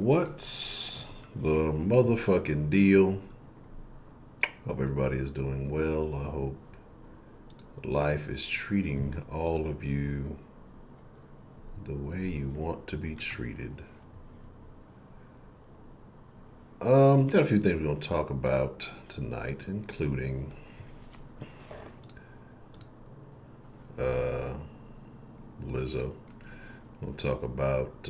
What's the motherfucking deal? Hope everybody is doing well. I hope life is treating all of you the way you want to be treated. Got a few things we're going to talk about tonight, including uh, Lizzo. We'll talk about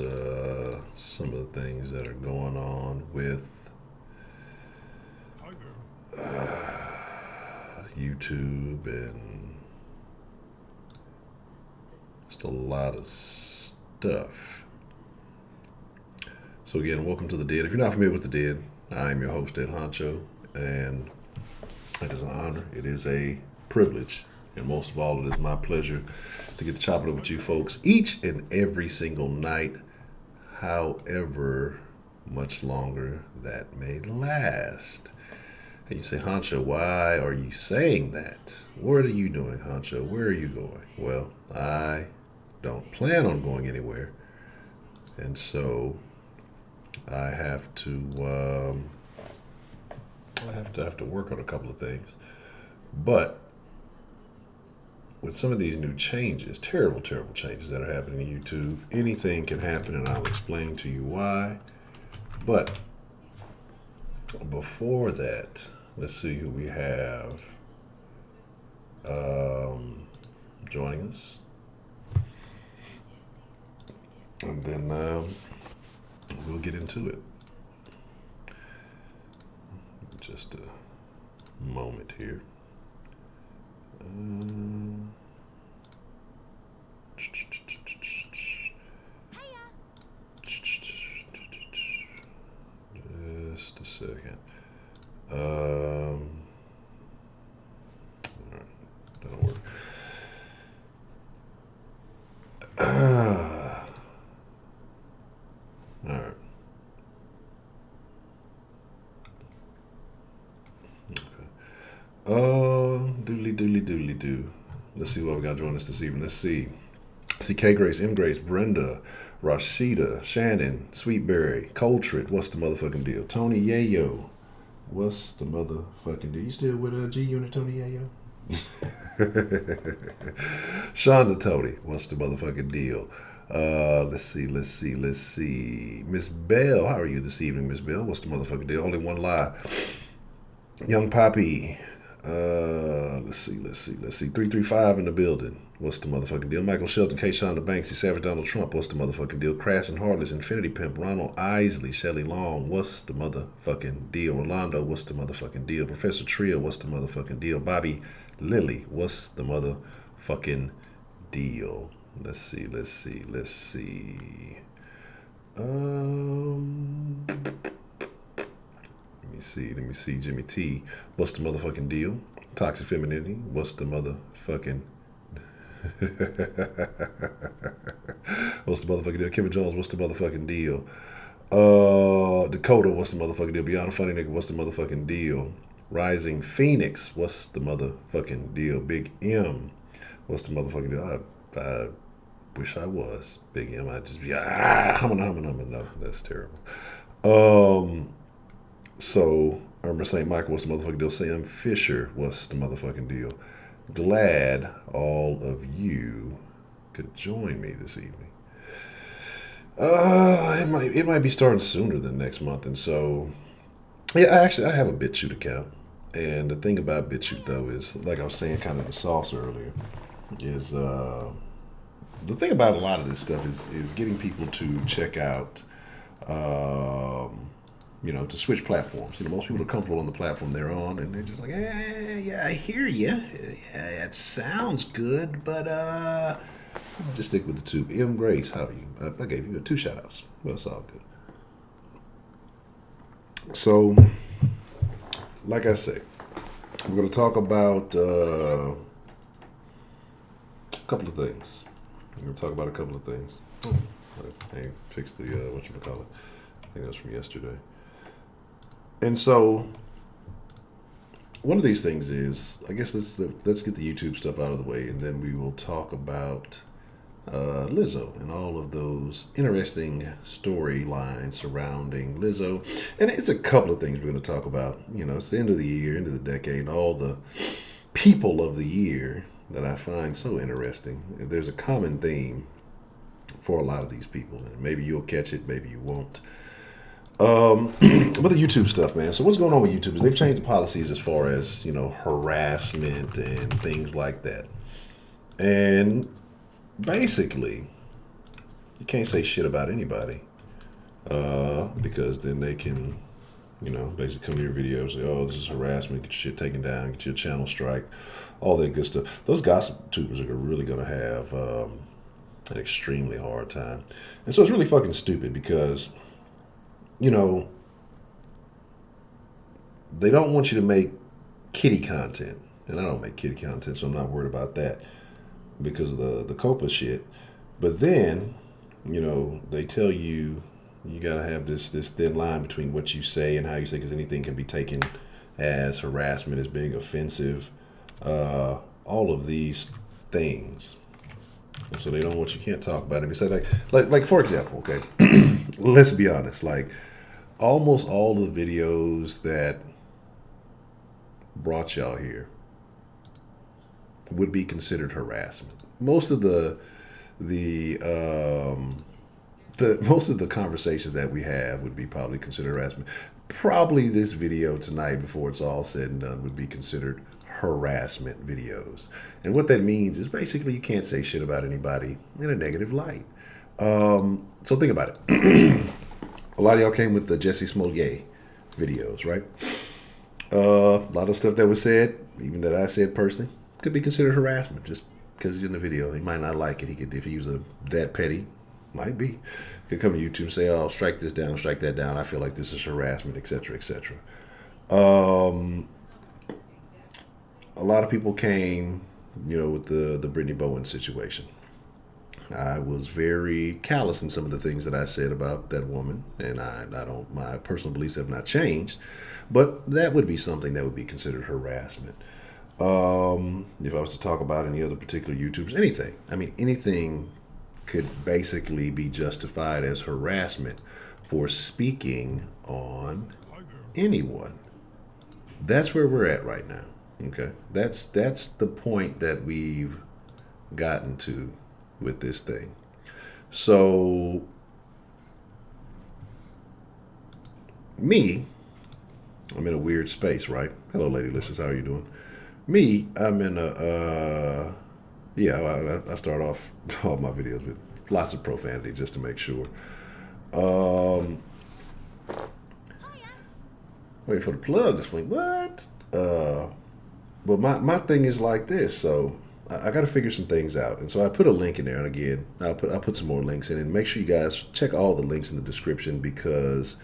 some of the things that are going on with YouTube and just a lot of stuff. So again, welcome to The Dead. If you're not familiar with The Dead, I am your host, Ed Honcho, and it is an honor, it is a privilege, and most of all, it is my pleasure to get to chop it up with you folks each and every single night, however much longer that may last. And you say, Honcho, why are you saying that? What are you doing, Honcho? Where are you going? Well, I don't plan on going anywhere, and so I have to have to work on a couple of things. But with some of these new changes, terrible, terrible changes that are happening in YouTube, anything can happen, and I'll explain to you why. But before that, let's see who we have joining us. And then we'll get into it. Just a moment here. Just a second. All right, that'll work. All right. Doodly doodly doodly doo. Let's see what we got joining us this evening. Let's see. K Grace, M Grace, Brenda, Rashida, Shannon, Sweetberry, Coltrane. What's the motherfucking deal? Tony Yayo. What's the motherfucking deal? You still with G Unit, Tony Yayo? Shonda Tony. What's the motherfucking deal? Let's see. Miss Bell, how are you this evening, Miss Bell? What's the motherfucking deal? Only one lie. Young Poppy. Let's see. 335 in the building. What's the motherfucking deal? Michael Shelton, Kayshawn Banksy, Savage Donald Trump. What's the motherfucking deal? Crass and Heartless, Infinity Pimp, Ronald Isley, Shelley Long. What's the motherfucking deal? Rolando, what's the motherfucking deal? Professor Trio, what's the motherfucking deal? Bobby Lilly, what's the motherfucking deal? Let's see. Let me see. Jimmy T, what's the motherfucking deal? Toxic Femininity, what's the motherfucking what's the motherfucking deal? Kevin Jones, what's the motherfucking deal? Dakota, what's the motherfucking deal? Beyond a Funny Nigga, what's the motherfucking deal? Rising Phoenix, what's the motherfucking deal? Big M, what's the motherfucking deal? I wish I was Big M. I'd just be humming. No, that's terrible. So Irma St. Michael, what's the motherfucking deal? Sam Fisher, what's the motherfucking deal? Glad all of you could join me this evening. It might be starting sooner than next month, and so yeah, I have a BitChute account, and the thing about BitChute though is, like I was saying, kind of the sauce earlier, is the thing about a lot of this stuff is getting people to check out. To switch platforms. Most people are comfortable on the platform they're on, and they're just like, yeah, I hear you. Yeah, it sounds good, but just stick with the two. M. Grace, how are you? I gave you 2 shout-outs. Well, it's all good. So, like I say, we're going to talk about a couple of things. I fixed the, whatchamacallit. I think that was from yesterday. And so, one of these things is, I guess let's get the YouTube stuff out of the way, and then we will talk about Lizzo and all of those interesting storylines surrounding Lizzo. And it's a couple of things we're going to talk about. You know, it's the end of the year, end of the decade, all the people of the year that I find so interesting. There's a common theme for a lot of these people, and maybe you'll catch it, maybe you won't. But the YouTube stuff, man. So what's going on with YouTube is they've changed the policies as far as, you know, harassment and things like that. And basically, you can't say shit about anybody because then they can, you know, basically come to your video and say, oh, this is harassment, get your shit taken down, get your channel strike, all that good stuff. Those gossip tubers are really going to have an extremely hard time. And so it's really fucking stupid because, you know, they don't want you to make kiddie content. And I don't make kiddie content, so I'm not worried about that because of the COPA shit. But then, you know, they tell you you got to have this thin line between what you say and how you say, because anything can be taken as harassment, as being offensive, all of these things. And so they don't want you can't talk about it. Because like for example, okay, let's be honest, like almost all the videos that brought y'all here would be considered harassment. Most of the most of the conversations that we have would be probably considered harassment. Probably this video tonight, before it's all said and done, would be considered harassment videos. And what that means is basically you can't say shit about anybody in a negative light. So think about it. A lot of y'all came with the Jesse Smollett videos, right? A lot of stuff that was said, even that I said personally, could be considered harassment just because he's in the video. He might not like it. He could, if he was that petty, might be. Could come to YouTube and say, "Oh, strike this down, strike that down. I feel like this is harassment, etc., etc." A lot of people came, you know, with the Brittany Bowen situation. I was very callous in some of the things that I said about that woman, and I don't. My personal beliefs have not changed, but that would be something that would be considered harassment. If I was to talk about any other particular YouTubers, anything. I mean, anything could basically be justified as harassment for speaking on anyone. That's where we're at right now. Okay, that's the point that we've gotten to with this thing. So me, I'm in a weird space, right? Hello, lady listeners, how are you doing? Me, I'm in a yeah. I start off all my videos with lots of profanity just to make sure. Wait for the plug to swing. What? But my thing is like this. So I got to figure some things out, and so I put a link in there. And again, I'll put some more links in, and make sure you guys check all the links in the description because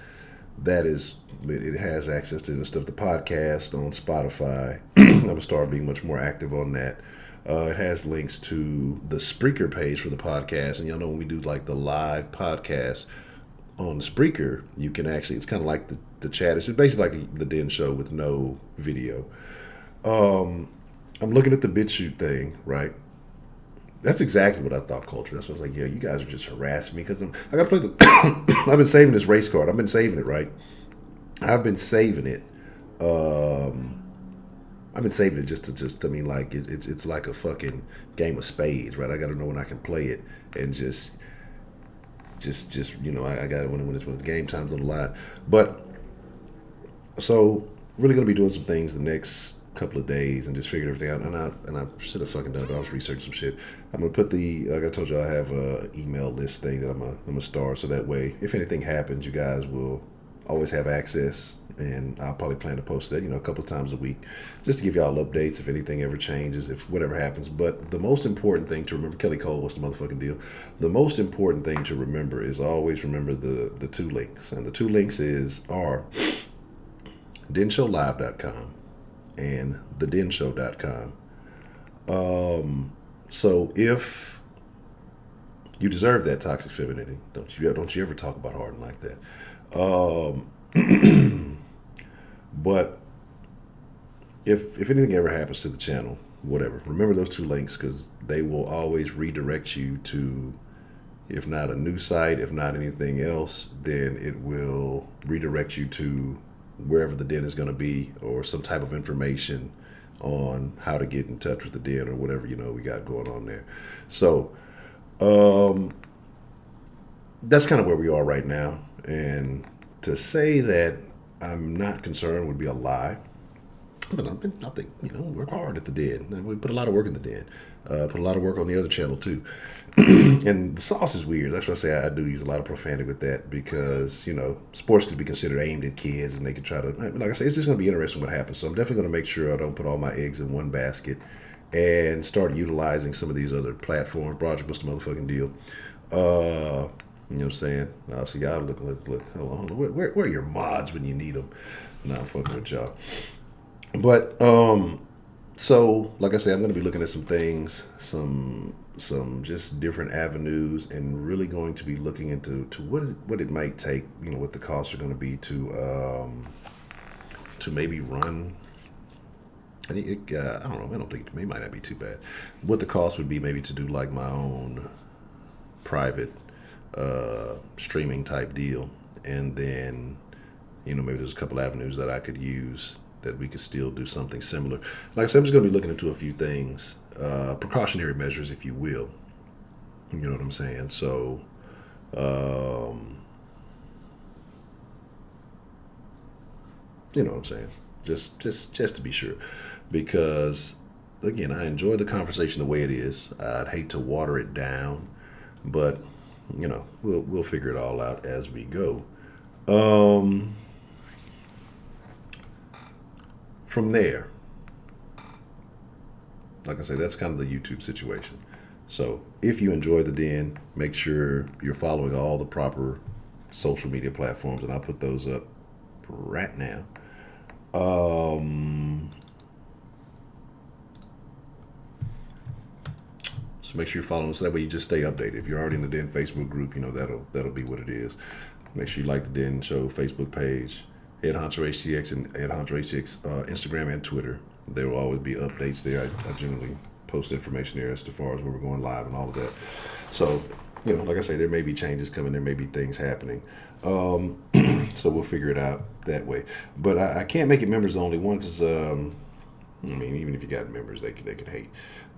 that is it has access to the stuff. The podcast on Spotify. I'm gonna start being much more active on that. It has links to the Spreaker page for the podcast, and y'all know when we do like the live podcast on Spreaker, you can actually it's kind of like the chat. It's basically like the Den Show with no video. I'm looking at the BitChute thing, right? That's exactly what I thought, culture. That's what I was like, yeah, you guys are just harassing me because I got to play the. I've been saving this race card. I've been saving it, right? I've been saving it. I've been saving it just I mean, like it's like a fucking game of spades, right? I got to know when I can play it and just you know, I got it when it's game time's on the line. But so really gonna be doing some things the next couple of days and just figuring everything out. And I should have fucking done it, but I was researching some shit. I'm gonna put like I told you, I have a email list thing that I'm gonna start, so that way if anything happens, you guys will always have access. And I'll probably plan to post that, you know, a couple of times a week, just to give y'all updates if anything ever changes, if whatever happens. But the most important thing to remember, Kelly Cole, what's the motherfucking deal? The most important thing to remember is always remember the two links, and the two links are denshowlive.com and thedenshow.com. So if you deserve that toxic femininity, don't you ever talk about Harden like that. But if anything ever happens to the channel, whatever. Remember those two links because they will always redirect you to, if not a new site, if not anything else, then it will redirect you to wherever the den is going to be or some type of information on how to get in touch with the den or whatever we got going on there. So that's kind of where we are right now. And to say that I'm not concerned would be a lie. But I think, work hard at the den. We put a lot of work in the den. Put a lot of work on the other channel too. And the sauce is weird. That's why I say I do use a lot of profanity with that because, sports could be considered aimed at kids and they could try to, like I say, it's just going to be interesting what happens. So I'm definitely going to make sure I don't put all my eggs in one basket and start utilizing some of these other platforms. Project, what's the motherfucking deal? You know what I'm saying? So y'all look, hold on. Where are your mods when you need them? Nah, I'm fucking with y'all. But so like I said, I'm going to be looking at some things, some just different avenues, and really going to be looking into what it might take, what the costs are going to be to maybe run. I don't know. I don't think it might not be too bad. What the cost would be maybe to do like my own private streaming type deal, and then maybe there's a couple avenues that I could use that we could still do something similar. Like I said, I'm just going to be looking into a few things, precautionary measures, if you will. You know what I'm saying? So, you know what I'm saying? Just to be sure, because again, I enjoy the conversation the way it is. I'd hate to water it down, but we'll figure it all out as we go. From there, like I say, that's kind of the YouTube situation. So if you enjoy the den, make sure you're following all the proper social media platforms, and I'll put those up right now. So make sure you're following, so that way you just stay updated. If you're already in the Den Facebook group, that'll be what it is. Make sure you like the Den Show Facebook page, Ed Honcho HTX and Ed Honcho HTX Instagram and Twitter. There will always be updates there. I generally post information there as far as where we're going live and all of that. So, like I say, there may be changes coming. There may be things happening. So we'll figure it out that way. But I can't make it members only one because, even if you got members, they could hate.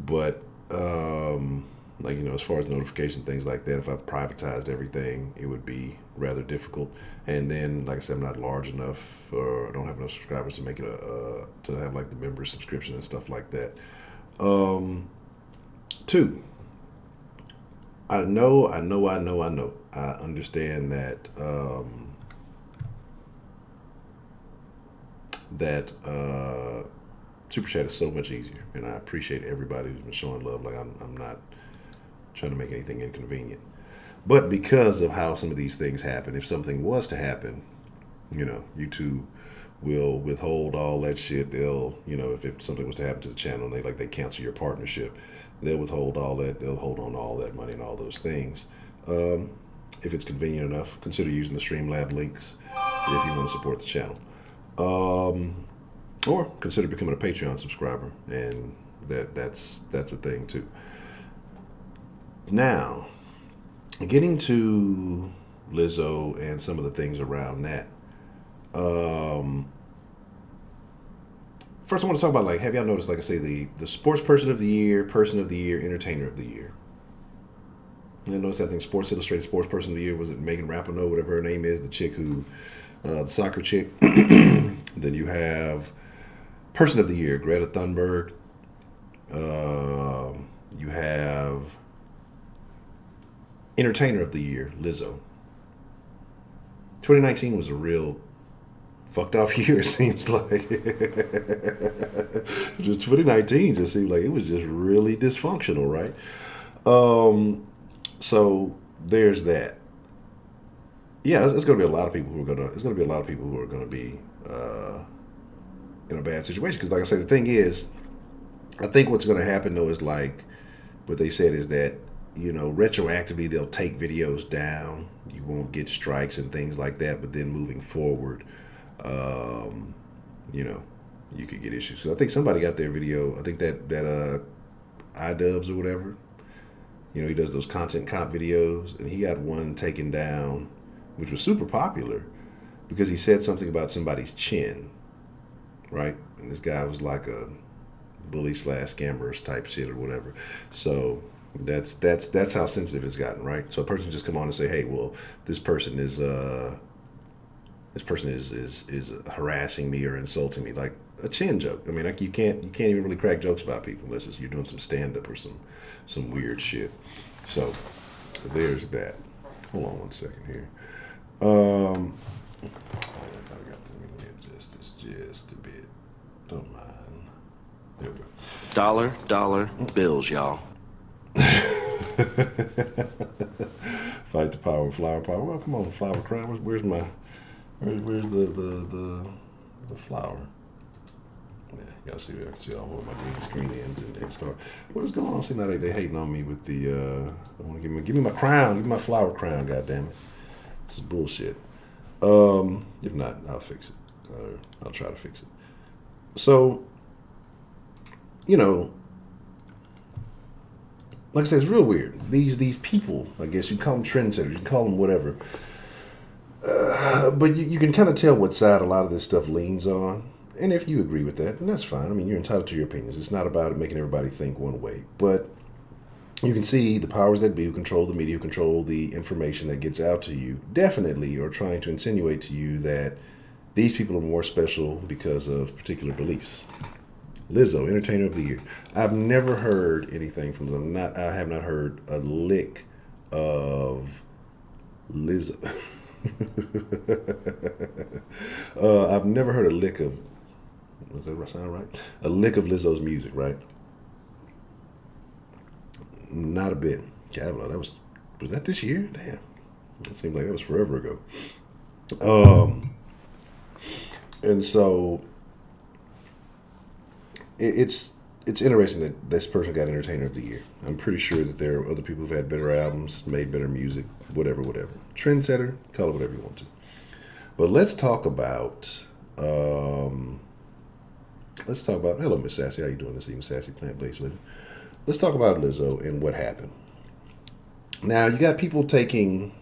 But as far as notification, things like that, if I privatized everything, it would be rather difficult. And then, like I said, I'm not large enough, or I don't have enough subscribers to make it to have like the member subscription and stuff like that. Two, I understand that Super Chat is so much easier, and I appreciate everybody who's been showing love. Like I'm not trying to make anything inconvenient, but because of how some of these things happen, if something was to happen, YouTube will withhold all that shit. They'll, if something was to happen to the channel, and they cancel your partnership, they'll withhold all that. They'll hold on to all that money and all those things. If it's convenient enough, consider using the Streamlab links if you want to support the channel. Or consider becoming a Patreon subscriber, and that's a thing too. Now, getting to Lizzo and some of the things around that. First, I want to talk about, have y'all noticed, like I say, the sports person of the year, entertainer of the year? You notice, I think Sports Illustrated sports person of the year, was it Megan Rapinoe, whatever her name is, the chick who, the soccer chick. Then you have person of the year, Greta Thunberg. You have entertainer of the year, Lizzo. 2019 was a real fucked off year, it seems like. 2019 just seemed like it was just really dysfunctional, right? So there's that. Yeah, it's going to be a lot of people who are going to be in a bad situation. Because, like I said, the thing is, I think what's going to happen though is, like what they said is that, retroactively they'll take videos down. You won't get strikes and things like that. But then moving forward, you could get issues. So I think somebody got their video. I think that iDubbbz or whatever. You know, he does those content comp videos, and he got one taken down, which was super popular because he said something about somebody's chin, right? And this guy was like a bully slash scammers type shit or whatever. So that's how sensitive it's gotten, right? So a person just come on and say, hey, well, this person is harassing me or insulting me, like a chin joke. I mean, like you can't even really crack jokes about people unless you're doing some stand up or some weird shit. So there's that. Hold on one second here. I got to just a bit. Don't mind. There we go. Dollar bills, y'all. Fight the power of flower power. Well, come on, flower crown. Where's the flower? Yeah, y'all see, I can see all of my green screen ends and start. What is going on? See now they hating on me with the. I want to give me my crown. Give me my flower crown. God damn it! This is bullshit. If not, I'll fix it. I'll try to fix it. So, you know, like I said, it's real weird. These people, I guess you call them trendsetters, you can call them whatever. But you can kind of tell what side a lot of this stuff leans on. And if you agree with that, then that's fine. I mean, you're entitled to your opinions. It's not about making everybody think one way. But you can see the powers that be who control the media, who control the information that gets out to you, definitely are trying to insinuate to you that these people are more special because of particular beliefs. Lizzo, Entertainer of the Year. I've never heard anything from them. I have not heard a lick of Lizzo. I've never heard a lick of. Does that sound right? A lick of Lizzo's music, right? Not a bit. Cavalo, was that this year? Damn, it seemed like that was forever ago. And so it's interesting that this person got Entertainer of the Year. I'm pretty sure that there are other people who've had better albums, made better music, whatever. Trendsetter, call it whatever you want to. But let's talk about. Hello, Miss Sassy. How you doing this evening, Sassy Plant-Based Living? Let's talk about Lizzo and what happened. Now, you got people taking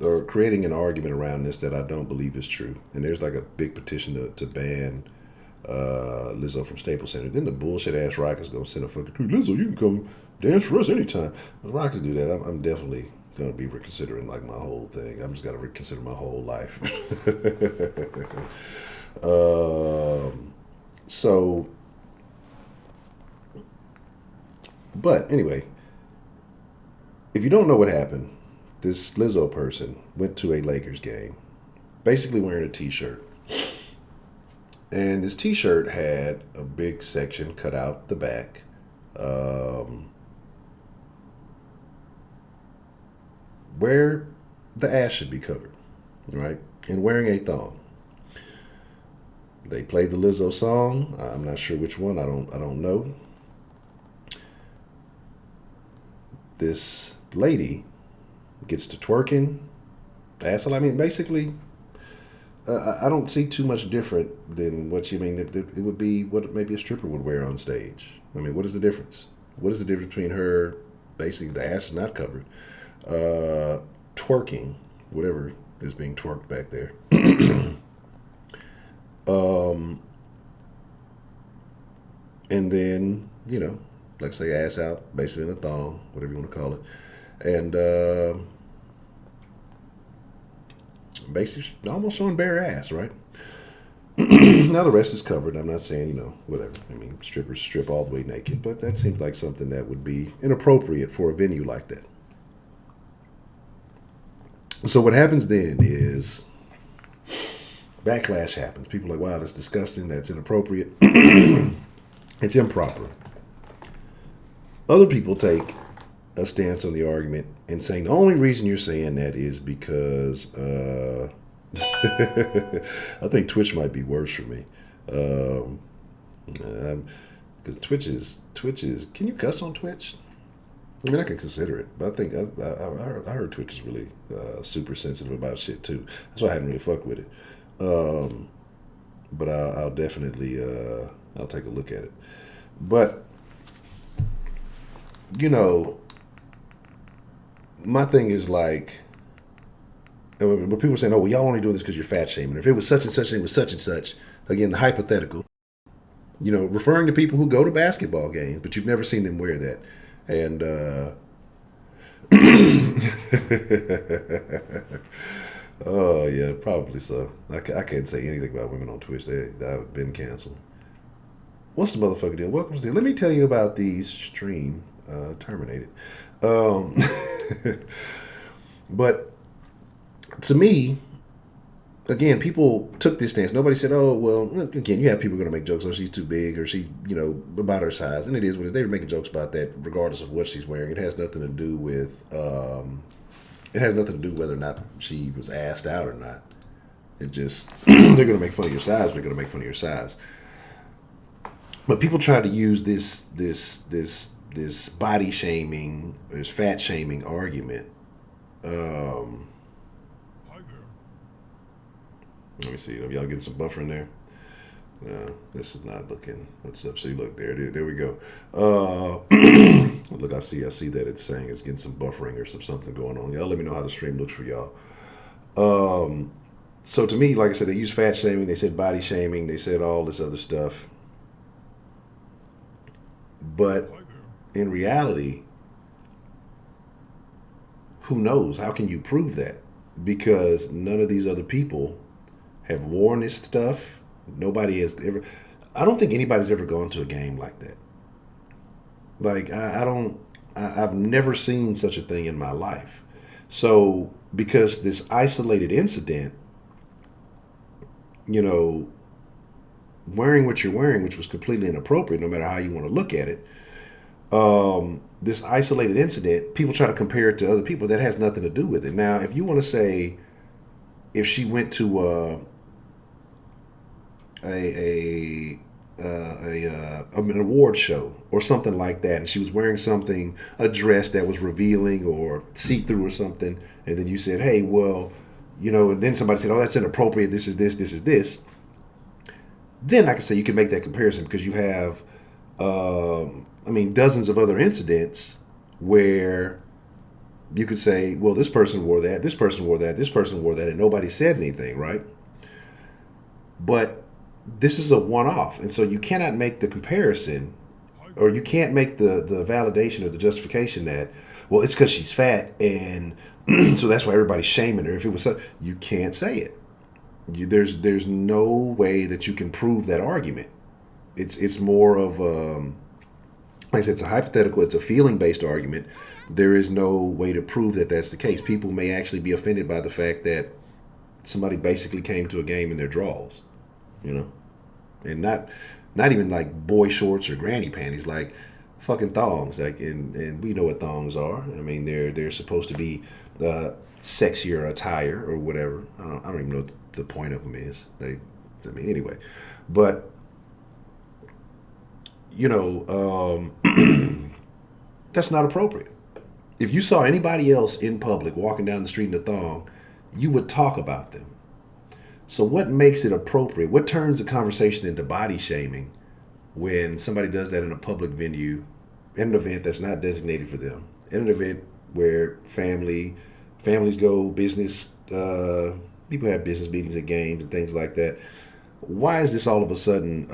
or creating an argument around this that I don't believe is true. And there's like a big petition to ban Lizzo from Staples Center. Then the bullshit ass Rockets gonna send a fucking tweet. Lizzo, you can come dance for us anytime. When Rockets do that, I'm definitely gonna be reconsidering like my whole thing. I'm just gonna reconsider my whole life. But anyway, if you don't know what happened, this Lizzo person went to a Lakers game, basically wearing a t-shirt. And this t-shirt had a big section cut out the back. Where the ass should be covered, right? And wearing a thong. They played the Lizzo song. I'm not sure which one. I don't know. This lady gets to twerking. Asshole. I mean, basically, I don't see too much different than what you mean. It would be what maybe a stripper would wear on stage. I mean, what is the difference? What is the difference between her, basically the ass is not covered, twerking, whatever is being twerked back there, and then, you know, like say ass out, basically in a thong, whatever you want to call it, and basically almost showing bare ass, right? Now the rest is covered. I'm not saying, you know, whatever. I mean, strippers strip all the way naked, but that seems like something that would be inappropriate for a venue like that. So what happens then is backlash happens. People are like, wow, that's disgusting. That's inappropriate. It's improper. Other people take a stance on the argument and saying the only reason you're saying that is because I think Twitch might be worse for me. Because Twitch is. Can you cuss on Twitch? I mean, I can consider it, but I think I heard Twitch is really super sensitive about shit too. That's why I hadn't really fucked with it. but I'll definitely I'll take a look at it. But you know, my thing is like, when people are saying, "Oh, well, y'all only doing this because you're fat shaming." If it was such and such, and it was such and such. Again, the hypothetical. Referring to people who go to basketball games, but you've never seen them wear that, and oh yeah, probably so. I can't say anything about women on Twitch. I've been canceled. What's the motherfucker deal? Welcome to the. Let me tell you about these stream terminated. Um, but to me, again, people took this stance. Nobody said, "Oh, well." Again, you have people going to make jokes. Oh, she's too big, or she's about her size, and it is what it is. They were making jokes about that, regardless of what she's wearing. It has nothing to do with. It has nothing to do whether or not she was asked out or not. It just they're going to make fun of your size. They're going to make fun of your size. But people try to use this body shaming, this fat shaming argument. Um, Let me see. Are y'all getting some buffering there? No, this is not looking. What's up? See, look there we go. Look, I see that it's saying it's getting some buffering or something going on. Y'all let me know how the stream looks for y'all. So to me, like I said, they use fat shaming, they said body shaming, they said all this other stuff. But in reality, who knows? How can you prove that? Because none of these other people have worn this stuff. Nobody has ever. I don't think anybody's ever gone to a game like that. Like I don't. I've never seen such a thing in my life. So because this isolated incident, you know, wearing what you're wearing, which was completely inappropriate, no matter how you want to look at it. This isolated incident, people try to compare it to other people. That has nothing to do with it. Now, if you want to say, if she went to an award show or something like that, and she was wearing something, a dress that was revealing or see through or something, and then you said, "Hey, well, and then somebody said, "Oh, that's inappropriate. This is this. This is this." Then I can say you can make that comparison because you have, dozens of other incidents where you could say, "Well, this person wore that. This person wore that. This person wore that," and nobody said anything, right? But this is a one-off, and so you cannot make the comparison, or you can't make the validation or the justification that, well, it's because she's fat, and so that's why everybody's shaming her. If it was so, you can't say it. There's no way that you can prove that argument. It's more of like I said, it's a hypothetical. It's a feeling-based argument. There is no way to prove that that's the case. People may actually be offended by the fact that somebody basically came to a game in their drawers, and not even like boy shorts or granny panties, like fucking thongs. Like, and we know what thongs are. I mean, they're supposed to be sexier attire or whatever. I don't even know what the point of them is. Anyway, but that's not appropriate. If you saw anybody else in public walking down the street in a thong, you would talk about them. So what makes it appropriate? What turns the conversation into body shaming when somebody does that in a public venue, in an event that's not designated for them, in an event where families go, business, people have business meetings at games and things like that. Why is this all of a sudden?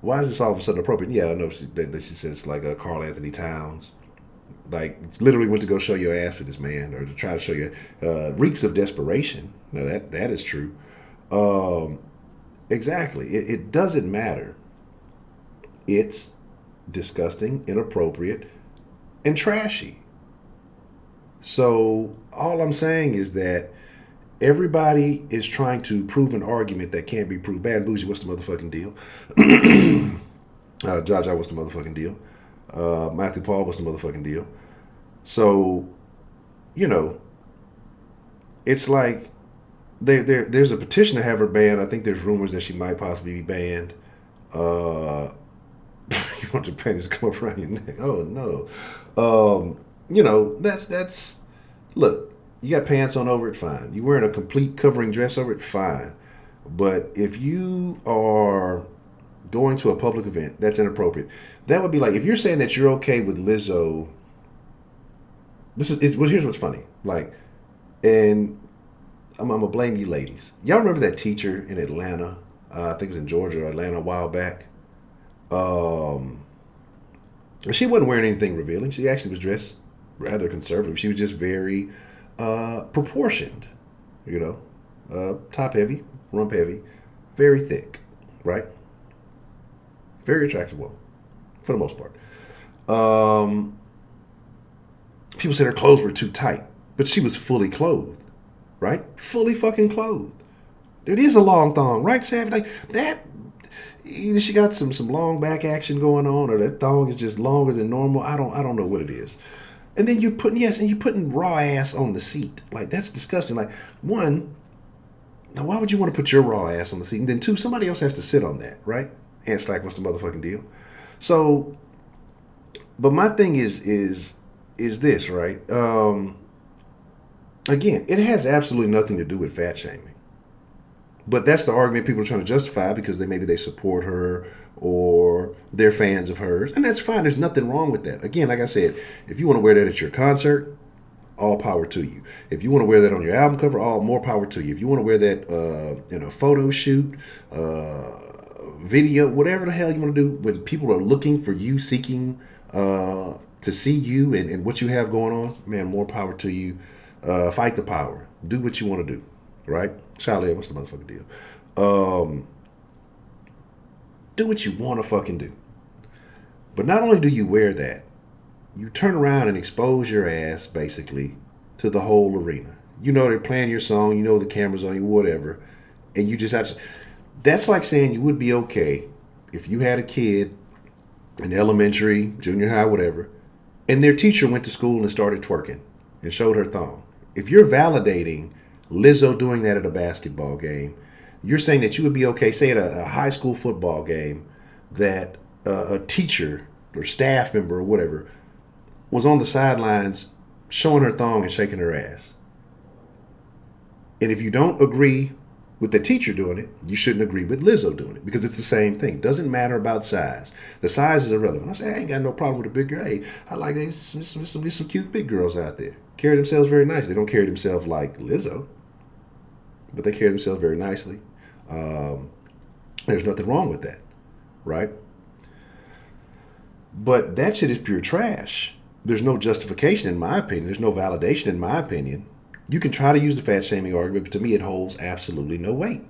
Why is this all of a sudden appropriate? Yeah, I know that she says like Carl Anthony Towns, like literally went to go show your ass to this man, or to try to show you, reeks of desperation. No, that is true. Exactly. It doesn't matter. It's disgusting, inappropriate, and trashy. So all I'm saying is that everybody is trying to prove an argument that can't be proved. Bad Bougie, what's the motherfucking deal? Jaja, what's the motherfucking deal? Matthew Paul, what's the motherfucking deal? So, it's like there's a petition to have her banned. I think there's rumors that she might possibly be banned. You want your panties to come up around your neck? Oh no. That's look. You got pants on over it, fine. You wearing a complete covering dress over it, fine. But if you are going to a public event that's inappropriate, that would be like if you're saying that you're okay with Lizzo. Well, here's what's funny. Like, and I'm gonna blame you, ladies. Y'all remember that teacher in Atlanta? I think it was in Georgia or Atlanta a while back. Um, she wasn't wearing anything revealing. She actually was dressed rather conservative. She was just very proportioned. You know, top heavy, rump heavy, very thick, right? Very attractive woman, for the most part. Um, People said her clothes were too tight, but she was fully clothed, right? Fully fucking clothed. It is a long thong, right, Sav? Like that. Either she got some long back action going on, or that thong is just longer than normal. I don't know what it is. And then you're putting raw ass on the seat. Like that's disgusting. Like one, now why would you want to put your raw ass on the seat? And then two, somebody else has to sit on that, right? And slack, what's the motherfucking deal? So, but my thing is this, right? Again, it has absolutely nothing to do with fat shaming. But that's the argument people are trying to justify because maybe they support her or they're fans of hers. And that's fine. There's nothing wrong with that. Again, like I said, if you want to wear that at your concert, all power to you. If you want to wear that on your album cover, all more power to you. If you want to wear that in a photo shoot, video, whatever the hell you want to do, when people are looking for you, seeking to see you and what you have going on, man, more power to you. Fight the power. Do what you want to do, right? Charlie, what's the motherfucking deal? Do what you want to fucking do. But not only do you wear that, you turn around and expose your ass, basically, to the whole arena. You know they're playing your song, you know the camera's on you, whatever, and you just have to... That's like saying you would be okay if you had a kid in elementary, junior high, whatever, and their teacher went to school and started twerking and showed her thong. If you're validating Lizzo doing that at a basketball game, you're saying that you would be okay, say at a high school football game, that a teacher or staff member or whatever was on the sidelines showing her thong and shaking her ass. And if you don't agree with the teacher doing it, you shouldn't agree with Lizzo doing it because it's the same thing. It doesn't matter about size. The size is irrelevant. I say, I ain't got no problem with a big girl. Hey, I like some cute big girls out there. Carry themselves very nicely. They don't carry themselves like Lizzo, but they carry themselves very nicely. There's nothing wrong with that, right? But that shit is pure trash. There's no justification in my opinion. There's no validation in my opinion. You can try to use the fat shaming argument, but to me it holds absolutely no weight.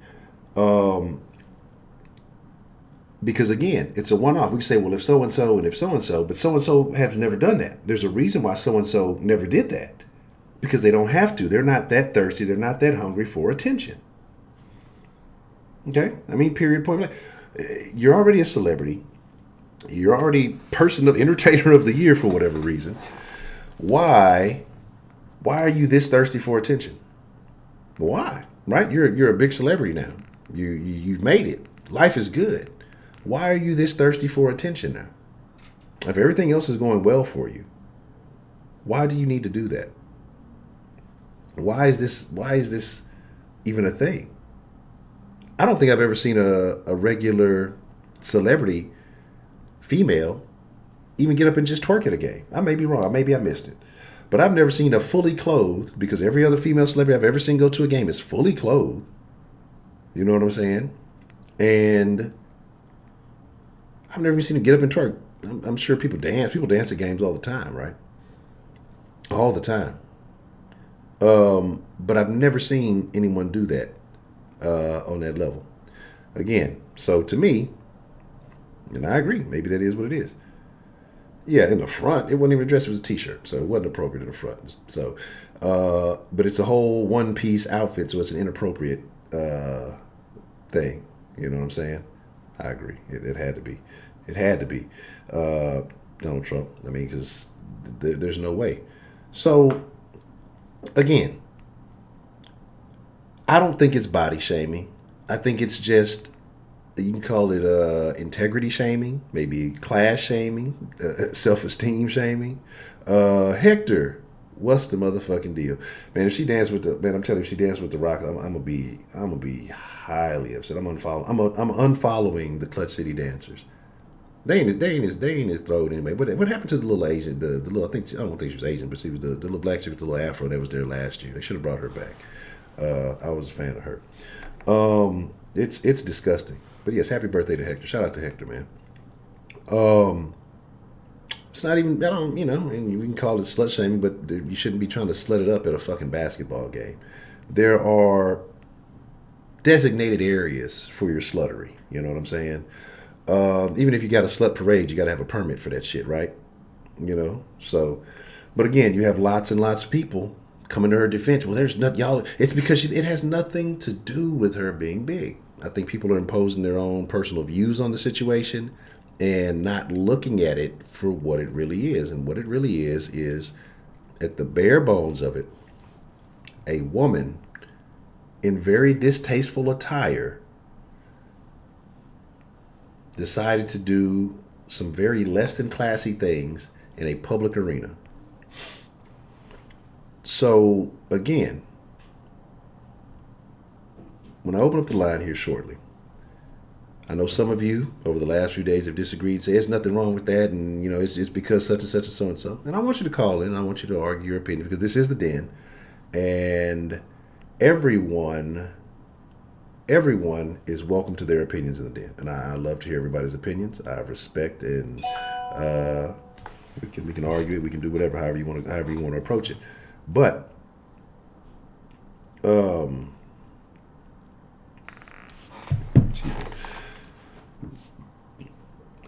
Because again, it's a one-off. We can say, well, if so-and-so and if so-and-so, but so-and-so have never done that. There's a reason why so-and-so never did that. Because they don't have to. They're not that thirsty. They're not that hungry for attention. Okay? I mean, period, point blank. You're already a celebrity. You're already entertainer of the year for whatever reason. Why are you this thirsty for attention? Why? Right? You're a big celebrity now. You've made it. Life is good. Why are you this thirsty for attention now? If everything else is going well for you, why do you need to do that? Why is this even a thing? I don't think I've ever seen a regular celebrity female even get up and just twerk at a game. I may be wrong. Maybe I missed it. But I've never seen a fully clothed, because every other female celebrity I've ever seen go to a game is fully clothed. You know what I'm saying? And I've never even seen them get up and twerk. I'm sure people dance. People dance at games all the time, right? All the time. But I've never seen anyone do that on that level. Again, so to me, and I agree, maybe that is what it is. Yeah, in the front, it wasn't even dressed. It was a t-shirt, so it wasn't appropriate in the front. So, but it's a whole one-piece outfit, so it's an inappropriate thing. You know what I'm saying? I agree. It had to be. It had to be. Donald Trump. I mean, because there's no way. So, again, I don't think it's body shaming. I think it's just, you can call it integrity shaming, maybe class shaming, self-esteem shaming. Hector, What's the motherfucking deal, man? If she danced with the man, I'm telling you, if she danced with the Rock, I'm gonna be highly upset. I'm unfollowing the Clutch City dancers. They ain't his throat anyway. What happened to the little Asian, the little, I don't think she was Asian, but she was the little black chick with the little afro that was there last year. They should have brought her back. I was a fan of her. It's disgusting. But yes, happy birthday to Hector. Shout out to Hector, man. It's not even, I don't, and we can call it slut shaming, but you shouldn't be trying to slut it up at a fucking basketball game. There are designated areas for your sluttery. You know what I'm saying? Even if you got a slut parade, you got to have a permit for that shit, right? So, but again, you have lots and lots of people coming to her defense. Well, there's nothing, y'all. It's because it has nothing to do with her being big. I think people are imposing their own personal views on the situation and not looking at it for what it really is. And what it really is at the bare bones of it, a woman in very distasteful attire decided to do some very less than classy things in a public arena. So, again, when I open up the line here shortly, I know some of you over the last few days have disagreed, say there's nothing wrong with that, and it's because such and such and so and so. And I want you to call in, and I want you to argue your opinion, because this is the den, and everyone is welcome to their opinions in the den, and I love to hear everybody's opinions. I respect, and we can argue it, we can do whatever, however you want to approach it. But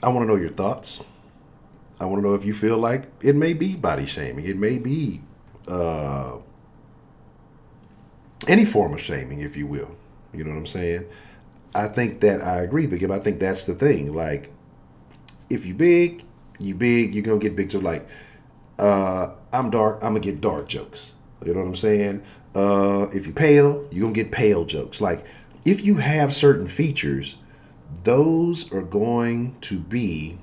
I want to know your thoughts. I want to know if you feel like it may be body shaming. It may be any form of shaming, if you will. You know what I'm saying? I think that I agree, because I think that's the thing. Like, if you're big, you're going to get big jokes. Like, I'm dark, I'm going to get dark jokes. You know what I'm saying? If you're pale, you're going to get pale jokes. Like, if you have certain features, those are going to be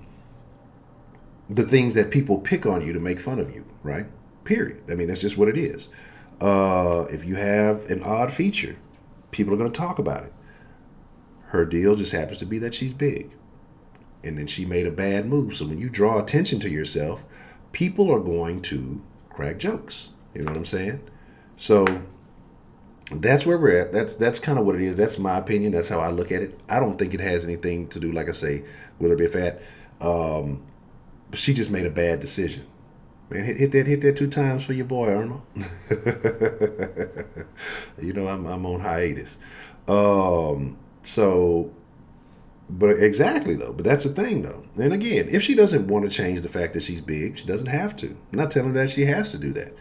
the things that people pick on you to make fun of you, right? Period. I mean, that's just what it is. If you have an odd feature, people are going to talk about it. Her deal just happens to be that she's big. And then she made a bad move. So when you draw attention to yourself, people are going to crack jokes. You know what I'm saying? So that's where we're at. That's kind of what it is. That's my opinion. That's how I look at it. I don't think it has anything to do, like I say, with her being fat. But she just made a bad decision. Man, hit that 2 times for your boy, Irma. I'm on hiatus. So, but exactly though. But that's the thing though. And again, if she doesn't want to change the fact that she's big, she doesn't have to. I'm not telling her that she has to do that.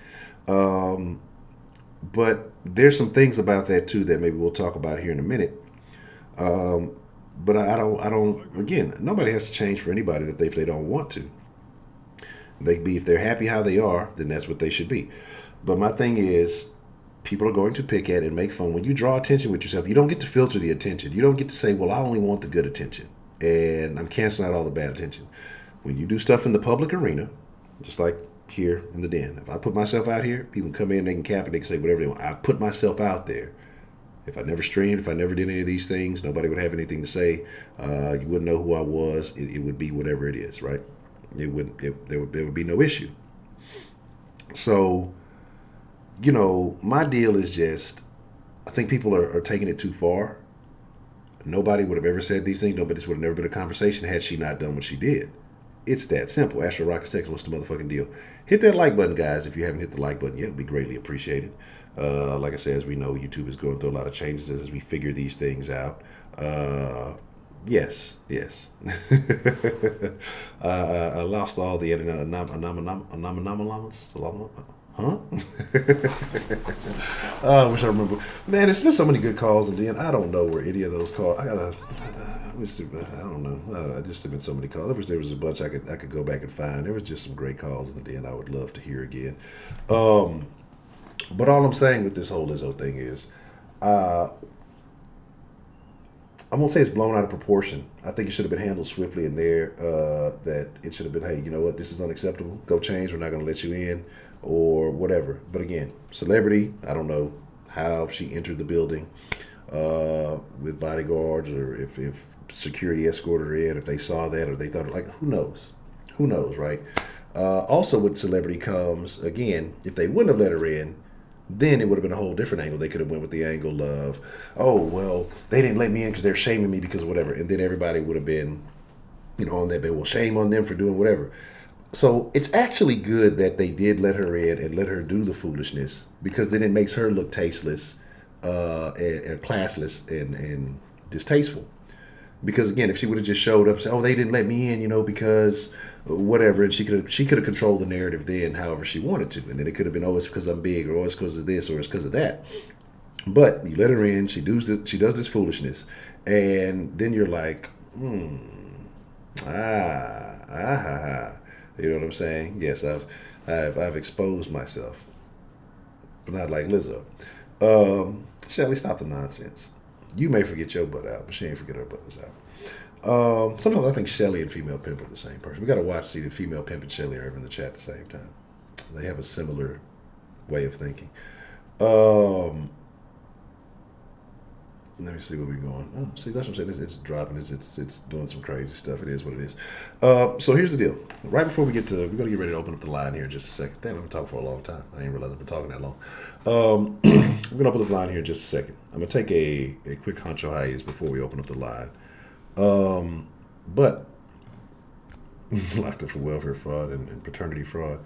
But there's some things about that too that maybe we'll talk about here in a minute. But I don't. Again, nobody has to change for anybody if they don't want to. They be, if they're happy how they are, then that's what they should be. But my thing is, people are going to pick at it and make fun. When you draw attention with yourself, you don't get to filter the attention. You don't get to say, well, I only want the good attention, and I'm canceling out all the bad attention. When you do stuff in the public arena, just like here in the den, if I put myself out here, people can come in, they can cap it, they can say whatever they want. I put myself out there. If I never streamed, if I never did any of these things, nobody would have anything to say. You wouldn't know who I was. It would be whatever it is, right? There would be no issue. So, my deal is just, I think people are taking it too far. Nobody would have ever said these things. This would have never been a conversation had she not done what she did. It's that simple. Astro Rockets Text, what's the motherfucking deal? Hit that like button, guys. If you haven't hit the like button yet, it would be greatly appreciated. Like I said, as we know, YouTube is going through a lot of changes as we figure these things out. Yes. I lost all the internet anomalies. Huh? I wish I remember. Man, there's been so many good calls, and then I don't know where any of those calls. I don't know. I just have been so many calls. There was a bunch I could go back and find. There was just some great calls, and then I would love to hear again. But all I'm saying with this whole Lizzo thing is, I won't say it's blown out of proportion. I think it should have been handled swiftly in there. That it should have been, hey, you know what, this is unacceptable. Go change. We're not going to let you in, or whatever. But again, celebrity. I don't know how she entered the building with bodyguards, or if security escorted her in, if they saw that, or they thought, like, who knows? Who knows, right? Also, with celebrity comes, again, if they wouldn't have let her in, then it would have been a whole different angle. They could have went with the angle of, oh, well, they didn't let me in because they're shaming me because of whatever. And then everybody would have been, on that bed, well, shame on them for doing whatever. So it's actually good that they did let her in and let her do the foolishness, because then it makes her look tasteless and classless and distasteful. Because again, if she would have just showed up and said, "Oh, they didn't let me in," because whatever, and she could have controlled the narrative then, however she wanted to, and then it could have been, "Oh, it's because I'm big," or "Oh, it's because of this," or "It's because of that." But you let her in, she does this foolishness, and then you're like, you know what I'm saying? Yes, I've exposed myself, but not like Lizzo. Shelly, stop the nonsense. You may forget your butt out, but she ain't forget her butt was out. Sometimes I think Shelly and female pimp are the same person. We got to see the female pimp and Shelly are ever in the chat at the same time. They have a similar way of thinking. Let me see where we're going. Oh, see, that's what I'm saying. It's dropping. It's doing some crazy stuff. It is what it is. So here's the deal. Right before we're going to get ready to open up the line here in just a second. Damn, I've been talking for a long time. I didn't realize I've been talking that long. We're going to open up the line here in just a second. I'm going to take a quick honcho hiatus before we open up the line. But locked up for welfare fraud and paternity fraud.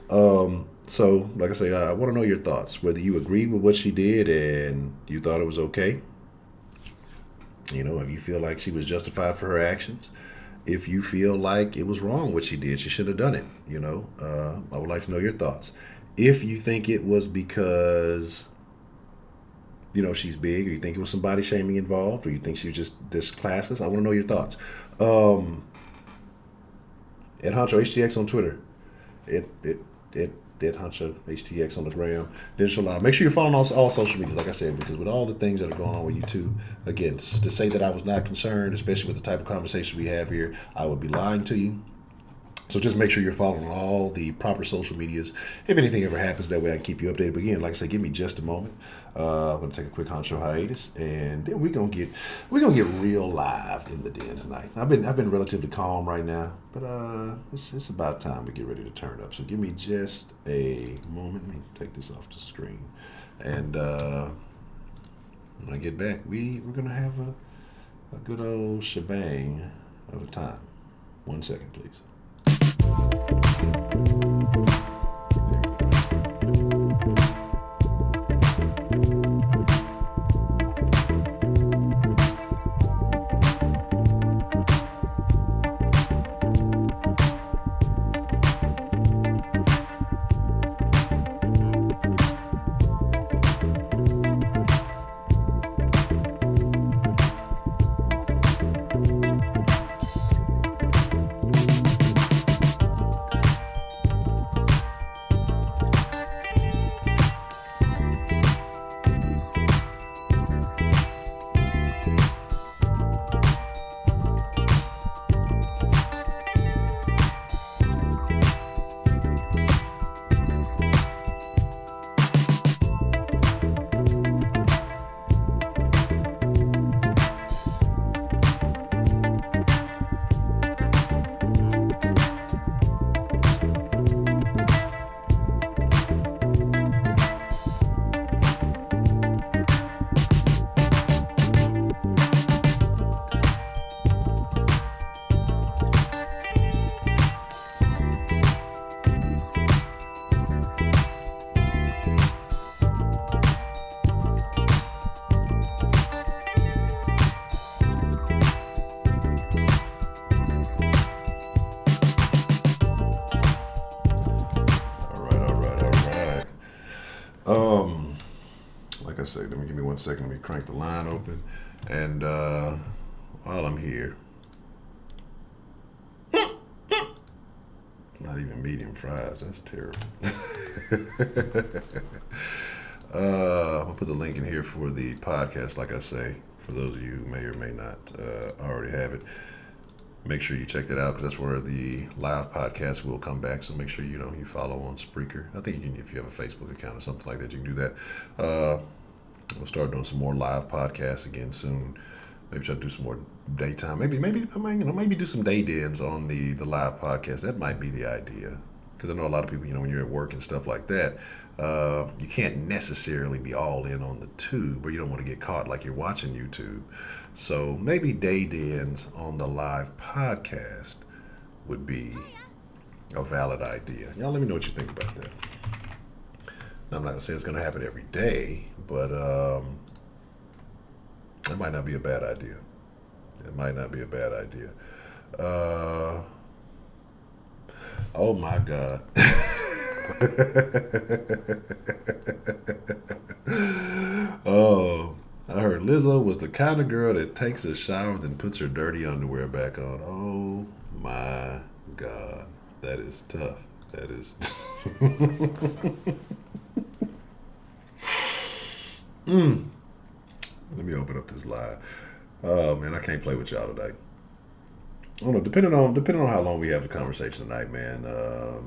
So, like I say, I want to know your thoughts. Whether you agree with what she did and you thought it was okay. If you feel like she was justified for her actions, if you feel like it was wrong what she did, she should have done it. I would like to know your thoughts. If you think it was because, she's big, or you think it was some body shaming involved, or you think she was just this classless, I want to know your thoughts. Ed Honcho HTX on Twitter. Ed Honcho HTX on the gram. Digital Live. Make sure you're following all social medias, like I said, because with all the things that are going on with YouTube, again, to say that I was not concerned, especially with the type of conversation we have here, I would be lying to you. So just make sure you're following all the proper social medias. If anything ever happens, that way I can keep you updated. But again, like I said, give me just a moment. I'm gonna take a quick honcho hiatus, and then we're gonna get real live in the den tonight. I've been relatively calm right now, but it's about time to get ready to turn up. So give me just a moment. Let me take this off the screen, and when I get back, we're gonna have a good old shebang of a time. 1 second, please. Like I said, give me 1 second. Let me crank the line open, and while I'm here, not even medium fries. That's terrible. I'm gonna put the link in here for the podcast. Like I say, For those of you who may or may not already have it, make sure you check that out because that's where the live podcast will come back. So make sure you follow on Spreaker. I think if you have a Facebook account or something like that, you can do that. We'll start doing some more live podcasts again soon. Maybe try to do some more daytime. Maybe do some day dens on the live podcast. That might be the idea. Because I know a lot of people, when you're at work and stuff like that, you can't necessarily be all in on the tube, or you don't want to get caught like you're watching YouTube. So maybe day dens on the live podcast would be a valid idea. Y'all let me know what you think about that. Now, I'm not going to say it's going to happen every day, but it might not be a bad idea. It might not be a bad idea. Oh my God. Oh, I heard Lizzo was the kind of girl that takes a shower then puts her dirty underwear back on. Oh my God. That is tough. That is. Let me open up this live. Oh man, I can't play with y'all today. I don't know. Depending on how long we have the conversation tonight, man. I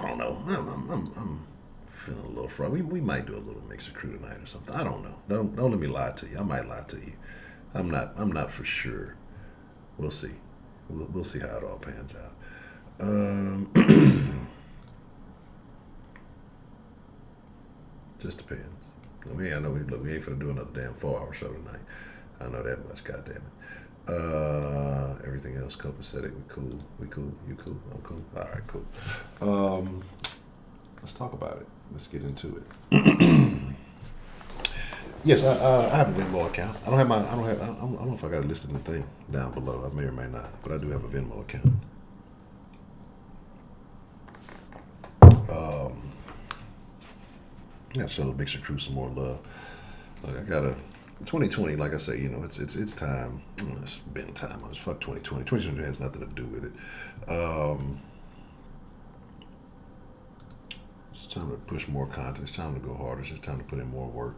don't know. I'm feeling a little froggy. We might do a little mixer crew tonight or something. I don't know. Don't let me lie to you. I might lie to you. I'm not for sure. We'll see. We'll see how it all pans out. Just depends. I know we ain't finna do another damn 4-hour show tonight. I know that much. God damn it. Everything else copacetic. We cool. You cool. I'm cool. All right, cool. Let's talk about it. Let's get into it. Yes, I have a Venmo account. I don't know if I got it listed in the thing down below. I may or may not, but I do have a Venmo account. I gotta show the Mixer Crew some more love. Like I gotta 2020, like I say, it's time. It's been time. It's fuck 2020. 2020 has nothing to do with it. It's time to push more content. It's time to go harder. It's just time to put in more work.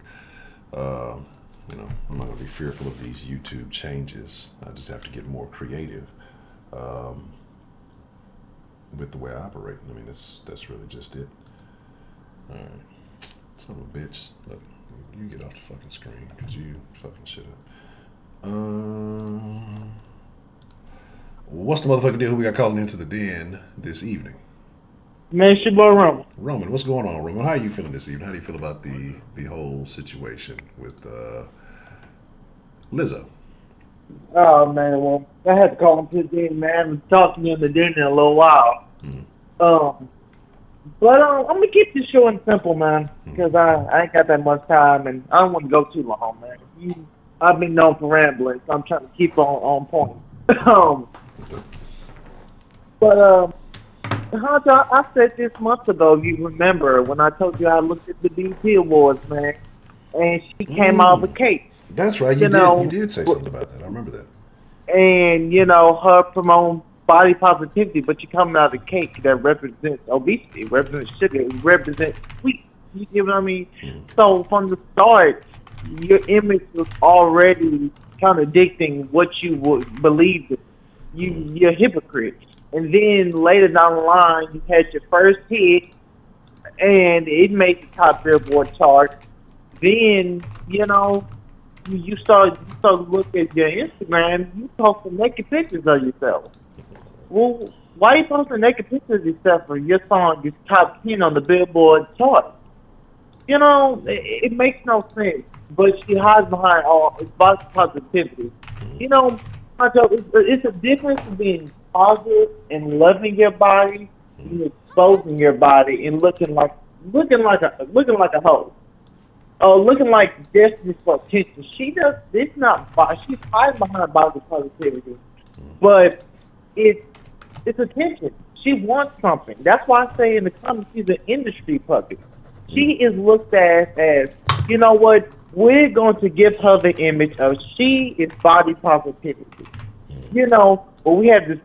I'm not gonna be fearful of these YouTube changes. I just have to get more creative with the way I operate. I mean, that's really just it. All right. Son of a bitch. Look, you get off the fucking screen because you fucking shit up. What's the motherfucking deal? Who we got calling into the den this evening? Man, it's your boy Roman. Roman, what's going on, Roman? How are you feeling this evening? How do you feel about the whole situation with Lizzo? Oh, man, well, I had to call him to the den, man. I haven't talked to you in the den in a little while. But I'm going to keep this short and simple, man, because I ain't got that much time, and I don't want to go too long, man. I've been known for rambling, so I'm trying to keep on point. But Honcho, I said this months ago, if you remember, when I told you I looked at the BET Awards, man, and she came out with a cake. That's right, you did say something about that. I remember that. And, her promoting body positivity, but you're coming out of a cake that represents obesity, represents sugar, represents sweet. You get what I mean? So from the start, your image was already contradicting what you would believe. You're a hypocrite. And then later down the line, you had your first hit, and it made the top Billboard chart. Then, you start to look at your Instagram, you posting naked pictures of yourself. Well, why are you posting naked pictures of yourself when your song is top 10 on the Billboard chart? It makes no sense. But she hides behind all body positivity. It's a difference in being positive and loving your body and exposing your body and looking like a hoe. Looking like destined for attention. She's hiding behind body positivity. But it's attention. She wants something. That's why I say in the comments she's an industry puppet. She is looked at as, you know what, we're going to give her the image of she is body positivity. But we have the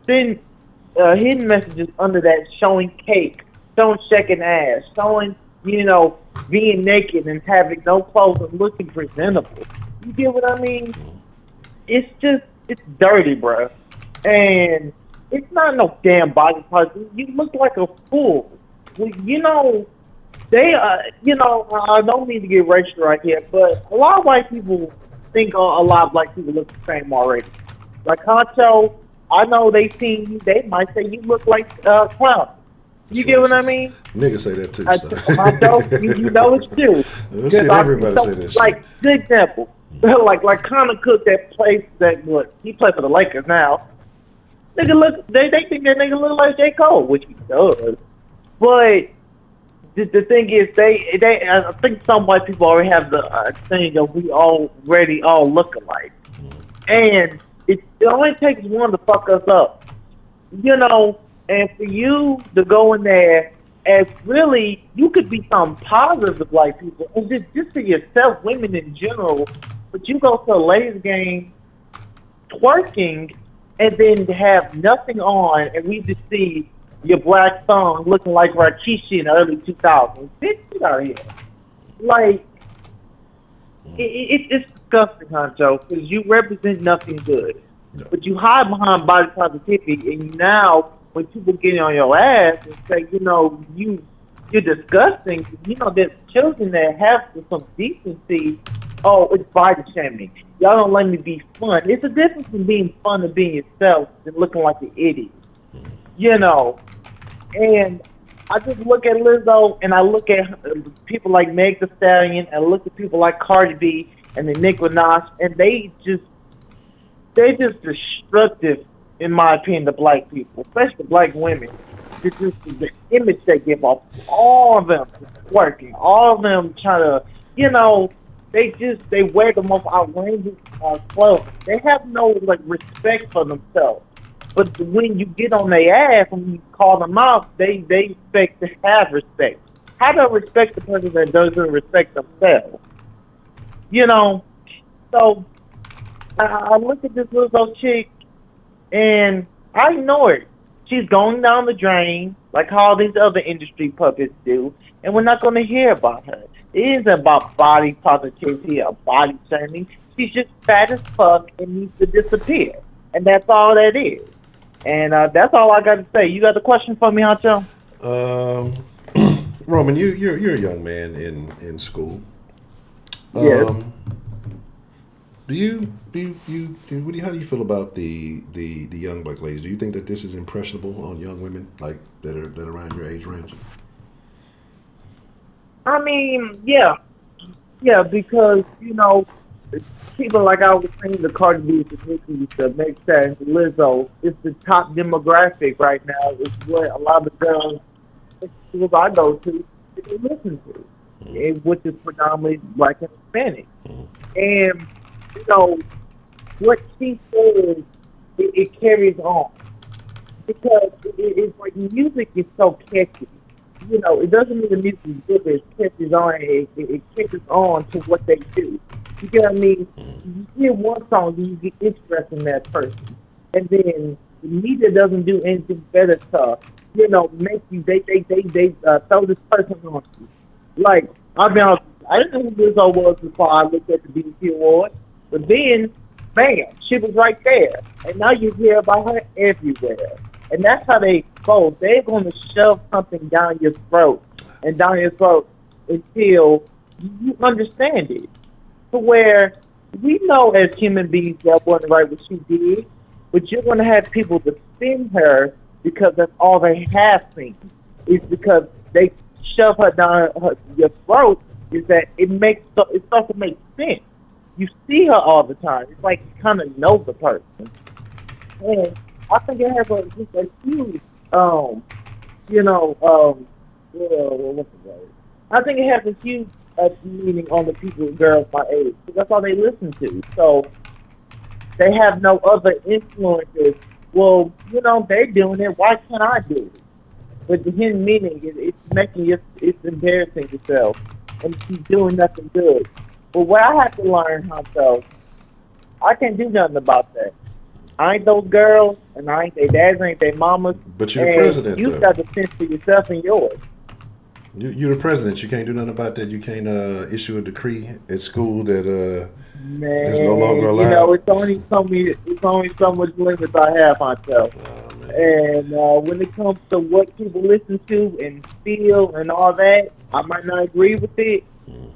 hidden messages under that showing cake, showing shaking ass, showing, being naked and having no clothes and looking presentable. You get what I mean? It's dirty, bro. And it's not no damn body parts. You look like a fool. Well, I don't mean to get racial right here, but a lot of white people think a lot of black people look the same already. Like Honcho, I know they seen you, they might say you look like Clown. You get what I mean? Niggas say that too. Honcho, you know it's true. Shit, everybody say that shit. Like, good example. like Connor Cook that plays he plays for the Lakers now. Nigga they think that nigga look like J. Cole, which he does. But the thing is, I think some white people already have the thing of we already all look alike, and it only takes one to fuck us up, And for you to go in there as really, you could be something positive to black people, and just to yourself, women in general. But you go to a ladies' game, twerking, and then have nothing on, and we just see your black thong looking like Rikishi in the early 2000s. Bitch, get out of here. Like, it's disgusting, Honcho, because you represent nothing good. No. But you hide behind body positivity, and now when people get on your ass and say, you're disgusting, there's children that have some decency. Oh, it's body shaming. Y'all don't let me be fun. There's a difference in being fun and being yourself than looking like an idiot. And I just look at Lizzo and I look at people like Meg Thee Stallion and I look at people like Cardi B and the Nicki Minaj, and they're just destructive, in my opinion, to black people, especially black women. It's just the image they give off. All of them working, all of them trying to, they wear the most outrageous clothes. They have no respect for themselves. But when you get on their ass and you call them out, they expect to have respect. How do I respect the person that doesn't respect themselves? So I look at this little chick and I ignore it. She's going down the drain like all these other industry puppets do, and we're not going to hear about her. It isn't about body positivity or body shaming. She's just fat as fuck and needs to disappear. And that's all that is. And that's all I got to say. You got a question for me, Honcho? Roman, you're a young man in school. Yes. How do you feel about the young black ladies? Do you think that this is impressionable on young women like that are around your age range? I mean, yeah, because people like I was saying, the Cardi B, the Nicki, the Meg Thee, the Lizzo, it's the top demographic right now. It's what a lot of the girls I go to they listen to, which is predominantly black and Hispanic. And what she says, it carries on because it's like music is so catchy. It doesn't mean the music is good, but it catches on. It catches on to what they do. You get what I mean? You hear one song, and you get interested in that person, and then the media doesn't do anything better to, make you. They throw this person on you. Like, I'll be honest, I didn't know who Lizzo was before I looked at the BET Awards, but then, bam, she was right there, and now you hear about her everywhere. And that's how they go. They're going to shove something down your throat until you understand it. To where we know as human beings that wasn't right what she did, but you're going to have people defend her because that's all they have seen. It's because they shove her down your throat. Is that it starts to make sense. You see her all the time. It's like you kind of know the person. And I think it has a huge, what's the word? I think it has a huge meaning on the people, girls my age, because that's all they listen to. So they have no other influences. Well, they're doing it. Why can't I do it? But the hidden meaning is it's embarrassing yourself, and she's doing nothing good. But what I have to learn, Honcho, I can't do nothing about that. I ain't those girls, and I ain't their dads, I ain't their mamas. But you're the president, you got to fend for yourself and yours. You're the president. You can't do nothing about that. You can't issue a decree at school that is no longer Man, allowed. it's only so much limits I have myself. Oh, man. And when it comes to what people listen to and feel and all that, I might not agree with it,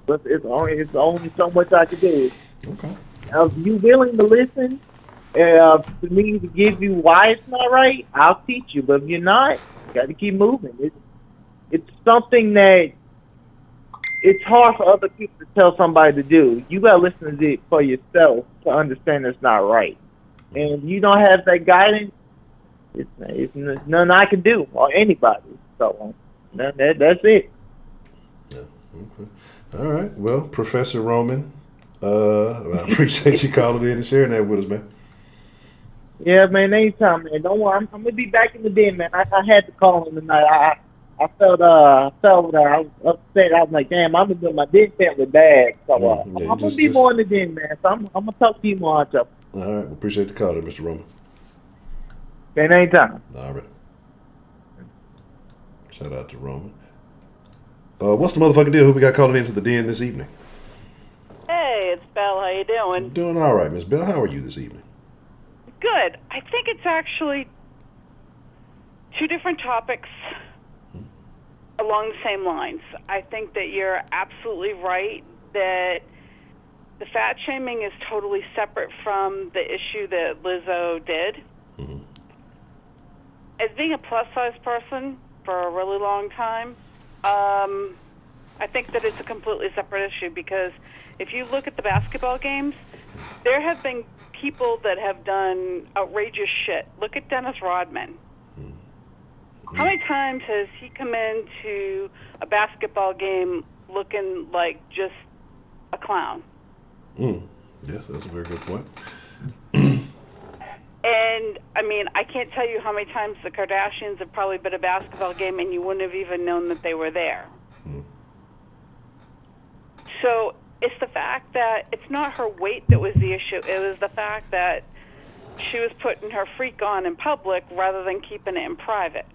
but it's only so much I can do. Okay. If you willing to listen, for me to give you why it's not right, I'll teach you. But if you're not, you got to keep moving. It's something that it's hard for other people to tell somebody to do. You got to listen to it for yourself to understand it's not right. And if you don't have that guidance, it's nothing I can do or anybody. So that's it. Yeah. Okay. All right. Well, Professor Roman, I appreciate you calling in and sharing that with us, man. Yeah, man. Anytime, man. Don't worry. I'm gonna be back in the den, man. I had to call him tonight. I felt I was upset. I was like, damn, I'm gonna do my den family bad. So Yeah, I'm gonna be more in the den, man. So I'm gonna talk to you more, Honcho. All right. We appreciate the call, there, Mr. Roman. Man, anytime. All right. Shout out to Roman. What's the motherfucking deal? Who we got calling into the den this evening? Hey, it's Belle. How you doing? Doing all right, Miss Bell. How are you this evening? Good. I think it's actually two different topics along the same lines. I think that you're absolutely right that the fat shaming is totally separate from the issue that Lizzo did. Mm-hmm. As being a plus-size person for a really long time, I think that it's a completely separate issue because if you look at the basketball games, there have been people that have done outrageous shit. Look at Dennis Rodman. How many times has he come into a basketball game looking like just a clown? Yes, that's a very good point. And, I mean, I can't tell you how many times the Kardashians have probably been at a basketball game and you wouldn't have even known that they were there. So it's the fact that it's not her weight that was the issue. It was the fact that she was putting her freak on in public rather than keeping it in private.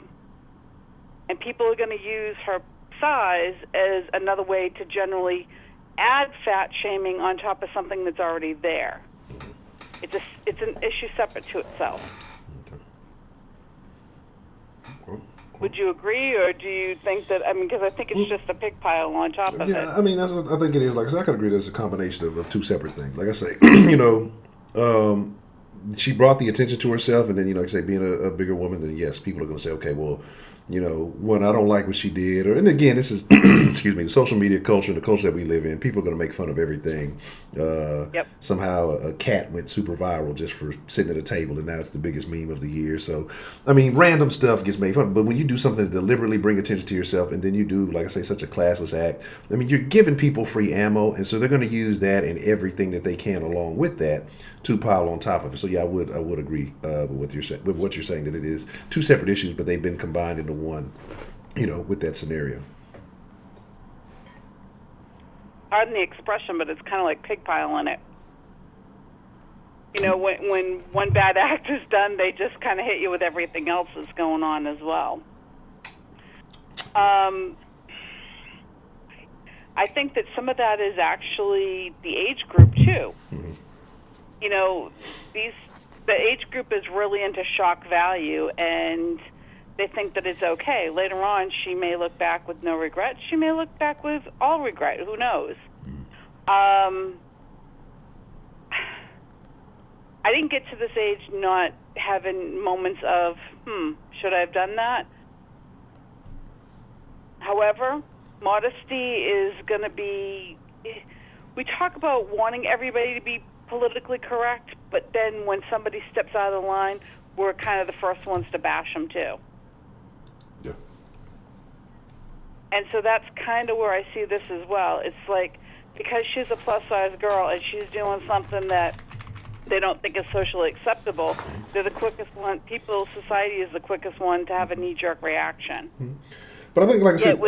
And people are going to use her size as another way to generally add fat shaming on top of something that's already there. It's an issue separate to itself. Okay. Would you agree, or do you think that, I mean, because I think it's just a pig pile on top of it. Yeah, I mean, that's what I think it is. Like I said, I could agree that it's a combination of two separate things. Like I say, she brought the attention to herself, and then, like I say, being a bigger woman, then yes, people are going to say, okay, well, one, I don't like what she did. And again, this is, excuse me, the social media culture and the culture that we live in. People are going to make fun of everything. Yep. Somehow a cat went super viral just for sitting at a table, and now it's the biggest meme of the year. So, I mean, random stuff gets made fun of. But when you do something to deliberately bring attention to yourself, and then you do, like I say, such a classless act, I mean, you're giving people free ammo, and so they're going to use that and everything that they can along with that to pile on top of it. So, yeah, I would agree with what you're saying, that it is two separate issues, but they've been combined into one, with that scenario. Pardon the expression, but it's kind of like pig pile on it. When one bad act is done, they just kind of hit you with everything else that's going on as well. I think that some of that is actually the age group, too. Mm-hmm. The age group is really into shock value, and they think that it's okay. Later on, she may look back with no regret. She may look back with all regret. Who knows? I didn't get to this age not having moments of, should I have done that? However, modesty is going to be... We talk about wanting everybody to be politically correct, but then when somebody steps out of the line, we're kind of the first ones to bash them, too. Yeah. And so that's kind of where I see this as well. It's like, because she's a plus-size girl and she's doing something that they don't think is socially acceptable, they're the quickest one. Society is the quickest one to have a knee-jerk reaction. But I think, like I said,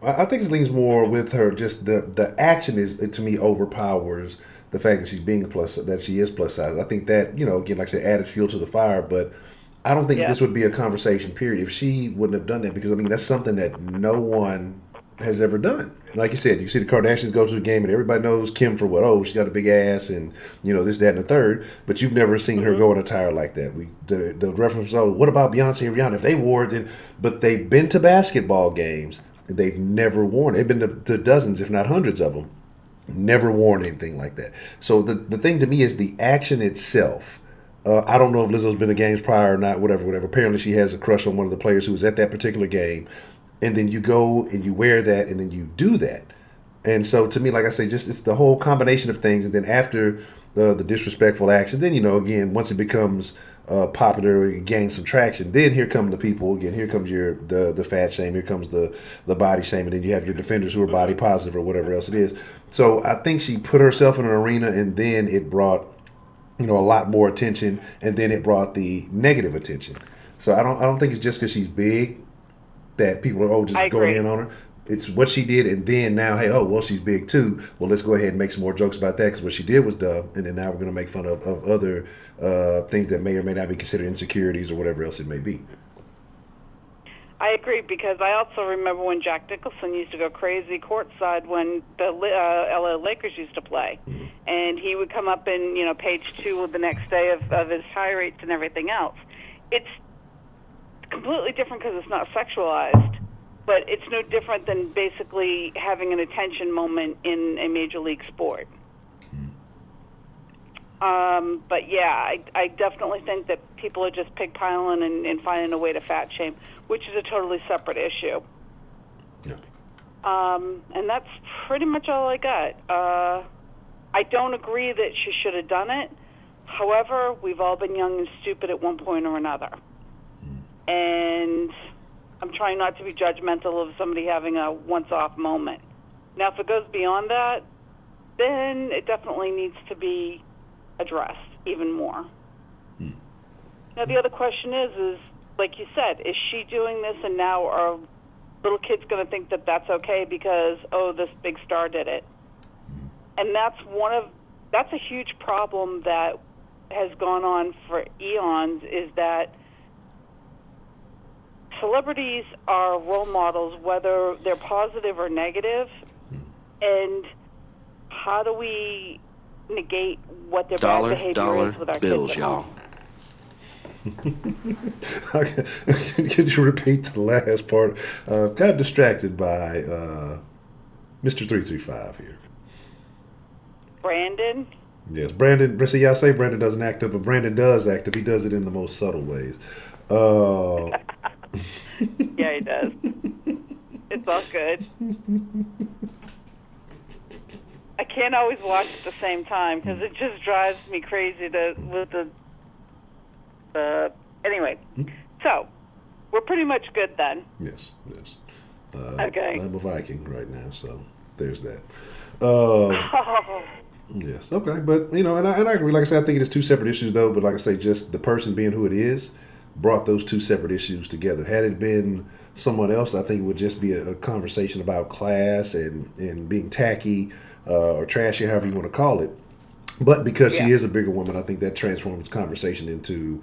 I think it leans more with her. Just the action is, to me, overpowers the fact that she is plus size. I think that, again, like I said, added fuel to the fire. But I don't think Yeah. this would be a conversation, period, if she wouldn't have done that, because I mean that's something that no one has ever done. Like you said, you see the Kardashians go to the game and everybody knows Kim for what? Oh, she got a big ass and this, that, and the third. But you've never seen her go in attire like that. The reference, oh, what about Beyonce and Rihanna? If they wore it, then, but they've been to basketball games and they've never worn it. They've been to dozens, if not hundreds of them. Never worn anything like that. So the thing to me is the action itself. I don't know if Lizzo's been to games prior or not, whatever. Apparently she has a crush on one of the players who was at that particular game. And then you go and you wear that and then you do that. And so to me, like I say, just it's the whole combination of things. And then after the disrespectful action, then, again, once it becomes popular, it gains some traction, then here come the people. Again, here comes the fat shame, here comes the body shame, and then you have your defenders who are body positive or whatever else it is. So I think she put herself in an arena and then it brought a lot more attention, and then it brought the negative attention. So I don't think it's just because she's big that people are just going in on her. It's what she did, and then now, hey, she's big too. Well, let's go ahead and make some more jokes about that because what she did was dumb, and then now we're going to make fun of other things that may or may not be considered insecurities or whatever else it may be. I agree, because I also remember when Jack Nicholson used to go crazy courtside when the LA Lakers used to play. Mm-hmm. And he would come up in, page 2 the next day of his tirades and everything else. It's completely different because it's not sexualized, but it's no different than basically having an attention moment in a major league sport. But yeah, I definitely think that people are just pigpiling and finding a way to fat shame, which is a totally separate issue. Yeah. And that's pretty much all I got. I don't agree that she should have done it. However, we've all been young and stupid at one point or another. And I'm trying not to be judgmental of somebody having a once-off moment. Now, if it goes beyond that, then it definitely needs to be addressed even more. Now, the other question is, like you said, is she doing this and now are little kids going to think that that's okay because, this big star did it? And that's a huge problem that has gone on for eons, is that celebrities are role models, whether they're positive or negative, and how do we negate what their bad behavior is with our bills, kids at y'all. home? Could you repeat the last part? Got distracted by Mr. 335 here. Brandon? Yes, Brandon. See, y'all say Brandon doesn't act up, but Brandon does act up. He does it in the most subtle ways. Yeah, he does. It's all good. I can't always watch at the same time because it just drives me crazy with the anyway. So, we're pretty much good then. Yes. Okay. I'm a Viking right now, so there's that. Yes, okay, but and I agree. Like I said, I think it is two separate issues, though. But like I say, just the person being who it is brought those two separate issues together. Had it been someone else, I think it would just be a conversation about class and being tacky or trashy, however you want to call it. But because she is a bigger woman, I think that transforms the conversation into,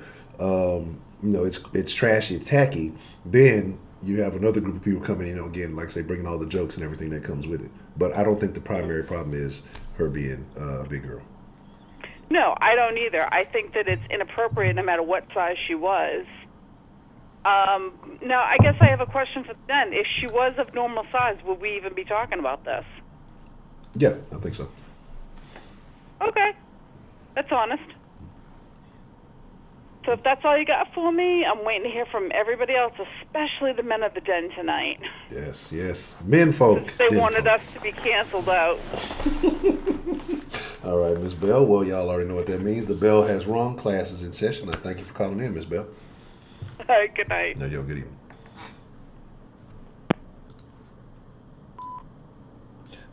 it's trashy, it's tacky. Then you have another group of people coming in, again, like I say, bringing all the jokes and everything that comes with it. But I don't think the primary problem is her being a big girl. No, I don't either. I think that it's inappropriate no matter what size she was. Now, I guess I have a question for Ben. If she was of normal size, would we even be talking about this? Yeah, I think so. Okay. That's honest. So if that's all you got for me, I'm waiting to hear from everybody else, especially the men of the den tonight. Yes. Men folk. They wanted us to be canceled out. All right, Ms. Bell. Well, y'all already know what that means. The bell has rung. Class is in session. I thank you for calling in, Ms. Bell. All right, good night. No, good evening.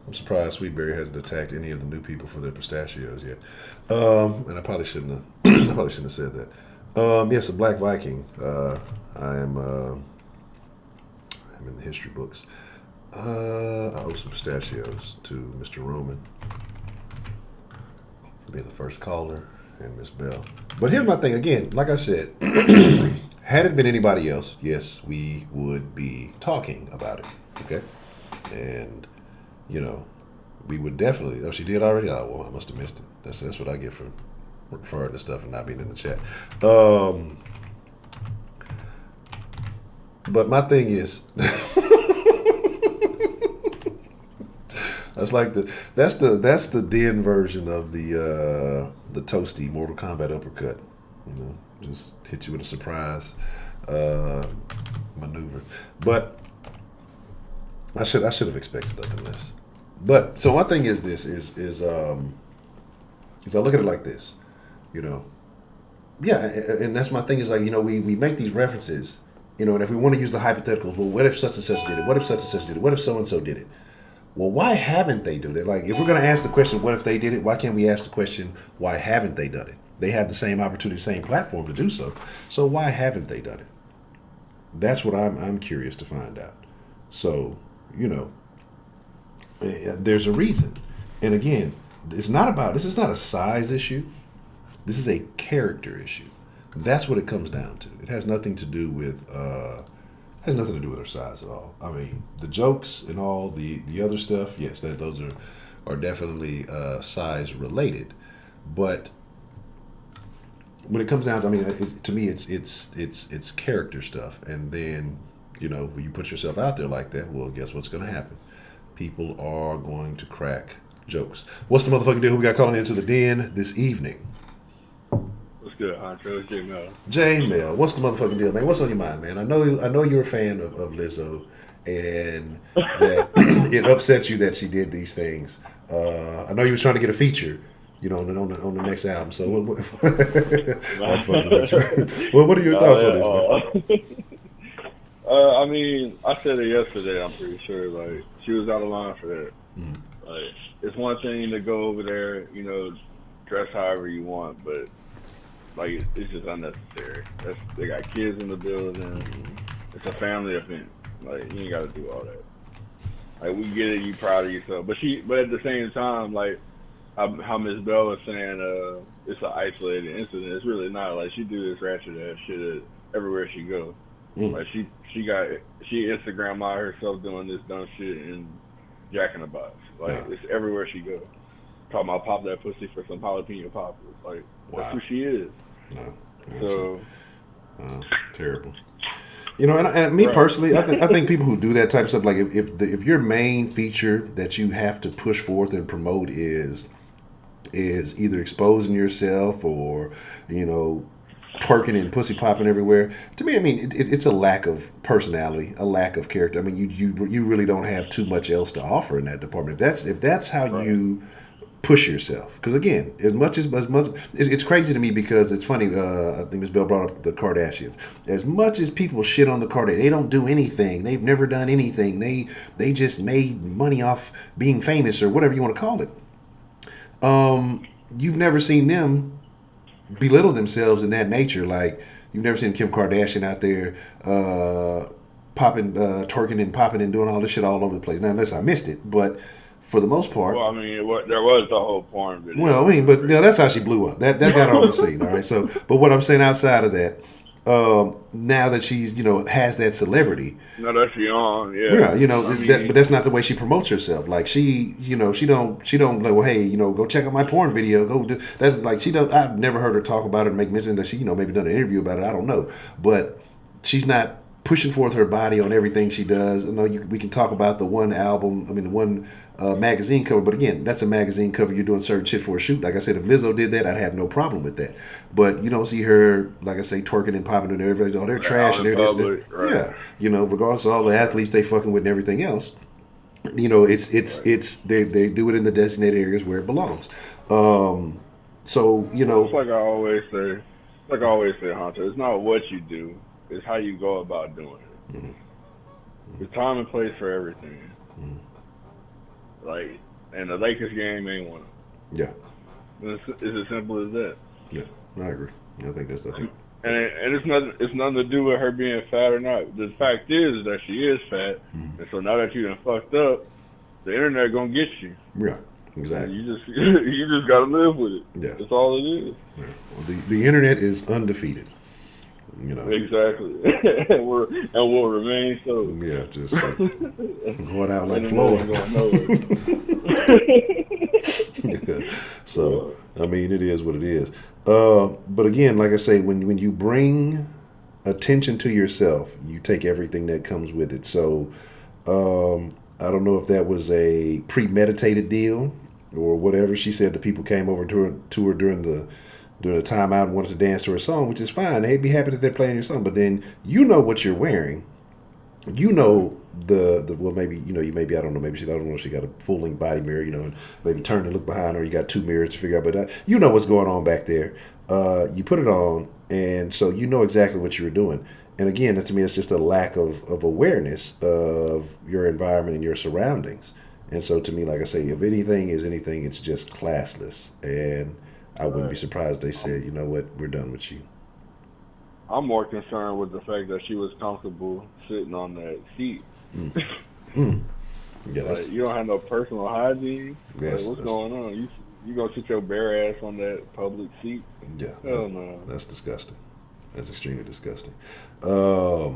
I'm surprised Sweetberry hasn't attacked any of the new people for their pistachios yet. And I probably shouldn't have said that. Yes, a Black Viking. I am I'm in the history books. I owe some pistachios to Mr. Roman. Be the first caller and Miss Bell. But here's my thing again. Like I said, had it been anybody else, yes, we would be talking about it. Okay, and you know, we would definitely. Oh, she did already. Oh, well, I must have missed it. That's what I get for referring to stuff and not being in the chat. But my thing is. That's the den version of the toasty Mortal Kombat uppercut. You know, just hit you with a surprise maneuver. But I should have expected nothing less. But so my thing is this is I look at it like this, you know. Yeah, and that's my thing is like, you know, we make these references, you know, and if we want to use the hypotheticals, well, what if such and such did it? What if such and such did it? What if so and so did it? Well, why haven't they done it? Like, if we're going to ask the question, what if they did it? Why can't we ask the question, why haven't they done it? They have the same opportunity, same platform to do so. So why haven't they done it? That's what I'm curious to find out. So, you know, there's a reason. And again, this is not a size issue. This is a character issue. That's what it comes down to. It has nothing to do with her size at all. I mean, the jokes and all the other stuff, yes, those are definitely size related. But when it comes down to, I mean, to me, it's character stuff. And then, you know, when you put yourself out there like that, well, guess what's going to happen? People are going to crack jokes. What's the motherfucking deal? Who we got calling into the den this evening? What's good, Honcho? It's J-Mel. J-Mel, what's the motherfucking deal, man? What's on your mind, man? I know you're a fan of Lizzo, and that it upset you that she did these things. I know you was trying to get a feature, you know, on the next album. So what are your thoughts on this, man? I mean, I said it yesterday. I'm pretty sure. Like, she was out of line for that. Like, it's one thing to go over there, you know, dress however you want, but like, it's just unnecessary. They got kids in the building. It's a family event. Like, you ain't got to do all that. Like, we get it. You proud of yourself, but at the same time, like how Miss Bell was saying, it's an isolated incident. It's really not. Like, she do this ratchet ass shit everywhere she goes. Like, she Instagram out herself doing this dumb shit and jacking the box. Like, it's everywhere she goes. Talking about pop that pussy for some jalapeno poppers. Like, that's who she is. No. So terrible. You know, and me personally, I think people who do that type of stuff, like if your main feature that you have to push forth and promote is either exposing yourself or, you know, twerking and pussy popping everywhere. To me, I mean, it's a lack of personality, a lack of character. I mean, you really don't have too much else to offer in that department. If that's how you push yourself, because again, as much it's crazy to me because it's funny. I think Ms. Bell brought up the Kardashians. As much as people shit on the Kardashians, they don't do anything. They've never done anything. They just made money off being famous or whatever you want to call it. You've never seen them belittle themselves in that nature. Like, you've never seen Kim Kardashian out there popping, twerking and popping and doing all this shit all over the place. Now, unless I missed it, but for the most part. Well, I mean, there was the whole porn video. Well, I mean, but yeah, that's how she blew up. That got her on the scene, all right? So, but what I'm saying outside of that, now that she's, you know, has that celebrity. No, that's young, yeah. Yeah, you know, but that's not the way she promotes herself. Like, she, you know, she don't like, well, hey, you know, go check out my porn video. Go do that's like she don't. I've never heard her talk about it and make mention that she, you know, maybe done an interview about it. I don't know, but she's not pushing forth her body on everything she does. I know we can talk about the one album. I mean, the one magazine cover, but again, that's a magazine cover. You're doing certain shit for a shoot. Like I said, if Lizzo did that, I'd have no problem with that. But you don't see her, like I say, twerking and popping and everything. Oh, they're trash and they're this. Right. Yeah, you know, regardless of all the athletes they fucking with and everything else. You know, it's they do it in the designated areas where it belongs. So you know, it's like I always say, Honcho, it's not what you do, it's how you go about doing it. Mm-hmm. There's time and place for everything. Mm-hmm. Like, and the Lakers game ain't one of them. Yeah. It's as simple as that. Yeah, I agree. I think that's the thing. And it's nothing to do with her being fat or not. The fact is that she is fat, and so now that you done fucked up, the internet gonna get you. Yeah, Exactly. You just you just gotta live with it. Yeah. That's all it is. Yeah. Well, the internet is undefeated. You know. Exactly. and we'll remain so. Yeah, just going out like Floyd. Yeah. So I mean, it is what it is. But again, like I say, when you bring attention to yourself, you take everything that comes with it. So I don't know if that was a premeditated deal or whatever. She said the people came over to her during the timeout and wanted to dance to her song, which is fine. They'd be happy that they're playing your song. But then you know what you're wearing. You know well, maybe, you maybe, I don't know, maybe I don't know if she got a full length body mirror, and maybe turn and look behind her. You got two mirrors to figure out, but you know what's going on back there. You put it on, and so you know exactly what you were doing. And again, to me, it's just a lack of awareness of your environment and your surroundings. And so to me, like I say, if anything is anything, it's just classless. And I wouldn't be surprised if they said, you know what, we're done with you. I'm more concerned with the fact that she was comfortable sitting on that seat. Yeah, like, you don't have no personal hygiene. Yes, like, what's going on? You gonna sit your bare ass on that public seat? Yeah, hell no. That's disgusting. That's extremely disgusting. That's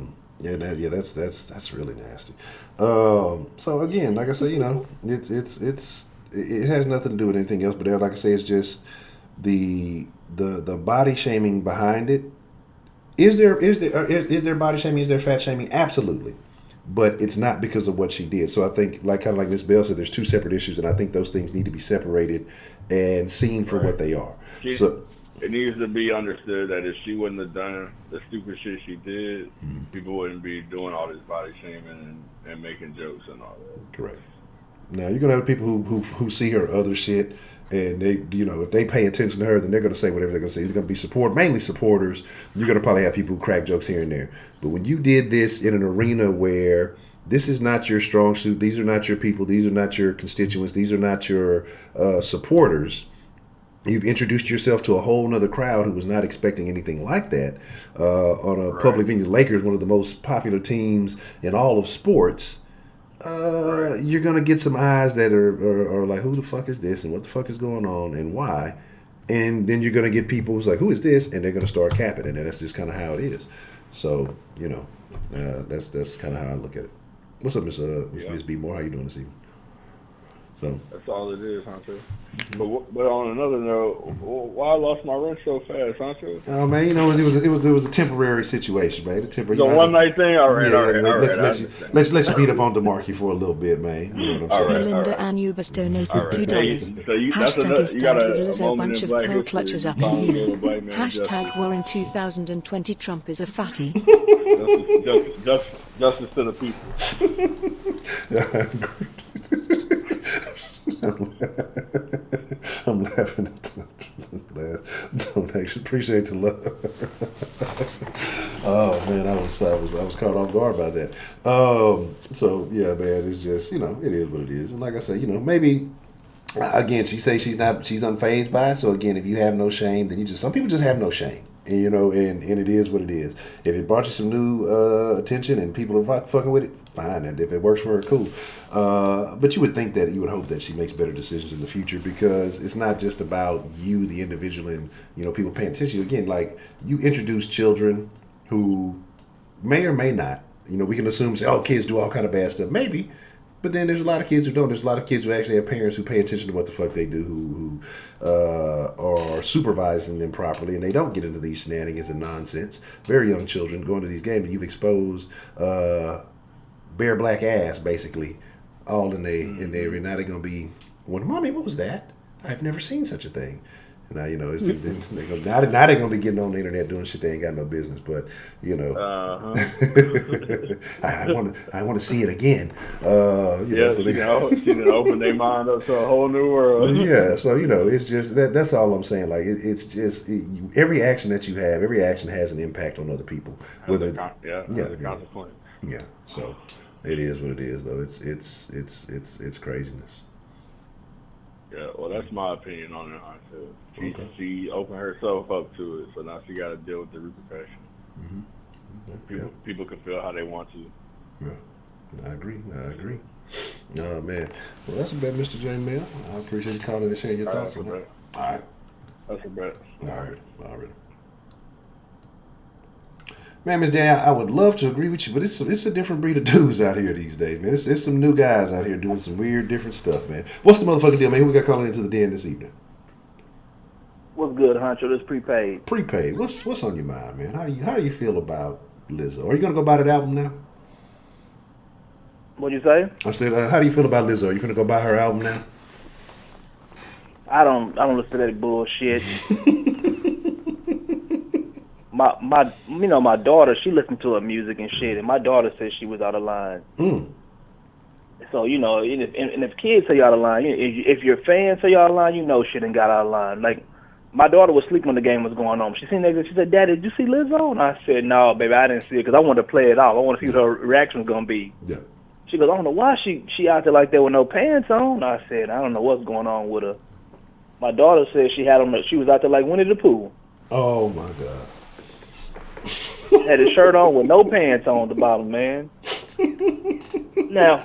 really nasty. So again, like I say, it has nothing to do with anything else. But like I say, it's just the body shaming behind it. Is there body shaming? Is there fat shaming? Absolutely. But it's not because of what she did. So I think, kind of like Ms. Bell said, there's two separate issues, and I think those things need to be separated and seen for what they are. It needs to be understood that if she wouldn't have done the stupid shit she did, people wouldn't be doing all this body shaming and making jokes and all that. Correct. Now you're gonna have people who see her other shit, and they, if they pay attention to her, then they're gonna say whatever they're gonna say. They're gonna be mainly supporters. You're gonna probably have people who crack jokes here and there. But when you did this in an arena where this is not your strong suit, these are not your people, these are not your constituents, these are not your supporters. You've introduced yourself to a whole nother crowd who was not expecting anything like that on a public venue. Lakers, one of the most popular teams in all of sports. You're going to get some eyes that are like, who the fuck is this and what the fuck is going on and why? And then you're going to get people who's like, who is this? And they're going to start capping. And that's just kind of how it is. So, that's kind of how I look at it. What's up, Miss B. Moore? How you doing this evening? So that's all it is, Honcho. But on another note, why I lost my rent so fast, Honcho? Oh man, it was a temporary situation, man. It's a one night thing. All right. Let's beat up on DeMarcus for a little bit, man. You know what I'm saying? Melinda Anubis donated $2. So Hashtag is stand with Lizzo, bunch of pearl clutches up in you. Hashtag war in 2020, Trump is a fatty. Justice to the people. I'm laughing at the donation. Appreciate the love. Oh man, I was caught off guard by that. So yeah, man, it's just it is what it is. And like I said, maybe again, she says she's unfazed by it. So again, if you have no shame, then some people just have no shame. And it is what it is. If it brought you some new attention and people are fucking with it, fine. And if it works for her, cool. But you would hope that she makes better decisions in the future, because it's not just about you, the individual, and people paying attention. Again, like, you introduce children who may or may not. We can assume, say, kids do all kind of bad stuff. Maybe. But then there's a lot of kids who don't. There's a lot of kids who actually have parents who pay attention to what the fuck they do, who are supervising them properly, and they don't get into these shenanigans and nonsense. Very young children going to these games, and you've exposed bare black ass, basically, all in the area. Now they're going to be, Mommy, what was that? I've never seen such a thing. Now, now they're going to be getting on the internet doing shit they ain't got no business. But, I want to see it again. She can open their mind up to a whole new world. Yeah, so, it's just, that's all I'm saying. Like, it's just, every action that you have, every action has an impact on other people. Has a consequence. Yeah, so it is what it is, though. It's craziness. Yeah, well, that's my opinion on it. She opened herself up to it, so now she got to deal with the repercussions. Mm-hmm. People can feel how they want to. Yeah, I agree. Oh, man. Well, that's a bet, Mr. J. Mill. I appreciate you calling and sharing your thoughts on that. All right. That's a bet. All right. Man, Miss Danny, I would love to agree with you, but it's a different breed of dudes out here these days, man. It's some new guys out here doing some weird, different stuff, man. What's the motherfucking deal, man? Who we got calling into the den this evening? What's good, Honcho? This prepaid. Prepaid. What's on your mind, man? How do you feel about Lizzo? Are you gonna go buy that album now? What'd you say? I said, how do you feel about Lizzo? Are you finna go buy her album now? I don't listen to that bullshit. my daughter, she listened to her music and shit, and my daughter said she was out of line. So, and if kids say you out of line, if your fans say you out of line, shit and got out of line. Like, my daughter was sleeping when the game was going on. She seen that. She said, "Daddy, did you see Lizzo?" And I said, "No, baby, I didn't see it because I wanted to play it off. I want to see what her reaction was going to be." Yeah. She goes, "I don't know why she out there like that with no pants on." I said, "I don't know what's going on with her." My daughter said she was out there like Winnie the Pooh. Oh, my God. Had his shirt on with no pants on the bottom, man. Now,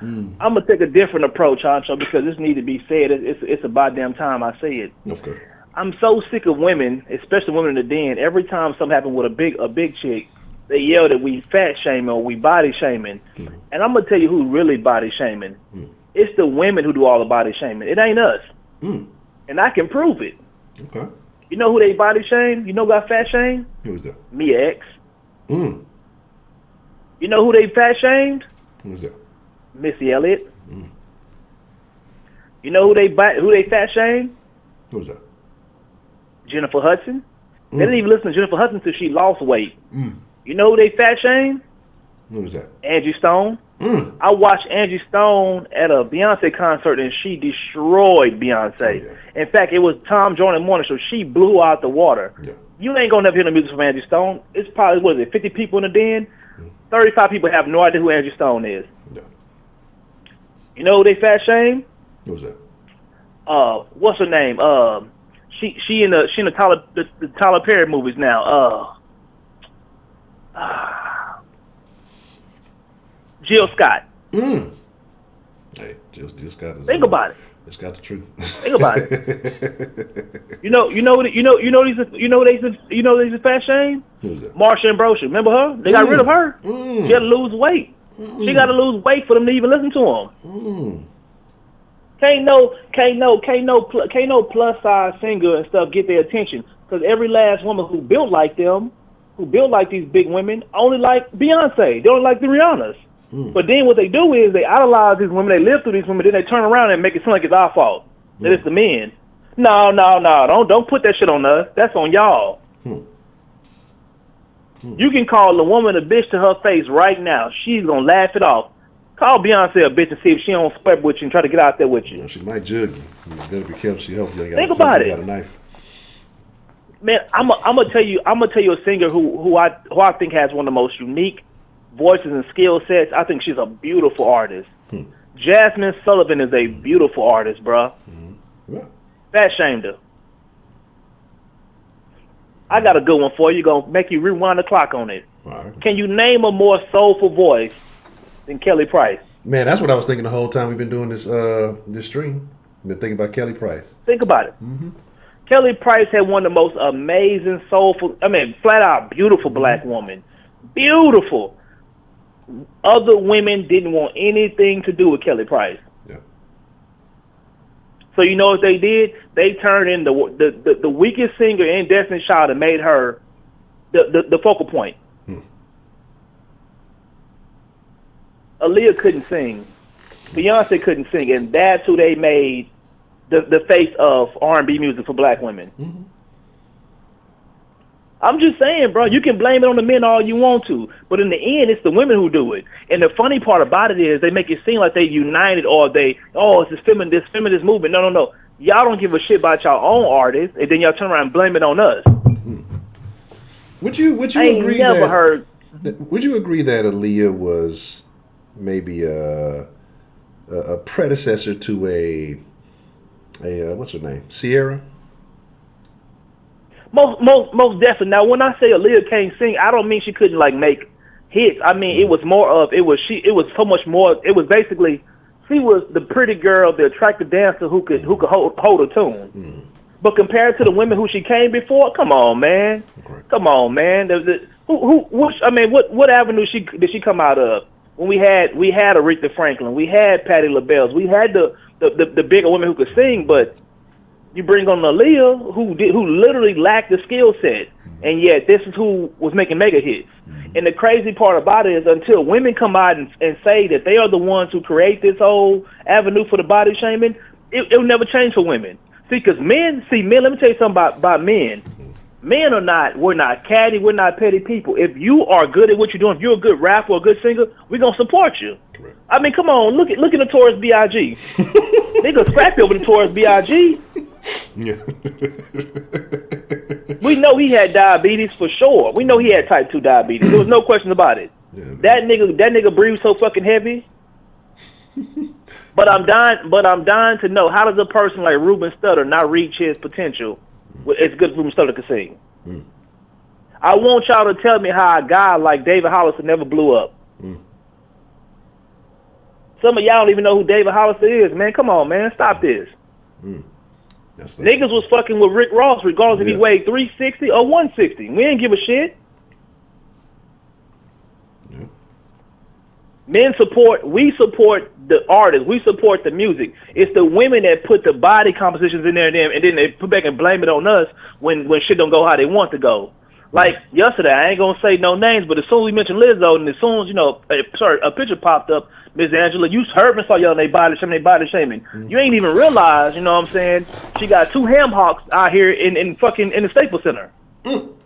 I'm going to take a different approach, Honcho, because this needs to be said. It's about damn time I say it. Okay. I'm so sick of women, especially women in the den. Every time something happens with a big chick, they yell that we fat shaming or we body shaming. And I'm going to tell you who's really body shaming. It's the women who do all the body shaming. It ain't us. And I can prove it. Okay. You know who they body shame? You know who got fat shame? Who was that? Mia X. You know who they fat shamed? Who was that? Missy Elliott. You know who they fat shamed? Who was that? Jennifer Hudson. They didn't even listen to Jennifer Hudson until she lost weight. You know who they fat shamed? Who was that? Angie Stone. I watched Angie Stone at a Beyonce concert, and she destroyed Beyonce. Oh, yeah. In fact, it was Tom Joyner morning show. She blew out the water. Yeah. You ain't gonna never hear the music from Angie Stone. It's probably 50 people in the den. 35 people have no idea who Angie Stone is. Yeah. You know who they fat shame? Who was that? What's her name? She in the Tyler Perry movies now. Jill Scott. Hey, Jill Scott is. Think about it. It's got the truth. Think about it. You know these fat shame? Who's that? Marsha Ambrosius. Remember her? They got rid of her. She had to lose weight. She got to lose weight for them to even listen to them. Can't no plus size singer and stuff get their attention because every last woman who built like them, who built like these big women, only like Beyonce. They don't like the Rihannas. But then what they do is they idolize these women. They live through these women. Then they turn around and make it seem like it's our fault. That it's the men. No. Don't put that shit on us. That's on y'all. You can call a woman a bitch to her face right now. She's gonna laugh it off. Call Beyonce a bitch and see if she don't split with you and try to get out there with you. Well, she might jug you. You better be careful. She hopefully you Think about it. got a knife. Man, I'm gonna tell you a singer who I think has one of the most unique voices and skill sets. I think she's a beautiful artist. Jasmine Sullivan is a beautiful artist, bruh. Yeah. Fat shamed her. I got a good one for you. Gonna make you rewind the clock on it. All right. Can you name a more soulful voice than Kelly Price? Man, that's what I was thinking the whole time we've been doing this stream. Been thinking about Kelly Price. Think about it. Kelly Price had one of the most amazing, soulful, flat out beautiful black woman. Beautiful. Other women didn't want anything to do with Kelly Price. Yeah. So you know what they did? They turned in the weakest singer in Destiny's Child and made her the focal point. Aaliyah couldn't sing. Beyonce couldn't sing. And that's who they made the face of R&B music for black women. I'm just saying, bro, you can blame it on the men all you want to, but in the end, it's the women who do it. And the funny part about it is they make it seem like they united or it's this feminist movement. No. Y'all don't give a shit about y'all own artists, and then y'all turn around and blame it on us. Would you agree Would you agree that Aaliyah was maybe a predecessor to a what's her name? Sierra? Most definitely. Now, when I say Aaliyah can't sing, I don't mean she couldn't make hits. I mean, it was more of it was so much more. It was basically she was the pretty girl, the attractive dancer who could hold a tune. But compared to the women who she came before, come on, man. Come on, man. What avenue did she come out of? When we had Aretha Franklin, we had Patti LaBelle, we had the bigger women who could sing, but you bring on Aaliyah, who literally lacked the skill set, and yet this is who was making mega hits. And the crazy part about it is until women come out and say that they are the ones who create this whole avenue for the body shaming, it'll never change for women. See, because men, let me tell you something about men. Men we're not catty, we're not petty people. If you are good at what you're doing, if you're a good rapper or a good singer, we're going to support you. Correct. I mean, come on, look at the Notorious B.I.G. Niggas scrappy over the Notorious B.I.G. Yeah. We know he had diabetes for sure. We know he had type 2 diabetes. There was no question about it. Yeah, that nigga breathes so fucking heavy. But I'm dying to know, how does a person like Ruben Studdard not reach his potential? It's good Ruben Studdard can sing. I want y'all to tell me how a guy like David Hollister never blew up. Some of y'all don't even know who David Hollister is, man. Come on, man. Stop this. Niggas was fucking with Rick Ross regardless if he weighed 360 or 160. We didn't give a shit. We support the artists, we support the music. It's the women that put the body compositions in there and then they put back and blame it on us when shit don't go how they want to go. Like yesterday, I ain't gonna say no names, but as soon as we mentioned Lizzo and as soon as, a picture popped up, Miss Angela, you heard me saw yelling they body shaming. You ain't even realize, you know what I'm saying, she got 2 ham hocks out here in the Staples Center. 2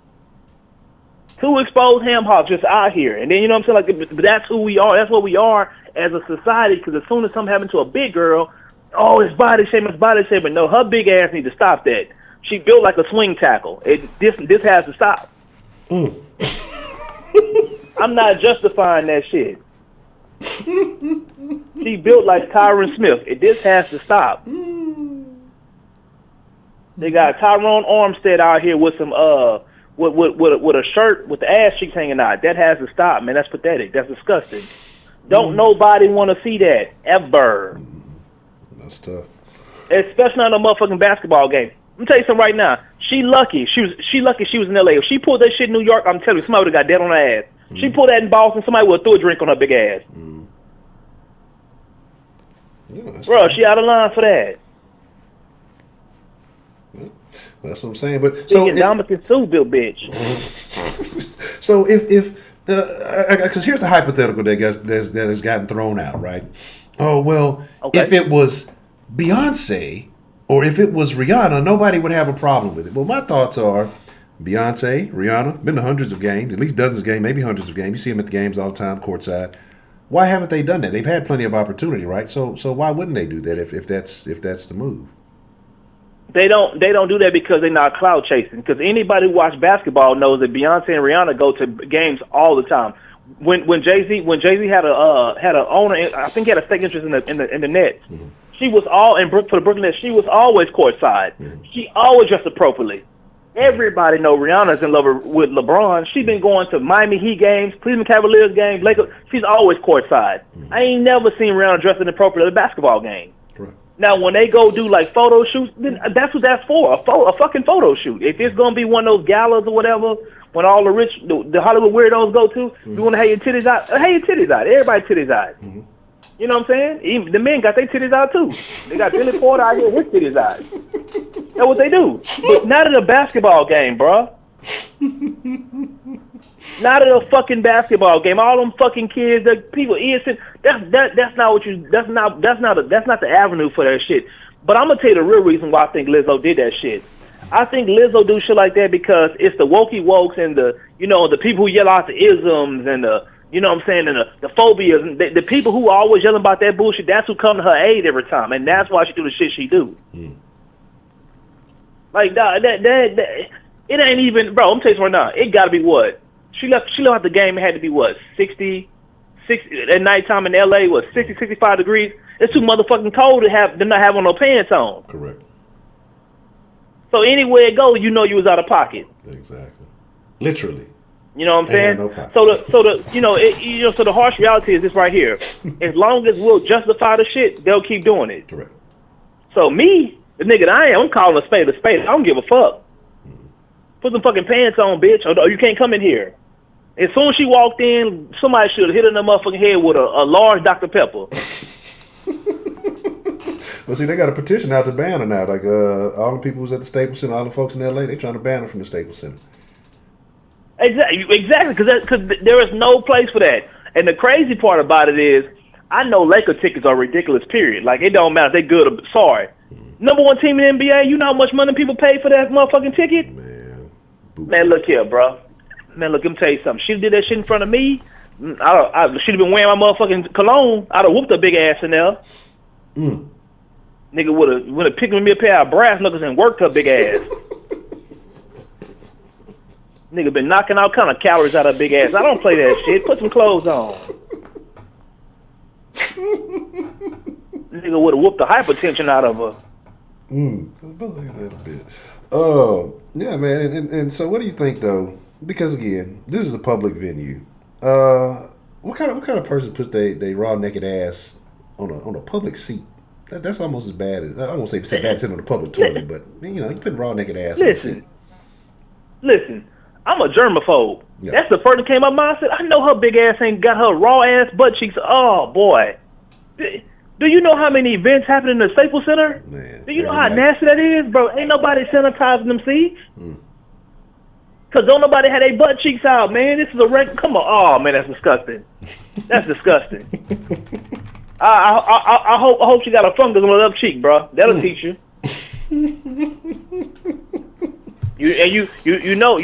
exposed ham hocks just out here. And then, you know what I'm saying, like, that's who we are. That's what we are as a society, because as soon as something happened to a big girl, oh, it's body shaming. No, her big ass need to stop that. She built like a swing tackle. This has to stop. I'm not justifying that shit. She built like Tyron Smith. This has to stop. They got Tyrone Armstead out here with some with a shirt with the ass cheeks hanging out. That has to stop, man. That's pathetic. That's disgusting. Don't nobody want to see that ever. That's tough. Especially not in a motherfucking basketball game. Let me tell you something right now. She lucky. She lucky she was in L.A. If she pulled that shit in New York, I'm telling you, somebody would have got dead on her ass. She pulled that in Boston, somebody would have threw a drink on her big ass. Yeah, bro, she out of line for that. Yeah, that's what I'm saying. But so Dominican Sue built bitch. So because here's the hypothetical that has gotten thrown out, right? Oh well, if it was Beyonce or if it was Rihanna, nobody would have a problem with it. Well, my thoughts are Beyonce, Rihanna, been to hundreds of games, at least dozens of games, maybe hundreds of games. You see them at the games all the time, courtside. Why haven't they done that? They've had plenty of opportunity, right? So why wouldn't they do that if that's the move? They don't do that because they're not cloud chasing. Because anybody who watches basketball knows that Beyonce and Rihanna go to games all the time. When Jay-Z had a owner, I think he had a stake interest in the Nets. Mm-hmm. She was for the Brooklyn Nets. She was always courtside. Mm-hmm. She always dressed appropriately. Everybody know Rihanna's in love with LeBron. She's been going to Miami Heat games, Cleveland Cavaliers games, Lakers. She's always courtside. Mm-hmm. I ain't never seen Rihanna dressed inappropriately at a basketball game. Correct. Now, when they go do like photo shoots, then that's what that's for, a fucking photo shoot. If it's gonna be one of those galas or whatever, when all the Hollywood weirdos go to, you want to have your titties out. Have your titties out. Everybody titties out. Mm-hmm. You know what I'm saying? Even the men got their titties out too. They got Billy Porter out here, his titties out. That's what they do. But not at a basketball game, bruh. Not at a fucking basketball game. All them fucking kids, the people innocent. That's not what you. That's not the avenue for that shit. But I'm gonna tell you the real reason why I think Lizzo did that shit. I think Lizzo do shit like that because it's the wokey wokes and the people who yell out the isms and the and the phobias and the people who are always yelling about that bullshit. That's who come to her aid every time, and that's why she do the shit she do. Mm. Like that it ain't even, bro. I'm telling you right now, it got to be what she left out the game. It had to be what 60 at nighttime in LA. What 60, 65 degrees. It's too motherfucking cold to not have on no pants on. Correct. So anywhere it goes, you know you was out of pocket. Exactly. Literally. You know what I'm saying? No pockets. So the harsh reality is this right here. As long as we'll justify the shit, they'll keep doing it. Correct. So me, the nigga that I am, I'm calling a spade a spade. I don't give a fuck. Put some fucking pants on, bitch, or you can't come in here. As soon as she walked in, somebody should have hit her in the motherfucking head with a large Dr. Pepper. Well, see, they got a petition out to ban her now. Like, all the people who's at the Staples Center, all the folks in L.A., they trying to ban her from the Staples Center. Exactly, because there is no place for that. And the crazy part about it is, I know Laker tickets are ridiculous, period. Like, it don't matter if they good or sorry. Number one team in the NBA, you know how much money people pay for that motherfucking ticket? Man, look here, bro. Man, look, let me tell you something. She did that shit in front of me. She'd have been wearing my motherfucking cologne. I'd have whooped her big ass in there. Nigga would have picked me a pair of brass knuckles and worked her big ass. Nigga been knocking all kind of calories out of her big ass. I don't play that shit. Put some clothes on. Nigga would have whooped the hypertension out of her. Yeah, man. And so, what do you think, though? Because again, this is a public venue. What kind of person puts they raw naked ass on a public seat? That's almost as bad as, I won't say bad as sitting on the public toilet, but you put raw naked ass on the seat. Listen, I'm a germaphobe. Yeah. That's the first that came up. I said, I know her big ass ain't got her raw ass butt cheeks. Oh boy, do you know how many events happen in the Staples Center? Man, do you know how nasty that is, bro? Ain't nobody sanitizing them seats. Cause don't nobody have their butt cheeks out, man. This is a wreck. Come on, oh man, that's disgusting. That's disgusting. I hope she got a fungus on her left cheek, bro. That'll teach you. You know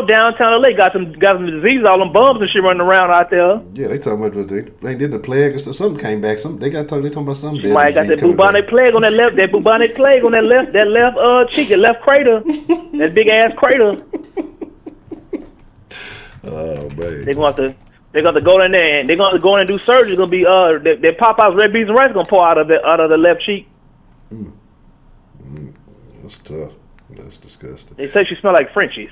downtown LA got some diseases, all them bums and shit running around out there. Yeah, they talking about they did the plague or something came back. They talking about something. Somebody got that bubonic plague on that left. That bubonic plague on that left cheek, that left crater, that big ass crater. Oh man, They're going to go in there and they're going to go in and do surgery. It's going to be their Popeye's red beans and rice going to pour out of the left cheek. That's tough. That's disgusting. They say she smell like Frenchies.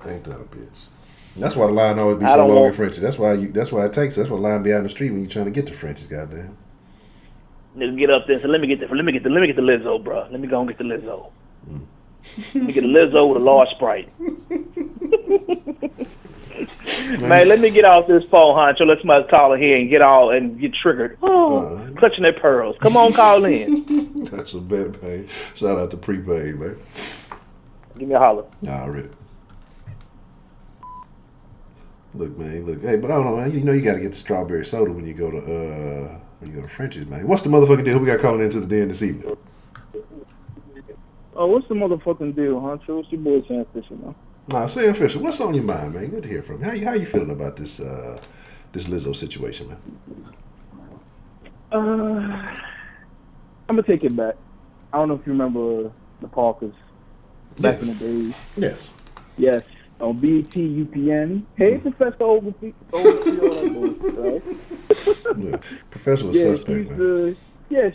Ain't that a bitch? That's why the line always be so long in Frenchies. That's why it takes. That's why the line be out in the street when you're trying to get to Frenchies. Goddamn. Nigga get up there and say, let me get the Lizzo, bro. Let me go and get the Lizzo. Let me get a Lizzo with a large Sprite. Man, let me get off this phone, Honcho. Let somebody call in here and get triggered. Clutching their pearls. Come on, call in. That's a bad pay. Shout out to prepaid, man. Give me a holler. Already. Look, man. Hey, but I don't know, man. You know you got to get the strawberry soda when you go to Frenchie's, man. What's the motherfucking deal? Who we got calling into the den this evening? Oh, what's the motherfucking deal, Honcho? What's your boy Sam Fisher, man? Nah, Sam Fisher, what's on your mind, man? Good to hear from you. How you feeling about this Lizzo situation, man? I'm gonna take it back. I don't know if you remember the Parkers back in the days. Yes. On BET, UPN. Hey, Professor Ogletree, all that bullshit, right? Yeah. Professional suspect, man.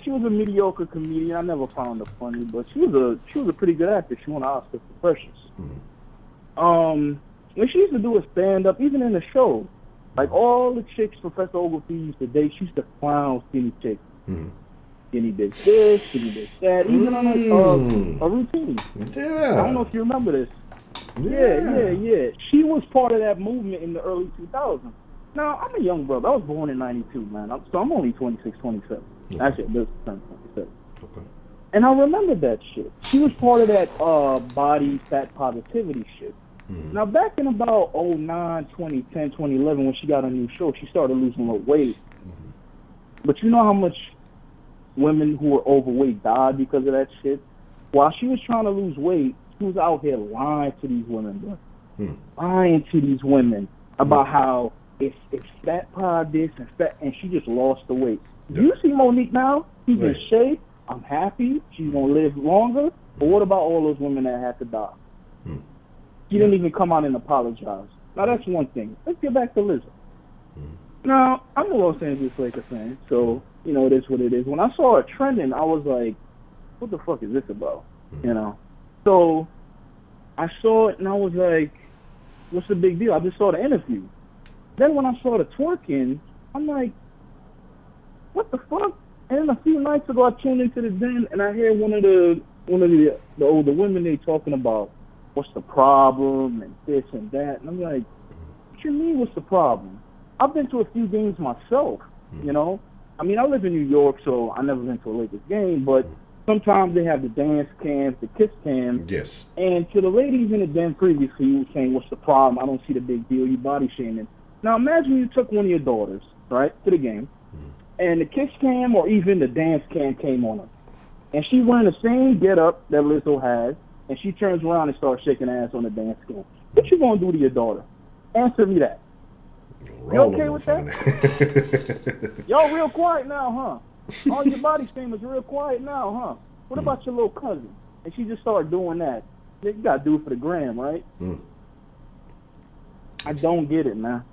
She was a mediocre comedian. I never found her funny, but she was a pretty good actress. She won an Oscar for Precious. When she used to do a stand-up, even in the show, like all the chicks Professor Ogletree used to date, she used to clown skinny chicks. Skinny bitch this, skinny bitch that, even on a routine. Yeah. I don't know if you remember this. Yeah. She was part of that movement in the early 2000s. Now, I'm a young brother. I was born in 92, man. So I'm only 26, 27. Actually, this turn 27. Okay. And I remember that shit. She was part of that body fat positivity shit. Now, back in about 09, 2010, 2011, when she got a new show, she started losing her weight. But you know how much women who were overweight died because of that shit? While she was trying to lose weight, she was out here lying to these women, bro. Lying to these women about how it's fat pride this and fat, and she just lost the weight. Do you see Monique now? She's in shape. I'm happy. She's going to live longer. But what about all those women that had to die? She didn't even come out and apologize. Now, that's one thing. Let's get back to Lizzo. Now, I'm a Los Angeles Lakers fan, so, it is what it is. When I saw it trending, I was like, what the fuck is this about? So I saw it, and I was like, What's the big deal? I just saw the interview. Then when I saw the twerking, I'm like, what the fuck? And then a few nights ago, I tuned into the den and I hear one of the older women, they talking about what's the problem and this and that. And I'm like, what you mean what's the problem? I've been to a few games myself, you know? I mean, I live in New York, so I never been to a Lakers game, but sometimes they have the dance cams, the kiss cams. Yes. And to the ladies in the den previously, you were saying, what's the problem? I don't see the big deal. You body shaming. Now imagine you took one of your daughters, right, to the game, and the kiss cam or even the dance cam came on her. And she's wearing the same get-up that Lizzo has, and she turns around and starts shaking ass on the dance cam. What you gonna do to your daughter? Answer me that. You okay with that? Y'all real quiet now, huh? All your body shamers real quiet now, huh? What about your little cousin? And she just started doing that. You gotta do it for the gram, right? I don't get it, man.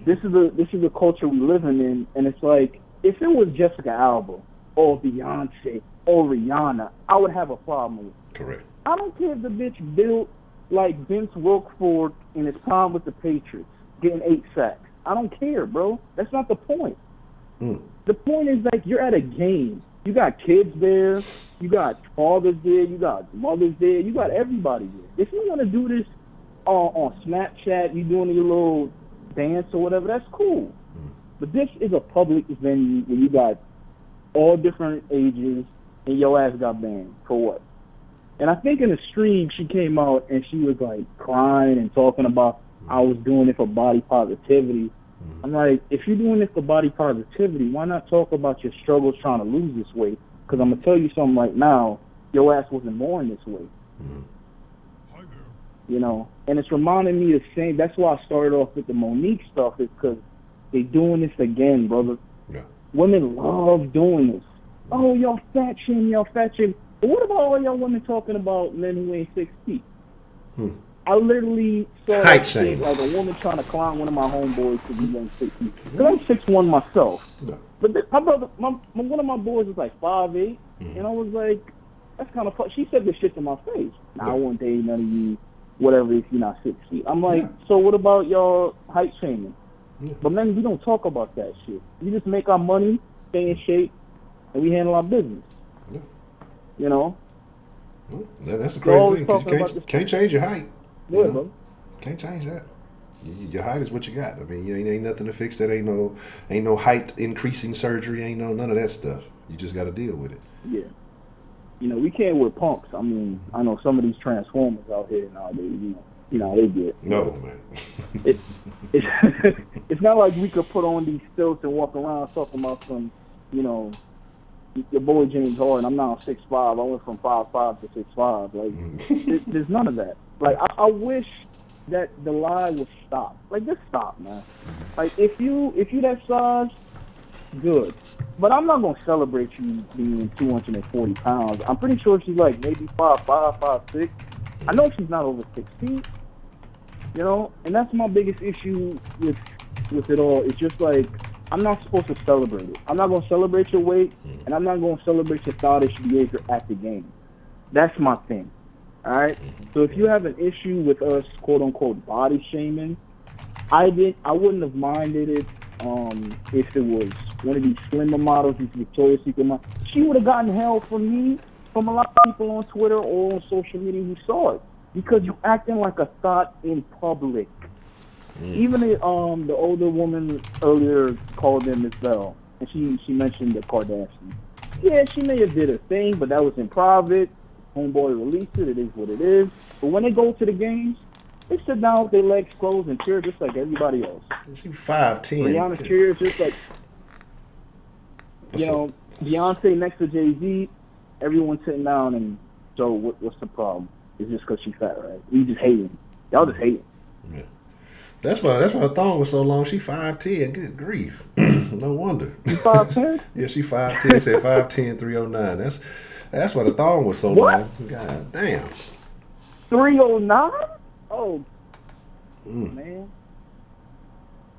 This is the culture we living in, and it's like, if it was Jessica Alba or Beyonce or Rihanna, I would have a problem with it. Correct. I don't care if the bitch built like Vince Wilfork in his time with the Patriots, getting 8 sacks. I don't care, bro. That's not the point. The point is, like, you're at a game. You got kids there. You got fathers there. You got mothers there. You got everybody there. If you want to do this on Snapchat, you doing your little dance or whatever, that's cool. But this is a public venue where you got all different ages, and your ass got banned. For what? And I think in the stream, she came out and she was, like, crying and talking about, I was doing it for body positivity. I'm like, if you're doing it for body positivity, why not talk about your struggles trying to lose this weight? Because I'm going to tell you something right now, your ass wasn't born this way. You know, and it's reminding me of saying, that's why I started off with the Monique stuff, is because they doing this again, brother. Yeah. Women love doing this. Oh, y'all fat shame, y'all fat shame. But what about all y'all women talking about men who ain't 6 feet? I literally saw height that shit, shame. like a woman trying to clown one of my homeboys because he ain't 6 feet. Because I'm 6'1" myself. Yeah. But my brother, one of my boys was like 5'8", and I was like, that's kind of fun. She said this shit to my face. Nah, I won't date none of you, whatever, if you're not 6 feet. I'm like, so what about y'all height shaming? But man, we don't talk about that shit. We just make our money, stay in shape, and we handle our business. You know? That's the crazy thing. You can't change your height. Yeah, bro. Can't change that. Your height is what you got. I mean, ain't nothing to fix that. Ain't no height increasing surgery. Ain't no none of that stuff. You just got to deal with it. Yeah. You know, we can't wear pumps. I mean, I know some of these transformers out here nowadays. You know how they get. No, man. It's not like we could put on these stilts and walk around talking about some, you know, your boy James Harden. I'm now 6'5". I went from 5'5" to 6'5". Like, there's none of that. Like, I wish that the lie would stop. Like, just stop, man. Like, if you that size, good. But I'm not gonna celebrate you being 240 pounds. I'm pretty sure she's like maybe 5'5", 5'6". I know she's not over 6 feet. You know, and that's my biggest issue with it all. It's just like, I'm not supposed to celebrate it. I'm not gonna celebrate your weight, and I'm not gonna celebrate your childish behavior at the game. That's my thing. All right. So if you have an issue with us, quote unquote, body shaming, I wouldn't have minded it if it was one of these slimmer models, these Victoria's Secret models. She would have gotten hell from me, from a lot of people on Twitter or on social media who saw it, because you acting like a thought in public. Even the older woman earlier called in Miss Bell, and she mentioned the Kardashians. Yeah, she may have did a thing, but that was in private. Homeboy released it. It is what it is. But when they go to the games, they sit down with their legs closed and cheer just like everybody else. She's 5'10". Rihanna cheers just like, you know, Beyonce next to Jay-Z. Everyone's sitting down, and so what's the problem? It's just because she's fat, right? We just hating. Y'all just hating. Yeah. That's why her thong was so long. She 5'10". Good grief. No wonder. You 5'10"? Yeah, she 5'10". They said 5'10", 309. That's why the thong was so long. God damn. 309? Oh, man.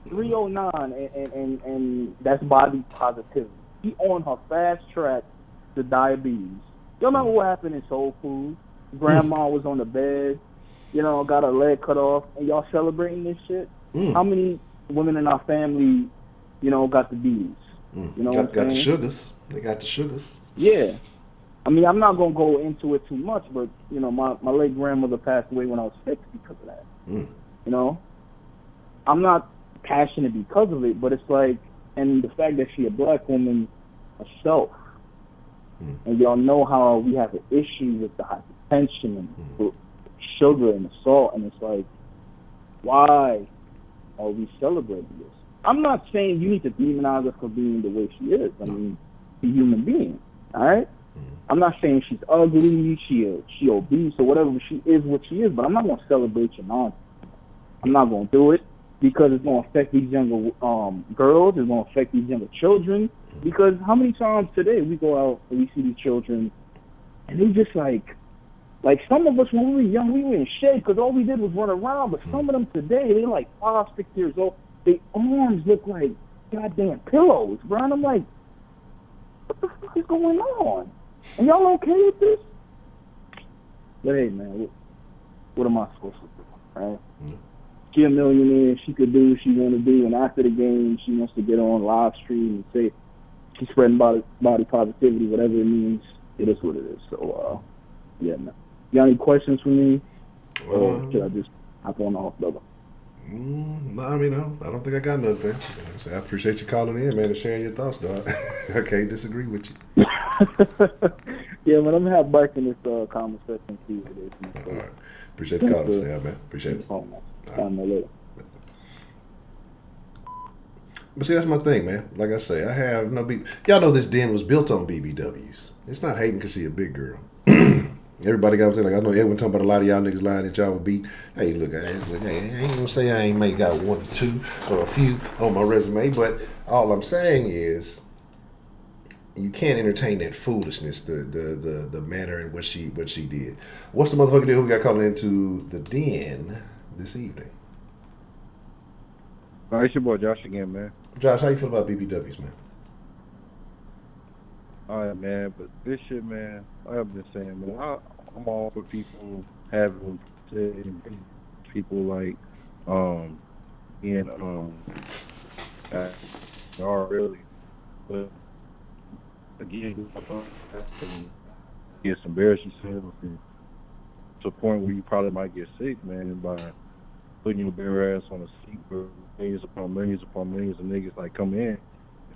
309, and that's body positivity. She on her fast track to diabetes. You remember what happened in Soul Food? Grandma was on the bed, got her leg cut off, and y'all celebrating this shit. How many women in our family, got the bees? You know what I'm got the saying? sugars. They got the sugars. Yeah. I mean, I'm not gonna go into it too much, but my late grandmother passed away when I was 6 because of that. I'm not passionate because of it, but it's like, and the fact that she a black woman herself, and y'all know how we have an issue with the hypertension and the sugar and the salt, and it's like, why are we celebrating this? I'm not saying you need to demonize her for being the way she is. I mean, she's a human being, all right? I'm not saying she's ugly, she obese or whatever. She is what she is, but I'm not gonna celebrate your nonsense. I'm not gonna do it because it's gonna affect these younger girls. It's gonna affect these younger children. Because how many times today we go out and we see these children, and they just like some of us when we were young, we were in shape because all we did was run around. But some of them today, they're like 5, 6 years old. Their arms look like goddamn pillows, bro. And I'm like, what the fuck is going on? And y'all okay with this? But hey, man, what am I supposed to do, right? She a millionaire. She could do what she want to do. And after the game, she wants to get on live stream and say she's spreading body positivity, whatever it means. It is what it is. So, yeah, man. You got any questions for me? Or should I just hop on off, brother? No, I mean, I don't think I got nothing, man. So I appreciate you calling in, man, and sharing your thoughts, dog. I can't disagree with you. Yeah, man, I'm going to have back in this conversation see what it is. All right. Appreciate the call, man. Appreciate it. All right. Later. But see, that's my thing, man. Like I say, I have no beat. Y'all know this den was built on BBWs. It's not hating because she a big girl. Everybody got to like, I know Edwin talking about a lot of y'all niggas lying that y'all would beat. Hey, look, I ain't gonna say I ain't got 1 or 2 or a few on my resume, but all I'm saying is you can't entertain that foolishness, the manner in which she did. What's the motherfucking deal? Who we got calling into the den this evening? It's your boy Josh again, man. Josh, how you feel about BBWs, man? All right, man, but this shit, man, I've been saying, man, I'm all for people having people like, being, are really, but again, it's embarrassing yourself to a point where you probably might get sick, man, by putting your bare ass on a seat where millions upon millions upon millions of niggas like come in and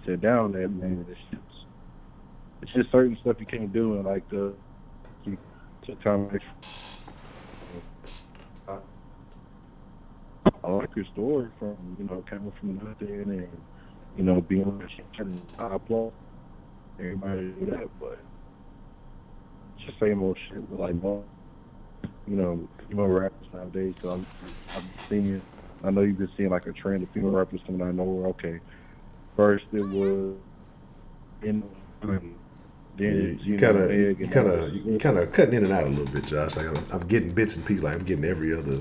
sit down there, man. It's just certain stuff you can't do, and like to time. I like your story from coming from nothing and being and I applaud everybody to do that, but it's just same old shit with like more female rappers nowadays. So I've seen, I know you've been seeing like a trend of female rappers coming out of nowhere. Okay, first it was in then you kind of cutting in and out a little bit, Josh. Like I'm getting bits and pieces. Like I'm getting every other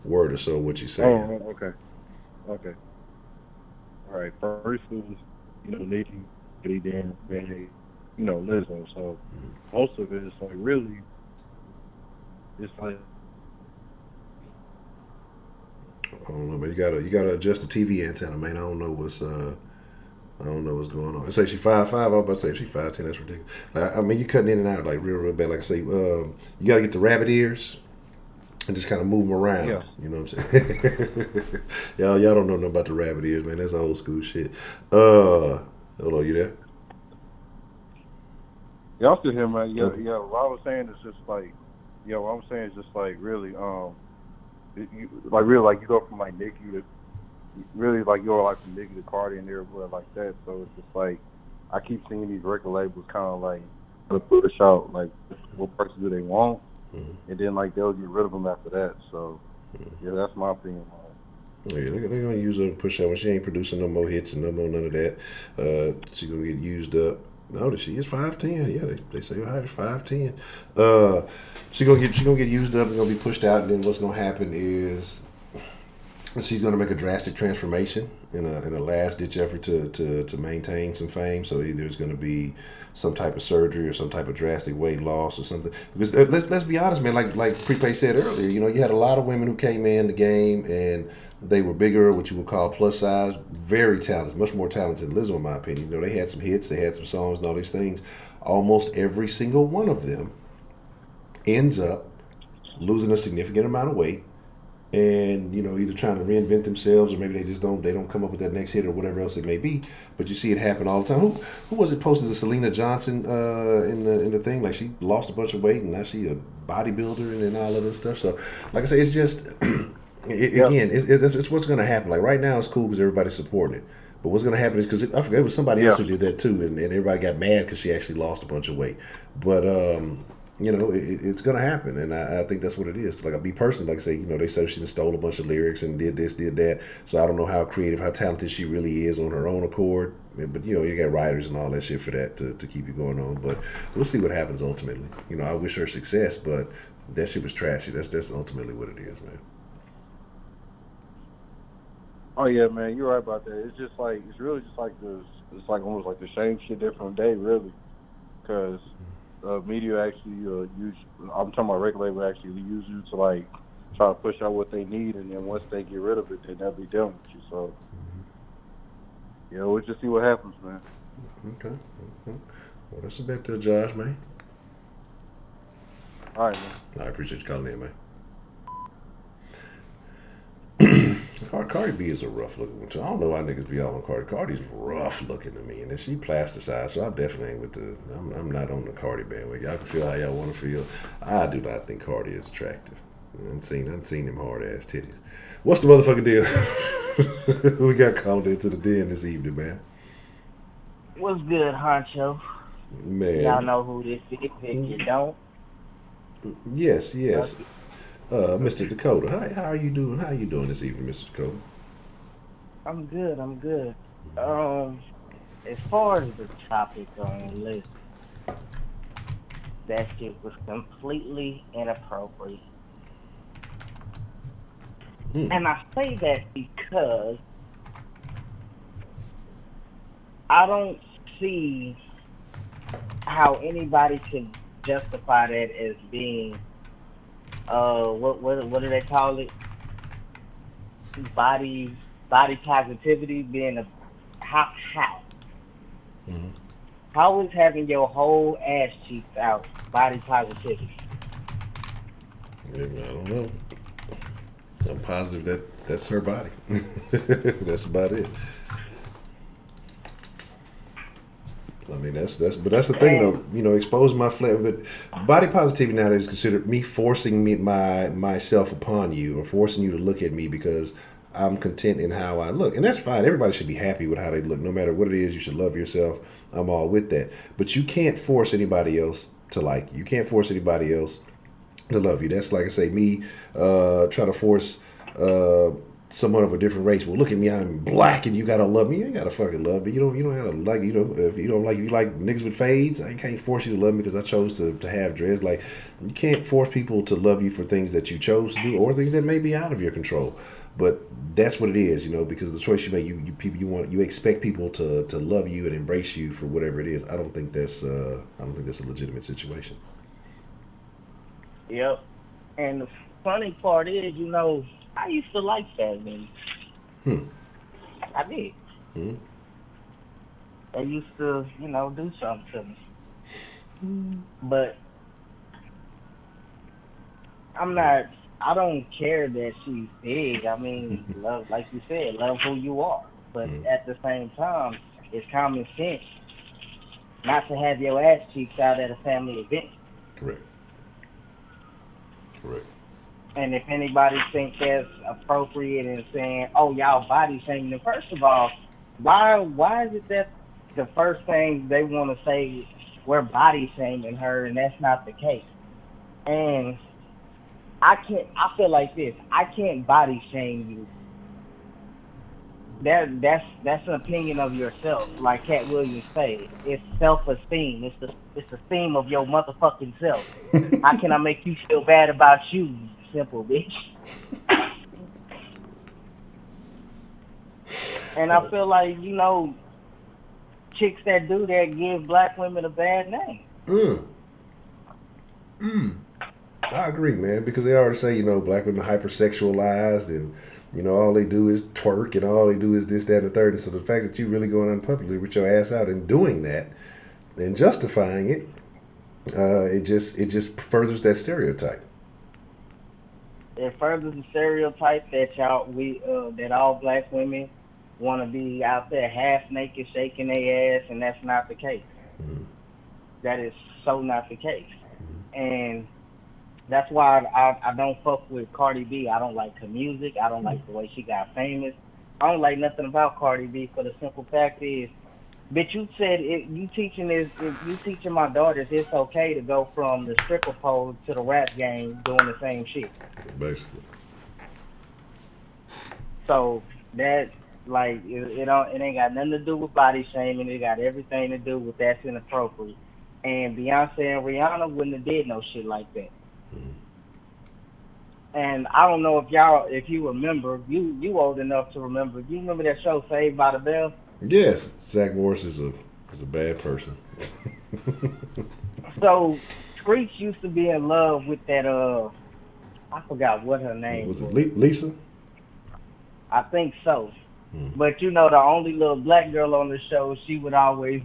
word or so of what you're saying. Oh, okay. All right. First it was Nicki, then Lizzo. So most of it is like really, it's like I don't know, man. You gotta adjust the TV antenna, man. I don't know what's going on. I say she 5'5". I was about to say if she 5'10", that's ridiculous. Like, I mean, you cutting in and out like real bad. Like I say, you gotta get the rabbit ears and just kind of move them around. Yeah. You know what I'm saying? y'all don't know nothing about the rabbit ears, man. That's old school shit. Hello, you there? Yeah, I'm still here, man. Yeah. What I was saying is just like, really, you go from like Nicki to really like you're like from Nicki to Cardi and everywhere like that. So it's just like I keep seeing these record labels kind of like push out like what person do they want, and then like they'll get rid of them after that. So yeah, that's my opinion on it. Yeah, they're gonna use her and push out when she ain't producing no more hits and no more none of that. She's gonna get used up. No, she is 5'10". Yeah, they say her height is 5'10". She's gonna get used up and gonna be pushed out. And then what's gonna happen is she's going to make a drastic transformation in a last ditch effort to maintain some fame. So either it's going to be some type of surgery or some type of drastic weight loss or something. Because let's be honest, man. Like Prepe said earlier, you had a lot of women who came in the game and they were bigger, what you would call plus size, very talented, much more talented than Lizzo, in my opinion. They had some hits, they had some songs and all these things. Almost every single one of them ends up losing a significant amount of weight, and either trying to reinvent themselves, or maybe they don't come up with that next hit or whatever else it may be. But you see it happen all the time. Who was it posted? The Selena Johnson in the thing, like she lost a bunch of weight and now she a bodybuilder and all of this stuff. So like I say, it's just again, it's what's going to happen. Like right now, it's cool because everybody's supporting it. But what's going to happen is, because I forget, it was somebody else who did that too, and everybody got mad because she actually lost a bunch of weight. But it's going to happen, and I think that's what it is. Like, I'll be personally, like I say, they said she stole a bunch of lyrics and did this, did that. So I don't know how creative, how talented she really is on her own accord. But you got writers and all that shit for that to keep you going on. But we'll see what happens ultimately. I wish her success, but that shit was trashy. That's ultimately what it is, man. Oh yeah, man, you're right about that. It's just like, it's really just like this. It's like almost like the same shit different day, really, because media actually use. I'm talking about record label actually use you to like try to push out what they need, and then once they get rid of it, they never be done with you. So we'll just see what happens, man. Okay. Well, that's a bet to Josh, man. All right, man. I appreciate you calling in, man. Cardi B is a rough looking one. I don't know why niggas be all on Cardi. Cardi's rough looking to me, and then she plasticized, so I definitely ain't with I'm not on the Cardi bandwagon. Y'all can feel how y'all want to feel. I do not think Cardi is attractive. I've seen them hard ass titties. What's the motherfucking deal? We got called into the den this evening, man. What's good, Honcho? Man, y'all know who this is. If you don't, yes. Mr. Dakota, how are you doing? How are you doing this evening, Mr. Dakota? I'm good. As far as the topic on the list, that shit was completely inappropriate. And I say that because I don't see how anybody can justify that as being what do they call it? Body positivity being a how? How is having your whole ass cheeks out body positivity? I don't know. I'm positive that's her body. That's about it. I mean, that's the thing though. Exposing my flesh, but body positivity nowadays is considered me forcing myself upon you, or forcing you to look at me because I'm content in how I look, and that's fine. Everybody should be happy with how they look, no matter what it is. You should love yourself. I'm all with that, but you can't force anybody else to like you. You can't force anybody else to love you. That's like I say, me try to force someone of a different race. Well, look at me, I'm black, and you gotta love me. You ain't gotta fucking love me. You don't have to like. If you don't like, you like niggas with fades. I can't force you to love me because I chose to have dreads. Like, you can't force people to love you for things that you chose to do or things that may be out of your control. But that's what it is, because the choice you make, you expect people to love you and embrace you for whatever it is. I don't think that's a legitimate situation. Yep. And the funny part is, I used to like fat men. I did. They used to, do something to me. But I don't care that she's big. I mean, love, like you said, love who you are. But at the same time, it's common sense not to have your ass cheeks out at a family event. Correct. And if anybody thinks that's appropriate and saying, "Oh, y'all body shaming," then first of all, why is it that the first thing they want to say, we're body shaming her, and that's not the case? And I feel like this. I can't body shame you. That's an opinion of yourself. Like Cat Williams said, it's self-esteem. It's the esteem of your motherfucking self. How can I make you feel bad about you, simple bitch? And I feel like, chicks that do that give black women a bad name. I agree, man, because they already say, black women hypersexualized and, all they do is twerk and all they do is this, that, and the third. And so the fact that you really going on publicly with your ass out and doing that and justifying it, it just furthers that stereotype. It furthers the stereotype that that all black women want to be out there half naked shaking their ass, and that's not the case. Mm-hmm. That is so not the case. And that's why I don't fuck with Cardi B. I don't like her music. I don't like the way she got famous. I don't like nothing about Cardi B for the simple fact is, bitch, you said you teaching my daughters it's okay to go from the stripper pole to the rap game doing the same shit. Basically. So that it ain't got nothing to do with body shaming. It got everything to do with that's inappropriate. And Beyonce and Rihanna wouldn't have did no shit like that. And I don't know if you remember, you old enough to remember. You remember that show Saved by the Bell? Yes, Zach Morris is a bad person. So Screech used to be in love with that I forgot what her name was. Was it Lisa? I think so. But the only little black girl on the show, she would always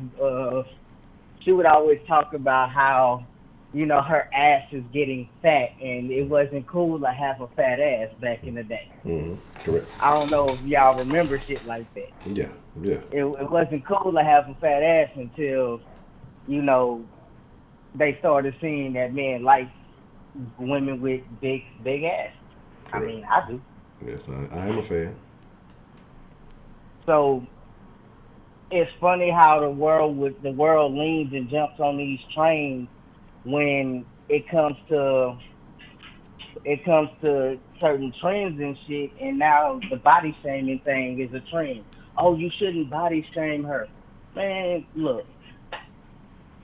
talk about how, her ass is getting fat, and it wasn't cool to have a fat ass back in the day. Mm-hmm. Correct. I don't know if y'all remember shit like that. Yeah. It wasn't cool to have a fat ass until, they started seeing that men like women with big ass. Correct. I mean, I do. Yes, I am a fan. So it's funny how the world leans and jumps on these trains when it comes to certain trends and shit, and now the body shaming thing is a trend. Oh, you shouldn't body shame her. Man, look,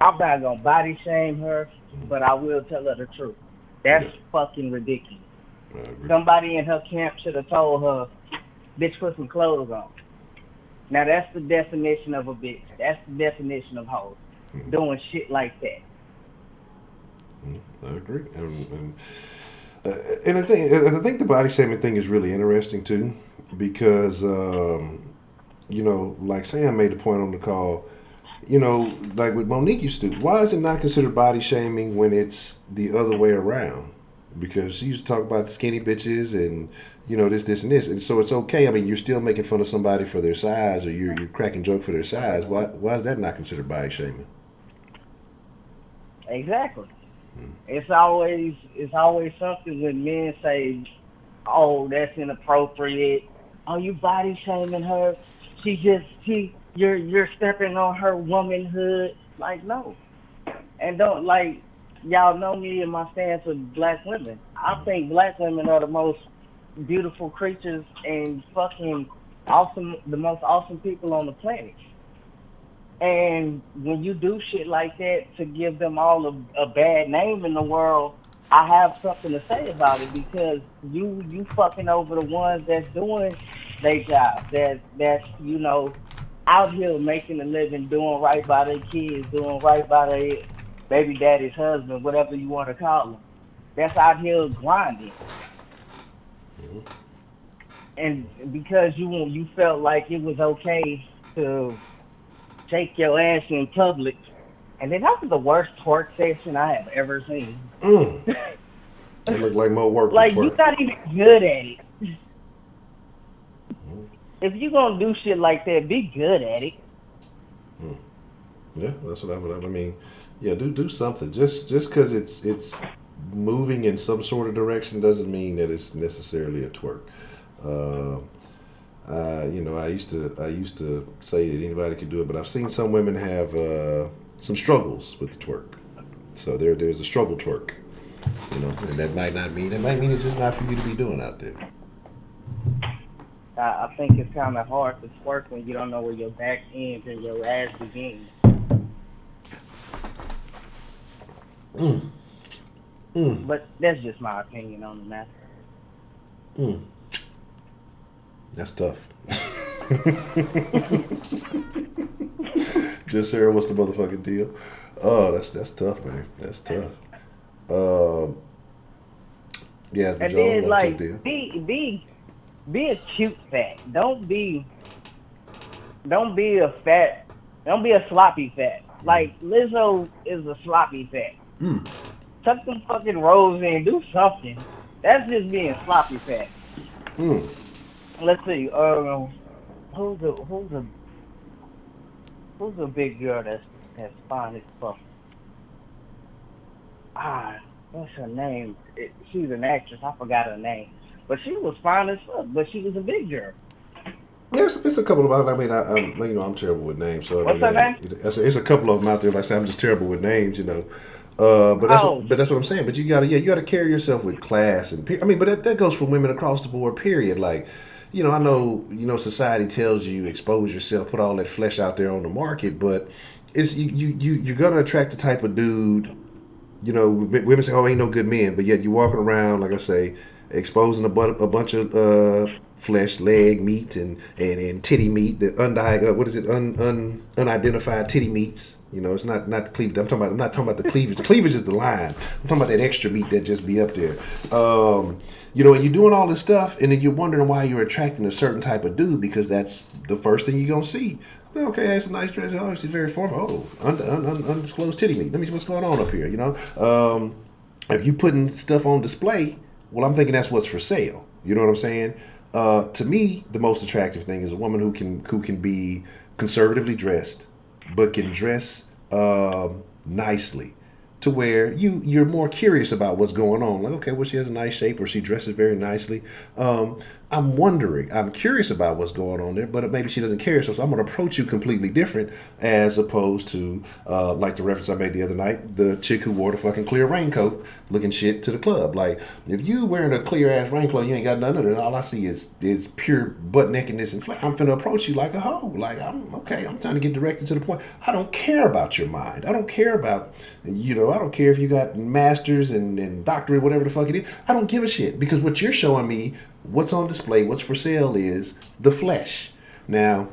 I'm not gonna body shame her, but I will tell her the truth. That's fucking ridiculous. Somebody in her camp should have told her, bitch, put some clothes on. Now that's the definition of a bitch. That's the definition of hoes. Doing shit like that. I agree. And I think the body shaming thing is really interesting too, because like Sam made the point on the call, like with Monique used to. Why is it not considered body shaming when it's the other way around? Because she used to talk about the skinny bitches and this and this, and so it's okay. I mean, you're still making fun of somebody for their size, or you're cracking joke for their size. Why is that not considered body shaming? Exactly. It's always something when men say, "Oh, that's inappropriate. Oh, you body shaming her. You're stepping on her womanhood." Like, no. And don't, like, y'all know me and my stance with black women. I think black women are the most beautiful creatures and fucking awesome, the most awesome people on the planet. And when you do shit like that to give them all a bad name in the world, I have something to say about it, because you fucking over the ones that's doing their job, that's out here making a living, doing right by their kids, doing right by their baby daddy's husband, whatever you want to call them. That's out here grinding. And because you felt like it was okay to shake your ass in public, and then that was the worst twerk session I have ever seen. It looked like more work. Like, you're not even good at it. If you're gonna do shit like that, be good at it. Yeah, that's what I mean. Yeah, do something. Just because it's moving in some sort of direction doesn't mean that it's necessarily a twerk. I used to say that anybody could do it, but I've seen some women have some struggles with the twerk. So there's a struggle twerk, and that might mean it's just not for you to be doing out there. I think it's kind of hard to twerk when you don't know where your back ends and your ass begins. But that's just my opinion on the matter. That's tough. Just Sarah, what's the motherfucking deal? Oh, that's tough, man. That's tough. Yeah, And Joe, then what's the like deal? be a cute fat. Don't be a fat. Don't be a sloppy fat. Like Lizzo is a sloppy fat. Tuck them fucking rolls in. Do something. That's just being sloppy fat. Let's see. Who's a big girl that's fine as fuck? What's her name? She's an actress. I forgot her name. But she was fine as fuck. But she was a big girl. Yes, it's a couple of. I mean, I'm terrible with names. So What's her name? It's a couple of them out there. Like I said, I'm just terrible with names, But that's what I'm saying. But you gotta carry yourself with class and. But that goes for women across the board. Period. Like, I know, society tells you expose yourself, put all that flesh out there on the market, but it's you're gonna attract the type of dude. Women say, "Oh, ain't no good men," but yet you're walking around, like I say, exposing a bunch of flesh, leg meat, and titty meat. The unidentified titty meats. It's not the cleavage. I'm not talking about the cleavage. The cleavage is the line. I'm talking about that extra meat that just be up there. And you're doing all this stuff, and then you're wondering why you're attracting a certain type of dude because that's the first thing you're gonna see. Well, okay, that's a nice dress. Oh, she's very formal. Oh, undisclosed titty meat. Let me see what's going on up here. If you putting stuff on display, well, I'm thinking that's what's for sale. You know what I'm saying? To me, the most attractive thing is a woman who can be conservatively dressed, but can dress nicely, to where you're more curious about what's going on. Like, okay, well, she has a nice shape, or she dresses very nicely. I'm curious about what's going on there, but maybe she doesn't care. So I'm going to approach you completely different, as opposed to like the reference I made the other night, the chick who wore the fucking clear raincoat looking shit to the club. Like, if you wearing a clear ass raincoat, you ain't got nothing under it. All I see is pure butt nakedness and I'm finna approach you like a hoe. Like, I'm trying to get directed to the point. I don't care about your mind. I don't care about, I don't care if you got masters and doctorate, whatever the fuck it is. I don't give a shit, because what you're showing me, what's on display, what's for sale, is the flesh. Now,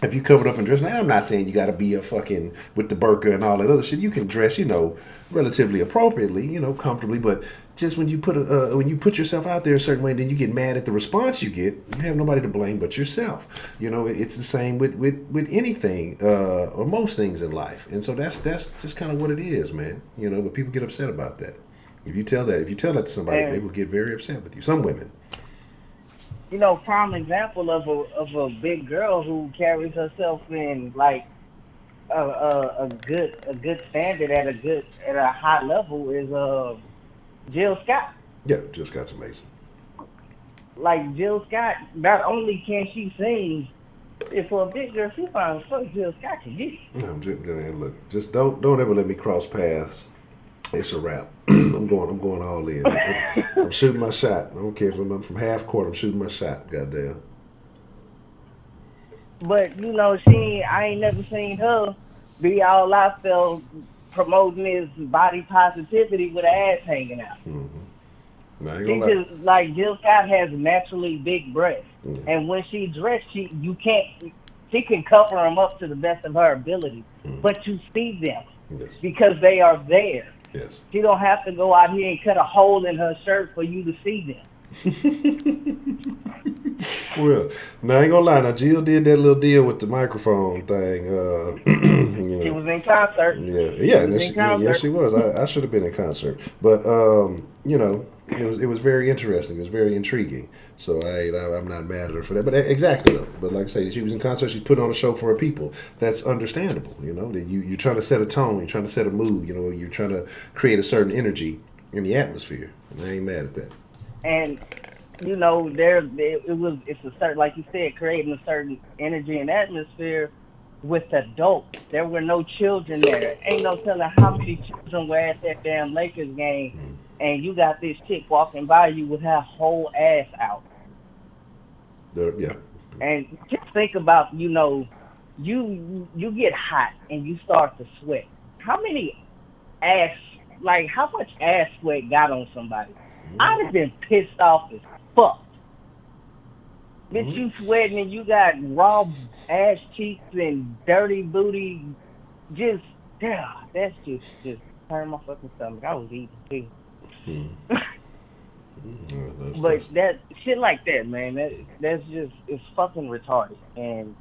if you covered up and dressed, now I'm not saying you got to be a fucking with the burqa and all that other shit. You can dress, relatively appropriately, comfortably. But just when you put yourself out there a certain way, and then you get mad at the response you get, you have nobody to blame but yourself. It's the same with anything or most things in life. And so that's just kind of what it is, man. But people get upset about that. If you tell that to somebody, they will get very upset with you. Some women. Prime example of a big girl who carries herself in like a good standard at a high level is Jill Scott. Yeah, Jill Scott's amazing. Like, Jill Scott, not only can she sing, if for a big girl, she finds fuck Jill Scott can get. No, look, just don't ever let me cross paths. It's a wrap. I'm going all in. I'm shooting my shot. I don't care if I'm from half court. I'm shooting my shot. Goddamn. But I ain't never seen her be all I felt promoting his body positivity with her ass hanging out. Mm-hmm. I ain't gonna lie. Just like Jill Scott has naturally big breasts, and when she dressed, she can cover them up to the best of her ability, but you see them because they are there. Yes. She don't have to go out here and cut a hole in her shirt for you to see them. Well, now I ain't gonna lie. Now Jill did that little deal with the microphone thing. She was in concert. Yeah, she was. I should have been in concert, but it was very interesting. It was very intriguing. So I'm not mad at her for that. But exactly though. But like I say, she was in concert. She's putting on a show for her people. That's understandable. That you're trying to set a tone. You're trying to set a mood. You're trying to create a certain energy in the atmosphere. And I ain't mad at that. And it's a certain, like you said, creating a certain energy and atmosphere with adults. There were no children there. Ain't no telling how many children were at that damn Lakers game, and you got this chick walking by you with her whole ass out. Yeah. And just think about, you get hot and you start to sweat. How much ass sweat got on somebody? I'd have been pissed off as fuck. Bitch, you sweating and you got raw ass cheeks and dirty booty. Just, yeah, that's just turned my fucking stomach. I was eating too. But that shit like that, man, that's just, it's fucking retarded. And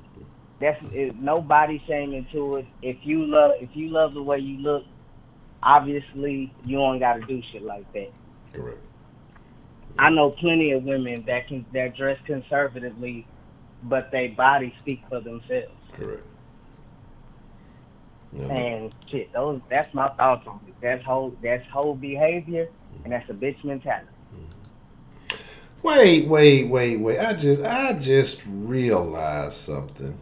no body shaming to it. If you love the way you look, obviously you don't got to do shit like that. Correct. I know plenty of women that dress conservatively, but their bodies speak for themselves. Correct. And shit, that's my thoughts on it. That's whole behavior, and that's a bitch mentality. Wait. I just realized something.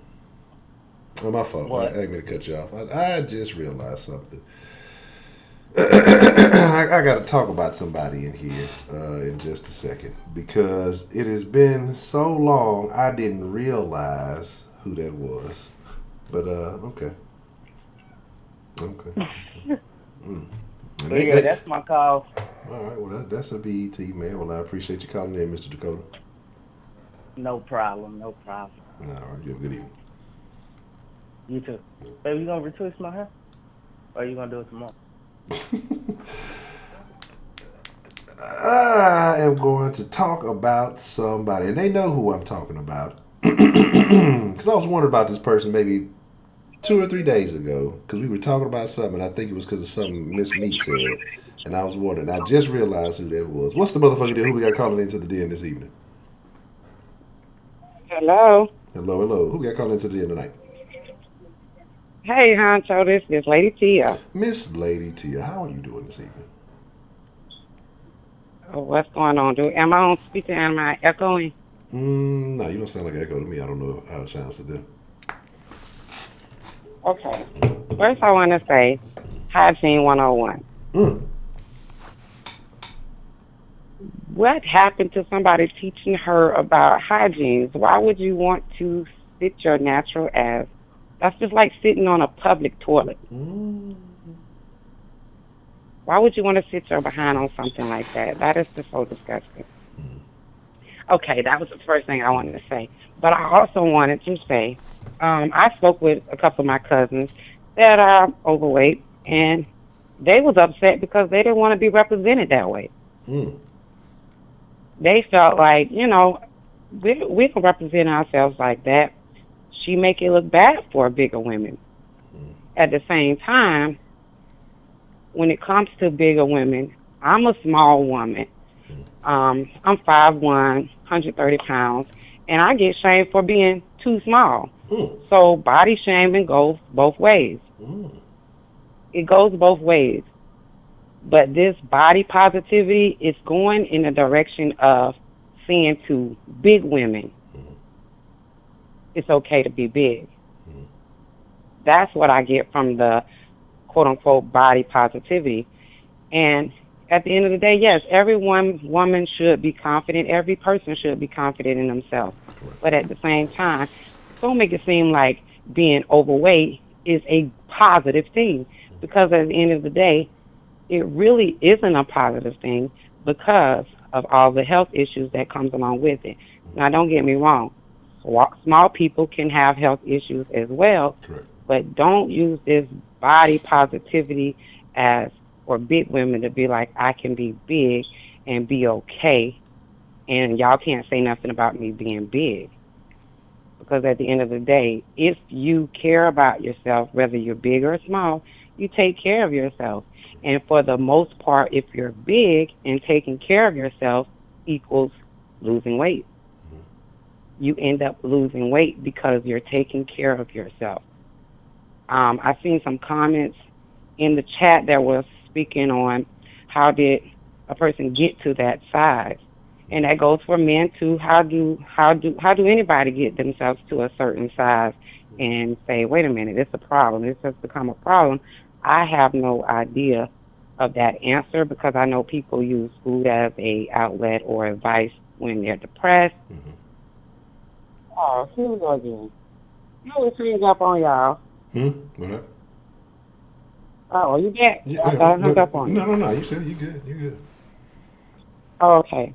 Oh, my fault. What? I didn't mean to cut you off. I just realized something. I got to talk about somebody in here in just a second, because it has been so long I didn't realize who that was. But okay. But yeah, that's my call. All right, well that's a BET, man. Well, I appreciate you calling in, Mr. Dakota. No problem. All right, you have a good evening. You too. Baby, you gonna retwist my hair, or you gonna do it tomorrow? I am going to talk about somebody, and they know who I'm talking about, because I was wondering about this person maybe 2 or 3 days ago, because we were talking about something, and I think it was because of something Miss Meat said, and I was wondering. I just realized who that was. What's the motherfucking deal? Who we got calling into the den this evening? Hello. Hello. Who we got calling into the den tonight? Hey, Honcho, this is Lady Tia. Miss Lady Tia, how are you doing this evening? Oh, what's going on, dude? Am I on speaker? Am I echoing? No, you don't sound like an echo to me. I don't know how it sounds to them. Okay. First, I want to say Hygiene 101. What happened to somebody teaching her about hygiene? Why would you want to sit your natural ass? That's just like sitting on a public toilet. Why would you want to sit your behind on something like that? That is just so disgusting. Okay, that was the first thing I wanted to say. But I also wanted to say, I spoke with a couple of my cousins that are overweight, and they was upset because they didn't want to be represented that way. They felt like, we can represent ourselves like that. She make it look bad for bigger women. At the same time, when it comes to bigger women, I'm a small woman. I'm 5'1", 130 pounds, and I get shamed for being too small. So body shaming goes both ways. It goes both ways. But this body positivity is going in the direction of saying to big women, it's okay to be big. That's what I get from the quote-unquote body positivity. And at the end of the day, yes, every woman should be confident. Every person should be confident in themselves. But at the same time, don't make it seem like being overweight is a positive thing. Because at the end of the day, it really isn't a positive thing because of all the health issues that comes along with it. Now, don't get me wrong. Small people can have health issues as well. Correct. But don't use this body positivity as for big women to be like, I can be big and be okay, and y'all can't say nothing about me being big. Because at the end of the day, if you care about yourself, whether you're big or small, you take care of yourself. And for the most part, if you're big and taking care of yourself equals losing weight. You end up losing weight because you're taking care of yourself. I've seen some comments in the chat that was speaking on how did a person get to that size, and that goes for men too. How do anybody get themselves to a certain size and say, wait a minute, it's a problem, this has become a problem? I have no idea of that answer because I know people use food as a outlet or advice when they're depressed. Oh, here we go again. You always hang up on y'all. What up? Oh, you back? Yeah, I hung up on you. No. You said you good. You good. Oh, okay.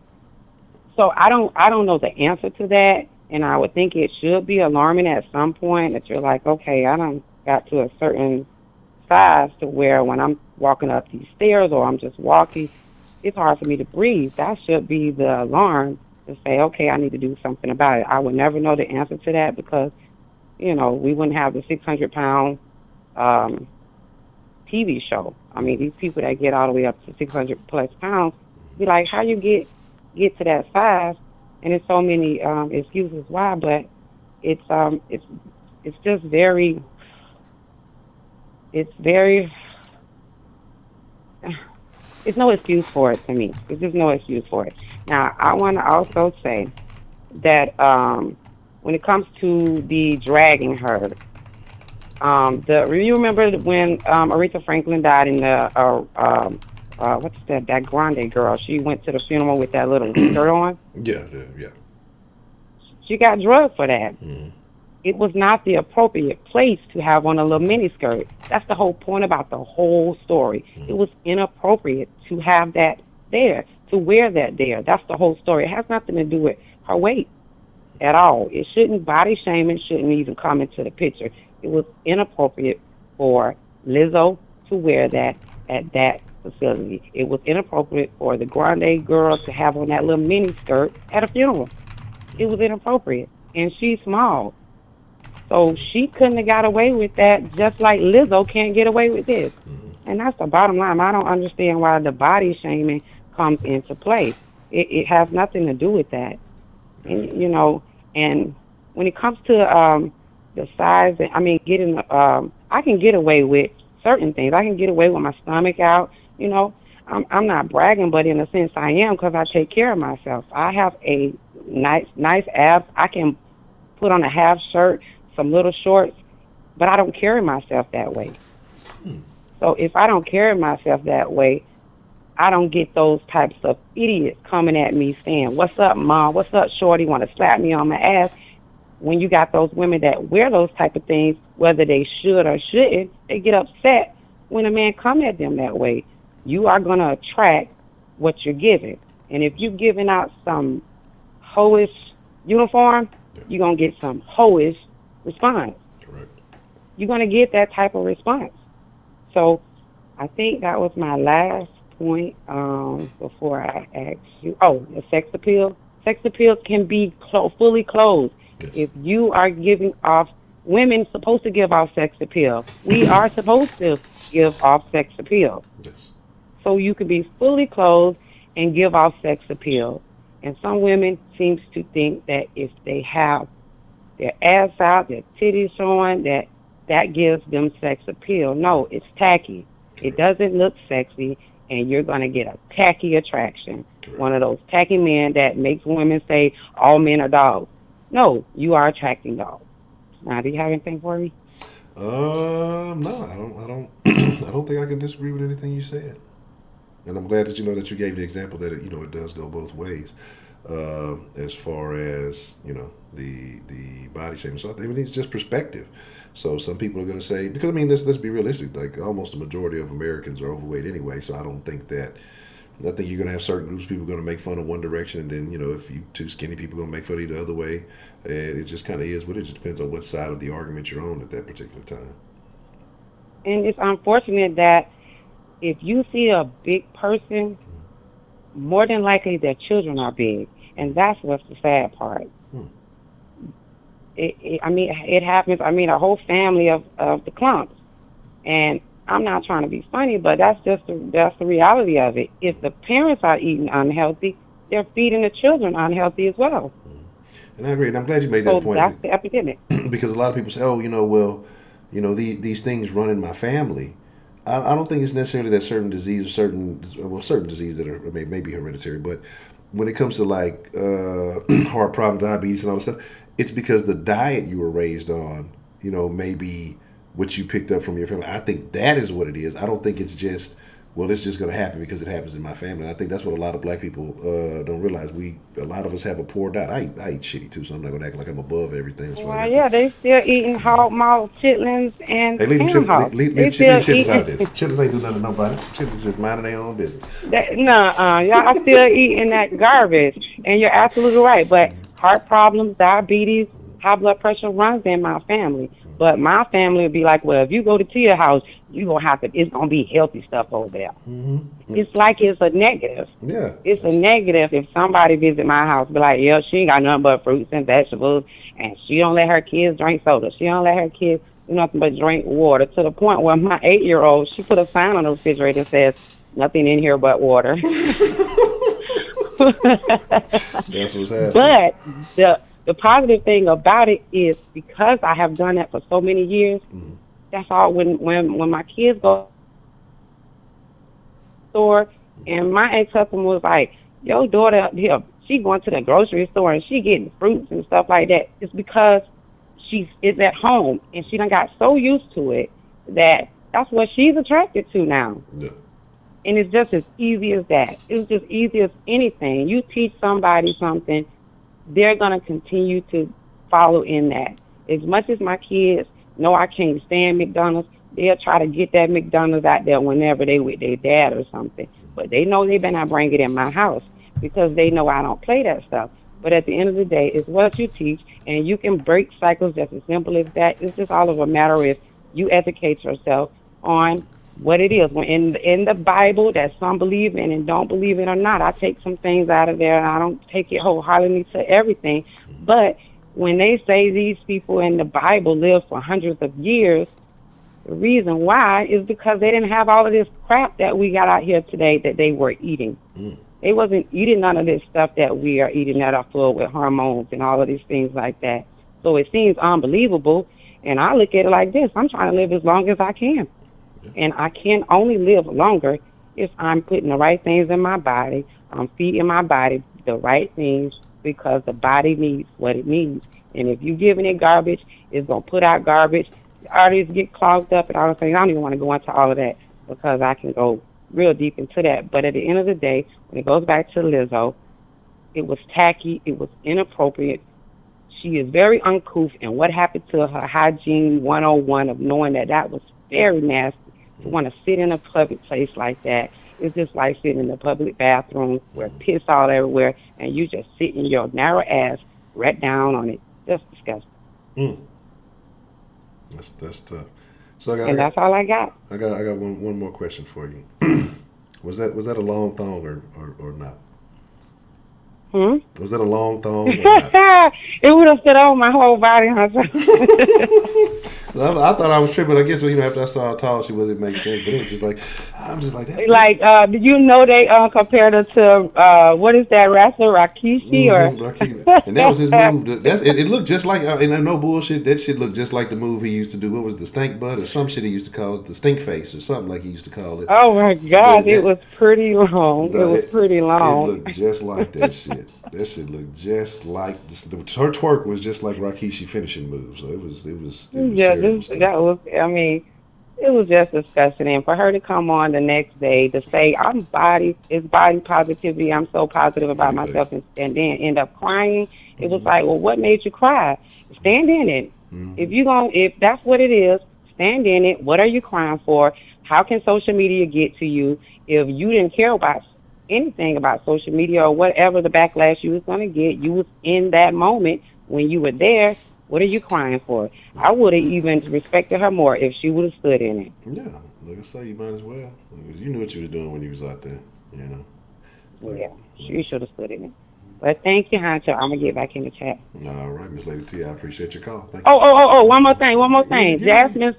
So I don't know the answer to that, And I would think it should be alarming at some point that you're like, okay, I done got to a certain size to where when I'm walking up these stairs or I'm just walking, it's hard for me to breathe. That should be the alarm to say, okay, I need to do something about it. I would never know the answer to that because, we wouldn't have the 600-pound TV show. I mean, these people that get all the way up to 600 plus pounds, be like, how you get to that size? And there's so many excuses why, but it's just very, it's no excuse for it to me. There's just no excuse for it. Now, I want to also say that when it comes to the dragging her, you remember when Aretha Franklin died in the what's that Grande girl? She went to the funeral with that little skirt on. Yeah. She got drugged for that. Mm-hmm. It was not the appropriate place to have on a little mini skirt. That's the whole point about the whole story. Mm-hmm. It was inappropriate to have that there, to wear that there. That's the whole story. It has nothing to do with her weight at all. It shouldn't, body shaming shouldn't even come into the picture. It was inappropriate for Lizzo to wear that at that facility. It was inappropriate for the Grande girl to have on that little mini skirt at a funeral. It was inappropriate. And she's small. So she couldn't have got away with that, just like Lizzo can't get away with this. And that's the bottom line. I don't understand why the body shaming comes into play. It has nothing to do with that. And, and when it comes to the size, getting, I can get away with certain things. I can get away with my stomach out. I'm not bragging, but in a sense I am because I take care of myself. I have a nice abs. I can put on a half shirt, some little shorts, but I don't carry myself that way. So if I don't carry myself that way, I don't get those types of idiots coming at me saying, "What's up, Mom? What's up, Shorty? Want to slap me on my ass?" When you got those women that wear those type of things, whether they should or shouldn't, they get upset when a man come at them that way. You are going to attract what you're giving. And if you're giving out some hoish uniform, you're going to get some hoish response. Correct. You're going to get that type of response. So I think that was my last point before I ask you. Oh, the sex appeal. Sex appeals can be fully closed. Yes. If you are giving off, women supposed to give off sex appeal. We are supposed to give off sex appeal. Yes. So you can be fully clothed and give off sex appeal. And some women seems to think that if they have their ass out, their titties showing, that gives them sex appeal. No, it's tacky. It doesn't look sexy, and you're going to get a tacky attraction. One of those tacky men that makes women say all men are dogs. No, you are attracting dogs. Now, do you have anything for me? No, I don't. I don't think I can disagree with anything you said. And I'm glad that that you gave the example that it does go both ways, as far as the body shaming. So I think it's just perspective. So some people are going to say, because let's be realistic. Like almost the majority of Americans are overweight anyway. So I think you're going to have certain groups of people going to make fun of one direction, and then if you too skinny, people are going to make fun of you the other way. And it just kind of is, but it just depends on what side of the argument you're on at that particular time. And it's unfortunate that if you see a big person, more than likely their children are big, and that's what's the sad part. It happens. A whole family of the clumps, and I'm not trying to be funny, but that's the reality of it. If the parents are eating unhealthy, they're feeding the children unhealthy as well. And I agree, and I'm glad you made that point. That's the epidemic. Because a lot of people say, these things run in my family. I don't think it's necessarily that certain disease or certain diseases that are maybe hereditary, but when it comes to like heart problem, diabetes, and all this stuff, it's because the diet you were raised on, maybe what you picked up from your family. I think that is what it is. I don't think it's just, it's just going to happen because it happens in my family. And I think that's what a lot of black people don't realize. A lot of us have a poor diet. I eat shitty too, so I'm not going to act like I'm above everything. Well, yeah, they still eating hog maul chitlins and leave chitlins out of this. Chitlins ain't do nothing to nobody. Chitlins just minding their own business. Y'all still eating that garbage, and you're absolutely right. But heart problems, diabetes, high blood pressure runs in my family. But my family would be like, well, if you go to Tia's house, it's going to be healthy stuff over there. It's like it's a negative. Yeah. It's a negative if somebody visit my house, be like, yeah, she ain't got nothing but fruits and vegetables, and she don't let her kids drink soda. She don't let her kids do nothing but drink water, to the point where my 8-year-old, she put a sign on the refrigerator that says, nothing in here but water. That's what's happening. But the positive thing about it is because I have done that for so many years, that's all. When my kids go to the store, and my ex-husband was like, your daughter, she going to the grocery store and she getting fruits and stuff like that, it's because she is at home and she done got so used to it that that's what she's attracted to now. Yeah. And it's just as easy as that. It's just easy as anything. You teach somebody something, they're going to continue to follow in that. As much as my kids know I can't stand McDonald's, they'll try to get that McDonald's out there whenever they with their dad or something. But they know they better not bring it in my house because they know I don't play that stuff. But at the end of the day, it's what you teach, and you can break cycles just as simple as that. It's just all of a matter of you educate yourself on what it is. When in the Bible that some believe in and don't believe in or not, I take some things out of there, and I don't take it wholeheartedly to everything. But when they say these people in the Bible lived for hundreds of years, the reason why is because they didn't have all of this crap that we got out here today that they were eating. They wasn't eating none of this stuff that we are eating that are full with hormones and all of these things like that. So it seems unbelievable, and I look at it like this. I'm trying to live as long as I can. And I can only live longer if I'm putting the right things in my body. I'm feeding my body the right things because the body needs what it needs. And if you're giving it garbage, it's going to put out garbage. The arteries get clogged up and all those things. I don't even want to go into all of that because I can go real deep into that. But at the end of the day, when it goes back to Lizzo, it was tacky. It was inappropriate. She is very uncouth. And what happened to her hygiene 101 of knowing that was very nasty. To want to sit in a public place like that, it's just like sitting in the public bathroom where piss all everywhere, and you just sit in your narrow ass right down on it. That's disgusting. That's tough. So that's all I got. I got one more question for you. was that a long thong or not? Was that a long thong or not? It would have fit on my whole body. I thought I was tripping. I guess after I saw how tall she was, it makes sense. But it was just like, I'm just like that. Like, did you know they compared her to what is that wrestler, Rikishi and that was his move. It looked just like, and no bullshit. That shit looked just like the move he used to do. What was the stink butt or some shit he used to call it, the stink face or something like he used to call it. Oh my God, it was pretty long. It was pretty long. It looked just like that shit. That shit looked just like her twerk was just like Rikishi finishing moves. So it was terrible. It was just disgusting. And for her to come on the next day to say, it's body positivity, I'm so positive about myself, and then end up crying, it was like, well, what made you cry? Stand in it. If that's what it is, stand in it. What are you crying for? How can social media get to you? If you didn't care about anything about social media or whatever the backlash you was going to get, you was in that moment when you were there. What are you crying for? I would have even respected her more if she would have stood in it. Yeah, like I say, you might as well. You knew what you was doing when you was out there, Yeah, she should have stood in it. But thank you, Honcho. I'm going to get back in the chat. All right, Miss Lady T, I appreciate your call. Thank you. One more thing. Yeah. Jasmine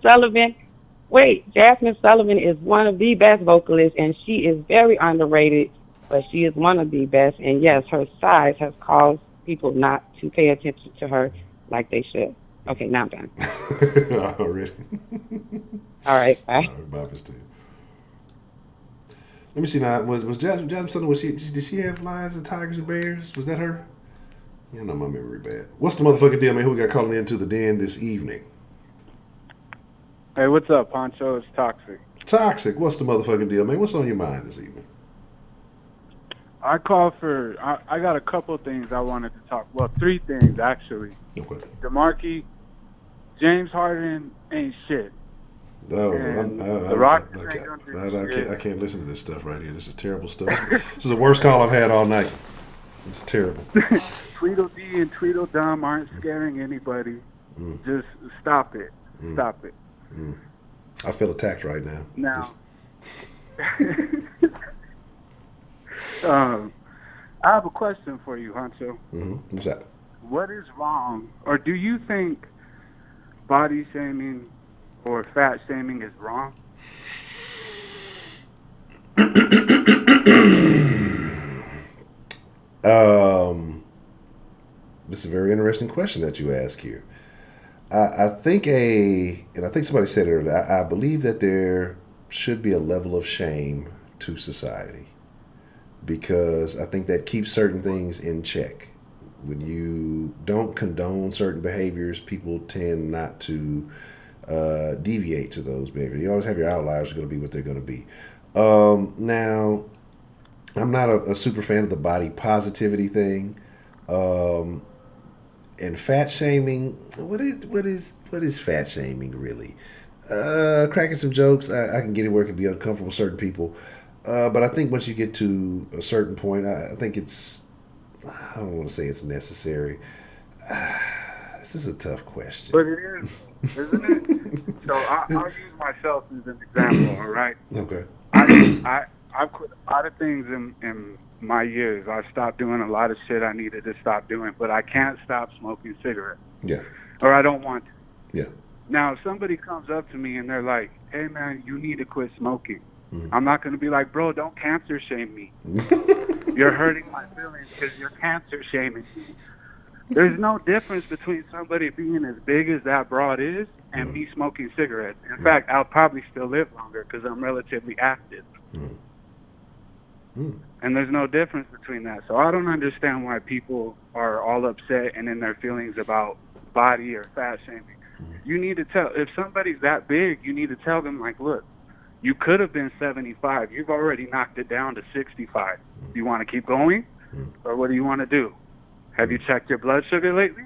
Sullivan is one of the best vocalists, and she is very underrated, but she is one of the best. And yes, her size has caused people not to pay attention to her like they should. Okay, now I'm done. Already. All right, bye. All right, bye, Mr. Let me see now. Was Jasmine Sullivan? Did she have lions and tigers and bears? Was that her? You know my memory bad. What's the motherfucking deal, man? Who we got calling into the den this evening? Hey, what's up, Honcho? It's Toxic. Toxic. What's the motherfucking deal, man? What's on your mind this evening? I got a couple things I wanted to talk. Well, 3 things actually. Okay. DeMarque, James Harden ain't shit. No, the Rockets I can't listen to this stuff right here. This is terrible stuff. This is the worst call I've had all night. It's terrible. Tweedledee and Tweedledum aren't scaring anybody. Just stop it. Stop it. I feel attacked right now. Now, I have a question for you, Honcho. What's that? What is wrong, or do you think body shaming or fat shaming is wrong? This is a very interesting question that you ask here. I think and I think somebody said it earlier, I believe that there should be a level of shame to society because I think that keeps certain things in check. When you don't condone certain behaviors, people tend not to deviate to those behaviors. You always have your outliers are going to be what they're going to be. Now, I'm not a super fan of the body positivity thing. And fat shaming, what is fat shaming really? Cracking some jokes, I can get it where it can be uncomfortable with certain people. But I think once you get to a certain point, I think I don't want to say it's necessary. This is a tough question. But it is, isn't it? So I'll use myself as an example, all right? Okay. I've quit a lot of things in my years. I've stopped doing a lot of shit I needed to stop doing, but I can't stop smoking cigarettes. Yeah. Or I don't want to. Yeah. Now, if somebody comes up to me and they're like, hey, man, you need to quit smoking. I'm not going to be like, bro, don't cancer shame me. You're hurting my feelings because you're cancer shaming me. There's no difference between somebody being as big as that broad is and me smoking cigarettes. In fact, I'll probably still live longer because I'm relatively active. And there's no difference between that. So I don't understand why people are all upset and in their feelings about body or fat shaming. You need to tell, if somebody's that big, you need to tell them, like, look, you could have been 75. You've already knocked it down to 65. Do you want to keep going? Or what do you want to do? Have you checked your blood sugar lately?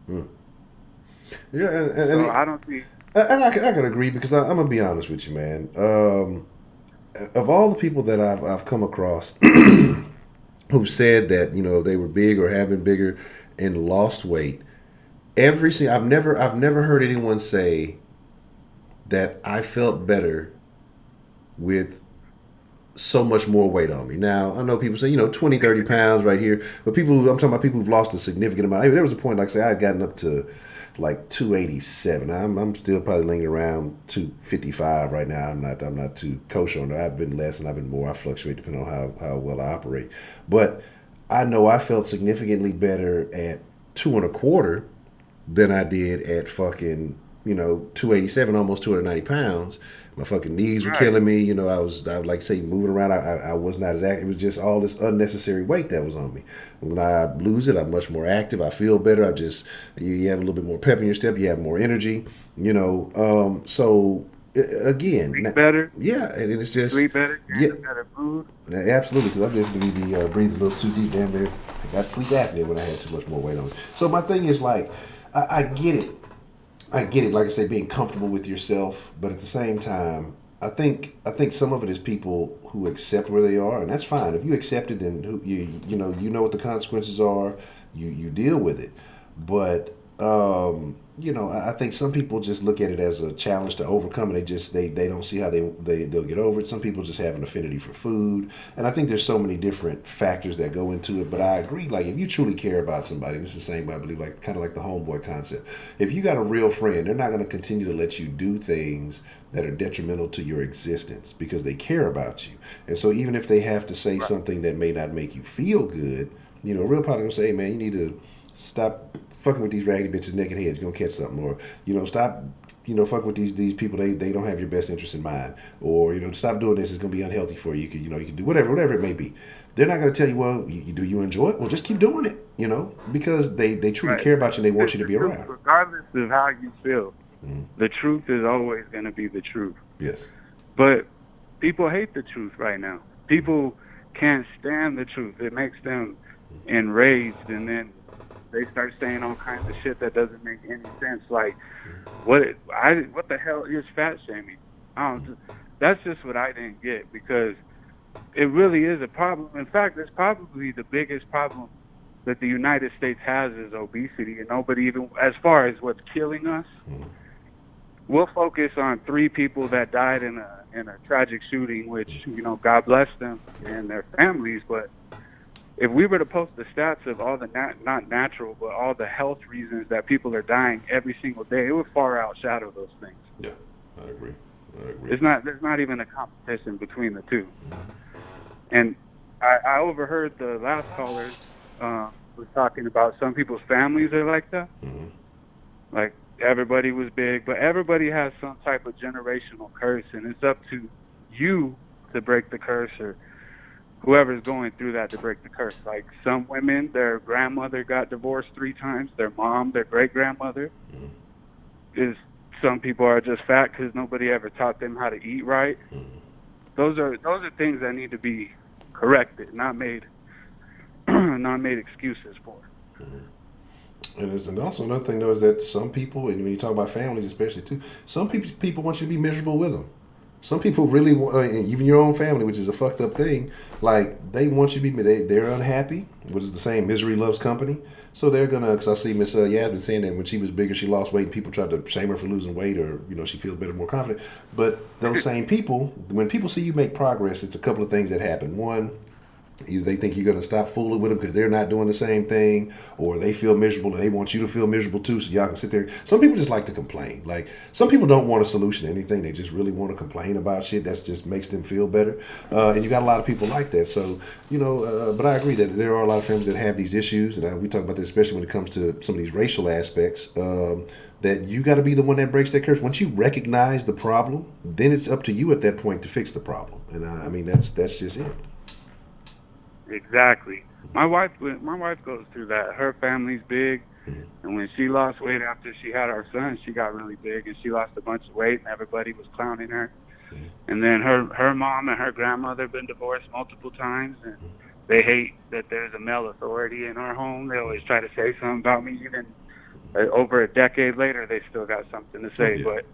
Yeah, and so I don't see. And I can agree because I'm gonna be honest with you, man. Of all the people that I've come across who've said that they were big or have been bigger and lost weight, I've never heard anyone say that I felt better with so much more weight on me. Now, I know people say, 20, 30 pounds right here, but I'm talking about people who've lost a significant amount. There was a point, like say, I had gotten up to like 287. I'm still probably lingering around 255 right now. I'm not too kosher on that. I've been less and I've been more. I fluctuate depending on how well I operate. But I know I felt significantly better at 225 than I did at fucking 287, almost 290 pounds. My fucking knees were killing me. I was like say moving around. I was not as active. It was just all this unnecessary weight that was on me. When I lose it, I'm much more active. I feel better. You have a little bit more pep in your step. You have more energy. So again, sleep better. Yeah, and it's just sleep better. Better food. Absolutely, because I'm just going to be breathing a little too deep. Damn near, I got sleep apnea when I had too much more weight on me. So my thing is like, I get it. Like I say, being comfortable with yourself, but at the same time, I think some of it is people who accept where they are, and that's fine. If you accept it, then you know what the consequences are. You deal with it. But I think some people just look at it as a challenge to overcome, and they don't see how they'll get over it. Some people just have an affinity for food, and I think there's so many different factors that go into it. But I agree, like if you truly care about somebody, this is the same way I believe, like kind of like the homeboy concept. If you got a real friend, they're not going to continue to let you do things that are detrimental to your existence because they care about you. And so even if they have to say something that may not make you feel good, a real partner will say, hey, man, you need to stop fucking with these raggedy bitches, naked heads, you're gonna catch something. Or, stop, fucking with these people, they don't have your best interest in mind. Or, stop doing this, it's gonna be unhealthy for you. You can do whatever it may be. They're not gonna tell you, well, do you enjoy it? Well, just keep doing it, because they truly care about you and they want you to be around. Regardless of how you feel, the truth is always gonna be the truth. Yes. But people hate the truth right now. People can't stand the truth. It makes them enraged, and then they start saying all kinds of shit that doesn't make any sense. Like, what the hell is fat shaming? That's just what I didn't get, because it really is a problem. In fact, it's probably the biggest problem that the United States has is obesity, and nobody even, as far as what's killing us, we'll focus on 3 people that died in a tragic shooting, which, you know, God bless them and their families. But if we were to post the stats of all the not natural, but all the health reasons that people are dying every single day, it would far outshadow those things. Yeah, I agree. There's not even a competition between the two. And I overheard the last caller was talking about some people's families are like that. Like everybody was big, but everybody has some type of generational curse, and it's up to you to break the curse, or whoever's going through that to break the curse. Like some women, their grandmother got divorced 3 times, their mom, their great-grandmother. Some people are just fat because nobody ever taught them how to eat right. Those are things that need to be corrected, not made excuses for. And also another thing though is that some people, and when you talk about families especially too, some people want you to be miserable with them. Some people really want, even your own family, which is a fucked up thing, like they want you to be, they're unhappy, which is the same, misery loves company. So they're gonna, because I see Miss Yasmin saying that when she was bigger, she lost weight, and people tried to shame her for losing weight, or you know, she feels better, more confident. But those same people, when people see you make progress, it's a couple of things that happen. One, they think you're going to stop fooling with them because they're not doing the same thing, or they feel miserable and they want you to feel miserable too, so y'all can sit there. Some people just like to complain. Like, some people don't want a solution to anything. They just really want to complain about shit. That just makes them feel better. And you got a lot of people like that. So, you know, but I agree that there are a lot of families that have these issues, and we talk about this especially when it comes to some of these racial aspects, that you got to be the one that breaks that curse. Once you recognize the problem, then it's up to you at that point to fix the problem. And I mean, that's just it. Exactly. My wife goes through that. Her family's big, and when she lost weight after she had our son, she got really big, and she lost a bunch of weight, and everybody was clowning her. And then her mom and her grandmother have been divorced multiple times, and they hate that there's a male authority in our home. They always try to say something about me. Even over a decade later, they still got something to say. But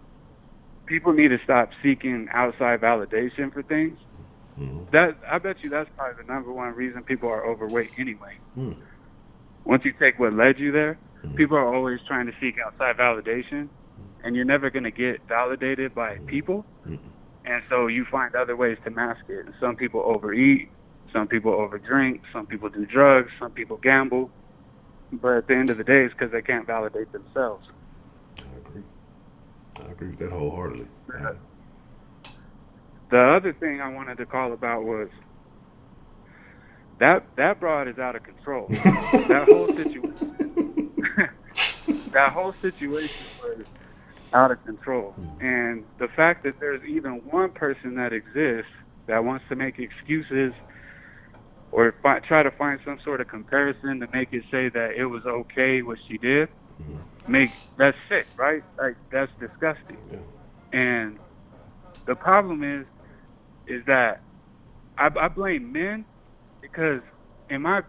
people need to stop seeking outside validation for things. I bet you that's probably the number one reason people are overweight anyway. Once you take what led you there, people are always trying to seek outside validation, and you're never going to get validated by people. And so you find other ways to mask it. And some people overeat, some people overdrink, some people do drugs, some people gamble. But at the end of the day, it's because they can't validate themselves. I agree with that wholeheartedly. The other thing I wanted to call about was that broad is out of control. that whole situation was out of control. And the fact that there's even one person that exists that wants to make excuses or try to find some sort of comparison to make it say that it was okay what she did, that's sick, right? Like, that's disgusting. And the problem is that I blame men because I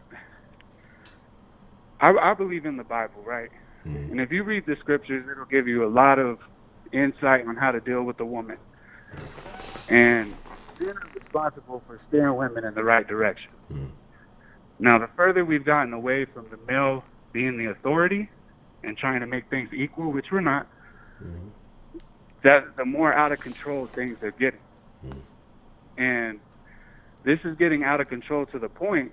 believe in the Bible, right? And if you read the scriptures, it'll give you a lot of insight on how to deal with a woman. And men are responsible for steering women in the right direction. Now, the further we've gotten away from the male being the authority and trying to make things equal, which we're not, that the more out of control things are getting. And this is getting out of control to the point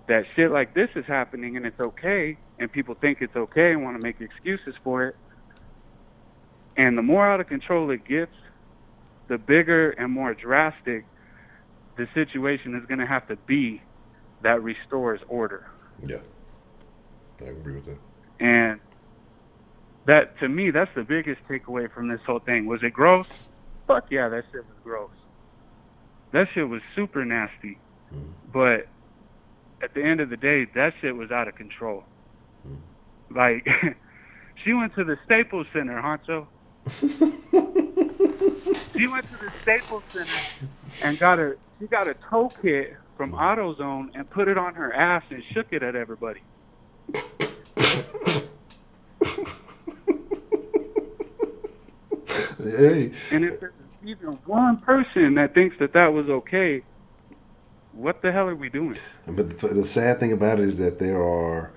that shit like this is happening and it's okay, and people think it's okay and want to make excuses for it. And the more out of control it gets, the bigger and more drastic the situation is going to have to be that restores order. Yeah, I agree with that. And that, to me, that's the biggest takeaway from this whole thing. Was it gross? Fuck yeah, that shit was gross. That shit was super nasty. But at the end of the day, that shit was out of control. Like, she went to the Staples Center, Honcho. She went to the Staples Center and she got a toe kit from AutoZone and put it on her ass and shook it at everybody. Hey. And if there's even one person that thinks that was okay, what the hell are we doing? But the sad thing about it is that there are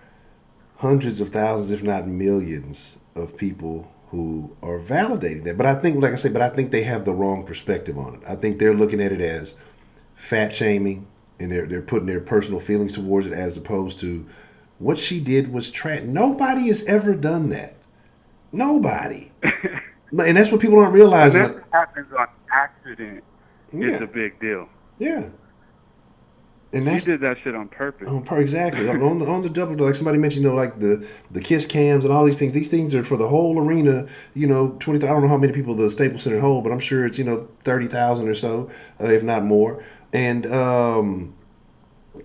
hundreds of thousands, if not millions, of people who are validating that. But I think, like I say, I think they have the wrong perspective on it. I think they're looking at it as fat shaming, and they're putting their personal feelings towards it, as opposed to what she did was trash. Nobody has ever done that. Nobody. And that's what people aren't realizing. And that happens on accident. It's a big deal. Yeah. And she did that shit on purpose. Exactly. on the double, like somebody mentioned, like the kiss cams and all these things. These things are for the whole arena. 20. I don't know how many people the Staples Center hold, but I'm sure it's 30,000 or so, if not more. And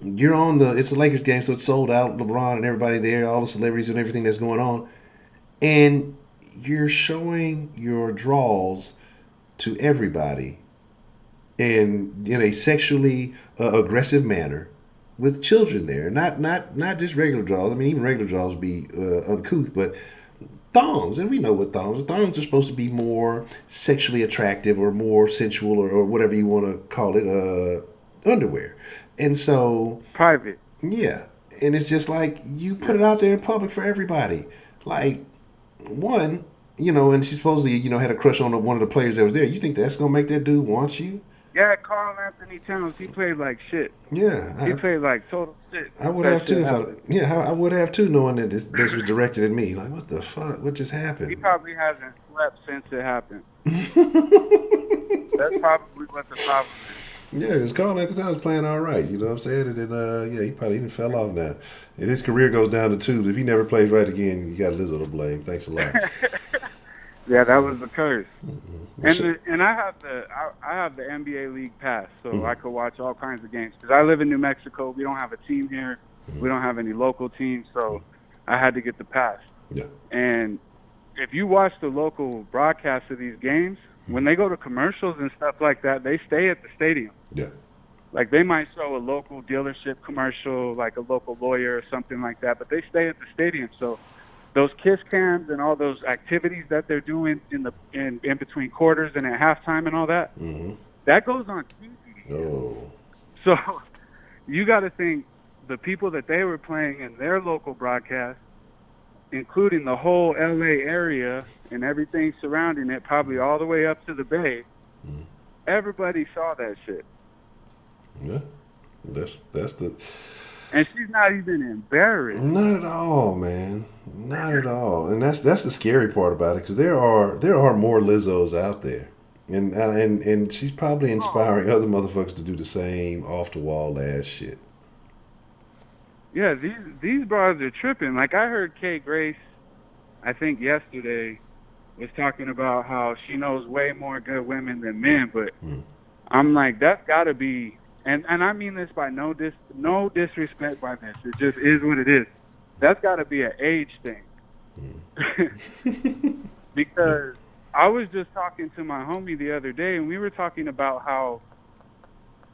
you're on it's a Lakers game, so it's sold out. LeBron and everybody there, all the celebrities and everything that's going on, and you're showing your draws to everybody in a sexually aggressive manner with children there. Not just regular draws. I mean, even regular draws would be uncouth, but thongs, and we know what thongs are supposed to be more sexually attractive or more sensual or whatever you want to call it, underwear. And so private. Yeah. And it's just like, you put it out there in public for everybody. Like, one, and she supposedly, had a crush on one of the players that was there. You think that's going to make that dude want you? Yeah, Carl Anthony Towns, he played like shit. Yeah. He played like total shit. I would have too. I would have too, knowing that this was directed at me. Like, what the fuck? What just happened? He probably hasn't slept since it happened. That's probably what the problem is. Yeah, because Carl Anthony Towns playing all right. You know what I'm saying? And then, he probably even fell off now. And his career goes down to 2. If he never plays right again, you got Lizzo to blame. Thanks a lot. Yeah, that was the curse. Mm-hmm. And I have the NBA League Pass, so I could watch all kinds of games. Because I live in New Mexico, we don't have a team here. We don't have any local teams, so I had to get the pass. Yeah. And if you watch the local broadcasts of these games, when they go to commercials and stuff like that, they stay at the stadium. Yeah. Like, they might show a local dealership commercial, like a local lawyer or something like that, but they stay at the stadium. So those kiss cams and all those activities that they're doing in between quarters and at halftime and all that, that goes on TV. Oh. So you got to think the people that they were playing in their local broadcast, including the whole LA area and everything surrounding it, probably all the way up to the Bay, everybody saw that shit. Yeah. That's the... And she's not even embarrassed. Not at all, man. Not at all. And that's the scary part about it, because there are more Lizzos out there, and she's probably inspiring other motherfuckers to do the same off the wall ass shit. Yeah, these bras are tripping. Like, I heard Kay Grace, I think yesterday, was talking about how she knows way more good women than men, but I'm like, that's got to be. And I mean this by no disrespect by this. It just is what it is. That's got to be an age thing. Because I was just talking to my homie the other day, and we were talking about how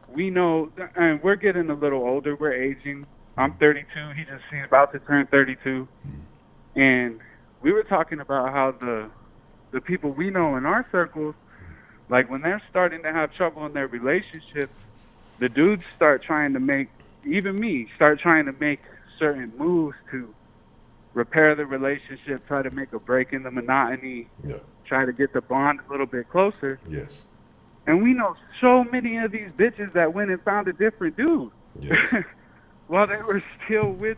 we know, and we're getting a little older. We're aging. I'm 32. He's about to turn 32. And we were talking about how the people we know in our circles, like, when they're starting to have trouble in their relationships, the dudes start trying to make, even me, start trying to make certain moves to repair the relationship, try to make a break in the monotony, try to get the bond a little bit closer. Yes. And we know so many of these bitches that went and found a different dude while they were still with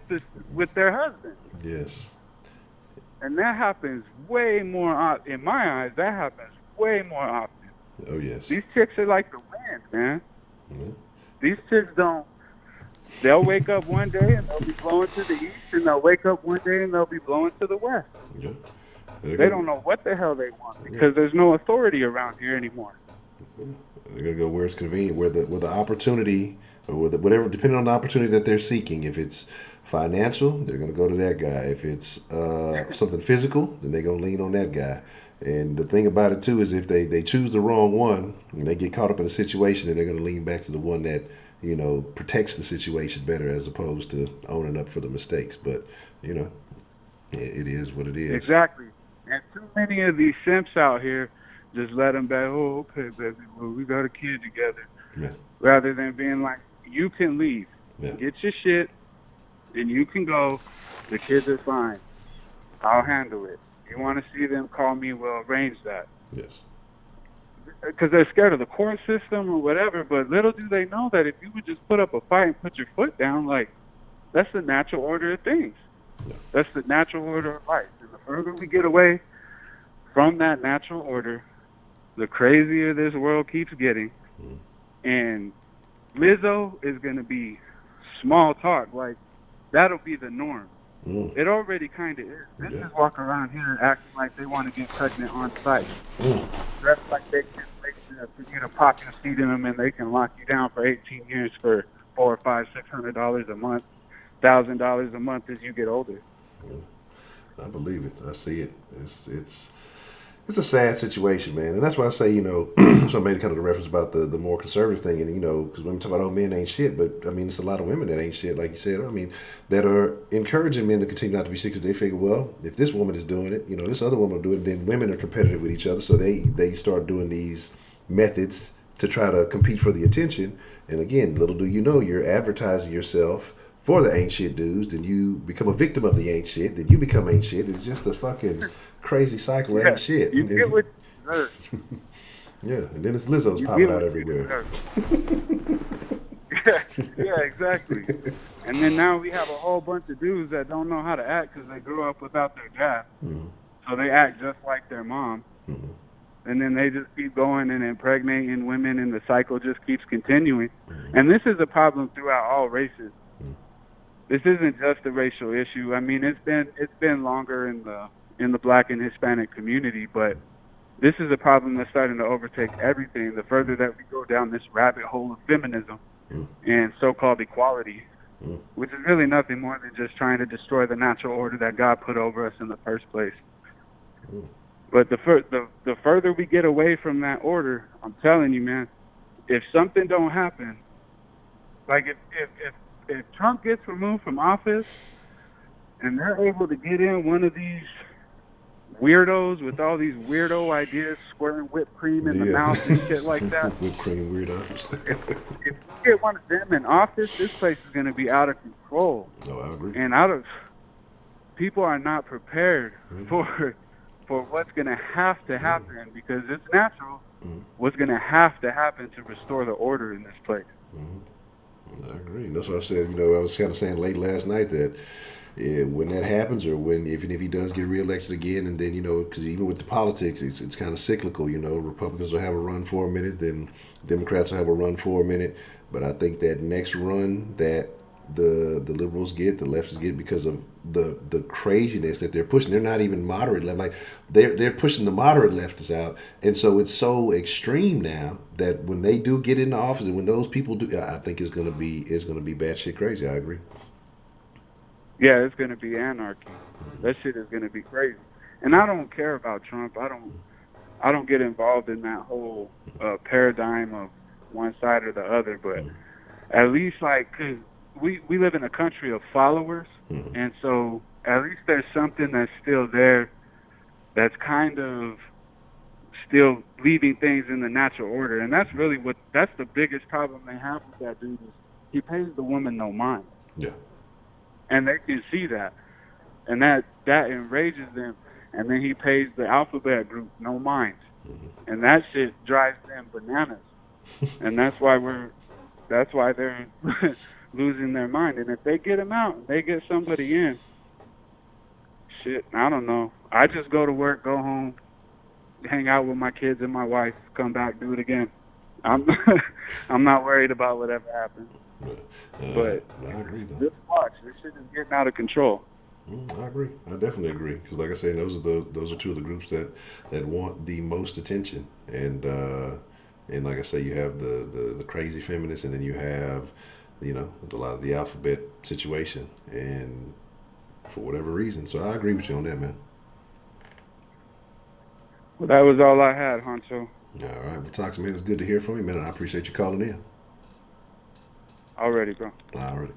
their husband. Yes. And that happens way more, in my eyes, that happens way more often. Oh, yes. These chicks are like the wind, man. These chicks they'll wake up one day and they'll be blowing to the east, and they'll wake up one day and they'll be blowing to the west. Yeah. They don't know what the hell they want, because there's no authority around here anymore. They're gonna go where it's convenient, where the opportunity, or whatever, depending on the opportunity that they're seeking. If it's financial, they're gonna go to that guy. If it's something physical, then they're gonna lean on that guy. And the thing about it too is, if they choose the wrong one and they get caught up in a situation, then they're going to lean back to the one that protects the situation better, as opposed to owning up for the mistakes. But it is what it is. Exactly. And too many of these simps out here just let them back. Oh, okay, baby, well, we got a kid together. Yeah. Rather than being like, you can leave. Yeah. Get your shit, and you can go. The kids are fine. I'll handle it. You want to see them, call me, we'll arrange that. Yes. Because they're scared of the court system or whatever, but little do they know that if you would just put up a fight and put your foot down, like, that's the natural order of things. Yeah. That's the natural order of life. And the further we get away from that natural order, the crazier this world keeps getting. And Lizzo is going to be small talk. Like, that'll be the norm. It already kind of is. Bitches walk around here acting like they want to get pregnant on site. Dressed like they can for you to pop your seed in them and they can lock you down for 18 years for $400, $500, $600 a month, $1,000 a month as you get older. I believe it. I see it. It's a sad situation, man, and that's why I say, you know, so I made kind of the reference about the more conservative thing, and you know, because when we talk about men ain't shit, but I mean, it's a lot of women that ain't shit, like you said. I mean, that are encouraging men to continue not to be shit because they figure, well, if this woman is doing it, you know, this other woman will do it. Then women are competitive with each other, so they start doing these methods to try to compete for the attention. And again, little do you know, you're advertising yourself for the ain't shit dudes, then you become a victim of the ain't shit, then you become ain't shit. It's just a fucking crazy cycle of ain't shit. You get what you deserve. Yeah, and then it's Lizzo's popping out everywhere. Yeah, exactly. And then now we have a whole bunch of dudes that don't know how to act because they grew up without their dad. So they act just like their mom. And then they just keep going and impregnating women, and the cycle just keeps continuing. And this is a problem throughout all races. This isn't just a racial issue. I mean, it's been longer in the Black and Hispanic community, but this is a problem that's starting to overtake everything. The further that we go down this rabbit hole of feminism and so-called equality, which is really nothing more than just trying to destroy the natural order that God put over us in the first place. But the further we get away from that order, I'm telling you, man, if something don't happen, like if Trump gets removed from office and they're able to get in one of these weirdos with all these weirdo ideas, squirting whipped cream in the mouth and shit like that. Whipped cream weirdos. if you get one of them in office, this place is going to be out of control. No, I agree. And people are not prepared for what's going to have to happen because it's natural. What's going to have to happen to restore the order in this place. I agree. That's what I said. You know, I was kind of saying late last night that when that happens, or when even if he does get reelected again, and then, you know, because even with the politics, it's kind of cyclical. You know, Republicans will have a run for a minute, then Democrats will have a run for a minute. But I think that next run that the liberals get, the leftists get, because of the craziness that they're pushing. They're not even moderate left. Like they're pushing the moderate leftists out, and so it's so extreme now that when they do get into office, and when those people do, I think it's gonna be batshit crazy. I agree. Yeah, it's gonna be anarchy. That shit is gonna be crazy. And I don't care about Trump. I don't get involved in that whole paradigm of one side or the other. But at least, like, 'cause we live in a country of followers, and so at least there's something that's still there that's kind of still leaving things in the natural order. And that's really that's the biggest problem they have with that dude is he pays the woman no mind. Yeah. And they can see that. And that enrages them. And then he pays the alphabet group no mind. And that shit drives them bananas. And that's why they're losing their mind. And if they get him out, they get somebody in, shit, I don't know. I just go to work, go home, hang out with my kids and my wife, come back, do it again. I'm not worried about whatever happens. But I agree, though. Just watch. This shit is getting out of control. I agree. I definitely agree. Because, like I say, those are two of the groups that want the most attention. And like I say, you have the crazy feminists, and then you have, you know, a lot of the alphabet situation, and for whatever reason. So I agree with you on that, man. Well, that was all I had, Honcho. All right. Well, Toxic Man, it's good to hear from you, man. I appreciate you calling in. Already, bro. Alrighty.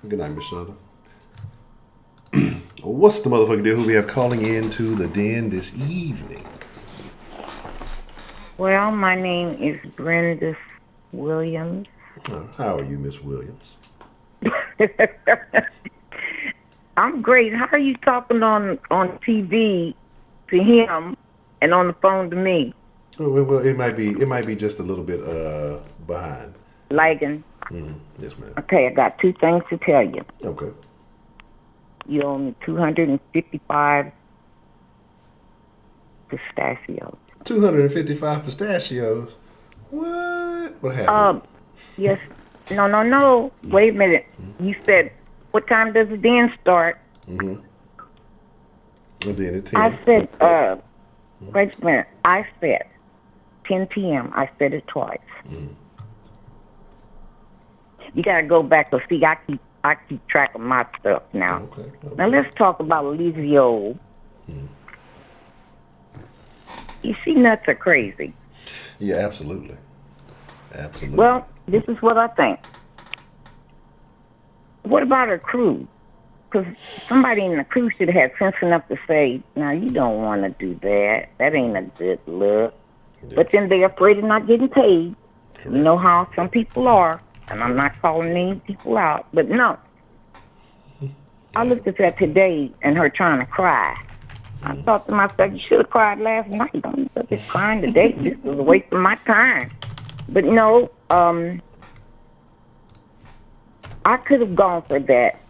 Good night, Miss Shonda. What's the motherfucking deal? Who we have calling in to the den this evening? Well, my name is Brenda Williams. How are you, Miss Williams? I'm great. How are you talking on TV to him and on the phone to me? Well, it might be just a little bit behind. Lagging. Yes, ma'am. Okay, I got two things to tell you. Okay. You owe me 255 pistachios. 255 pistachios? What happened? Yes. No. Wait a minute. You said, what time does the den start? And then at 10. I said, wait a minute. I said 10 p.m. I said it twice. You got to go back to see. I keep track of my stuff now. Okay. Now let's talk about Lizzo. You see, nuts are crazy. Yeah, absolutely. Well, this is what I think. What about her crew? Because somebody in the crew should have had sense enough to say, "Now you don't want to do that. That ain't a good look." Yes. But then they're afraid of not getting paid. Correct. You know how some people are, and I'm not calling any people out, but no. I looked at that today and her trying to cry. I thought to myself, you should have cried last night. I'm just crying today. This was a waste of my time. But no, I could have gone for that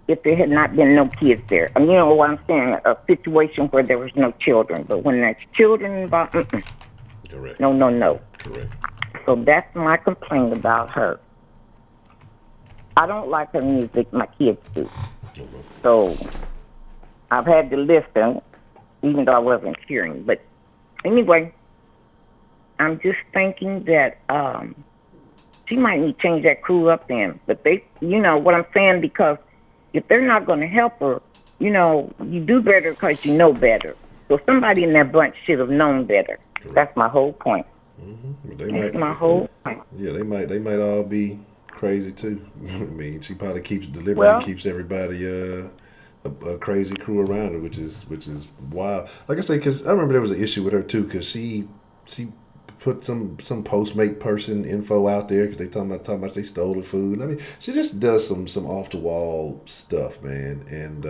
if there had not been no kids there. You know what I'm saying? A situation where there was no children. But when there's children involved, correct. No. Correct. So that's my complaint about her. I don't like her music. My kids do. So I've had to listen, even though I wasn't hearing. But anyway, I'm just thinking that she might need to change that crew up then. But they, you know what I'm saying? Because if they're not going to help her, you know, you do better because you know better. So somebody in that bunch should have known better. Correct. That's my whole point. That's my whole point. Yeah, they might all be crazy too. I mean, she probably deliberately keeps everybody a crazy crew around her, which is wild. Like I say, because I remember there was an issue with her too, because she put some Postmate person info out there because they talking about they stole the food. I mean, she just does some off the wall stuff, man. And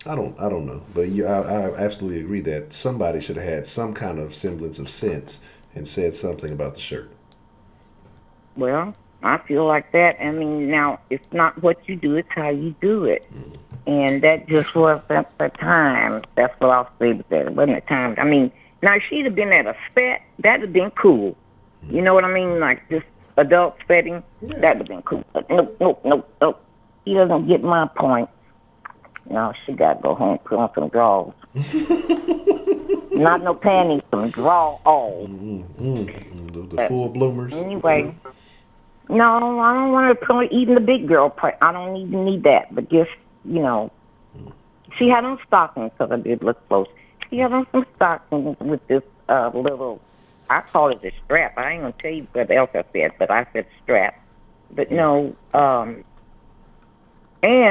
I don't know, but I absolutely agree that somebody should have had some kind of semblance of sense and said something about the shirt. Well, I feel like that. I mean, now, it's not what you do, it's how you do it. And that just wasn't the time. That's what I'll say with that. It wasn't the time. I mean, now, if she'd have been at a set, that would have been cool. You know what I mean? Like, just adult setting, that would have been cool. But nope. He doesn't get my point. No, she got to go home and put on some drawers. Not no panties, some drawers. The full bloomers. Anyway, no, I don't want to put eating the big girl part. I don't even need that. But just, you know, she had on stockings because I did look close. She had on some stockings with this little, I call it a strap. I ain't going to tell you what else I said, but I said strap. But no, and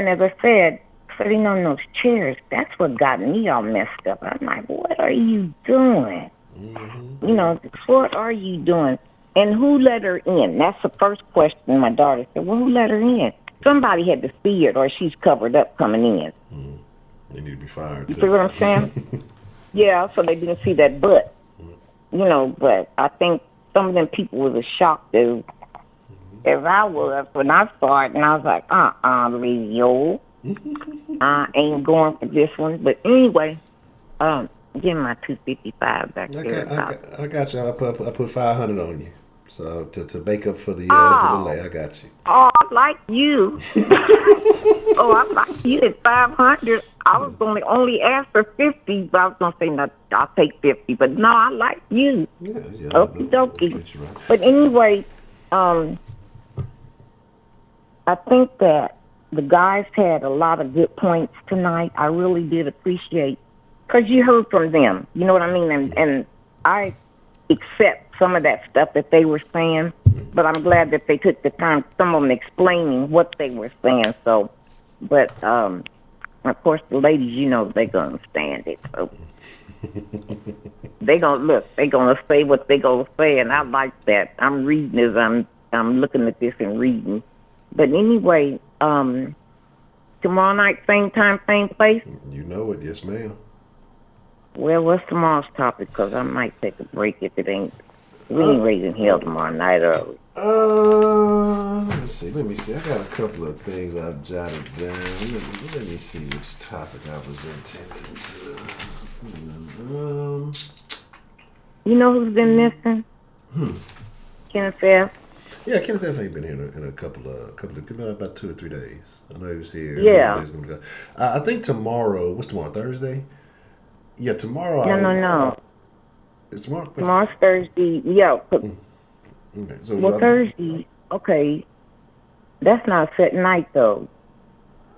as I said, sitting on those chairs, that's what got me all messed up. I'm like, what are you doing? You know, what are you doing? And who let her in? That's the first question my daughter said. Well, who let her in? Somebody had to see it or she's covered up coming in. They need to be fired. You see what I'm saying? Yeah, so they didn't see that butt. You know, but I think some of them people was a shock, dude. As I was when I saw it, and I was like, Leo. I ain't going for this one. But anyway, give my 255 back there. I got you. I put 500 on you. So to make up for the delay, I got you. Oh, I like you. I like you at 500. I was going to only ask for 50, but I was going to say, no, I'll take 50. But no, I like you. Yeah, Okie dokie. Right. But anyway, I think that the guys had a lot of good points tonight. I really did appreciate, because you heard from them. You know what I mean? And I accept some of that stuff that they were saying, but I'm glad that they took the time, some of them explaining what they were saying. So, but of course, the ladies, you know, they're going to stand it. So they're going to say what they're going to say, and I like that. I'm reading as I'm I'm looking at this and reading. But anyway, tomorrow night, same time, same place. You know it, yes, ma'am. Well, what's tomorrow's topic? Because I might take a break if it ain't. We ain't raising hell tomorrow night early. Let me see. I got a couple of things I've jotted down. Let me see which topic I was intending to. You know who's been missing? Kenneth F. Yeah, Kenneth F. ain't been here in a couple of about 2 or 3 days. I know he was here. Yeah. I think tomorrow. What's tomorrow? Thursday. Yeah, tomorrow. No. It's tomorrow. Tomorrow's Thursday. Yeah. Okay. So Thursday. Okay. That's not a set night though,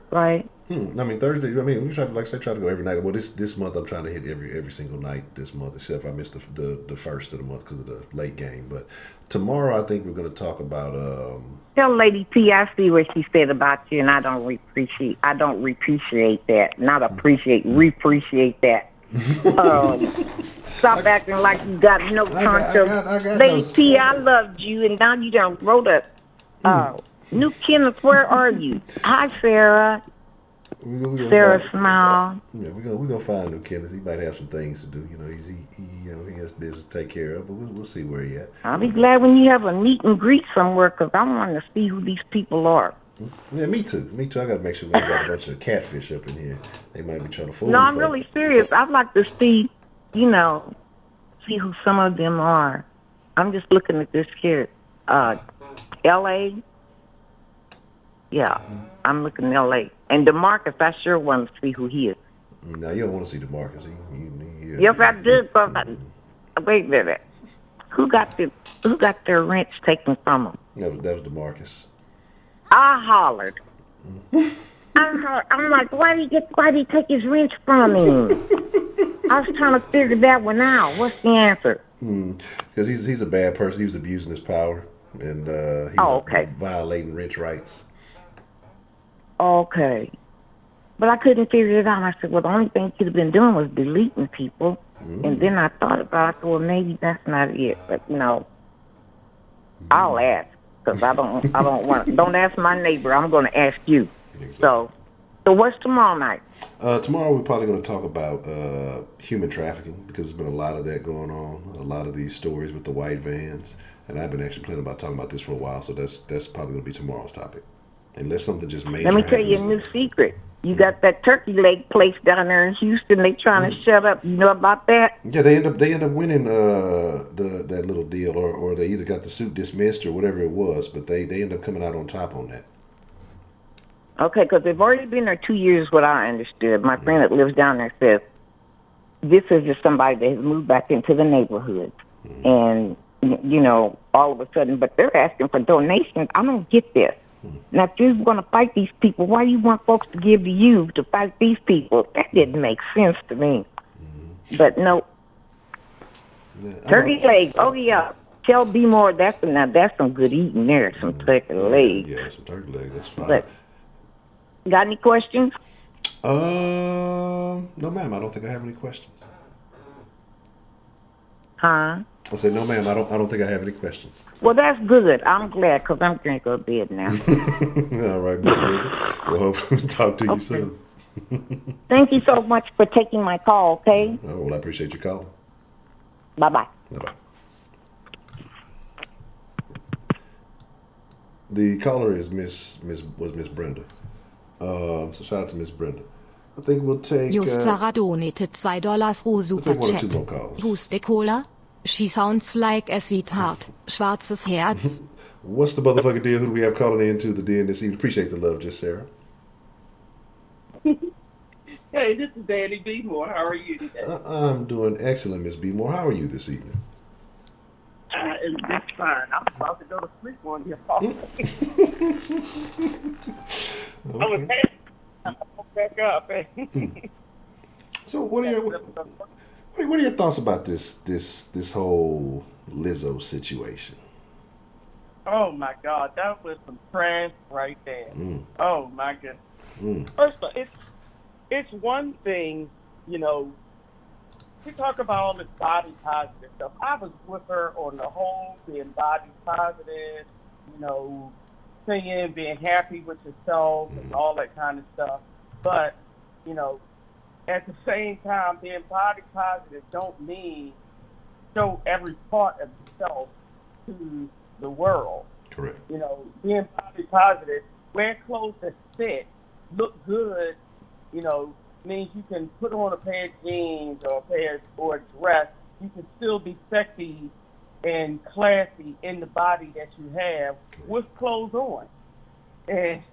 right? I mean Thursday. I mean we try to go every night. Well, this month I'm trying to hit every single night this month, except I missed the first of the month because of the late game. But tomorrow I think we're going to talk about. Tell Lady P I see what she said about you, and I don't reappreciate that. Not appreciate, reappreciate that. Stop acting like you got no concept. Lady P, I loved you, and now you done wrote a new Kenneth. Where are you? Hi, Sarah. Sarah smile. Yeah, we're gonna find new Kenneth. He might have some things to do. You know, he has business to take care of, but we'll see where he at. I'll be glad when you have a meet and greet somewhere, because I want to see who these people are. Yeah, me too. I got to make sure we ain't got a bunch of catfish up in here. They might be trying to fool. No, I'm really serious. I'd like to see, see who some of them are. I'm just looking at this here. L.A. Yeah, I'm looking at L.A. And DeMarcus, I sure want to see who he is. No, you don't want to see DeMarcus. Yes, I do. Wait a minute. Who got their wrench taken from him? That was DeMarcus. I hollered. I'm like, why did he take his wrench from him? I was trying to figure that one out. What's the answer? Because he's a bad person. He was abusing his power, and he was violating wrench rights. Okay. But I couldn't figure it out. I said, well, the only thing he could have been doing was deleting people. And then I thought about it. I thought, well, maybe that's not it. But, I'll ask. Because I don't want. Don't ask my neighbor. I'm going to ask you. Exactly. So what's tomorrow night? Tomorrow we're probably going to talk about human trafficking, because there's been a lot of that going on. A lot of these stories with the white vans, and I've been actually planning about talking about this for a while. So that's probably going to be tomorrow's topic, unless something just major. Let me tell you a new secret. You got that turkey leg place down there in Houston. They trying to shut up. You know about that? Yeah, they end up winning that little deal, or they either got the suit dismissed or whatever it was, but they end up coming out on top on that. Okay, because they've already been there 2 years, what I understood. My friend that lives down there says this is just somebody that has moved back into the neighborhood. And, all of a sudden, but they're asking for donations. I don't get this. Now, if you're going to fight these people, why do you want folks to give to you to fight these people? That didn't make sense to me. But no. Turkey leg. Oh, yeah. Tell B more. That's some good eating there. Some turkey leg. Yeah, some turkey leg. That's fine. But, got any questions? No, ma'am. I don't think I have any questions. Huh? I said, no, ma'am. I don't think I have any questions. Well, that's good. I'm glad, because I'm going to go to bed now. All right, Miss Brenda. We'll hopefully talk to you soon. Thank you so much for taking my call, okay? Oh, well, I appreciate you calling. Bye-bye. Bye-bye. The caller is Miss Brenda. So shout out to Miss Brenda. I think we'll take... Sarah donated $2 roh super chat. Who's the caller? She sounds like a sweetheart. Schwarzes Herz. What's the motherfucking deal? Who do we have calling into the den this evening? Appreciate the love, just Sarah. Hey, this is Danny B. Moore. How are you today? I'm doing excellent, Miss B. Moore. How are you this evening? It's just fine. I'm about to go to sleep on your phone. Okay. I'm back up. So what are your thoughts about this whole Lizzo situation? Oh my God, that was some trash right there. Oh my goodness. First of all, it's one thing, we talk about all this body positive stuff. I was with her on the whole being body positive singing, being happy with yourself and all that kind of stuff. But, at the same time, being body positive don't mean show every part of yourself to the world. Correct. Being body positive, wear clothes that fit, look good, means you can put on a pair of jeans or a dress. You can still be sexy and classy in the body that you have with clothes on. And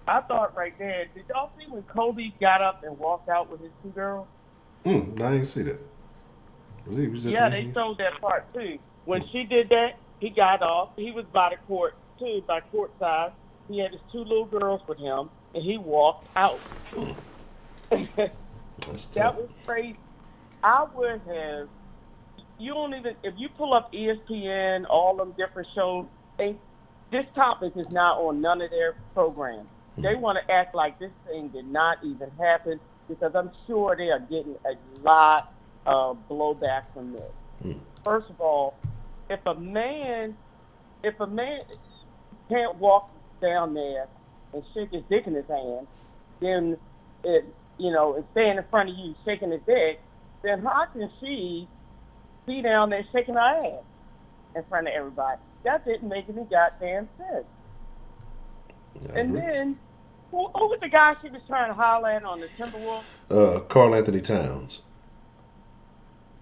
I thought right there, did y'all see when Kobe got up and walked out with his two girls? No, I didn't see that. They showed that part too. When she did that, he got off. He was by the court too, by courtside. He had his two little girls with him, and he walked out. That was crazy. I would have. You don't even, if you pull up ESPN, all them different shows, this topic is not on none of their programs. They want to act like this thing did not even happen, because I'm sure they are getting a lot of blowback from this. First of all, if a man can't walk down there and shake his dick in his hand, then and stand in front of you shaking his dick, then how can she be down there shaking her ass in front of everybody? That didn't make any goddamn sense. And then, who was the guy she was trying to holler at on the Timberwolves? Karl Anthony Towns.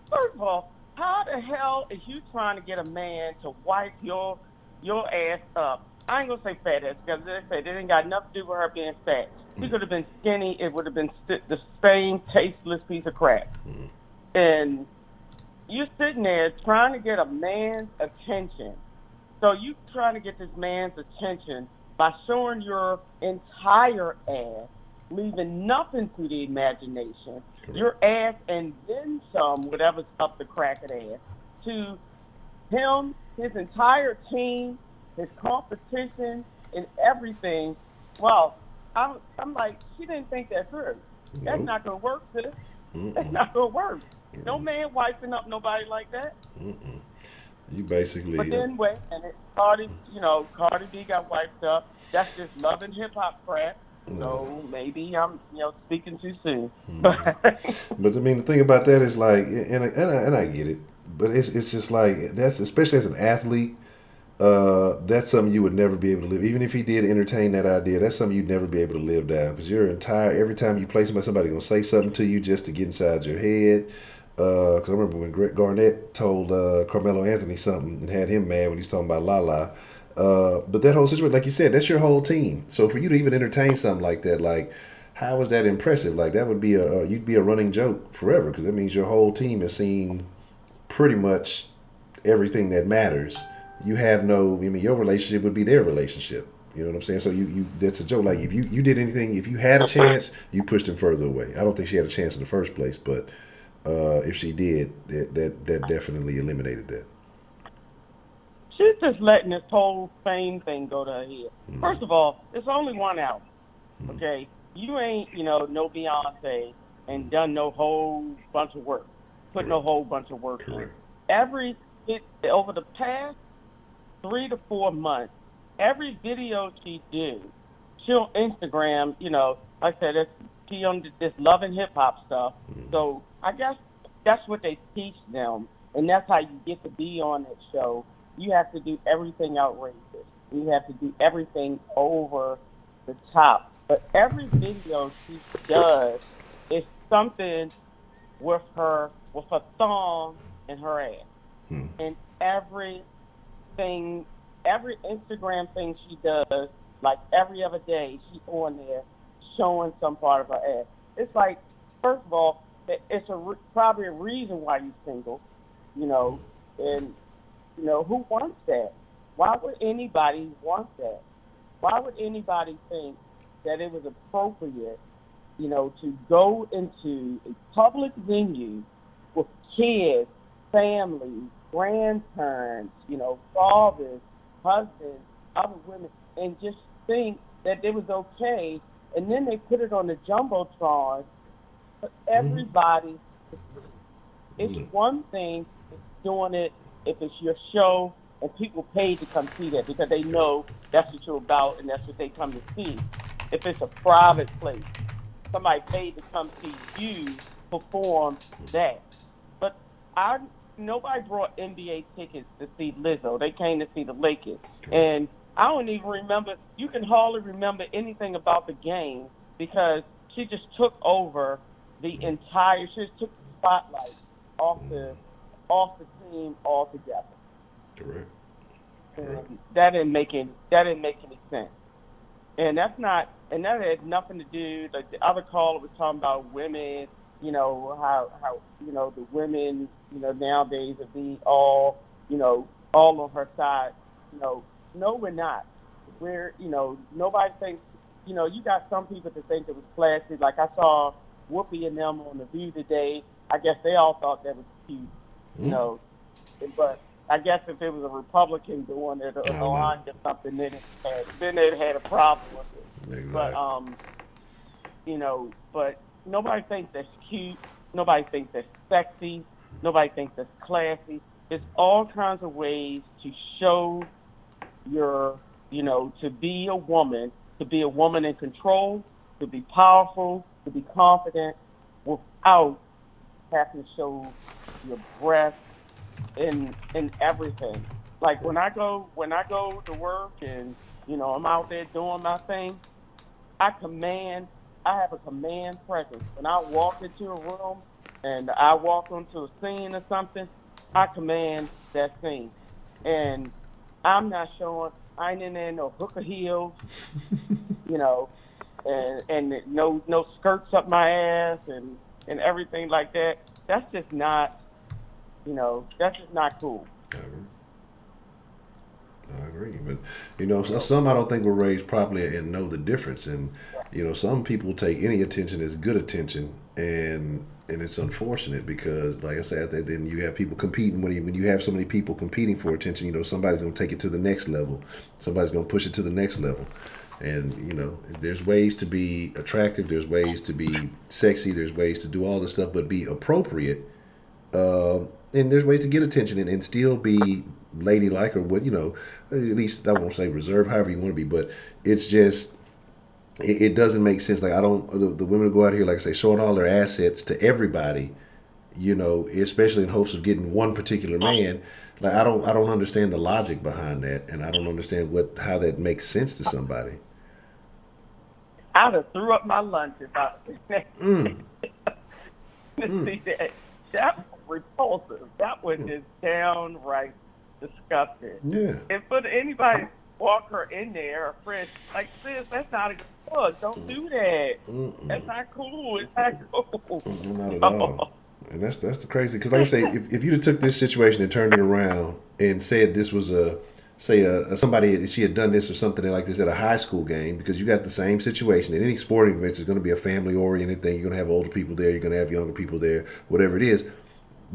First of all, how the hell is you trying to get a man to wipe your ass up? I ain't gonna say fat ass, because they say it ain't got nothing to do with her being fat. She could have been skinny. It would have been the same tasteless piece of crap. And you're sitting there trying to get a man's attention. So you trying to get this man's attention by showing your entire ass, leaving nothing to the imagination, your ass and then some, whatever's up the crack of the ass, to him, his entire team, his competition, and everything. Well, I'm like, she didn't think that through. That's not going to work, sis. That's not going to work. No man wiping up nobody like that. You basically. But then wait a minute, Cardi B got wiped up. That's just loving hip hop crap. So maybe I'm, speaking too soon. But I mean, the thing about that is like, and I get it, but it's just like, that's, especially as an athlete, that's something you would never be able to live. Even if he did entertain that idea, that's something you'd never be able to live down, because every time you play somebody gonna say something to you just to get inside your head. Because I remember when Greg Garnett told Carmelo Anthony something and had him mad when he's talking about Lala. But that whole situation, like you said, that's your whole team. So for you to even entertain something like that, like, how is that impressive? Like, that would be you'd be a running joke forever, because that means your whole team has seen pretty much everything that matters. You have your relationship would be their relationship. You know what I'm saying? So you that's a joke. Like, if you did anything, if you had a chance, you pushed him further away. I don't think she had a chance in the first place, but if she did, that definitely eliminated that. She's just letting this whole fame thing go to her head. First of all, it's only one album, okay? You ain't, no Beyonce and done no whole bunch of work, put no whole bunch of work in. Over the past 3 to 4 months, every video she do, she on Instagram, like I said, she on this loving hip hop stuff. So I guess that's what they teach them, and that's how you get to be on that show. You have to do everything outrageous. You have to do everything over the top. But every video she does is something with her thong and her ass. And every Instagram thing she does, like every other day, she's on there showing some part of her ass. It's like, first of all, it's probably a reason why you're single, and who wants that? Why would anybody want that? Why would anybody think that it was appropriate, to go into a public venue with kids, families, grandparents, fathers, husbands, other women, and just think that it was okay, and then they put it on the Jumbotron for everybody to see. It's one thing doing it if it's your show and people pay to come see that because they know that's what you're about and that's what they come to see. If it's a private place, somebody paid to come see you perform that. But nobody brought NBA tickets to see Lizzo. They came to see the Lakers. And I don't even remember, you can hardly remember anything about the game because she just took over she just took the spotlight off the team altogether. Correct. And that didn't make any sense. And that had nothing to do, like the other caller was talking about women, how the women, nowadays are being all on her side. No, we're not. We're, nobody thinks, you got some people that think it was classy. Like I saw Whoopi and them on The View today. I guess they all thought that was cute, but I guess if it was a Republican doing it or or something, then it had a problem with it. Exactly. But nobody thinks that's cute. Nobody thinks that's sexy. Nobody thinks that's classy. There's all kinds of ways to show your, to be a woman in control, to be powerful, to be confident, without having to show your breasts in everything. Like when I go to work and I'm out there doing my thing, I have a command presence. When I walk into a room and I walk onto a scene or something, I command that scene. And I'm not showing, I ain't in there no hooker heels, and no skirts up my ass and everything like that. That's just not, that's just not cool. I agree, but some I don't think were raised properly and know the difference. And some people take any attention as good attention, and it's unfortunate because, like I said, then you have people competing. When you have so many people competing for attention, somebody's going to take it to the next level. Somebody's going to push it to the next level. And there's ways to be attractive. There's ways to be sexy. There's ways to do all this stuff, but be appropriate. And there's ways to get attention and still be ladylike or what, at least I won't say reserved, however you want to be, but it's just, it doesn't make sense. Like the women go out here, like I say, showing all their assets to everybody, especially in hopes of getting one particular man. Like I don't understand the logic behind that, and I don't understand how that makes sense to somebody. I'd have threw up my lunch if I see that. That was repulsive. That was just downright disgusting. Yeah. And for anybody walk her in there, a friend, like, sis, that's not a good look. Don't do that. That's not cool. It's not cool. Not at all. And that's the crazy, because like I say, if you'd have took this situation and turned it around and said this was somebody, she had done this or something like this at a high school game, because you got the same situation. At any sporting events, it's going to be a family-oriented thing. You're going to have older people there. You're going to have younger people there, whatever it is.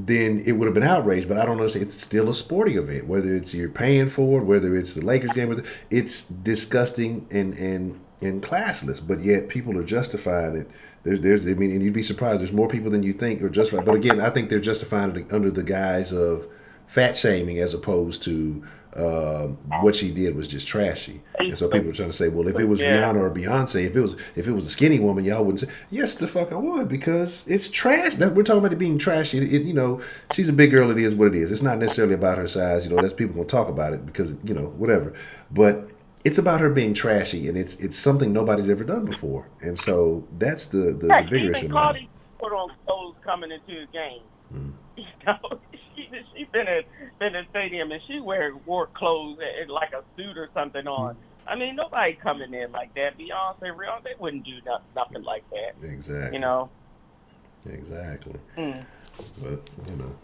Then it would have been outraged. But I don't understand. It's still a sporting event, whether it's you're paying for it, whether it's the Lakers game. It's disgusting and classless. But yet people are justifying it. And you'd be surprised. There's more people than you think are justified. But again, I think they're justifying it under the guise of fat shaming, as opposed to what she did was just trashy. And so people are trying to say, well, if it was Rihanna or Beyonce, if it was a skinny woman, y'all wouldn't say. Yes, the fuck I would, because it's trash. We're talking about it being trashy. She's a big girl. It is what it is. It's not necessarily about her size. That's people gonna talk about it because whatever. But it's about her being trashy, and it's something nobody's ever done before. And so that's the bigger issue. Cardi put on clothes coming into the game. She been in stadium and she wore clothes like a suit or something on. I mean, nobody coming in like that. Beyonce, Rihanna, they wouldn't do nothing like that. Exactly. Exactly. But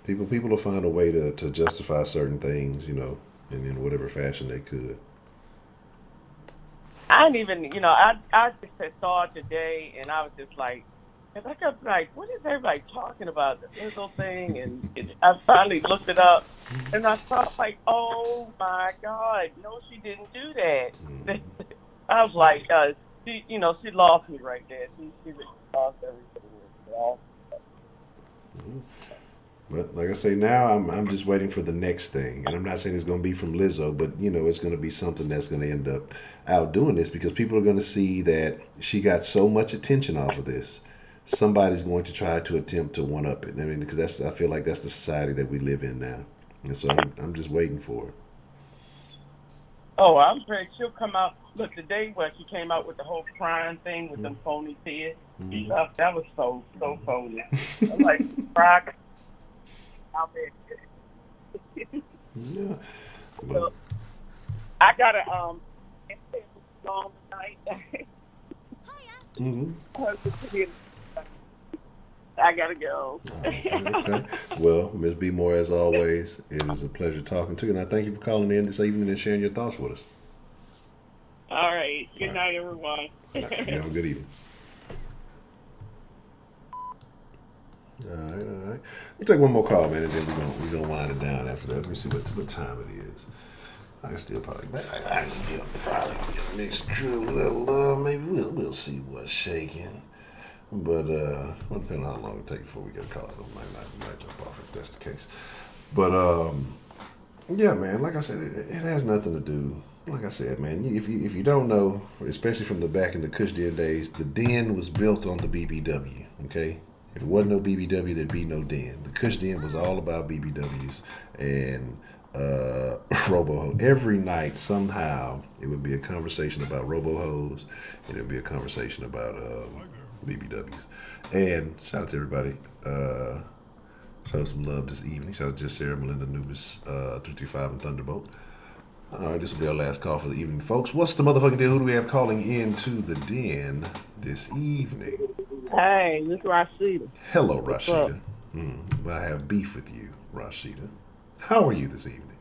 people will find a way to justify certain things, in whatever fashion they could. I didn't even, I just saw it today, and I was just like, I kept like, what is everybody talking about, the Lizzo thing? And I finally looked it up, and I thought, like, oh my God, no, she didn't do that. I was like, she lost me right there. She really lost everything. But like I say, now I'm just waiting for the next thing, and I'm not saying it's going to be from Lizzo, but it's going to be something that's going to end up outdoing this because people are going to see that she got so much attention off of this. Somebody's going to try to attempt to one up it. I mean, because I feel like that's the society that we live in now, and so I'm just waiting for it. Oh, I'm afraid she'll come out. Look, today when she came out with the whole crying thing with them phony tears, that was so phony. I'm like, rock. Yeah. So, I gotta long night. I gotta go. Okay. Well, Ms. B. Moore, as always, it is a pleasure talking to you, and I thank you for calling in this evening and sharing your thoughts with us. All right. Good night, everyone. You have a good evening. All right. We'll take one more call, man, and then we're gonna wind it down after that. Let me see what time it is. I can still probably get mixed crew a little. Maybe we'll see what's shaking. But well, depending on how long it takes before we get a call, it might jump off if that's the case. But yeah, man. Like I said, it has nothing to do. Like I said, man, if you don't know, especially from the back in the Kush Den days, the Den was built on the BBW. Okay, if it wasn't no BBW, there'd be no Den. The Kush Den was all about BBWs and robo. Every night somehow it would be a conversation about robo hoes, and it'd be a conversation about BBWs. And shout out to everybody. Show some love this evening. Shout out to Sarah, Melinda, Nubis, 335, and Thunderbolt. All right, this will be our last call for the evening, folks. What's the motherfucking deal? Who do we have calling into the Den this evening? Hey, this is Rashida. Hello, Rashida. I have beef with you, Rashida. How are you this evening?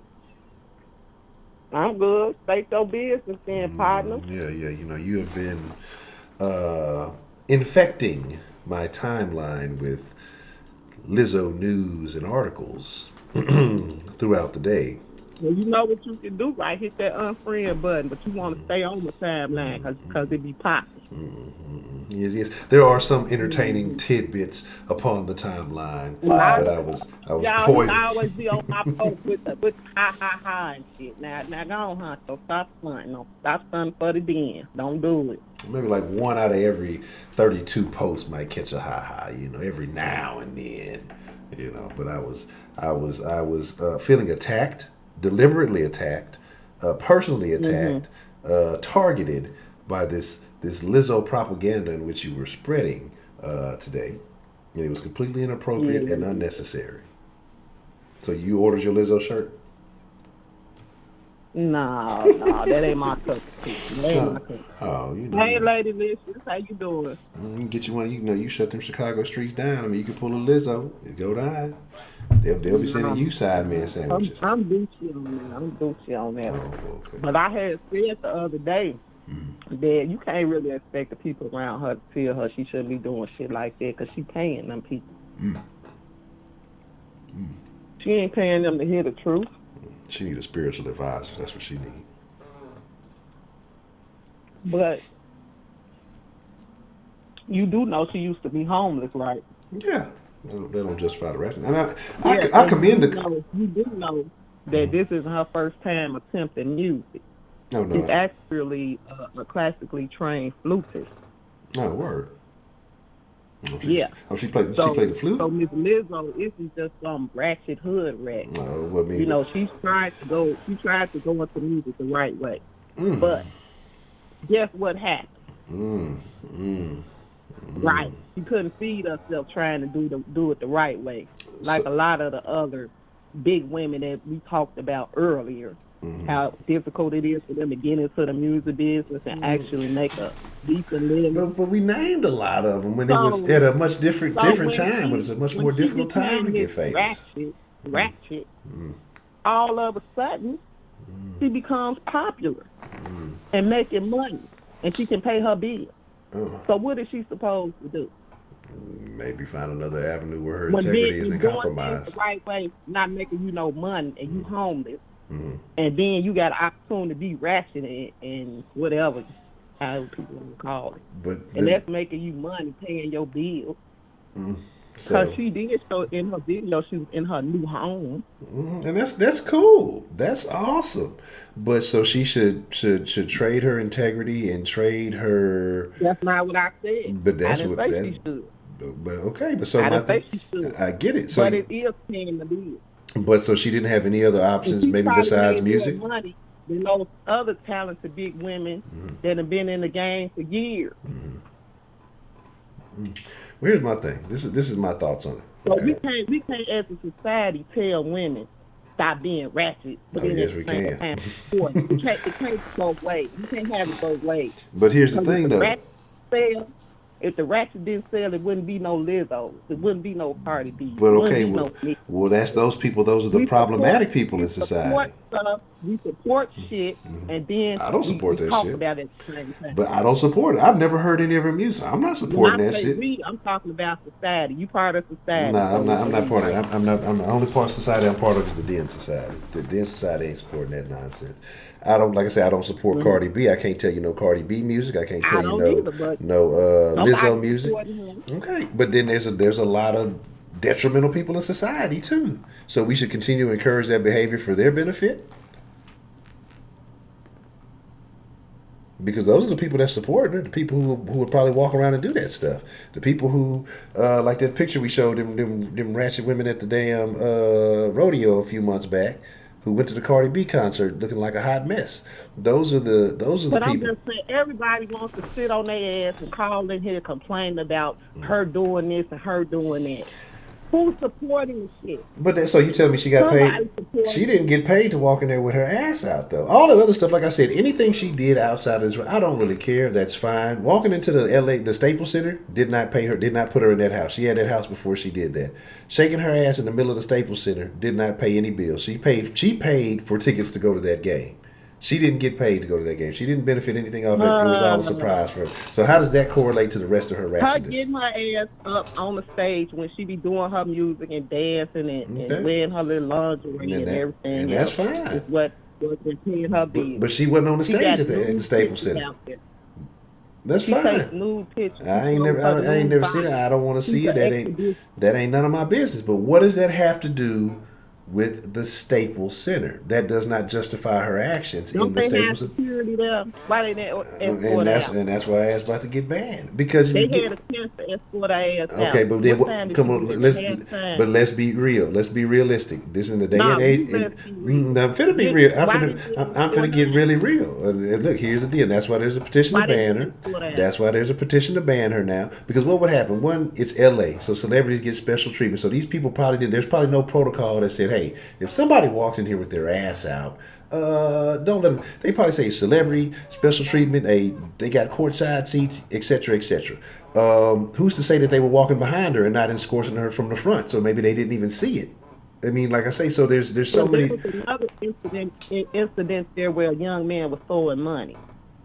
I'm good. State your business, then, partner. Yeah. You have been infecting my timeline with Lizzo news and articles throughout the day. Well, you know what you can do, right? Hit that unfriend button, but you want to stay on the timeline because it be popping. Yes. There are some entertaining tidbits upon the timeline, but I was poisoned. I always be on my post with ha and shit. Now go on, Honcho. Stop fronting. No, stop fronting for the Den. Don't do it. Maybe like one out of every 32 posts might catch a ha, every now and then, But I was feeling attacked, deliberately attacked, personally attacked, targeted by this Lizzo propaganda in which you were spreading today, and it was completely inappropriate and unnecessary. So you ordered your Lizzo shirt? No, that ain't my cup of tea. Oh, Hey, Lady Licious, how you doing? Get you one. You shut them Chicago streets down. I mean, you can pull a Lizzo. It go down. They'll be sending you side man sandwiches. I'm Gucci on that. Oh, okay. But I had said the other day that you can't really expect the people around her to tell her she shouldn't be doing shit like that because she paying them people. She ain't paying them to hear the truth. She need a spiritual advisor. That's what she need. But you do know she used to be homeless, right? Yeah. That don't justify the rest. And I commend the... You do know that this isn't her first time attempting music. No. She's actually a classically trained flutist. Oh, word. She played the flute? So Miss Lizzo isn't just some ratchet hood rat. She tried to go into music the right way. But guess what happened? Right. She couldn't feed herself trying to do it the right way. Like a lot of the other big women that we talked about earlier. How difficult it is for them to get into the music business and actually make a decent living. But we named a lot of them when it was at a much different time. When it's a much more difficult time to get famous. Ratchet. All of a sudden, she becomes popular and making money, and she can pay her bills. So what is she supposed to do? Maybe find another avenue where her integrity isn't compromised. The right way, not making you no money, and you homeless. And then you got an opportunity to be ratchet and whatever, how people want to call it. And that's making you money, paying your bills. Because So, she did show in her video she was in her new home. and that's cool. That's awesome. But so she should trade her integrity and trade her. That's not what I said. But I that's didn't what say that's. she should. But okay, but so I my didn't say thing, she should. I get it. So, But it is paying the bill. but so she didn't have any other And options, she maybe probably besides made more music. money than those other talented big women that have been in the game for years. Well, here's my thing. This is my thoughts on it. So Okay. we can't as a society tell women stop being ratchet. But Oh, then yes, at we the same can. time, it can't go both ways. You can't have it both ways. But here's the Because thing, if though. ratchet sell, if the ratchet didn't sell, it wouldn't be no Lizzo. It wouldn't be no Cardi B. But It wouldn't okay, be well, no well, that's those people. Those are the We problematic support- people in we support society. stuff, we support shit, and then I don't support we that talk shit. about it at the same time. But I don't support it. I've never heard any of her music. I'm not supporting When I that say shit. we, I'm talking about society. You part of society. Nah, I'm so not part of it. I'm not. I'm the only part of society I'm part of is the Den Society. The Den Society ain't supporting that nonsense. I don't, like I said, I don't support Cardi B. I can't tell you no Cardi B music. I can't I tell you don't either, but no nobody Lizzo music. supporting her. Okay, but then there's a lot of detrimental people in society too. So we should continue to encourage that behavior for their benefit. Because those are the people that support her, the people who would probably walk around and do that stuff. The people who, like that picture we showed them ratchet women at the damn rodeo a few months back, who went to the Cardi B concert looking like a hot mess. Those are the But I'm people. just saying, everybody wants to sit on their ass and call in here complaining about her doing this and her doing that. Who's supporting the shit? But so you tell me she got Somebody paid? supporting She didn't get paid to walk in there with her ass out, though. All that other stuff, like I said, anything she did outside of this, I don't really care. That's fine. Walking into the Staples Center, did not pay her, did not put her in that house. She had that house before she did that. Shaking her ass in the middle of the Staples Center, did not pay any bills. She paid for tickets to go to that game. She didn't get paid to go to that game. She didn't benefit anything off it. It was all a surprise for her. So how does that correlate to the rest of her Her ratchetness? getting her ass up on the stage when she be doing her music and dancing and Okay. wearing her little lingerie and everything. and that's else fine. Is what been paying her bills. But she wasn't on the She stage got at the nude Staples pictures Center. out there. That's She fine. takes nude pictures. I She ain't shows her never nude seen it. body. I don't want to see She's it. an exhibition. That ain't none of my business. But what does that have to do with the Staples Center? That does not justify her actions Don't in the they have Staples Center. security there? Why they didn't escort And her out? that's why I asked about to get banned, because They you had get a chance to escort her ass out. okay. But then What time did come she on, get? let's They had time. but let's be real. Let's be realistic. This is in the day Nah, and age. you better be real. I'm finna be Did- real. I'm why finna, did you I'm finna get really real. And look, here's the deal. That's why there's a petition Why to did ban you her. escort her out? That's why there's a petition to ban her now. Because what would happen? One, it's LA, so celebrities get special treatment. So these people probably did. There's probably no protocol that said, hey, if somebody walks in here with their ass out, don't let them. They probably say celebrity special treatment. They got courtside seats, etc., etc. Who's to say that they were walking behind her and not escorting her from the front? So maybe they didn't even see it. I mean, like I say, so there's so But many. there was another incident there where a young man was throwing money.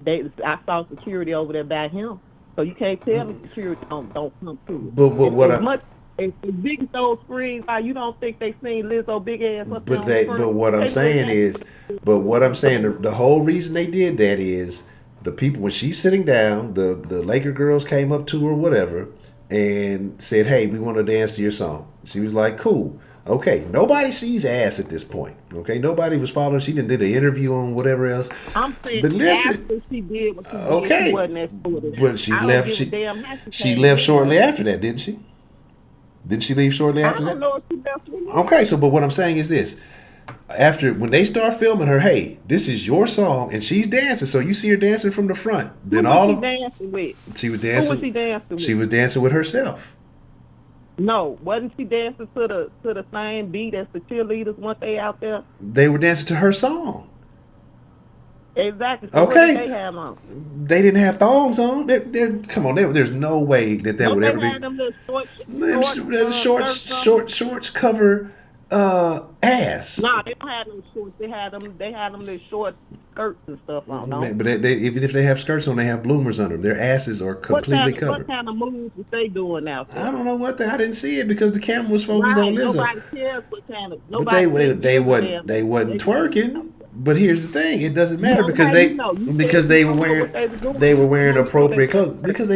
I saw security over there by him, so you can't tell me security don't come through. But what as I- much as big as those screens are, you don't think they seen Lizzo big ass up there But on the screen? but what I'm They saying went is, the whole reason they did that is the people, when she's sitting down, the Laker girls came up to her, whatever, and said, "Hey, we want to dance to your song." She was like, "Cool." Okay, nobody sees ass at this point. Okay, nobody was following. She did an interview on whatever else. I'm saying But listen, after she did what she did, okay, she wasn't escorted out. but she I don't left. give a damn how She came left in. shortly after that, didn't she? Didn't she leave shortly I after don't that? know if she left or not. Okay, so but what I'm saying is this: when they start filming her, hey, this is your song, and she's dancing, so you see her dancing from the front. Then Who all was of she dancing with? she was Who dancing. was she dancing with? She was dancing with herself. No, wasn't she dancing to the same beat as the cheerleaders once they out there? They were dancing to her song. Exactly. So Okay. What did they have on? They didn't have thongs on. Come on, there's no way that Don't would they ever be. have them little Shorts cover ass. No, they don't have them shorts. They had them little short skirts and stuff on. Don't But even if they have skirts on, they have bloomers under them. Their asses are completely covered. What kind of moves was they doing out there? I don't know I didn't see it because the camera was focused on Lizzo. Nobody cares what kind of. But they wasn't twerking. But here's the thing: it doesn't matter Well, because how you know? You said they you were don't know wearing what they were doing. they were You wearing don't know what appropriate they were clothes because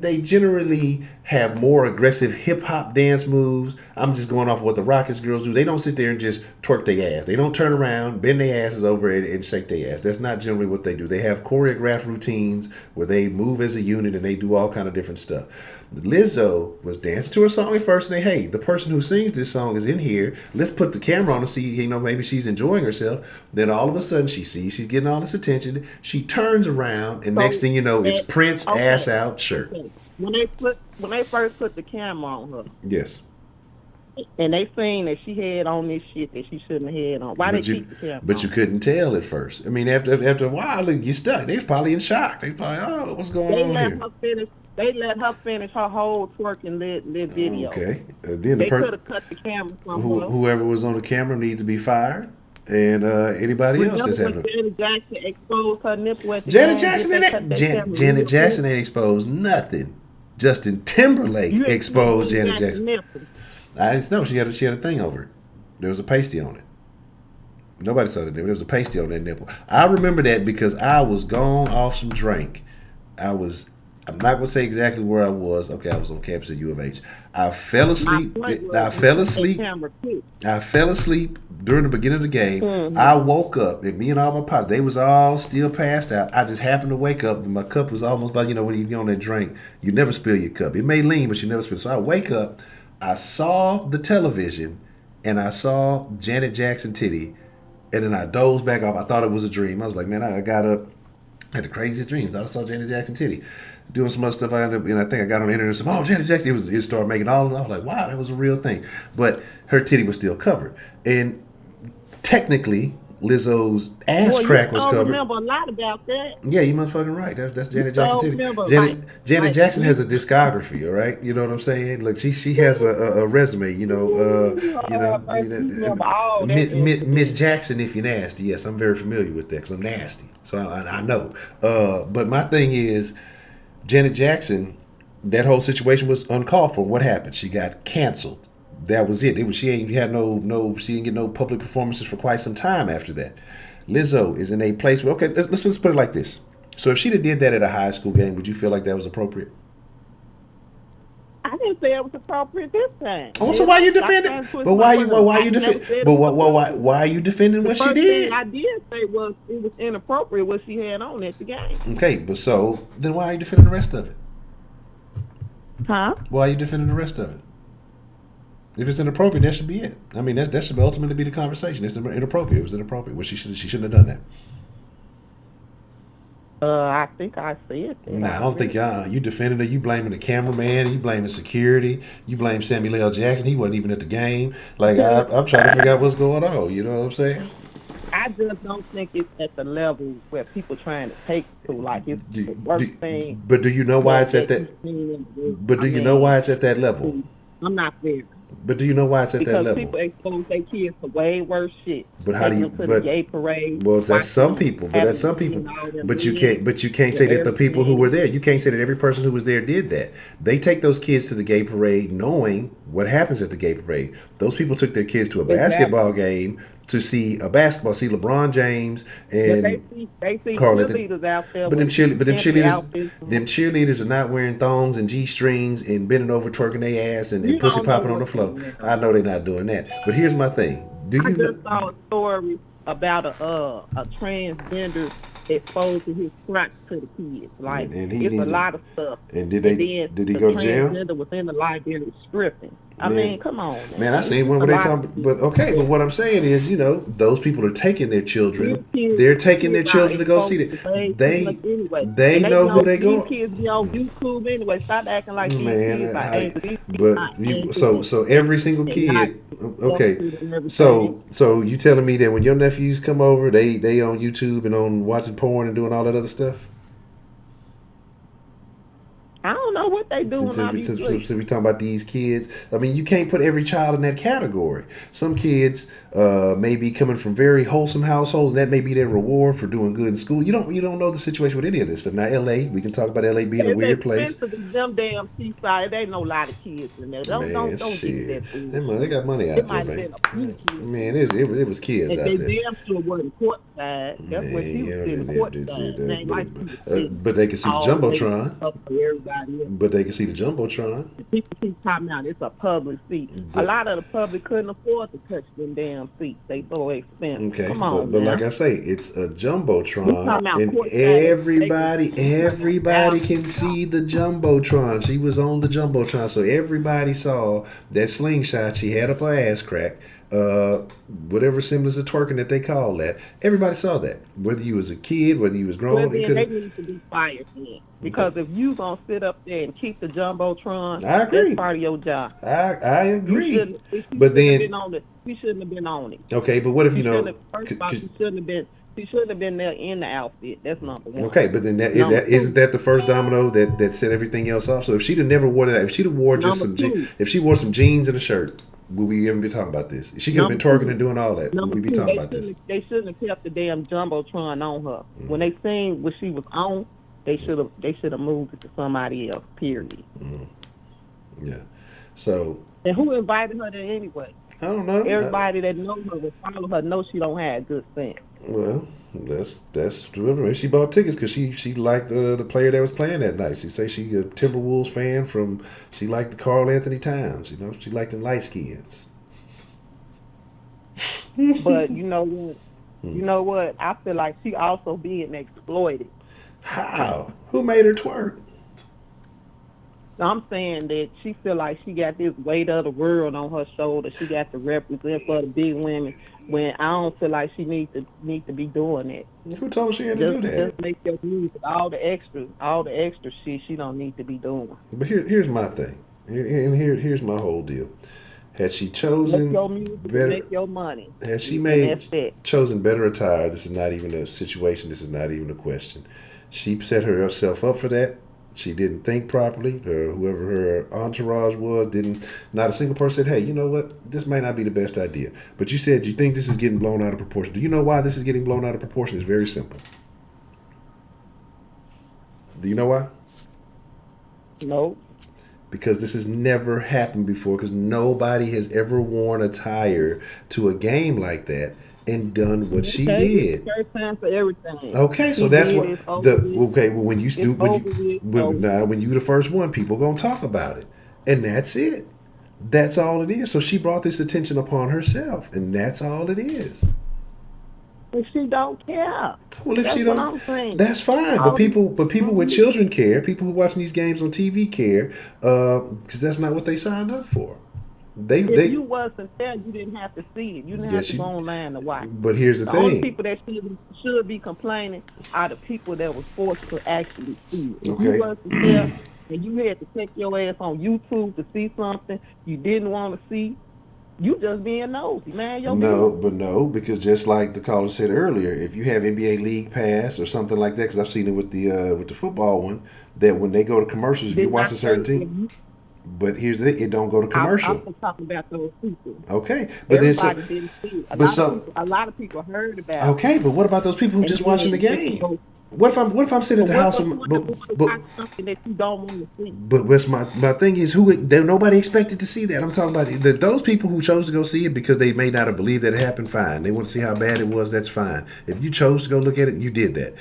they generally have more aggressive hip hop dance moves. I'm just going off of what the Rockets girls do. They don't sit there and just twerk their ass. They don't turn around, bend their asses over and shake their ass. That's not generally what they do. They have choreographed routines where they move as a unit and they do all kind of different stuff. Lizzo was dancing to her song at first, and hey, the person who sings this song is in here. Let's put the camera on and see, maybe she's enjoying herself. Then all of a sudden, she sees she's getting all this attention. She turns around, and next thing you know, it's Prince ass out shirt. Okay. When they first put the camera on her, Yes. and they seen that she had on this shit that she shouldn't have had on. Why they keep the camera? But you couldn't tell at first. I mean, after a while, you stuck. They was probably in shock. They probably, oh, what's going on here? They let her finish her whole twerking lit video. Okay. Then they could have cut the camera from her. Whoever was on the camera needs to be fired. And anybody else that's having. Janet Jackson exposed her nipple at the Janet Jackson ain't exposed nothing. Justin Timberlake exposed Janet Jackson. I didn't know she had a thing over it. There was a pasty on it. Nobody saw that. There was a pasty on that nipple. I remember that because I was gone off some drink. I'm not going to say exactly where I was. Okay, I was on campus at U of H. I fell asleep. I fell asleep during the beginning of the game. Mm-hmm. I woke up, and me and all my partners, they was all still passed out. I just happened to wake up, and my cup was almost by, when you're on that drink, you never spill your cup. It may lean, but you never spill. So I wake up, I saw the television, and I saw Janet Jackson titty, and then I dozed back off. I thought it was a dream. I was like, man, I got up. I had the craziest dreams. I saw Janet Jackson titty. Doing some other stuff, I think I got on the internet and said, oh, Janet Jackson, it started making all of them. I was like, wow, that was a real thing. But her titty was still covered. And technically, Lizzo's ass crack was covered. I remember a lot about that. Yeah, you motherfucking right. That's Janet Jackson titty. Janet Jackson has a discography, all right? You know what I'm saying? Look, she has a resume, Miss Jackson, if you're nasty. Yes, I'm very familiar with that because I'm nasty. So I know. But my thing is, Janet Jackson, that whole situation was uncalled for. What happened? She got canceled. That was it. She didn't get no public performances for quite some time after that. Lizzo is in a place where, okay, let's put it like this. So if she'd have did that at a high school game, would you feel like that was appropriate? I didn't say it was appropriate this time. Oh, so why you defending? But why you defending? But why are you defending what she did? I did say it was inappropriate what she had on at the game. Okay, but so then why are you defending the rest of it? Huh? Why are you defending the rest of it? If it's inappropriate, that should be it. I mean, that should ultimately be the conversation. It's inappropriate. It was inappropriate. Well, she shouldn't have done that. I think I said that. Nah, I don't think you defending her. You blaming the cameraman. You blaming security. You blame Samuel L. Jackson. He wasn't even at the game. Like, I'm trying to figure out what's going on. You know what I'm saying? I just don't think it's at the level where people trying to take to. Like, it's the worst thing. But do you know why it's at that? But do you know why it's at that level? I'm not there. But do you know why it's at that level? Because people expose their kids to way worse shit. But how do you? To the gay parade. Well, that's some people. But that's some people. But you can't. But you can't say that the people who were there. You can't say that every person who was there did that. They take those kids to the gay parade, knowing what happens at the gay parade. Those people took their kids to a basketball game to see see LeBron James and they see cheerleaders out there. But them cheerleaders are not wearing thongs and G-strings and bending over, twerking their ass and pussy popping on the floor. I know they're not doing that. But here's my thing. I just saw a story about a transgender exposing his crotch to the kids. Like, it's a lot of stuff. And did he go to jail? The transgender was in the library stripping. I mean, come on, man. I seen one where they talking, but okay. But what I'm saying is, those people are taking their children. They're taking their children to go see it. They know who they go. These kids be on YouTube anyway. Stop acting like these kids. So every single kid. Okay. So you telling me that when your nephews come over, they on YouTube and on watching porn and doing all that other stuff? I don't know what they doing on these streets? So we talking about these kids. I mean, you can't put every child in that category. Some kids may be coming from very wholesome households, and that may be their reward for doing good in school. You don't know the situation with any of this stuff. Now, L.A., we can talk about L.A. being a weird place. Them damn seaside, there ain't no lot of kids in there. Don't get that food. They got money out there, man. Man, it was kids out there. They damn sure wasn't courtside. That's what she was sitting courtside. But they can see the jumbotron. But they can see the jumbotron. People keep talking out it's a public seat. A lot of the public couldn't afford to touch them damn seats. They so expensive. Okay, come on, but like I say, it's a jumbotron, and everybody can see the jumbotron. She was on the jumbotron, so everybody saw that slingshot she had up her ass crack. Whatever semblance of twerking that they call that, everybody saw that. Whether you was a kid, whether you was grown, they need to be fired then. Because if you gonna sit up there and keep the jumbotron, I agree. That's part of your job. I agree. But then we shouldn't have been on it. Okay, but what if First of all, she shouldn't have been. She shouldn't have been there in the outfit. That's number one. Okay, but then isn't that the first domino that set everything else off? So if she'd have never worn that, if she'd have wore just if she wore some jeans and a shirt, would we even be talking about this? She could have been twerking and doing all that. Would we be talking about this? They shouldn't have kept the damn jumbotron on her. When they seen what she was on, they should have moved it to somebody else. Period. Yeah. So. And who invited her there anyway? I don't know. Everybody that knows her will follow her. Know she don't have good sense. Well, that's true. Maybe she bought tickets because she liked the player that was playing that night. She say she a Timberwolves fan she liked the Karl Anthony Towns. She liked them light skins. But you know what? You know what? I feel like she also being exploited. How? Who made her twerk? I'm saying that she feel like she got this weight of the world on her shoulder. She got to represent for the big women. When I don't feel like she need to be doing that. Who told her she had to do that? Just make your music. All the extra shit she don't need to be doing. But here's my thing, and here's my whole deal. Had she chosen make your music, better, make your money. Had she chosen better attire, this is not even a situation. This is not even a question. She set herself up for that. She didn't think properly, or whoever her entourage was not a single person said, hey, you know what, this might not be the best idea. But you said you think this is getting blown out of proportion. Do you know why this is getting blown out of proportion? It's very simple. Do you know why? No. Because this has never happened before, because nobody has ever worn attire to a game like that and done what she did. First time for everything. Okay, so that's what when you the first one, people gonna talk about it, and that's it. That's all it is. So she brought this attention upon herself, and that's all it is. If she don't care, well, if she don't, that's fine. But people with children care. People who watching these games on TV care, because that's not what they signed up for. If you wasn't there, you didn't have to see it. You didn't have to go online to watch. But here's the thing: only people that should be complaining are the people that was forced to actually see it. If you wasn't there and you had to take your ass on YouTube to see something you didn't want to see, you just being nosy, man. No, because just like the caller said earlier, if you have NBA League Pass or something like that, because I've seen it with the football one, that when they go to commercials, if you watch a certain team. But here's the thing, it don't go to commercial. I'm talking about those people. Okay, but everybody didn't see it. A lot of people heard about it. Okay, but what about those people who just watching the game? What if I'm sitting at the house? Something that you don't want to see. But what's my thing is nobody expected to see that. I'm talking about those people who chose to go see it because they may not have believed that it happened. Fine, they want to see how bad it was. That's fine. If you chose to go look at it, you did that.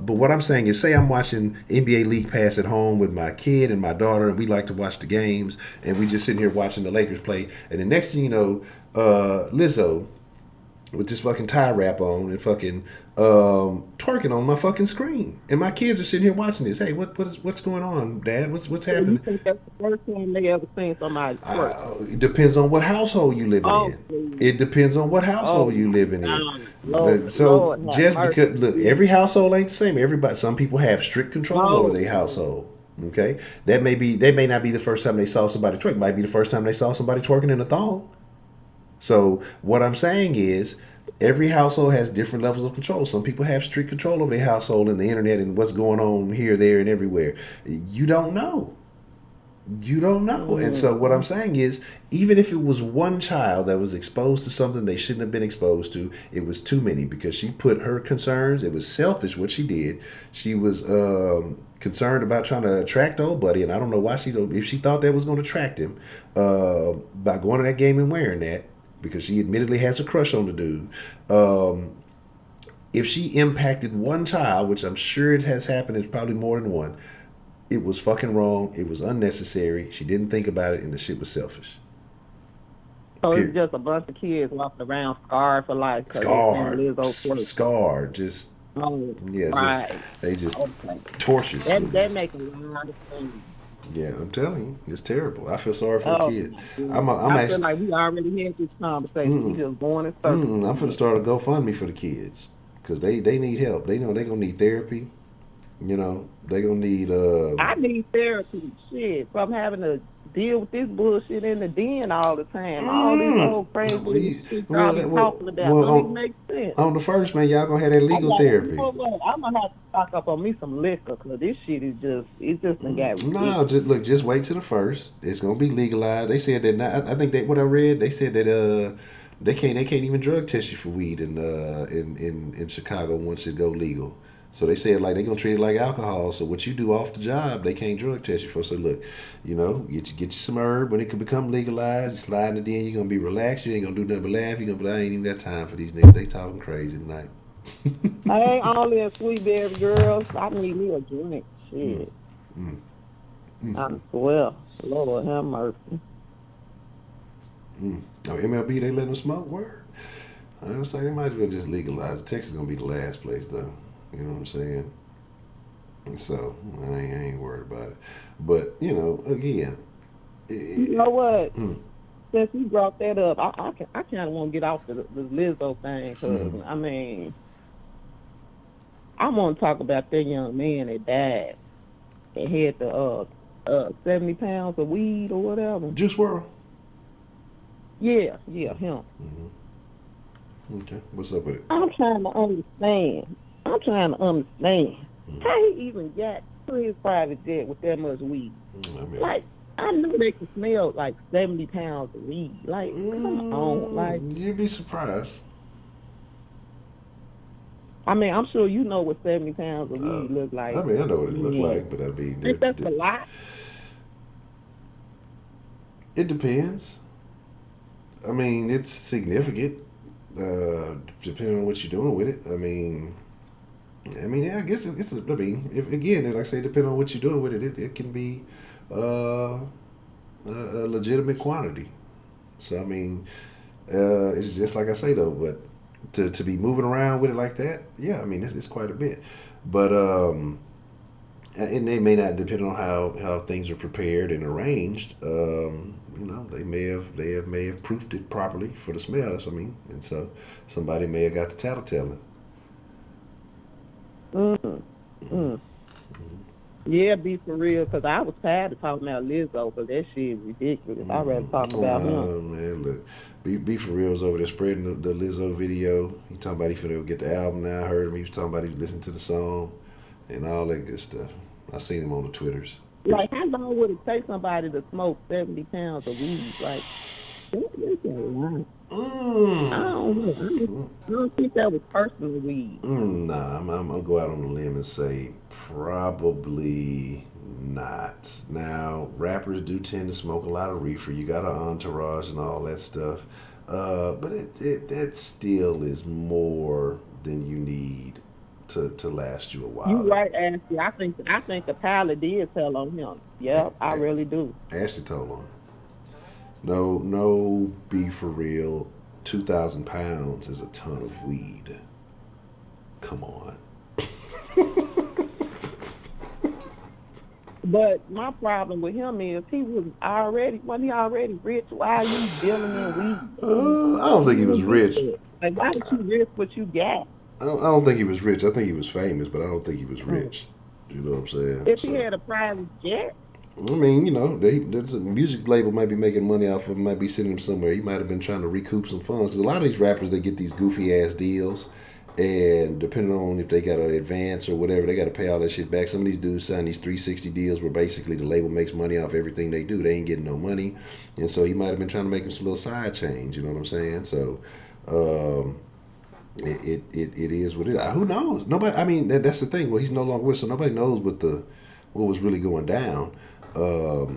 But what I'm saying is, say I'm watching NBA League Pass at home with my kid and my daughter, and we like to watch the games, and we just sitting here watching the Lakers play, and the next thing you know, Lizzo with this fucking tie wrap on and fucking twerking on my fucking screen, and my kids are sitting here watching this. Hey, what's going on, Dad? What's happening? You think that's the first time they ever seen somebody twerk? It depends on what household you living in. It depends on what household you living in. Lord, just because look, every household ain't the same. Some people have strict control over their household. Okay, they may not be the first time they saw somebody twerk. It might be the first time they saw somebody twerking in a thong. So what I'm saying is, every household has different levels of control. Some people have strict control over their household and the internet and what's going on here, there, and everywhere. You don't know. You don't know. And so what I'm saying is, even if it was one child that was exposed to something they shouldn't have been exposed to, it was too many because she put her concerns, it was selfish what she did. She was concerned about trying to attract old buddy, and I don't know why if she thought that was going to attract him by going to that game and wearing that, because she admittedly has a crush on the dude. If she impacted one child, which I'm sure it has happened, it's probably more than one, it was fucking wrong. It was unnecessary. She didn't think about it, and the shit was selfish. So it's just a bunch of kids walking around scarred for life. Scarred. Just right. They just torture. That makes a lot of sense. Yeah, I'm telling you, it's terrible. I feel sorry for the kids. I feel like we already had this conversation. We just going in circles. I'm finna start a GoFundMe for the kids because they need help. They know they're gonna need therapy. You know, they gonna need. I need therapy. Shit, from having to deal with this bullshit in the den all the time. All these old crazy shit y'all be talking about. Don't even make sense. On the first, man, y'all gonna have that legal therapy. You know what? I'm gonna have to stock up on me some liquor because this shit is just done got ridiculous. No, just wait till the first. It's gonna be legalized. They said that. I think that what I read, they said that they can't even drug test you for weed in Chicago once it go legal. So they said like they're gonna treat it like alcohol. So what you do off the job, they can't drug test you for. So look, you know, get you some herb when it can become legalized. You slide it in, you're gonna be relaxed. You ain't gonna do nothing but laugh. You're gonna be like, I ain't even got time for these niggas. They talking crazy tonight. I ain't only a sweet baby girls. I need me a drink. Shit. I swear, Lord have mercy. Oh, MLB, they let them smoke? Word. I was saying they might as well just legalize it. Texas is gonna be the last place though. You know what I'm saying? So I ain't worried about it. But you know, again, you know what? Since you brought that up, I kind of want to get off the Lizzo thing because I mean, I want to talk about that young man that died and had the 70 pounds of weed or whatever. Juice WRLD. Yeah, him. Okay, what's up with it? I'm trying to understand. How he even got to his private jet with that much weed. Like, I knew they could smell like 70 pounds of weed. Like, come on. Like, you'd be surprised. I mean, I'm sure you know what 70 pounds of weed look like. I mean, I know what it looks like, but that'd be... Think that's a lot? It depends. I mean, it's significant, depending on what you're doing with it. I mean, yeah, I guess it's again, like I say, depending on what you're doing with it, it can be a legitimate quantity. So, I mean, it's just like I say, though, but to be moving around with it like that, yeah, I mean, it's quite a bit. But, and they may not, depending on how things are prepared and arranged, you know, they may have proofed it properly for the smell. That's what I mean. And so somebody may have got the tattletailing. Yeah, be for real, because I was tired of talking about Lizzo, because that shit is ridiculous. I'd rather talk about him. Oh, man, look. Be for real's over there spreading the Lizzo video. He talking about he finna go get the album now. I heard him. He was talking about he listened to the song and all that good stuff. I seen him on the Twitters. Like, how long would it take somebody to smoke 70 pounds of weed? Like, that's a lot. I don't know. I don't think that was personal weed. Nah, I'm gonna go out on a limb and say probably not. Now, rappers do tend to smoke a lot of reefer. You got an entourage and all that stuff, but that still is more than you need to last you a while. You right, Ashley. I think the pilot did tell on him. Yeah, I really do. Ashley told on him. No, be for real. 2,000 pounds is a ton of weed. Come on. But my problem with him is wasn't he already rich? Why are you dealing in weed? I don't think he was rich. Like, why did you risk what you got? I don't think he was rich. I think he was famous, but I don't think he was rich. You know what I'm saying? If he had a private jet. I mean, you know, there's a music label might be making money off of him, might be sending him somewhere. He might have been trying to recoup some funds. Because a lot of these rappers, they get these goofy ass deals, And depending on if they got an advance or whatever, they got to pay all that shit back. Some of these dudes sign these 360 deals where basically the label makes money off everything they do. They ain't getting no money. And so he might have been trying to make him some little side change. You know what I'm saying? So it is what it is. Who knows? Nobody. I mean, that's the thing. Well, he's no longer with, so nobody knows what was really going down. But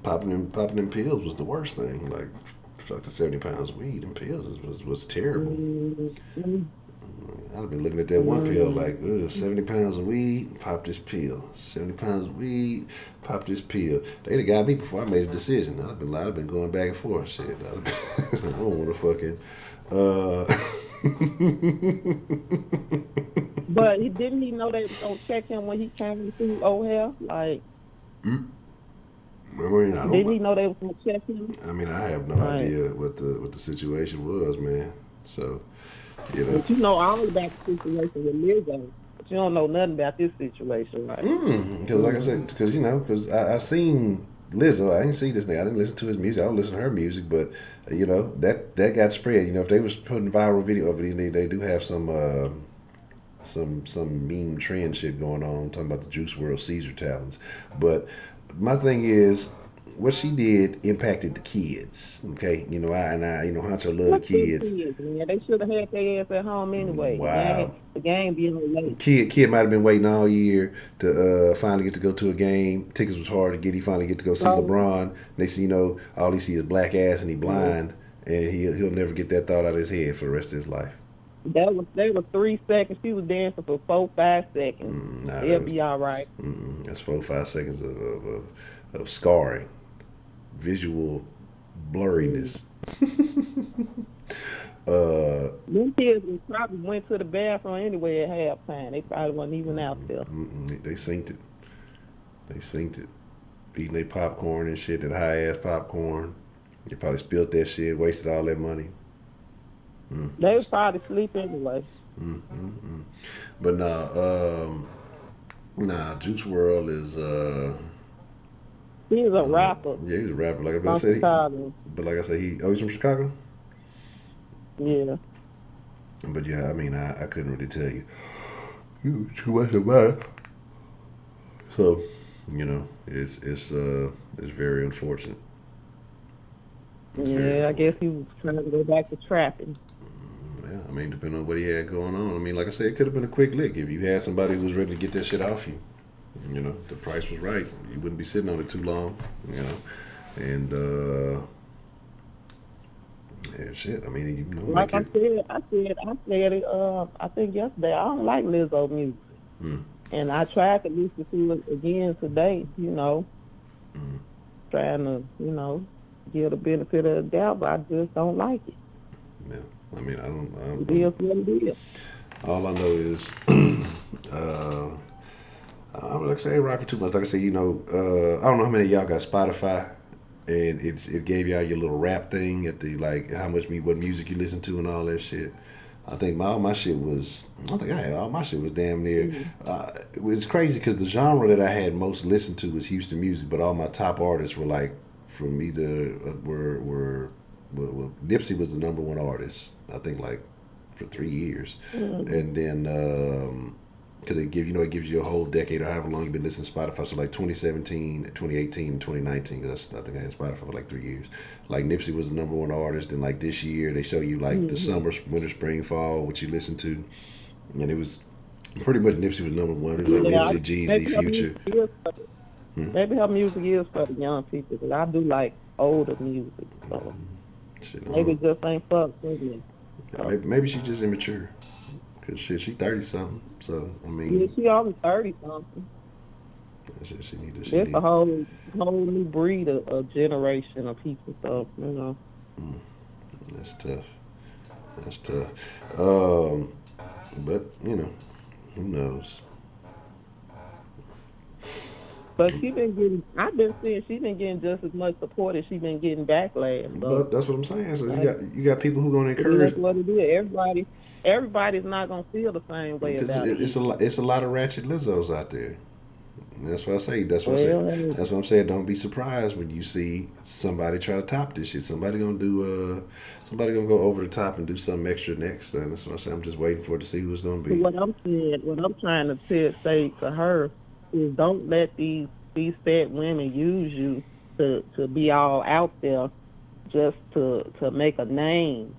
popping them pills was the worst thing. Like, up to 70 pounds of weed and pills was terrible. I'd have been looking at that one pill like, 70 pounds of weed, pop this pill. 70 pounds of weed, pop this pill. They'd have got me before I made a decision. I'd have been going back and forth. Shit, I don't want to fucking. But didn't he know they was gonna check him when he came through O'Hare? Like, didn't he know they was gonna check him? I mean, I have no idea what the situation was, man. So, But you know all about the situation with Lizzo. But you don't know nothing about this situation, right? Because like I said, because I seen Lizzo. I didn't see this nigga. I didn't listen to his music. I don't listen to her music, but that got spread. If they was putting viral video of it, they do have some meme trend shit going on, talking about the Juice WRLD Caesar challenge. But my thing is, what she did impacted the kids. Okay, Honcho love the kids. Man. They should have had their ass at home anyway. Wow. The game being late. Kid might have been waiting all year to finally get to go to a game. Tickets was hard to get. He finally get to go see LeBron. Next thing you know, all he see is black ass and he blind, and he'll never get that thought out of his head for the rest of his life. They were 3 seconds. She was dancing for 4-5 seconds. They'll be all right. That's 4-5 seconds of scarring, visual blurriness. Them kids probably went to the bathroom anyway at halftime. They probably wasn't even out there. They synced it. Eating their popcorn and shit, that high ass popcorn. They probably spilled that shit, wasted all that money. They was probably asleep anyway. But Juice WRLD is he's a rapper. Yeah, he's a rapper. Like I said, he's from Chicago. Yeah. But yeah, I mean, I couldn't really tell you too much about it. So, it's very unfortunate. I guess he was trying to go back to trapping. Yeah, I mean, depending on what he had going on. I mean, like I said, it could have been a quick lick if you had somebody who was ready to get that shit off you. The price was right. You wouldn't be sitting on it too long. And shit. I mean, like I said it. I think yesterday. I don't like Lizzo music, and I tried to listen to it again today. Trying to give the benefit of the doubt, but I just don't like it. Yeah, I mean, I don't. It is what it is. All I know is, I'm like I say, rocking too much. Like I say, I don't know how many of y'all got Spotify, and it gave y'all your little rap thing at the what music you listen to and all that shit. I think all my shit was damn near. It was crazy because the genre that I had most listened to was Houston music, but all my top artists were like from either were Nipsey was the number one artist, I think, like for 3 years, and then because it gives you a whole decade or however long you've been listening to Spotify. So like 2017, 2018, and 2019. I think I had Spotify for like 3 years. Like Nipsey was the number one artist, and like this year they show you like the summer, winter, spring, fall, what you listen to, and it was pretty much Nipsey was number one. It was like Nipsey, Jeezy, Future. Maybe her music is for the young people, because I do like older music. So maybe it just ain't fuck with me. Maybe she's just immature. Cause shit, she 30-something. So I mean, yeah, she only 30-something. It's a whole new breed of generation of people. So that's tough. But who knows? But I've been seeing she's been getting just as much support as she's been getting backlash. So. But that's what I'm saying. So you got people who gonna encourage. That's what it is. Everybody's not gonna feel the same way about it. It's a lot of ratchet Lizzos out there. That's what I say. That's what I say. That's what I'm saying. Don't be surprised when you see somebody try to top this shit. Somebody gonna go over the top and do something extra next. And that's what I say. I'm just waiting for it to see who's gonna be. What I'm trying to say to her is, don't let these fat women use you to be all out there just to make a name,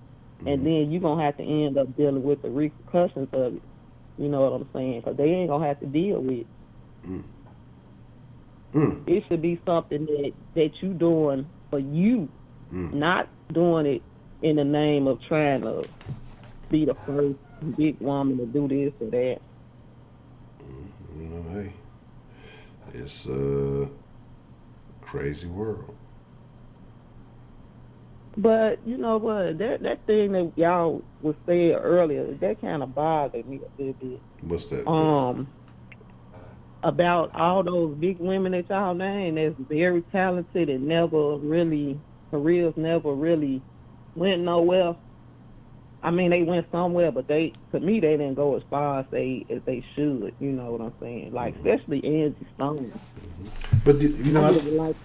and then you're gonna have to end up dealing with the repercussions of it. You know what I'm saying? Because they ain't gonna have to deal with it. It should be something that you doing for you, not doing it in the name of trying to be the first big woman to do this or that. Hey, it's a crazy world. But you know what? That thing that y'all was saying earlier, that kind of bothered me a little bit. What's that? About all those big women that y'all named that's very talented and careers never really went nowhere. I mean, they went somewhere, but to me, they didn't go as far as they should. You know what I'm saying? Like, especially Angie Stone. But you know, I really like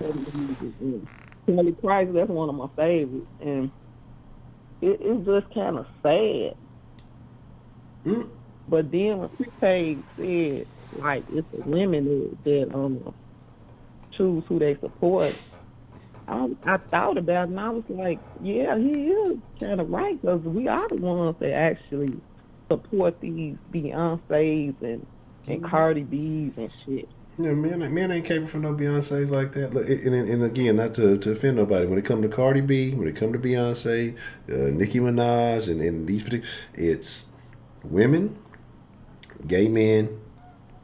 Kelly Price. That's one of my favorites, and it's just kind of sad. But then when Page said, like, it's the women that choose who they support, I thought about it, and I was like, yeah, he is kind of right, because we are the ones that actually support these Beyonces and Cardi B's and shit. Yeah, man ain't capable for no Beyonces like that. Look, and again, not to offend nobody, when it comes to Cardi B, when it comes to Beyonce, Nicki Minaj, and these particular, it's women, gay men,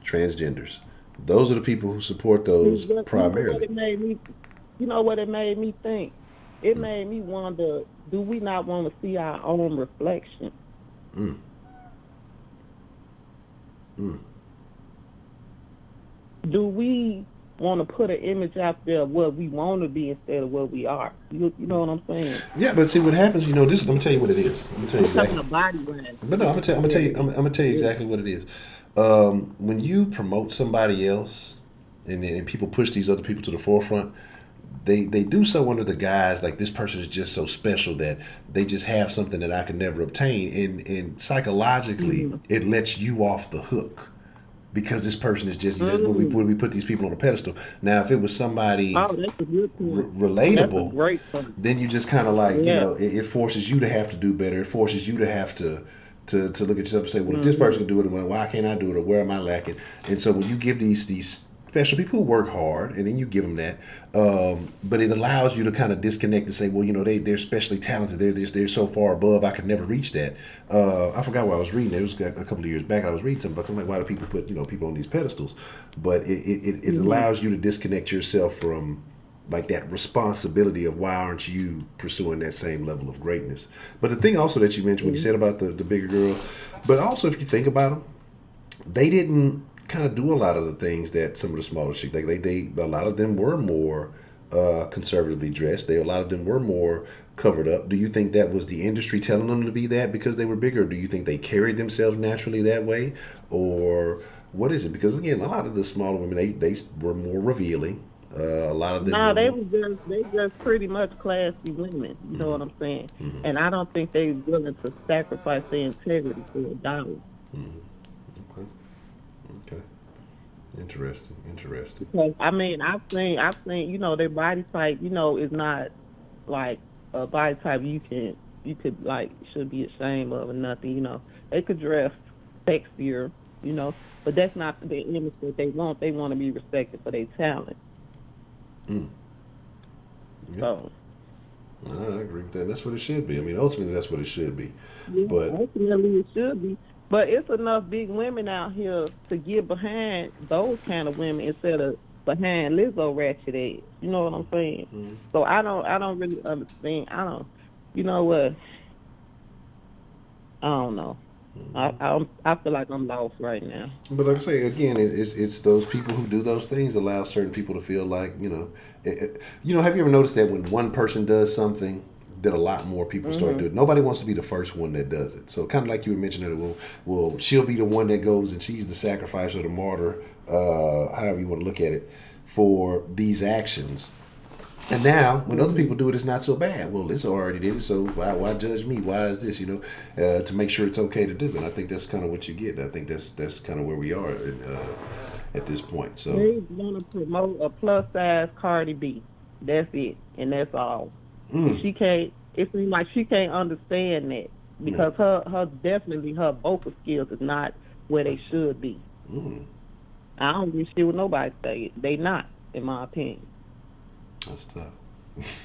transgenders. Those are the people who support those primarily. You know what it made me think? It made me wonder, do we not want to see our own reflection? Do we want to put an image out there of what we want to be instead of what we are? You know what I'm saying? Yeah, but see what happens. You know, this. Let me tell you what it is. I'm gonna tell you exactly. But no, I'm gonna tell you exactly what it is. When you promote somebody else, and people push these other people to the forefront, they do so under the guise like this person is just so special that they just have something that I could never obtain, and psychologically it lets you off the hook. Because this person is just, that's when we put these people on a pedestal. Now, if it was somebody relatable, then you just kind of like, you know, it forces you to have to do better. It forces you to have to look at yourself and say, well, if this person can do it, why can't I do it, or where am I lacking? And so when you give these special people who work hard, and then you give them that, but it allows you to kind of disconnect and say, well, you know, they're especially talented. They're so far above, I could never reach that. I forgot what I was reading. It was a couple of years back. I was reading something, but I'm like, why do people put people on these pedestals? But it allows you to disconnect yourself from like that responsibility of why aren't you pursuing that same level of greatness. But the thing also that you mentioned when you said about the bigger girls, but also if you think about them, they didn't kind of do a lot of the things that some of the smaller chicks, they a lot of them were more conservatively dressed. A lot of them were more covered up. Do you think that was the industry telling them to be that because they were bigger? Or do you think they carried themselves naturally that way, or what is it? Because again, a lot of the smaller women, they were more revealing. A lot of them. No, they just pretty much classy women. You know what I'm saying? And I don't think they willing to sacrifice their integrity for a dollar. Okay. Interesting. Because I mean, I've seen, you know, their body type, you know, is not like a body type you could like should be ashamed of or nothing. You know, they could dress sexier, you know, but that's not the image that they want. They want to be respected for their talent. Yeah. So I agree with that. That's what it should be. I mean, ultimately, that's what it should be. Yeah, but ultimately, it should be. But it's enough big women out here to get behind those kind of women instead of behind Lizzo ratchet ass. You know what I'm saying? So I don't really understand. You know what? I don't know. I feel like I'm lost right now. But like I say again, it's those people who do those things allow certain people to feel like have you ever noticed that when one person does something that a lot more people start doing. Nobody wants to be the first one that does it. So kind of like you were mentioning, well, she'll be the one that goes and she's the sacrifice or the martyr, however you want to look at it, for these actions. And now, when other people do it, it's not so bad. Well, Lizzo already did it, so why judge me? Why is this? To make sure it's okay to do. And I think that's kind of what you get. I think that's kind of where we are at this point. So they want to promote a plus size Cardi B. That's it, and that's all. She can't. It seems like she can't understand that because her vocal skills is not where they should be. I don't give a shit what nobody say. They not, in my opinion. That's tough.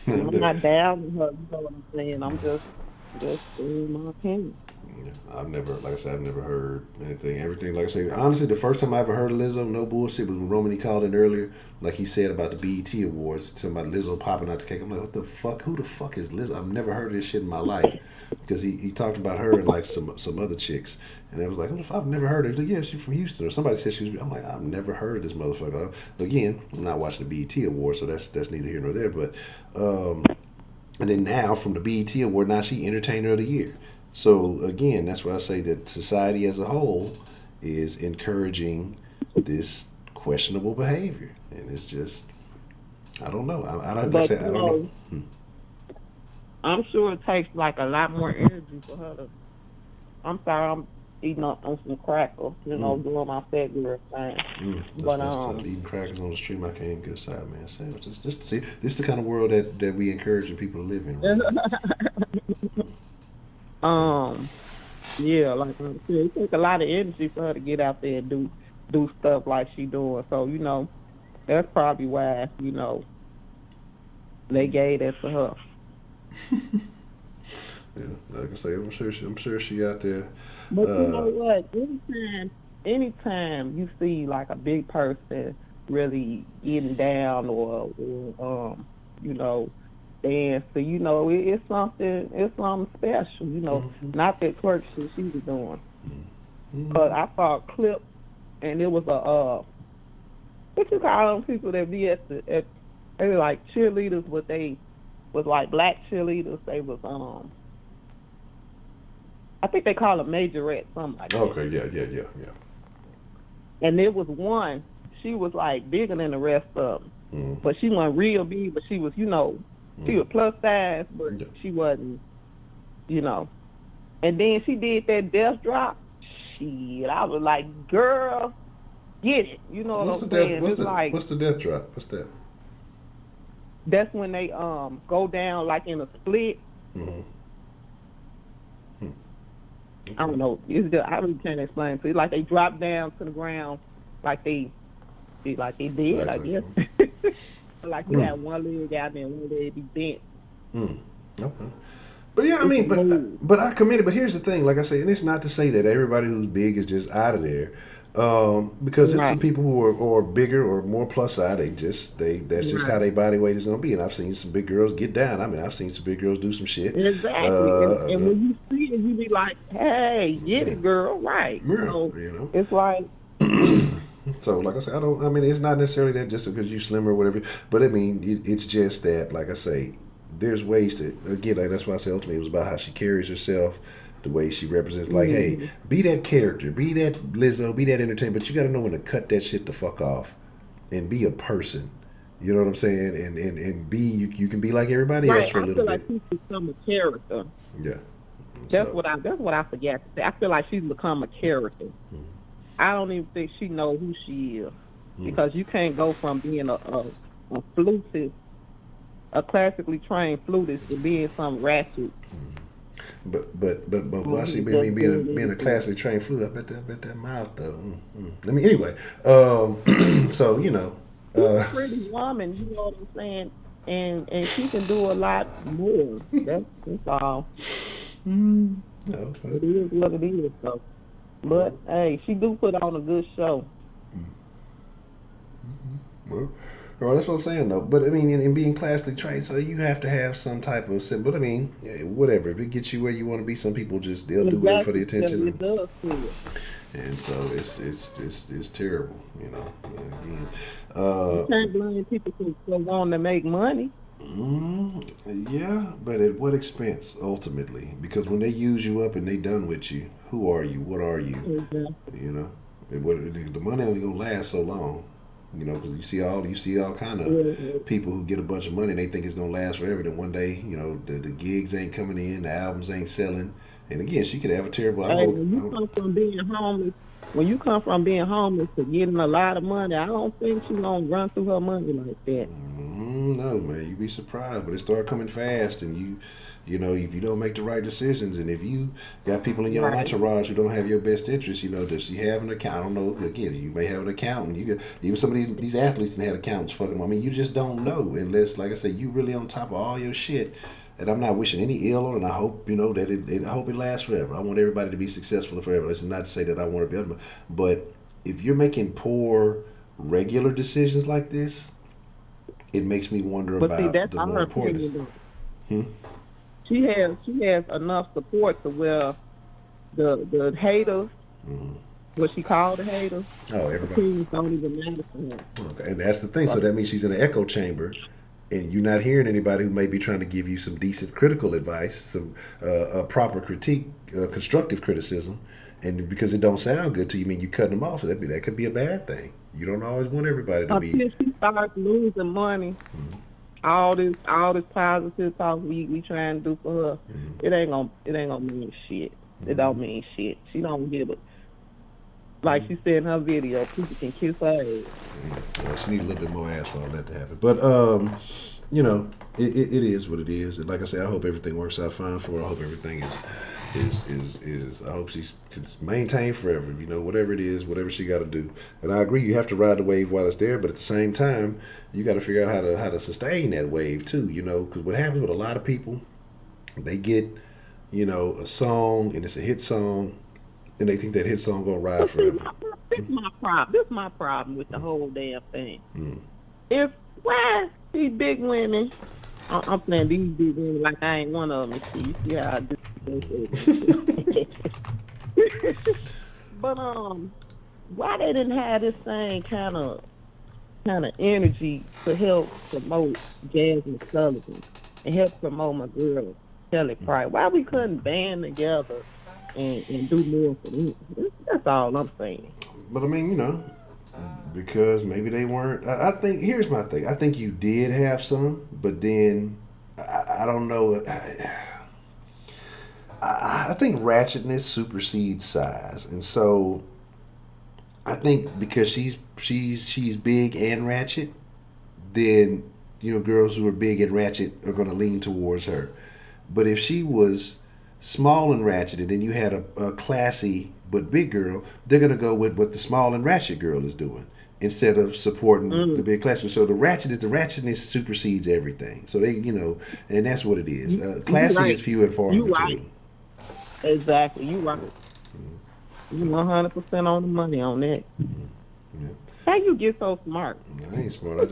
I'm not down with her. You know what I'm saying? I'm just in my opinion. Yeah, I've never heard anything. Everything, like I say, honestly, the first time I ever heard of Lizzo, no bullshit, was when Romany called in earlier, like he said about the BET Awards, talking about Lizzo popping out the cake. I'm like, what the fuck? Who the fuck is Lizzo? I've never heard of this shit in my life. Because he talked about her and like some other chicks. And I was like, I've never heard of her. He's like, yeah, she's from Houston. Or somebody said she was. I'm like, I've never heard of this motherfucker. Again, I'm not watching the BET Awards, so that's neither here nor there. But and then now from the BET Award, now she Entertainer of the Year. So again, that's why I say that society as a whole is encouraging this questionable behavior, and it's just, I don't know. I don't know. I'm sure it takes like a lot more energy for her to. I'm sorry, I'm eating on some crackers, doing my fat girl thing. But eating crackers on the street, I can't even get aside, man. Sandwiches. This is the kind of world that we encouraging people to live in. Right? Yeah, like I said, it takes a lot of energy for her to get out there and do stuff like she doing. So that's probably why they gave that to her. Yeah, like I say, I'm sure she out there. But you know what? Anytime you see like a big person really getting down or dance, so it's something special. Not that twerk shit she was doing. But I saw a clip, and it was what you call them people that be they were like cheerleaders, but they was like black cheerleaders. They was I think they call them majorettes, something like that. Okay, yeah. And there was one, she was like bigger than the rest of them, but she wasn't real big, but she was, she was plus size, but she wasn't, And then she did that death drop. Shit, I was like, girl, get it. You know what I'm saying? What's the death drop? What's that? That's when they go down like in a split. I don't know. I really can't explain to you. Like they drop down to the ground, like they did, I guess. Like you have one leg out there, and one leg be bent. Okay. But yeah, I mean, but I commend it. But here's the thing, like I say, and it's not to say that everybody who's big is just out of there, because there's some people who are bigger or more plus size. That's just how their body weight is gonna be. And I've seen some big girls get down. I mean, I've seen some big girls do some shit. Exactly. And when you see it, you be like, "Hey, get it, girl!" Right? It's like. So, like I said, it's not necessarily that just because you slim or whatever, but I mean, it's just that, like I say, there's ways to, again, like that's why I say ultimately it was about how she carries herself, the way she represents, like, hey, be that character, be that Lizzo, be that entertainer, but you got to know when to cut that shit the fuck off and be a person. You know what I'm saying? And be, you can be like everybody else for a little bit. I feel like she's become a character. Yeah. That's what I forget to say. I feel like she's become a character. I don't even think she knows who she is, because you can't go from being a flutist, a classically trained flutist, to being some ratchet. But why she being a classically trained flute? I bet that mouth though. I mean, anyway, so she's a pretty woman, you know what I'm saying, and she can do a lot more. That's all. Okay. It is what it is, though. But hey, she do put on a good show. Well, that's what I'm saying, though. But I mean, in being classically trained, so you have to have some type of. But I mean, whatever. If it gets you where you want to be, some people they'll do it for the attention. It does too. And so it's terrible, Again, you can't blame people for wanting to make money. Yeah, but at what expense ultimately? Because when they use you up and they done with you, who are you? What are you? Exactly. You know, the money only gonna last so long. You know, because you see all kind of Yeah. people who get a bunch of money and they think it's gonna last forever. Then one day, you know, the gigs ain't coming in, the albums ain't selling, and again, she could have a terrible. Hey, when you come from being homeless to getting a lot of money, I don't think she's gonna run through her money like that. No, man, you'd be surprised, but it start coming fast, and you know, if you don't make the right decisions, and if you got people in your Right. entourage who don't have your best interest, you know, does she have an account? I don't know. Again, you may have an accountant. You got, even some of these athletes that had accountants fucking them. I mean, you just don't know unless, like I said, you really on top of all your shit. And I'm not wishing any ill on it, and I hope, you know, that I hope it lasts forever. I want everybody to be successful forever. This is not to say that I want to be other, but if you're making poor, regular decisions like this, it makes me wonder But see, about that's the not more her important. opinion though. She has enough support to where the haters, what she called the haters, Oh, everybody. opinions don't even matter to her. Okay, and that's the thing. So that means she's in an echo chamber, and you're not hearing anybody who may be trying to give you some decent critical advice, some proper critique, constructive criticism, and because it don't sound good to you, mean you cutting them off. That could be a bad thing. You don't always want everybody to be. Until she starts losing money, all this positive talk we trying to do for her, it ain't gonna mean shit. It don't mean shit. She don't give it. Like she said in her video, people can kiss her ass. Well, she needs a little bit more ass for all that to happen. But you know, it is what it is. And like I said, I hope everything works out fine for her. I hope everything is I hope she can maintain forever. You know, whatever it is, whatever she got to do. And I agree, you have to ride the wave while it's there. But at the same time, you got to figure out how to sustain that wave too. You know, because what happens with a lot of people, they get, you know, a song and it's a hit song, and they think that hit song gonna ride forever. This is my problem. This is my problem with the whole damn thing. If why these big women, I'm saying these big women like I ain't one of them. You see how I do this. But why they didn't have this same kind of energy to help promote Jasmine Sullivan and help promote my girl Kelly Price? Why we couldn't band together and do more for them? That's all I'm saying. But I mean, you know, because maybe they weren't. I think here's my thing. I think you did have some, but then I don't know. I think ratchetness supersedes size, and so I think because she's big and ratchet, then you know girls who are big and ratchet are going to lean towards her. But if she was small and ratchet, and then you had a classy but big girl, they're going to go with what the small and ratchet girl is doing instead of supporting the big classy. So the ratchetness supersedes everything. So they, you know, and that's what it is. Classy right. is few and far You between. right. Exactly, you right. You 100% on the money on that. Yeah. How you get so smart? I ain't smart. I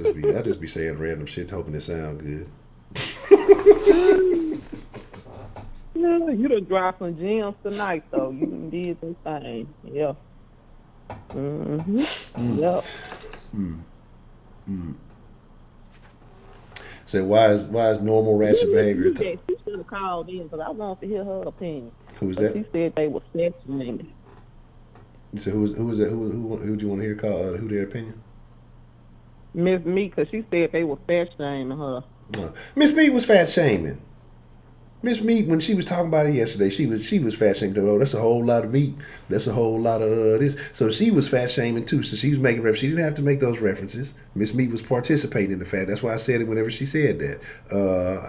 just be saying random shit, hoping it sound good. Yeah, you done dropped some gems tonight, though. You done did some things. Yeah. Yep. So why is normal ratchet behavior? She should have called in because I wanted to hear her opinion. Who was But that? She said they were sex women. So who was that? Who do you want to hear call? Who their opinion? Miss Me, because she said they were fat shaming her. No. Miss Meat was fat shaming. Miss Meat, when she was talking about it yesterday, she was fat shaming. Oh, that's a whole lot of meat. That's a whole lot of this. So she was fat shaming too. So she was making references. She didn't have to make those references. Miss Meat was participating in the fat. That's why I said it whenever she said that.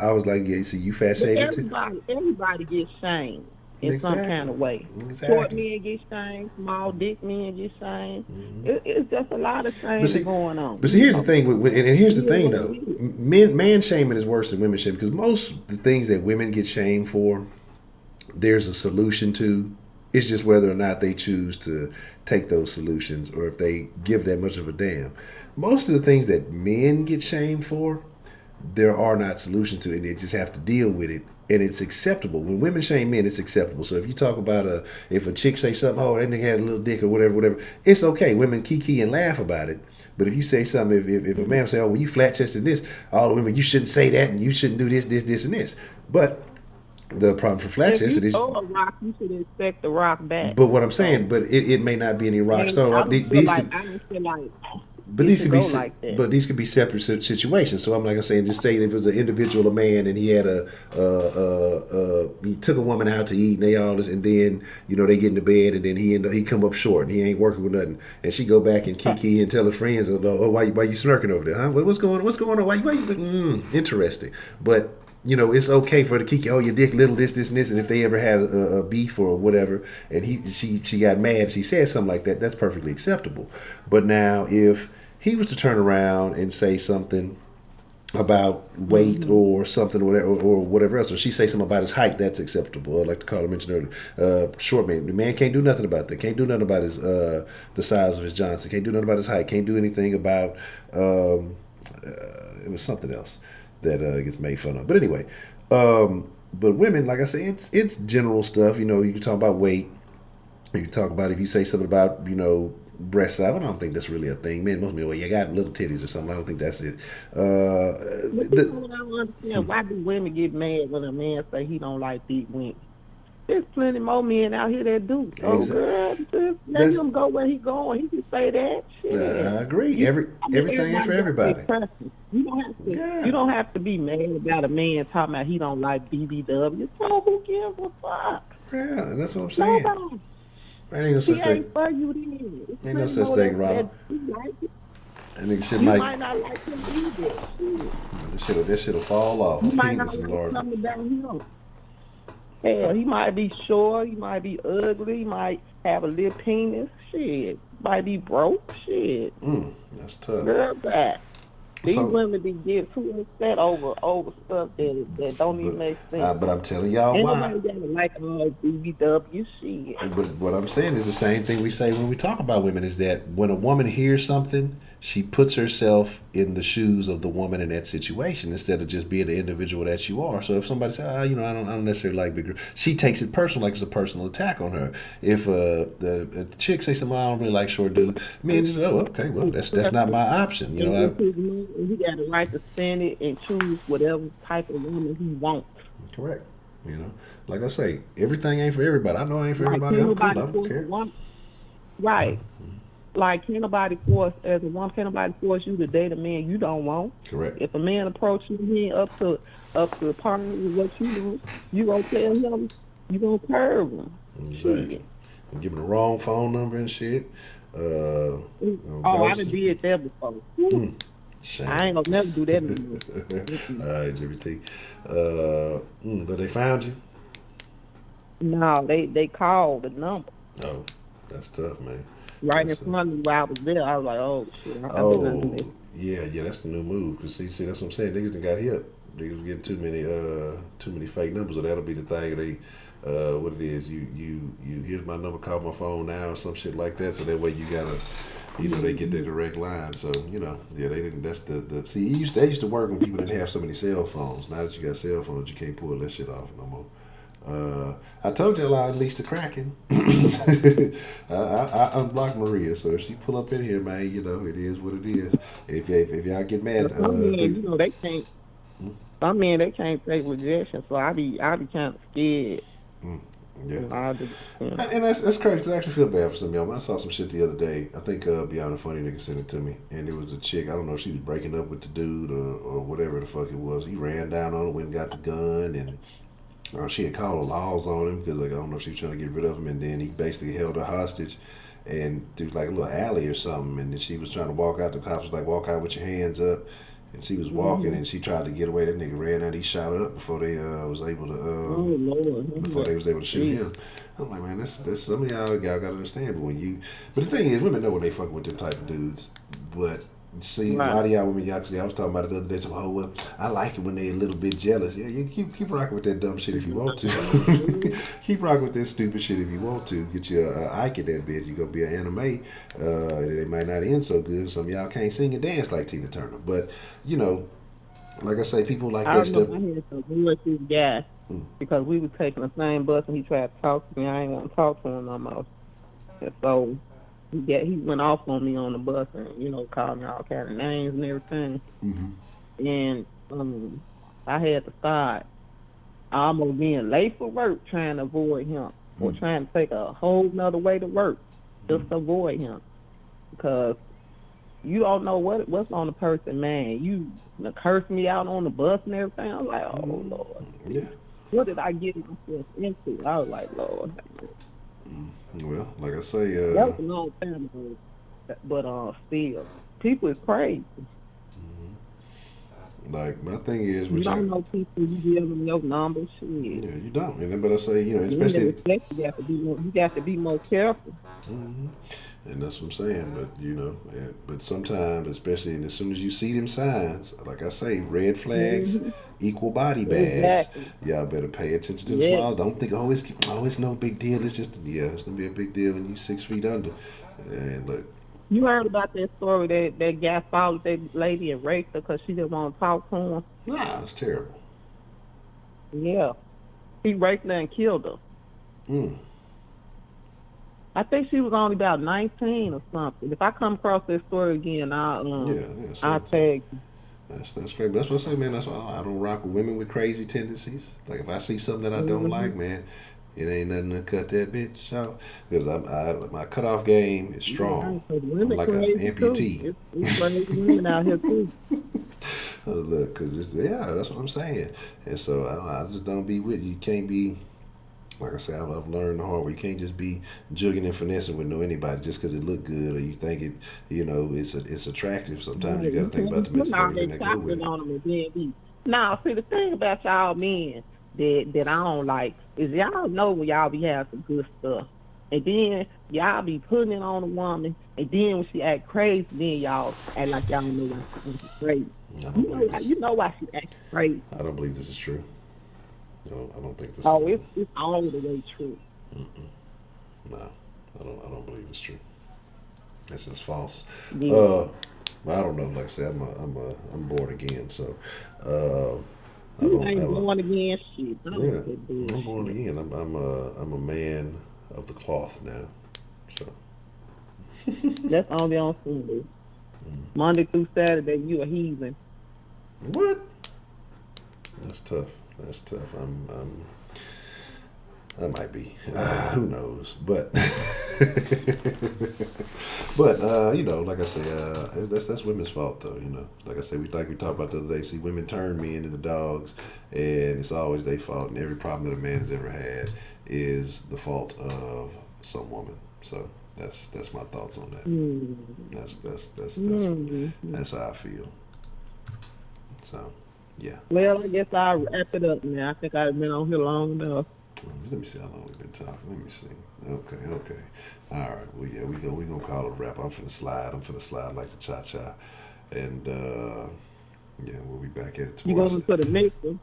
I was like, yeah, see, you fat shaming too. Everybody gets shamed in some kind of way. Short men get shamed. Small dick men get shamed. It's just a lot of shame going on. But see, here's the thing, and here's the thing though, man shaming is worse than women shaming because most of the things that women get shamed for, there's a solution to. It's just whether or not they choose to take those solutions or if they give that much of a damn. Most of the things that men get shamed for, there are not solutions to it. They just have to deal with it. And it's acceptable. When women shame men, it's acceptable. So if you talk about if a chick say something, oh, that nigga had a little dick or whatever, it's okay. Women kiki and laugh about it. But if you say something, if a man say, oh, well, you flat chested this, all the women, you shouldn't say that and you shouldn't do this, and this. But the problem for flat chested is, if you throw a rock, you should expect the rock back. But what I'm saying, but it may not be any rock stone. I don't feel like but these could be but these could be separate situations. So I'm like I'm saying, just saying if it was an individual, a man, and he had he took a woman out to eat and they all this, and then they get into bed and then he come up short and he ain't working with nothing, and she go back and kiki and tell her friends, oh, why you smirking over there, huh? What's going on? Why you interesting? But it's okay for the kiki. Oh, your dick little, this, and this. And if they ever had a beef or whatever, and she got mad, she said something like that, that's perfectly acceptable. But now, if he was to turn around and say something about weight or something, or whatever else, or she say something about his height, that's acceptable. Like the caller mentioned earlier, short man, the man can't do nothing about that. Can't do nothing about his the size of his Johnson. Can't do nothing about his height. Can't do anything about it was something else that gets made fun of. But anyway, but women, like I say, it's general stuff. You can talk about weight. You can talk about if you say something about breast size. I don't think that's really a thing. Men, most people, well, you got little titties or something. I don't think that's it. I don't understand why do women get mad when a man say he don't like big women? There's plenty more men out here that do. Oh, girl, just let him go where he going. He can say that shit. I agree. Everything is for everybody. You don't have to be mad about a man talking about he don't like BBW. So who gives a fuck? Yeah, that's what I'm saying. Nobody. Ain't no such thing. For you then. Ain't no such thing, Ronald. That nigga shit might not like him either. That shit'll fall off. You might not like something about him. Hell, he might be short, he might be ugly, he might have a little penis, shit. Might be broke, shit. That's tough. Girl, that. These women be getting too upset over stuff that don't even make sense. But I'm telling y'all why. Ain't nobody like all BBW shit. But what I'm saying is the same thing we say when we talk about women, is that when a woman hears something, she puts herself in the shoes of the woman in that situation instead of just being the individual that you are. So if somebody says, I don't necessarily like big girls, she takes it personal, like it's a personal attack on her. If the chick say something, I don't really like short dudes, men just, okay, well, that's not my option. He got the right to spend it and choose whatever type of woman he wants. Correct. Like I say, everything ain't for everybody. I know I ain't for everybody. I'm cool. I don't care. Right. Like, can't nobody force you to date a man you don't want. Correct. If a man approaches you up to par with what you want, you gonna tell him you gonna curve him. Exactly. And give him the wrong phone number and shit. I done did that before. Shame. I ain't gonna never do that anymore. All right, Jimmy T. But they found you? No, they called the number. Oh, that's tough, man. Right in front of me while I was there, I was like, oh, shit. Yeah, that's the new move. Because, see, that's what I'm saying. Niggas done got hip. Niggas getting too many fake numbers, so that'll be the thing. What it is, you here's my number, call my phone now, or some shit like that, so that way you gotta, they get their direct line. So, they didn't, that's see, they used to work when people didn't have so many cell phones. Now that you got cell phones, you can't pull that shit off no more. I told y'all I unleashed the Kraken. I unblocked Maria, so if she pull up in here, man, it is what it is. If y'all get mad, they can't. Some men they can't take rejection, so I be kind of scared. Yeah. And that's crazy, because I actually feel bad for some of y'all. I saw some shit the other day. I think Beyond the Funny nigga sent it to me, and it was a chick. I don't know if she was breaking up with the dude or whatever the fuck it was. He ran down on her, went and got the gun, and she had called the laws on him because I don't know if she was trying to get rid of him, and then he basically held her hostage, and there was like a little alley or something, and then she was trying to walk out. The cops was like, walk out with your hands up, and she was walking, and she tried to get away. That nigga ran out. He shot her up before they was able to shoot him. I'm like, man, that's some of y'all gotta understand. But the thing is, women know when they fucking with them type of dudes, but. See, right. A lot of y'all women, I was talking about it the other day. Well, I like it when they a little bit jealous. Yeah, you keep rocking with that dumb shit if you want to. Keep rocking with that stupid shit if you want to. Get you a Ike in that bitch. You're going to be an anime. It might not end so good. Some of y'all can't sing and dance like Tina Turner. But, Like I say, people like I that stuff. remember I had some bullshit guy because we was taking the same bus and he tried to talk to me. I ain't want to talk to him no more. And so he went off on me on the bus and, you know, called me all kind of names and everything. And I had to start almost being late for work trying to avoid him or trying to take a whole nother way to work just to avoid him. Because you don't know what's on the person, man. You cursed me out on the bus and everything. I was like, oh, Lord. Yeah. What did I get myself into? I was like, Lord. Well, like I say, that was a long time ago. But still, people is crazy. Like, my thing is, you don't know people, you give them your number, shit. Yeah, you don't. And but I say, you know, especially especially you got to be more careful. And that's what I'm saying. But you know, but sometimes, especially, and as soon as you see them signs, like I say, red flags, equal body bags. Y'all better pay attention to the small. Don't think, it's no big deal. It's just, it's gonna be a big deal when you 6 feet under. And look. You heard about that story that guy followed that lady and raped her because she didn't want to talk to him? Nah, it's terrible. Yeah. He raped her and killed her. I think she was only about 19 or something. If I come across that story again, I'll tag you. That's great. But that's what I say, man. That's why I don't rock with women with crazy tendencies. Like, if I see something that I don't like, man, it ain't nothing to cut that bitch off. Because my cutoff game is strong. I'm like an amputee. It's crazy women out here too. Look, because that's what I'm saying. And so I just don't be with you. You can't be, like I said, I've learned the hard way. You can't just be jugging and finessing with anybody just because it look good or you think it, it's attractive. Sometimes you got to think about the message that go with it. Now, see, the thing about y'all men that I don't like is y'all know when y'all be having some good stuff. And then y'all be putting it on a woman, and then when she act crazy, then y'all act like y'all know why she's crazy. You know why she acts crazy. I don't believe this is true. I don't think this. Oh, it's all the way true. No, I don't believe it's true. This is false. Yeah. I don't know. Like I said, I'm born again, so. You ain't born again, shit. I'm born again. I'm a man of the cloth now. So. That's only on Sunday. Monday through Saturday, you a heathen. What? That's tough. I might be. Who knows? But like I say, that's women's fault though. Like I say, we talked about the other day. See, women turn men into dogs, and it's always their fault. And every problem that a man has ever had is the fault of some woman. So that's my thoughts on that. That's how I feel. So. Yeah. Well, I guess I'll wrap it up now. I think I've been on here long enough. Let me see how long we've been talking. Let me see. Okay. All right. Well, yeah, we gonna call it a wrap. I'm finna slide like the cha-cha. And, we'll be back at it tomorrow. You going to the next one?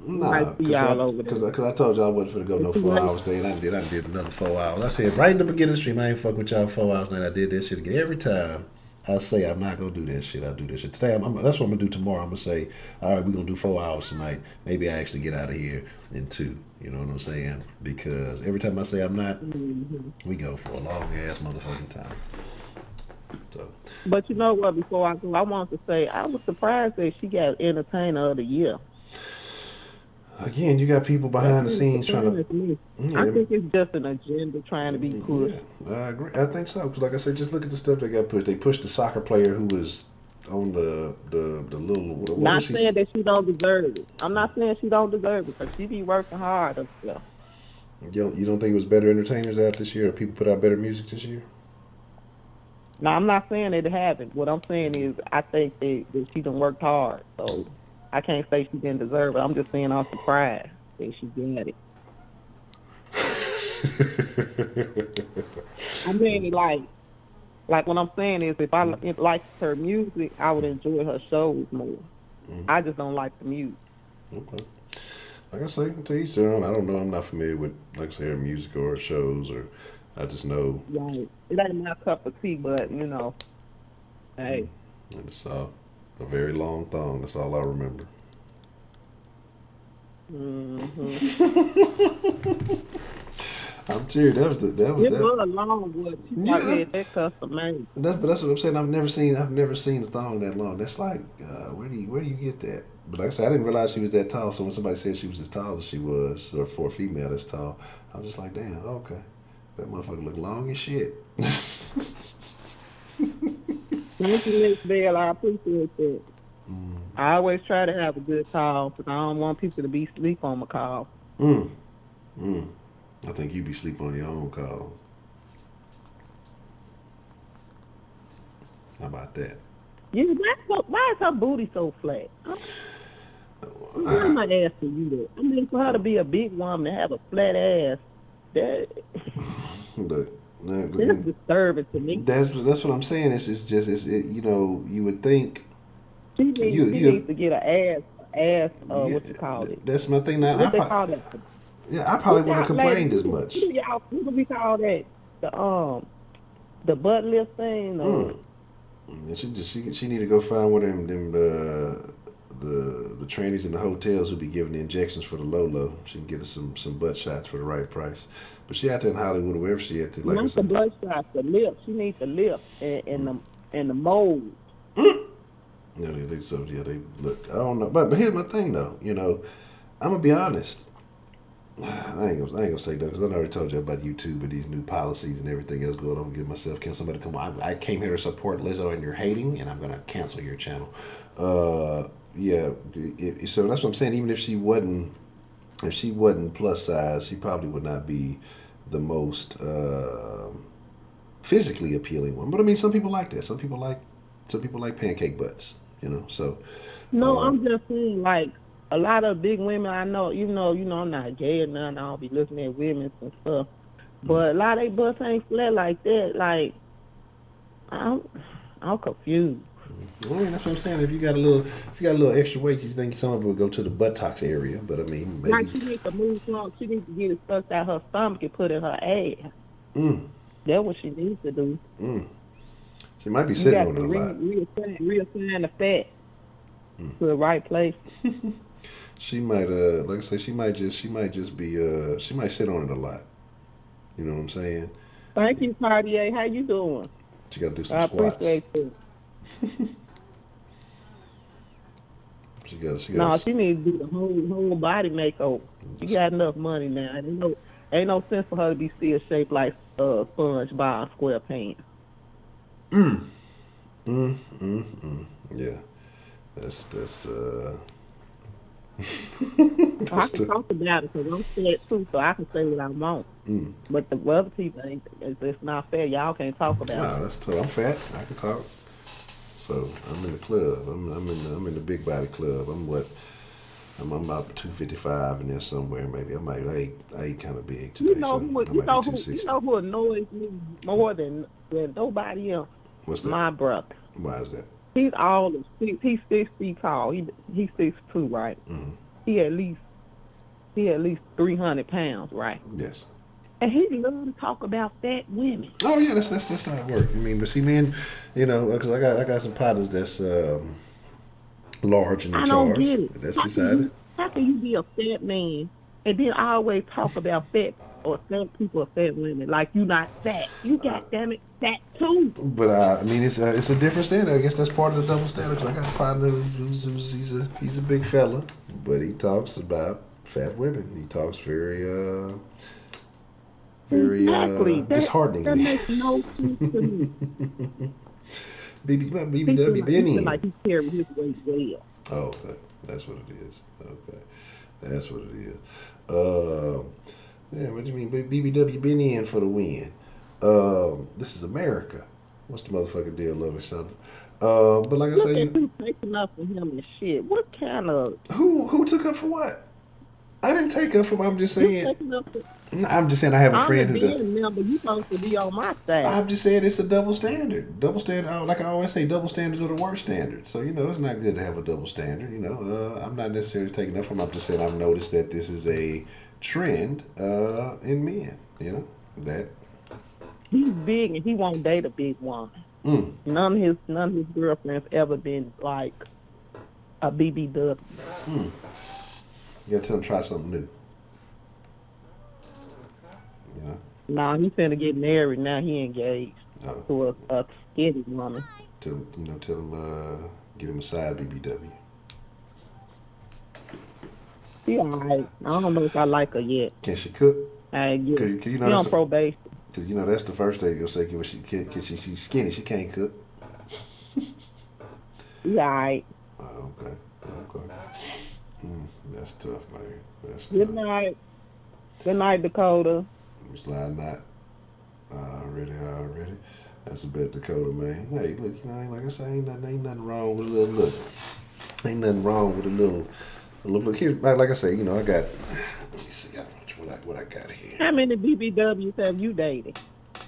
Nah, because I told you I wasn't finna go no 4 hours today, and I did another 4 hours. I said right in the beginning of the stream, I ain't fucking with y'all 4 hours, and I did that shit again. Every time I say I'm not gonna do that shit, I do this shit. Today, that's what I'm gonna do tomorrow. I'm gonna say, all right, we're gonna do 4 hours tonight. Maybe I actually get out of here in 2. You know what I'm saying? Because every time I say I'm not, we go for a long ass motherfucking time. So. But you know what? Before I go, I wanted to say I was surprised that she got Entertainer of the Year. Again, you got people behind the scenes trying to. I think it's just an agenda trying to be pushed. Yeah, I agree. I think so. Because, like I said, just look at the stuff that got pushed. They pushed the soccer player who was on the little. Not saying that she don't deserve it. I'm not saying she don't deserve it, but she be working hard and stuff. You don't think it was better entertainers out this year, or people put out better music this year? No, I'm not saying it haven't. What I'm saying is I think that she done worked hard. So I can't say she didn't deserve it. I'm just saying I'm surprised that she got it. I mean, like what I'm saying is if I liked her music, I would enjoy her shows more. I just don't like the music. Okay. Like I say, to each their own. I don't know. I'm not familiar with, like I say, her music or her shows, or I just know. Right. It ain't my cup of tea, but, hey. I just saw a very long thong. That's all I remember. I'm serious. That was It was a long one. She probably had that custom made. But that's what I'm saying. I've never seen a thong that long. That's like, where do you get that? But like I said, I didn't realize she was that tall. So when somebody said she was as tall as she was, or for a female that's tall, I was just like, damn, okay, that motherfucker look long as shit. Thank you, Miss Bell. I appreciate that. I always try to have a good call because I don't want people to be asleep on my call. I think you be sleep on your own calls. How about that? Yeah, why is her booty so flat? Why am I asking you that? I mean, for her to be a big woman and have a flat ass, that's disturbing to me. That's what I'm saying. You would think she needs to get an ass. What you call it? That's my thing now. What they call that? Yeah, I probably wouldn't have complained as much. What do we call that? The butt lift thing. She need to go find one of them the trainees in the hotels who be giving the injections for the low. She can get her some butt shots for the right price. But she out there in Hollywood or wherever she at. Like not the butt shots, the lift. She needs the lift and the mold. Yeah, they look. I don't know, but here's my thing though. I'm gonna be honest. I ain't gonna say that because I already told you about YouTube and these new policies and everything else going on. Give myself, can somebody come on? I came here to support Lizzo and you're hating, and I'm gonna cancel your channel. So that's what I'm saying. Even if she wasn't plus size, she probably would not be the most physically appealing one. But I mean, some people like that. Some people like pancake butts. So. No, I'm just saying like. A lot of big women I know, even though, I'm not gay or nothing, I don't be looking at women and stuff. But a lot of they butts ain't flat like that. Like, I'm confused. Well, that's what I'm saying. If you got a little extra weight, you think some of it would go to the buttocks area. But I mean, maybe. Like she needs to move on. She needs to get it stuck out her stomach and put it in her ass. That's what she needs to do. She might be sitting on it a lot. Reassign the fat to the right place. She might, like I say, she might just be, she might sit on it a lot. You know what I'm saying? Thank you, Cartier. How you doing? She got to do some squats. I appreciate it. She needs to do the whole body makeover. She got enough money now. Ain't no sense for her to be still shaped like SpongeBob SquarePants. Yeah, that's. I can talk about it because I'm fat too, so I can say what I want. But the other people it's not fair. Y'all can't talk about it. No, that's tough. I'm fat. I can talk. So I'm in the club. I'm in the big body club. I'm about 255 in there somewhere. Maybe I ate kind of big today. You know who annoys me more than nobody else? What's that? My brother. Why is that? He's he's 6 feet tall. He's 6'2", right? Mm-hmm. He at least 300 pounds, right? Yes. And he loves to talk about fat women. Oh yeah, that's how it works. I mean, but see, man, because I got some partners that's large and in charge. I don't get it. That's decided. How can you be a fat man and then always talk about fat people or fat women like you not fat? You goddammit fat too. But I mean, it's a different standard. I guess that's part of the double standard. Cause I got a partner he's a big fella, but he talks about fat women. He talks very dishearteningly. That makes no sense to me. BBW Benny. Like he carries his weight well. Oh, okay. That's what it is. Okay. That's what it is. Yeah, what do you mean? BBW been in for the win. This is America. What's the motherfucking deal, love each other? But like I say, you taking up for him and shit. What kind of who took up for what? I didn't take up for. I'm just saying. I'm just saying I have a friend who does. Member, you supposed to be on my side. I'm just saying it's a double standard. Double standard. Like I always say, double standards are the worst standards. So it's not good to have a double standard. I'm not necessarily taking up from. I'm just saying I've noticed that this is a trend in men. That he's big and he won't date a big one. None of his girlfriends ever been like a BBW. You gotta tell him to try something new. You know? Nah, he finna get married now. He engaged to a skinny woman. Tell him, get him a side BBW. She alright. I don't know if I like her yet. Can she cook? I get it. She on probation. Because that's the first thing you'll say. She's skinny. She can't cook. She alright. Okay. That's tough, man. That's Good tough. night. Good night, Dakota. Slide knot. Already. That's a bit, Dakota, man. Hey, look, like I say, ain't nothing wrong with a little look. Ain't nothing wrong with a little look. Here, like I say, I got. Let me see what I got here. How many BBWs have you dated?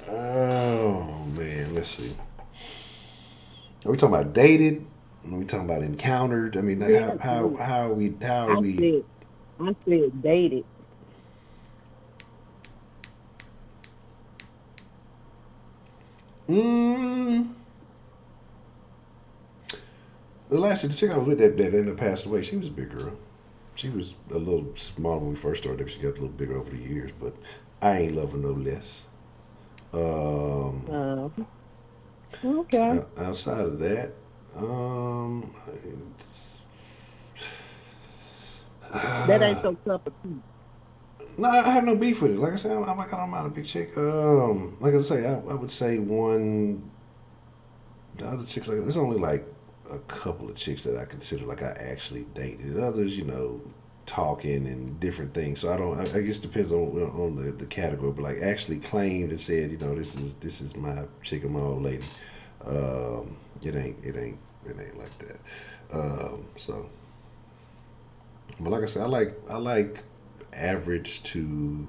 Oh man, let's see. Are we talking about dated? Are we talking about encountered? I mean, how are we? I said dated. The last chick I was with that ended up passed away, she was a big girl. She was a little smaller when we first started. She got a little bigger over the years, but I ain't love her no less. Okay. Outside of that, that ain't so tough a tea. No, I have no beef with it. Like I said, I don't mind a big chick. Like I say, I would say one. The other chicks, like there's only like a couple of chicks that I consider like I actually dated. Others, talking and different things. So I guess it depends on the category. But like actually claimed and said, this is my chick and my old lady. It ain't like that. So, but like I said, I like average to.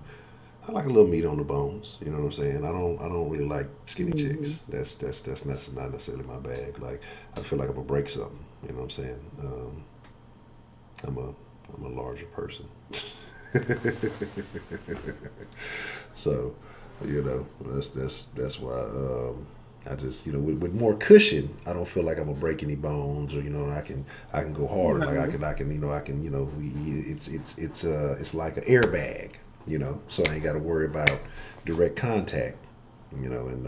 I like a little meat on the bones. You know what I'm saying? I don't really like skinny chicks. That's not necessarily my bag. Like I feel like I'm gonna break something. You know what I'm saying? I'm a larger person. So, that's why I just with more cushion, I don't feel like I'm gonna break any bones or I can go harder. Like I can it's like an airbag. So I ain't got to worry about direct contact, and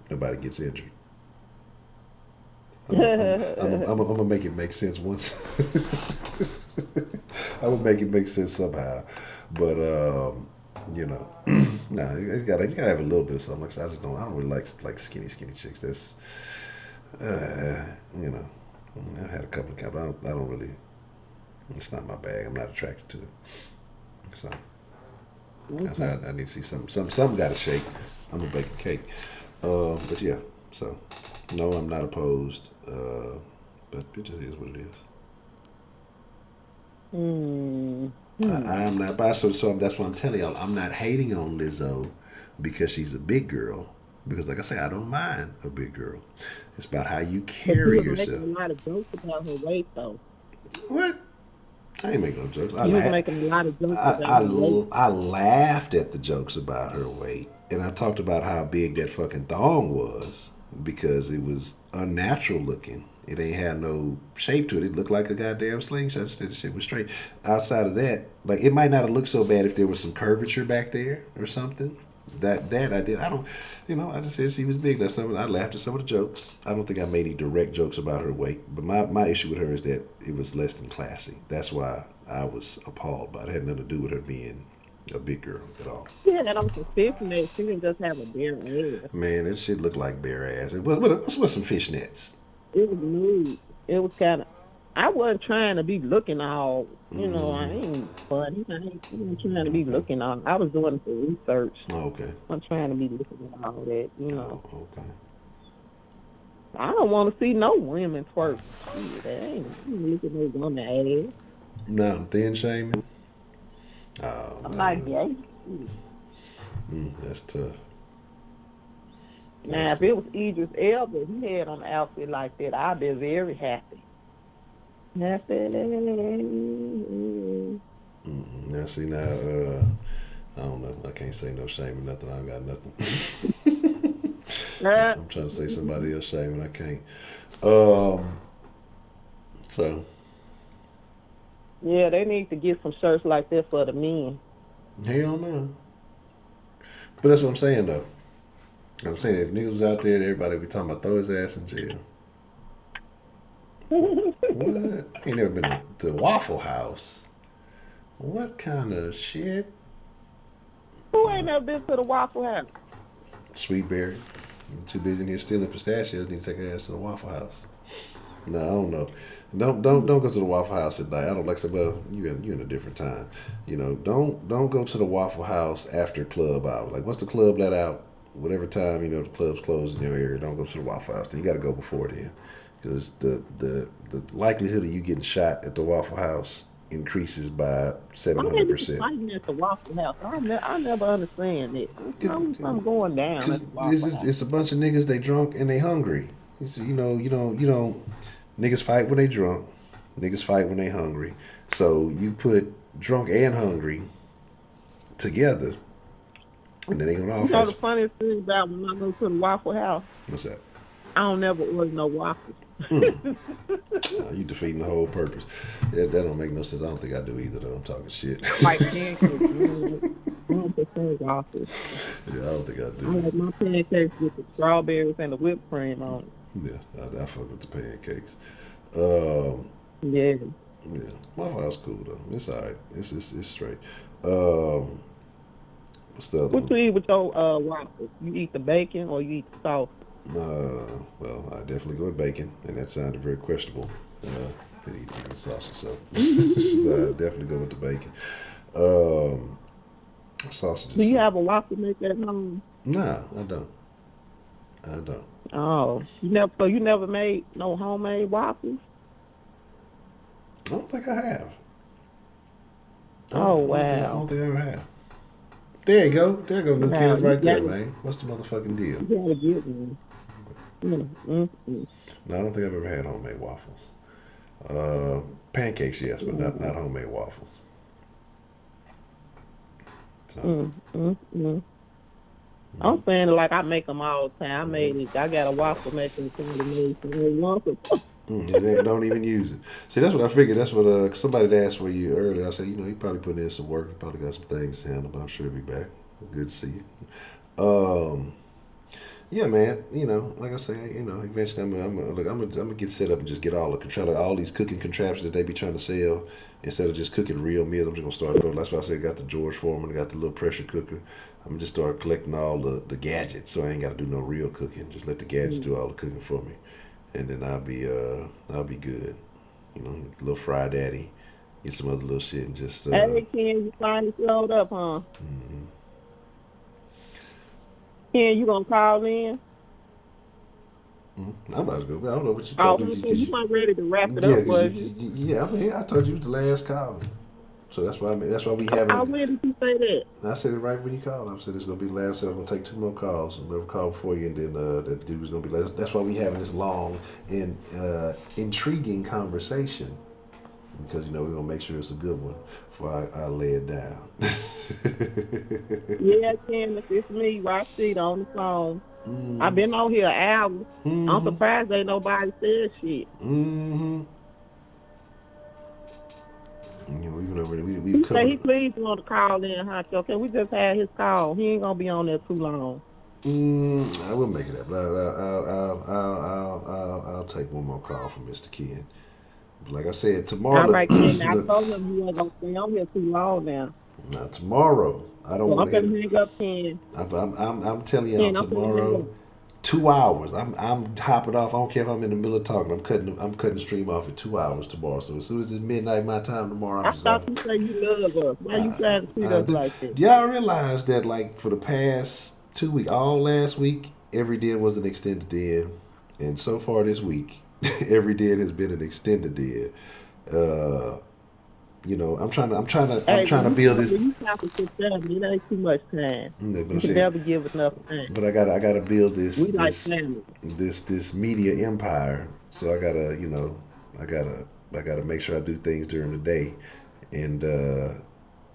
nobody gets injured. I'm gonna make it make sense once. I'm gonna make it make sense somehow, but nah, you gotta have a little bit of something. Like I don't really like skinny chicks. That's I've had a couple of but I don't really. It's not my bag. I'm not attracted to it. So. Okay. I need to see something got to shake. I'm gonna bake a cake, but yeah. So no, I'm not opposed, but it just is what it is. I'm not biased, so that's what I'm telling y'all. I'm not hating on Lizzo because she's a big girl. Because like I say, I don't mind a big girl. It's about how you carry yourself. Making a lot of jokes about her weight, though. What? I ain't making no jokes. You was making a lot of jokes about her weight. I laughed at the jokes about her weight, and I talked about how big that fucking thong was because it was unnatural looking. It ain't had no shape to it. It looked like a goddamn slingshot. Just the shit was straight. Outside of that, like it might not have looked so bad if there was some curvature back there or something. That I did. I just said she was big. That's something I laughed at some of the jokes. I don't think I made any direct jokes about her weight. But my issue with her is that it was less than classy. That's why I was appalled by it. It had nothing to do with her being a big girl at all. Yeah, that on some fishnets. She didn't just have a bare ass. Man, that shit looked like bare ass. What's some fishnets? It was nude. It was kind of. I wasn't trying to be looking all, I ain't funny. I ain't trying to be looking all. I was doing it for research. Oh, okay. I'm trying to be looking at all that, Oh, okay. I don't want to see no women twerk. Shit, I ain't looking at no woman ass. No, I'm thin shaming. Oh, I'm like, yeah. That's tough. Now, if it was Idris Elba, he had on an outfit like that, I'd be very happy. Now see now, I don't know. I can't say no shame or nothing. I ain't got nothing. I'm trying to say somebody else shame and I can't. So Yeah, they need to get some shirts like that for the men. Hell no. But that's what I'm saying, though. I'm saying if niggas was out there, everybody be talking about throw his ass in jail. What? Ain't never been to Waffle House. What kind of shit? Who ain't never been to the Waffle House? Sweetberry. I'm too busy in here stealing pistachios. Need to take her ass to the Waffle House. No, I don't know. Don't go to the Waffle House at night. I don't like. Well, you're in a different time. You know, don't go to the Waffle House after club hour. Like once the club let out, whatever time the club's closed in your area, don't go to the Waffle House. Then you got to go before then, because the likelihood of you getting shot at the Waffle House increases by 700%. Fighting at the Waffle House. I never understand it. I'm going down. Because it's a bunch of niggas. They drunk and they hungry. You know. Niggas fight when they drunk. Niggas fight when they hungry. So you put drunk and hungry together, and then they gonna You know the funniest thing about when I go to the Waffle House? What's that? I don't never order no waffles. You defeating the whole purpose. That don't make no sense. I don't think I do either, though. I'm talking shit. Like pancakes. I don't prefer waffles. Yeah, I don't think I do. I like my pancakes with the strawberries and the whipped cream on it. Yeah, I fuck with the pancakes. Yeah. Yeah, Waffle House cool though. It's alright. It's straight. What's the other What you eat with your waffles? You eat the bacon or you eat the sauce? Well, I definitely go with bacon, and that sounded very questionable. Eating sausage, so I definitely go with the bacon. Sausage. Do you have a waffle maker at home? No, I don't. Oh, you never made no homemade waffles? I don't think I have. Wow. I don't think I ever have. There you go. There you go. New Kenneth right there, man. What's the motherfucking deal? You gotta get one. No, I don't think I've ever had homemade waffles. Pancakes, yes, but not homemade waffles. So. I'm saying like I make them all the time. I got a waffle maker that made some waffles. Don't even use it. See, that's what I figured. That's what somebody asked for you earlier. I said, he probably put in some work. He probably got some things to handle, but I'm sure he'll be back. Good to see you. Yeah, man. Like I say, eventually I'm gonna get set up and just get all the control, all these cooking contraptions that they be trying to sell. Instead of just cooking real meals, I'm just gonna start throwing. That's why I said I got the George Foreman, I got the little pressure cooker. I'm gonna just start collecting all the gadgets, so I ain't got to do no real cooking. Just let the gadgets do all the cooking for me, and then I'll be good. Little fry daddy, get some other little shit, and just. Hey, Ken, you finally slowed up, huh? Mm-hmm. Ken, you gonna call in? I'm about to go. I don't know what you told me. You weren't ready to wrap it up, was you? Yeah, I told you it was the last call. So that's why we having. When did you say that? I said it right when you called. I said it's gonna be the last. I said I'm gonna take 2 more calls. I'm gonna call before you, and then that dude was gonna be last. That's why we having this long and intriguing conversation, because we're gonna make sure it's a good one before I lay it down. Yeah, Ken, it's me, Rashida, on the phone. I've been on here an hour. I'm surprised ain't nobody said shit. He said he please want to call in, Honcho. Can we just have his call? He ain't gonna be on there too long. I will make it up, but I'll take one more call from Mr. Ken. But like I said, tomorrow. All right, Ken. I told him you ain't gonna stay on here too long now. Now tomorrow, I don't want to. I'm gonna hang up, Ken. I'm telling y'all, tomorrow, 2 hours. I'm hopping off. I don't care if I'm in the middle of talking. I'm cutting the stream off in 2 hours tomorrow. So as soon as it's midnight my time tomorrow, I thought you said you love us. Why you trying to treat us like this? Y'all realize that for the past 2 weeks, all last week, every day was an extended day, and so far this week, every day has been an extended day. I'm trying to build this. You have to sit down. It ain't too much time. You can never give enough time. But I gotta build this. We like family. This media empire. So I gotta make sure I do things during the day, and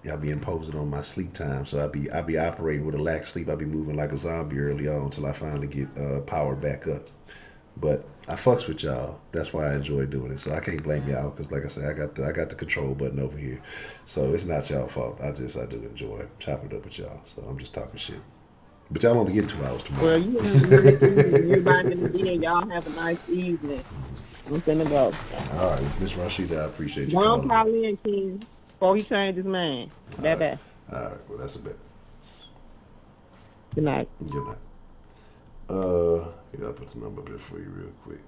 I'll be imposing on my sleep time. So I'll be operating with a lack of sleep. I'll be moving like a zombie early on until I finally get power back up. But I fucks with y'all. That's why I enjoy doing it. So I can't blame y'all because, like I said, I got the control button over here. So it's not y'all fault. I do enjoy chopping it up with y'all. So I'm just talking shit. But y'all only get 2 hours tomorrow. Well, you have a nice evening. Everybody in the den, y'all have a nice evening. I'm finna go. All right, Miss Rashida, I appreciate you Don't calling. call in, Ken, before he change his mind. Bye-bye. All right, well, that's a bet. Good night. Good night. I'll put the number up there for you real quick.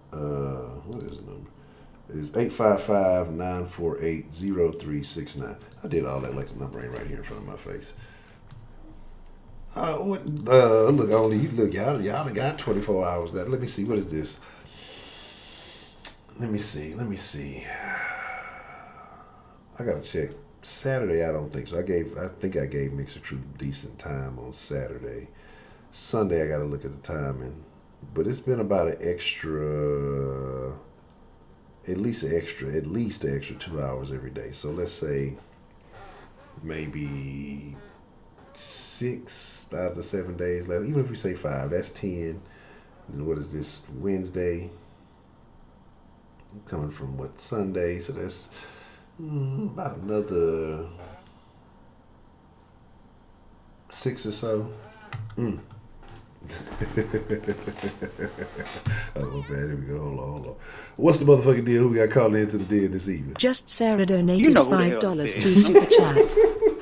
What is the number? It's 855-948-0369. I did all that like the number ain't right here in front of my face. Look, y'all done got 24 hours. Let me see, what is this? Let me see. I gotta check. Saturday, I don't think so. I think I gave Mixer True decent time on Saturday. Sunday, I gotta look at the timing. But it's been about at least an extra 2 hours every day. So let's say maybe 6 out of the 7 days left. Even if we say 5, that's 10. And what is this? Wednesday. I'm coming from Sunday, so that's about another 6 or so. Oh, man, here we go. Hold on. What's the motherfucking deal? Who we got calling into the den this evening? Just Sarah donated $5 through Super Chat.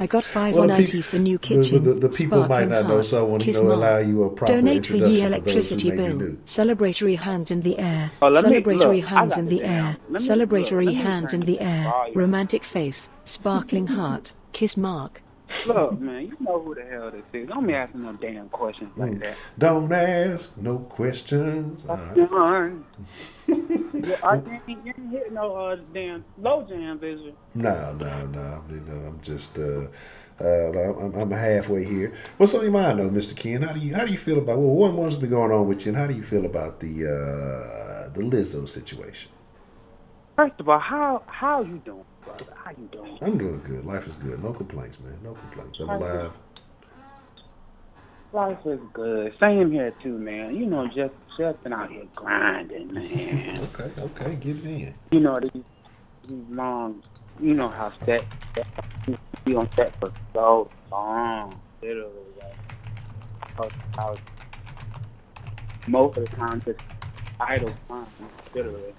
I got $5.90 for new kitchen. The people might not know, so I want to allow you a proper Donate for introduction ye for those who electricity may be bill. new. Celebratory hands in the air. Oh, let me- Celebratory look, I hands got in the the air. damn- let me- Celebratory let me hands turn in the the air. volume. Romantic face. Sparkling heart. Kiss mark. Look, man, you know who the hell this is. Don't be asking no damn questions like that. Don't ask no questions. All right. You ain't hitting no damn low jams, is you? No. I'm just I'm halfway here. What's on your mind though, Mr. Ken? How do you feel about what's been going on with you, and how do you feel about the Lizzo situation? First of all, how you doing, brother? How you doing? I'm doing good. Life is good. No complaints, man. No complaints. I'm alive. Life is good. Same here too, man. You know, just been out here grinding, man. Okay, get it in. You know these long. You know how set be on set for so long, literally. Like, I was most of the time just idle time, literally.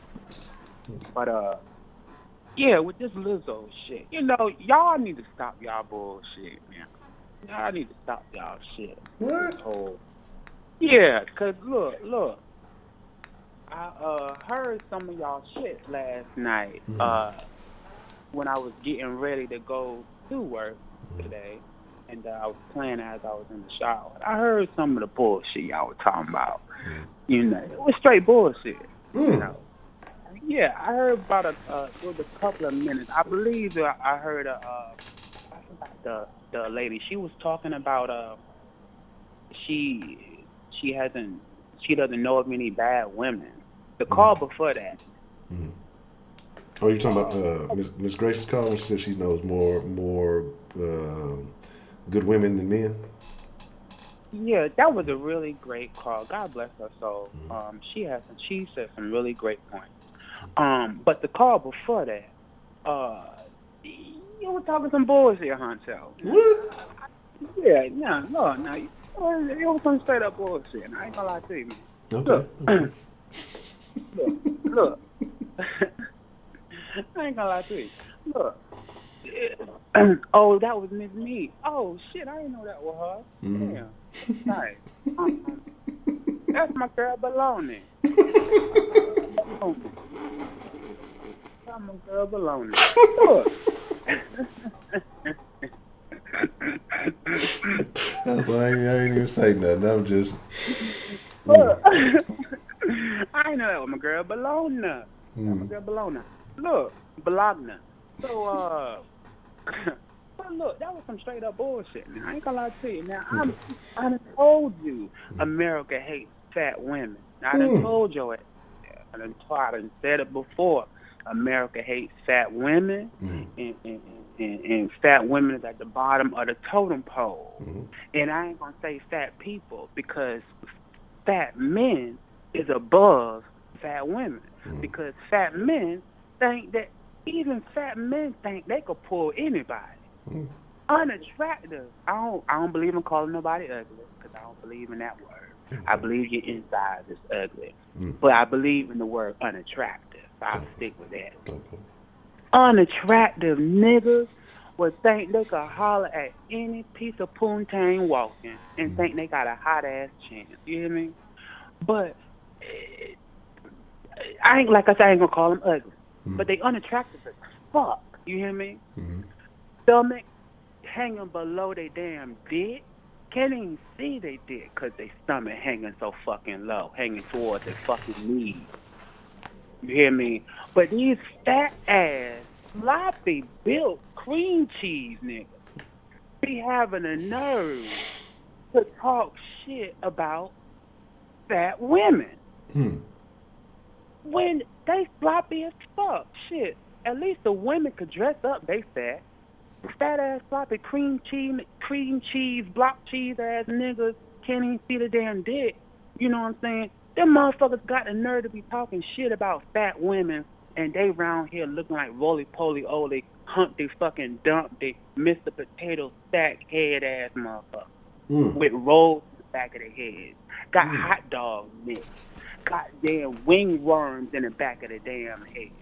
But yeah, with this Lizzo shit, you know, y'all need to stop y'all bullshit, man. Y'all need to stop y'all shit. What? Yeah, cause look, I heard some of y'all shit last night. When I was getting ready to go to work today, and I was playing as I was in the shower. I heard some of the bullshit y'all were talking about. You know, it was straight bullshit. You know. Yeah, I heard about it was a couple of minutes. I believe that I heard I forgot the lady. She was talking about she doesn't know of any bad women. The call before that. Oh, you're talking about Miss Grace's call when she said she knows more good women than men? Yeah, that was a really great call. God bless her soul. She said some really great points. But the call before that, you were talking some bullshit, Honcho. What? Yeah, no. It was some straight up bullshit. I ain't gonna lie to you, man. Okay. Look. I ain't gonna lie to you. Look. Oh, that was Miss Me. Oh shit, I didn't know that was her. Damn. Nice. That's my girl Baloney. That's my girl Baloney. Look. Well, I ain't even say nothing. I'm just. Look. I ain't know that was my girl Bologna. My girl Bologna. Look, Bologna. So, but look, that was some straight up bullshit. Now, I ain't gonna lie to you. Now, I done told you America hates fat women. I done told you it. I done said it before. America hates fat women, and fat women is at the bottom of the totem pole. And I ain't gonna say fat people because fat men is above fat women because fat men think that even fat men think they could pull anybody. Unattractive. I don't believe in calling nobody ugly because I don't believe in that word. I believe your inside is ugly, but I believe in the word unattractive. I'll stick with that. Unattractive niggas would think they could holler at any piece of poontang walking and think they got a hot ass chance. You hear me? But I ain't gonna call them ugly, but they unattractive as fuck. You hear me? Stomach hanging below their damn dick. Can't even see their dick because their stomach hanging so fucking low, hanging towards their fucking knees. You hear me? But these fat ass, sloppy built cream cheese niggas be having a nerve to talk shit about fat women. When they sloppy as fuck. Shit. At least the women could dress up, they fat. Fat ass sloppy cream cheese, block cheese ass niggas can't even see the damn dick. You know what I'm saying? Them motherfuckers got the nerve to be talking shit about fat women and they round here looking like roly-poly-oly, Humpty fucking Dumpty, Mr. Potato Sack head ass motherfucker with rolls in the back of their heads. Got hot dog necks. Got damn wingworms in the back of the damn head.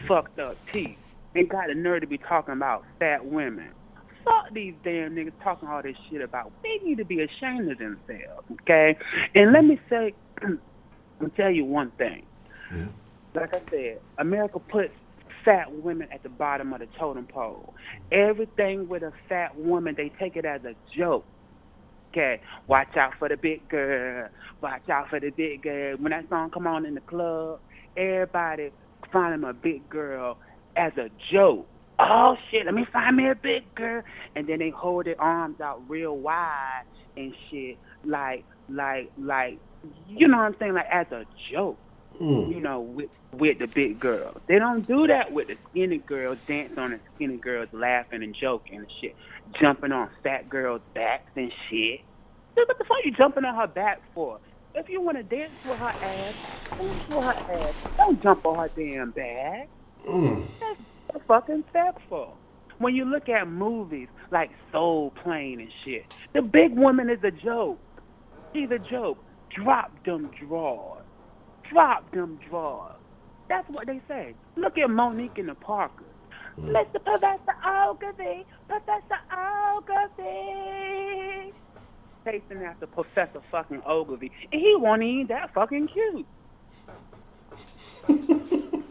Fucked up teeth. And got the nerve to be talking about fat women. Fuck these damn niggas talking all this shit about. They need to be ashamed of themselves, okay? And let me say, I'll tell you one thing. Like I said, America puts fat women at the bottom of the totem pole. Everything with a fat woman, they take it as a joke. Okay, watch out for the big girl. Watch out for the big girl. When that song come on in the club, everybody find them a big girl as a joke. Oh shit, let me find me a big girl. And then they hold their arms out real wide and shit, like you know what I'm saying, like as a joke. You know, with the big girls. They don't do that with the skinny girls, dance on the skinny girls, laughing and joking and shit, jumping on fat girls' backs and shit. What the fuck you jumping on her back for? If you want to dance with her ass, dance with her ass. Don't jump on her damn back. That's fucking sexual. When you look at movies like Soul Plane and shit, the big woman is a joke. She's a joke. Drop them drawers. Drop them drawers. That's what they say. Look at Monique and the Parkers. Mr. Professor Ogilvy, Professor Ogilvy. Chasing after Professor fucking Ogilvy. And he wasn't even that fucking cute.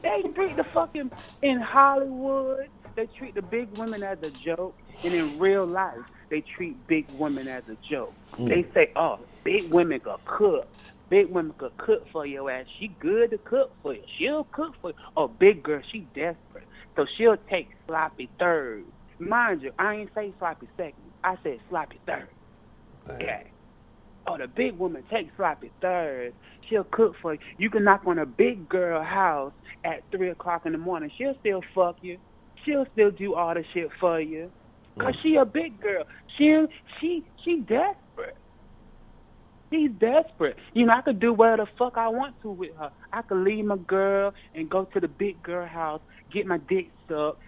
They treat the fucking, in Hollywood, they treat the big women as a joke. And in real life, they treat big women as a joke. They say, oh, big women can cook. Big women could cook for your ass. She good to cook for you. She'll cook for you. Oh, big girl, she desperate. So she'll take sloppy third. Mind you, I ain't say sloppy second. I said sloppy third. Okay. Oh, the big woman takes sloppy third. She'll cook for you. You can knock on a big girl house at 3 o'clock in the morning. She'll still fuck you. She'll still do all the shit for you. Because she a big girl. She desperate. She's desperate. You know, I could do whatever the fuck I want to with her. I could leave my girl and go to the big girl house, get my dick sucked,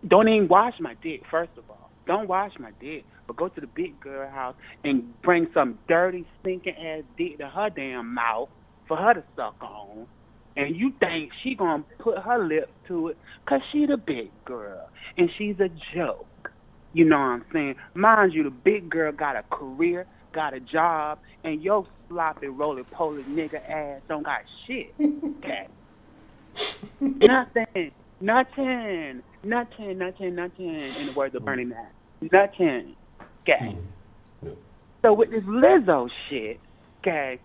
don't even wash my dick, first of all. Don't wash my dick. But go to the big girl house and bring some dirty, stinking ass dick to her damn mouth for her to suck on. And you think she gonna put her lips to it because she the big girl. And she's a joke. You know what I'm saying? Mind you, the big girl got a career, got a job, and your sloppy, roly-poly nigga ass don't got shit. Okay. Nothing. In the words of Bernie Mac. Nothing. Okay. So with this Lizzo shit, okay,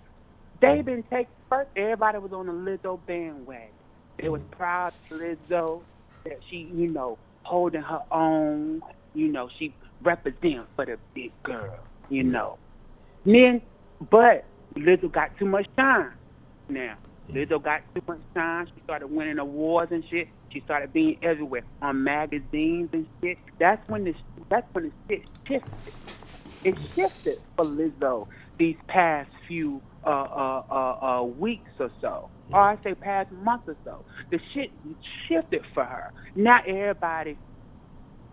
they been taking, first everybody was on the Lizzo bandwagon. They was proud of Lizzo, that she, you know, holding her own, you know, she represents for the big girl, you know. Then, but Lizzo got too much shine now. Lizzo got too much shine. She started winning awards and shit. She started being everywhere on magazines and shit. That's when the shit shifted. It shifted for Lizzo these past few weeks or so, or I say past month or so. The shit shifted for her. Now everybody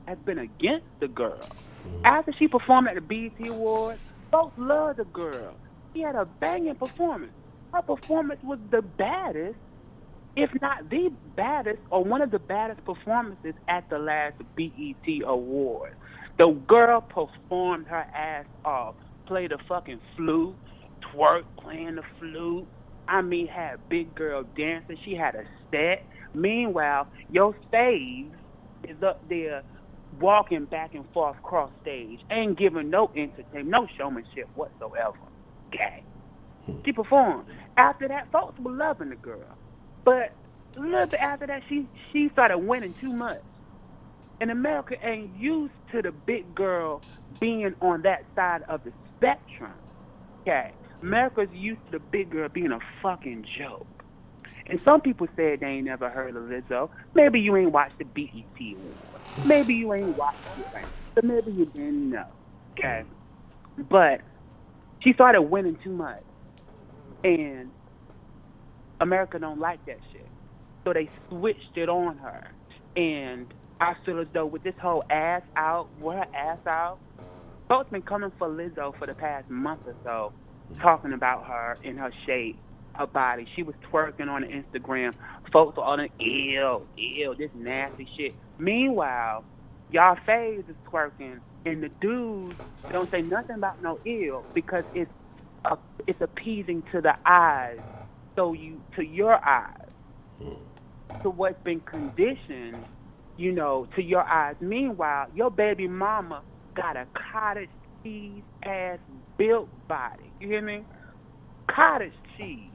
has been against the girl. After she performed at the BET Awards, folks loved the girl. She had a banging performance. Her performance was the baddest, if not the baddest, or one of the baddest performances at the last BET Awards. The girl performed her ass off, played the fucking flute, twerk playing the flute. I mean, had big girl dancing. She had a set. Meanwhile, your fave is up there walking back and forth cross stage, ain't giving no entertainment, no showmanship whatsoever. Okay. She performed. After that, folks were loving the girl. But a little bit after that, she started winning too much. And America ain't used to the big girl being on that side of the spectrum. Okay. America's used to the big girl being a fucking joke. And some people said they ain't never heard of Lizzo. Maybe you ain't watched the BET Awards. Maybe you ain't watched it, right? But maybe you didn't know. Okay. But she started winning too much. And America don't like that shit. So they switched it on her. And I feel as though with this whole ass out, folks been coming for Lizzo for the past month or so, talking about her and her shape, her body. She was twerking on Instagram. Folks were on the ew, this nasty shit. Meanwhile, y'all faves is twerking, and the dudes don't say nothing about no ill because it's appeasing to the eyes, to your eyes, to what's been conditioned, to your eyes. Meanwhile, your baby mama got a cottage cheese ass built body. You hear me? Cottage cheese.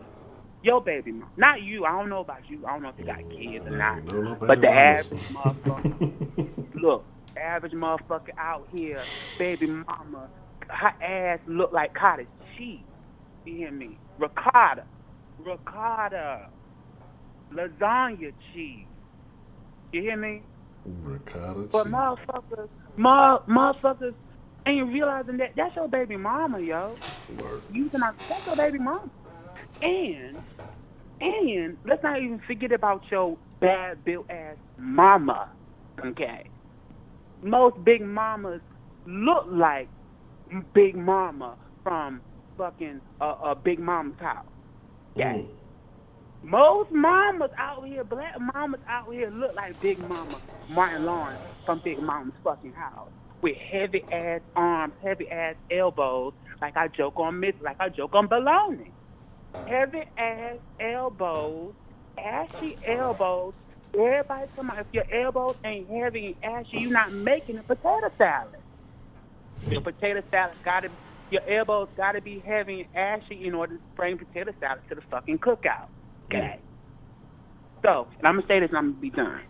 Your baby mama. Not you. I don't know about you. I don't know if you got kids or not. But the average motherfucker. Look, average motherfucker out here, baby mama, her ass look like cottage cheese. You hear me? Ricotta. Lasagna cheese. You hear me? Ricotta cheese. But motherfuckers ain't realizing that that's your baby mama, yo. That's your baby mama. And let's not even forget about your bad built ass mama. Okay. Most big mamas look like Big Mama from fucking Big Mama's house. Yeah. Most mamas out here, black mamas out here look like Big Mama Martin Lawrence from Big Mama's fucking house. With heavy ass arms, heavy ass elbows, like I joke on baloney. Heavy ass elbows, ashy elbows. Everybody talking about if your elbows ain't heavy and ashy, you're not making a potato salad. Your potato salad your elbows gotta be heavy and ashy in order to bring potato salad to the fucking cookout. Okay. So, and I'm gonna say this and I'm gonna be done.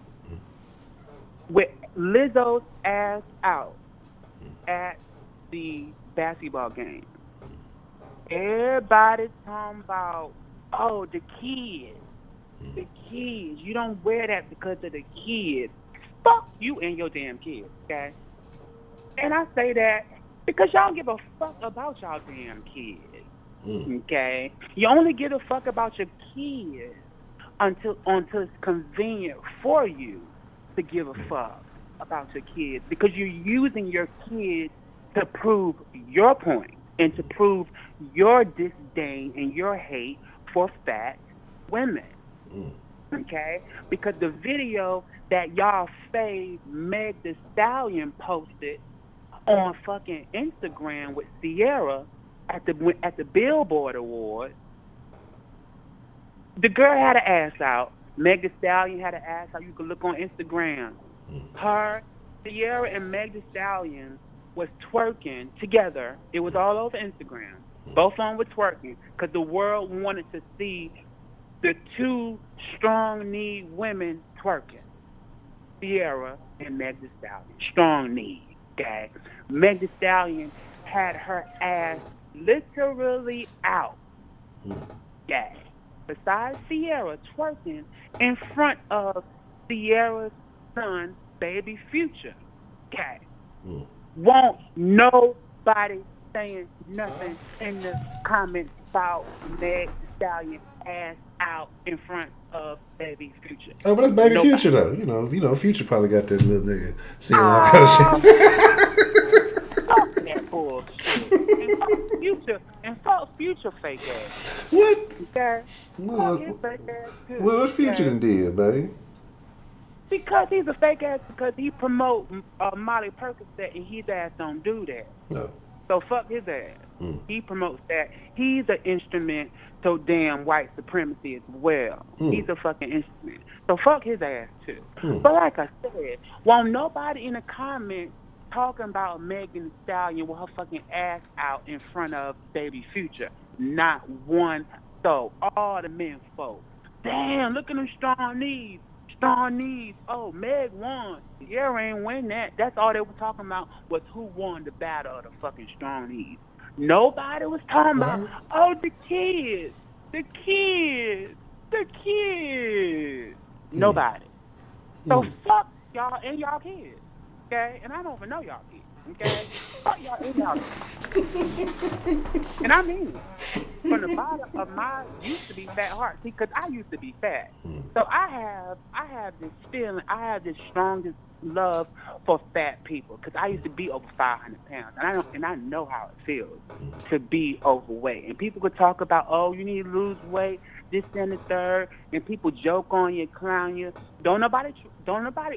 With Lizzo's ass out at the basketball game, everybody's talking about, the kids. The kids. You don't wear that because of the kids. Fuck you and your damn kids, okay? And I say that because y'all give a fuck about y'all damn kids, okay? You only give a fuck about your kids until it's convenient for you to give a fuck about your kids because you're using your kids to prove your point and to prove your disdain and your hate for fat women. Okay? Because the video that y'all fave Meg Thee Stallion posted on fucking Instagram with Sierra at the Billboard Awards, the girl had an ass out. Meg Thee Stallion had an ass out. You can look on Instagram. Her, Sierra, and Meg Thee Stallion was twerking together. It was all over Instagram. Both of them were twerking because the world wanted to see the two strong-kneed women twerking. Sierra and Meg Thee Stallion. Strong-kneed, okay? Meg Thee Stallion had her ass literally out. Okay? Besides Sierra twerking in front of Sierra's son, baby Future. Okay? Won't nobody saying nothing in the comments about Meg Thee Stallion ass out in front of Baby Future. Oh, but that's Baby Nobody. Future though. You know, Future probably got that little nigga seeing all kind of shit. Fuck that bullshit. And fuck Future fake ass. What? Okay. What? Fuck his fake ass too. What Future done did, babe? Because he's a fake ass because he promote Molly Percocet and his ass don't do that. No. So fuck his ass. He promotes that. He's an instrument to damn white supremacy as well. He's a fucking instrument. So fuck his ass too. But like I said, won't nobody in the comments talking about Megan Thee Stallion with her fucking ass out in front of Baby Future. Not one soul. All the men folk. Damn, look at them strong knees. Strong knees. Oh, Meg won. Sierra ain't win that. That's all they were talking about was who won the battle of the fucking strong knees. Nobody was talking about, oh, the kids. The kids. The kids. Nobody. So fuck y'all and y'all kids. Okay? And I don't even know y'all kids. Okay? Fuck y'all and y'all kids. And I mean it. From the bottom of my used to be fat heart. See, because I used to be fat. So I have this feeling, I have this strongest love for fat people because I used to be over 500 pounds. And I know how it feels to be overweight. And people could talk about, oh, you need to lose weight, this and the third, and people joke on you, clown you. Don't nobody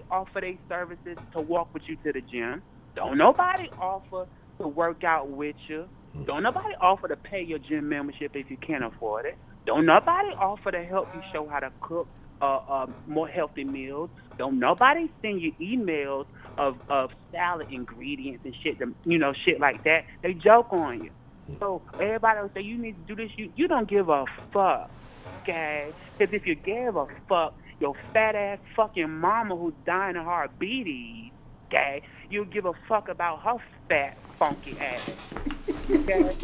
offer their services to walk with you to the gym. Don't nobody offer to work out with you. Don't nobody offer to pay your gym membership if you can't afford it. Don't nobody offer to help you show how to cook more healthy meals. Don't nobody send you emails of salad ingredients and shit, shit like that. They joke on you. So everybody will say you need to do this. You don't give a fuck, okay? Because if you give a fuck, your fat ass fucking mama who's dying of diabetes, okay, you give a fuck about her fat, funky ass. Okay?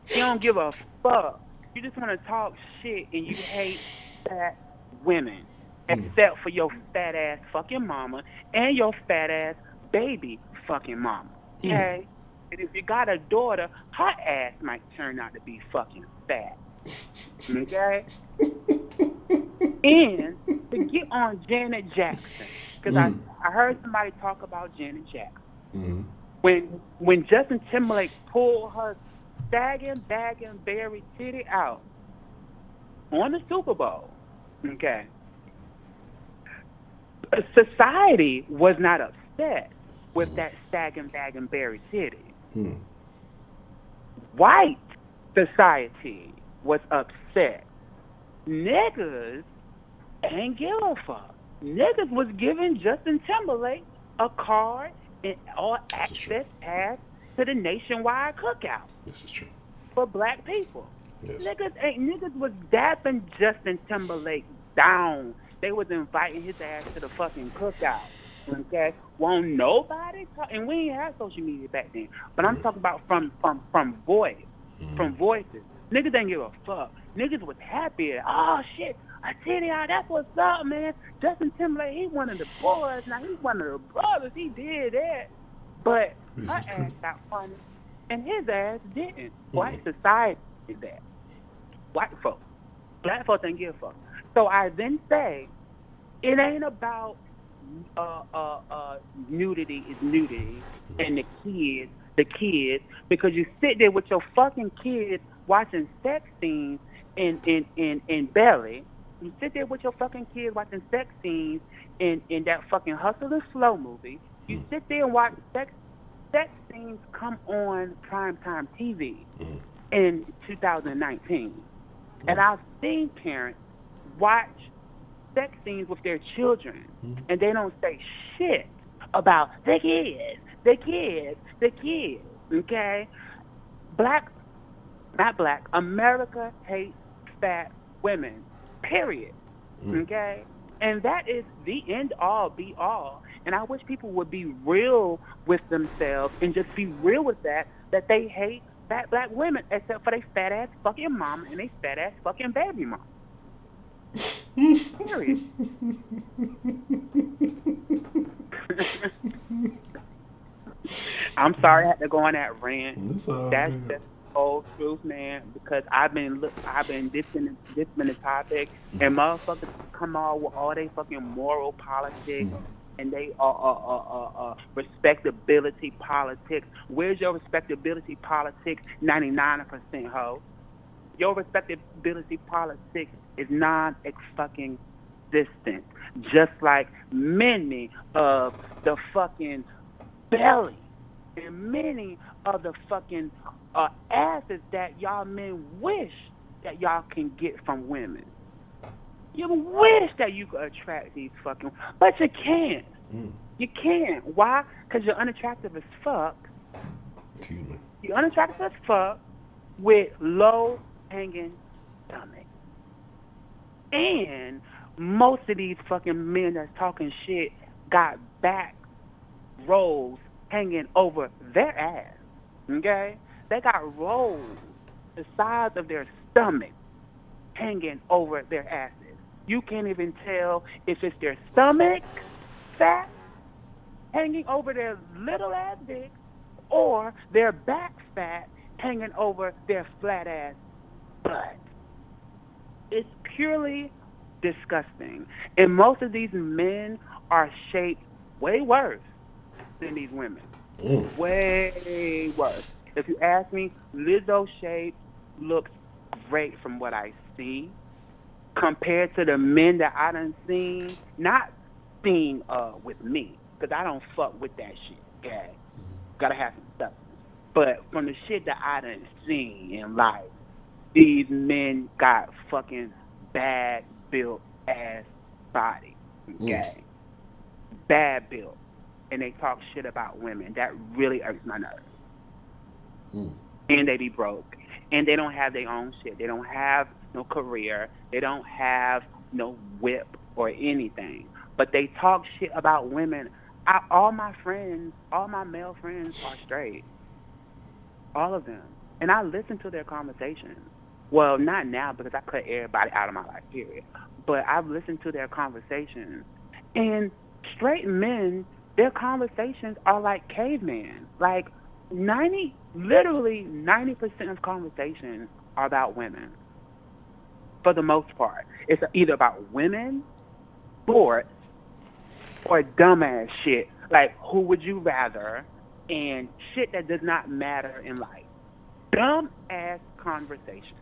You don't give a fuck. You just want to talk shit and you hate fat women. Except for your fat ass fucking mama and your fat ass baby fucking mama. Okay? And if you got a daughter, her ass might turn out to be fucking fat. Okay? And to get on Janet Jackson, because I heard somebody talk about Janet Jackson. When Justin Timberlake pulled her sagging, bagging, berry titty out on the Super Bowl, okay, society was not upset with that sagging, bagging, berry titty. White society was upset. Niggas ain't give a fuck. Niggas was giving Justin Timberlake a card and all access pass to the nationwide cookout. This is true. For black people. Yes. Niggas was dapping Justin Timberlake down. They was inviting his ass to the fucking cookout. Okay? Won't nobody talk, and we ain't had social media back then. But I'm talking about from voice. From voices. Niggas didn't give a fuck. Niggas was happy. Oh shit, I tell y'all, that's what's up, man. Justin Timberlake, he one of the boys. Now he's one of the brothers. He did that. But her ass got funny. And his ass didn't. White society did that. White folks. Black folks didn't give a fuck. So I then say, it ain't about nudity is nudity and the kids, because you sit there with your fucking kids watching sex scenes in Belly. You sit there with your fucking kids watching sex scenes in that fucking Hustle and Flow movie. You sit there and watch sex scenes come on primetime TV in 2019. And I've seen parents watch sex scenes with their children, and they don't say shit about the kids, okay? America hates fat women, period, okay? And that is the end all, be all. And I wish people would be real with themselves and just be real with that they hate fat black women, except for they fat ass fucking mama and they fat ass fucking baby mama. Period. I'm sorry I had to go on that rant. That's all That's good. just the whole truth, man. Because I've been this many topics, and motherfuckers come out with all they fucking moral politics and they respectability politics. Where's your respectability politics? 99% ho. Your respectability politics is non-fucking existent. Just like many of the fucking belly and many of the fucking asses that y'all men wish that y'all can get from women. You wish that you could attract these fucking, but you can't. You can't. Why? Because you're unattractive as fuck. You're unattractive as fuck with low hanging stomach. And most of these fucking men that's talking shit got back rolls hanging over their ass. Okay? They got rolls the size of their stomach hanging over their asses. You can't even tell if it's their stomach fat hanging over their little ass dick or their back fat hanging over their flat ass butt. It's purely disgusting. And most of these men are shaped way worse than these women. Way worse. If you ask me, Lizzo's shape looks great from what I see compared to the men that I done seen. Not seen with me, because I don't fuck with that shit. Okay? Gotta have some stuff. But from the shit that I done seen in life, these men got fucking bad built ass body. Okay? Bad built. And they talk shit about women. That really irks my nerves. And they be broke. And they don't have their own shit. They don't have no career. They don't have no whip or anything. But they talk shit about women. All my male friends are straight. All of them. And I listen to their conversations. Well, not now because I cut everybody out of my life, period. But I've listened to their conversations. And straight men, their conversations are like cavemen. Like literally 90% of conversations are about women. For the most part. It's either about women, sports, or dumbass shit. Like, who would you rather? And shit that does not matter in life. Dumb ass conversations.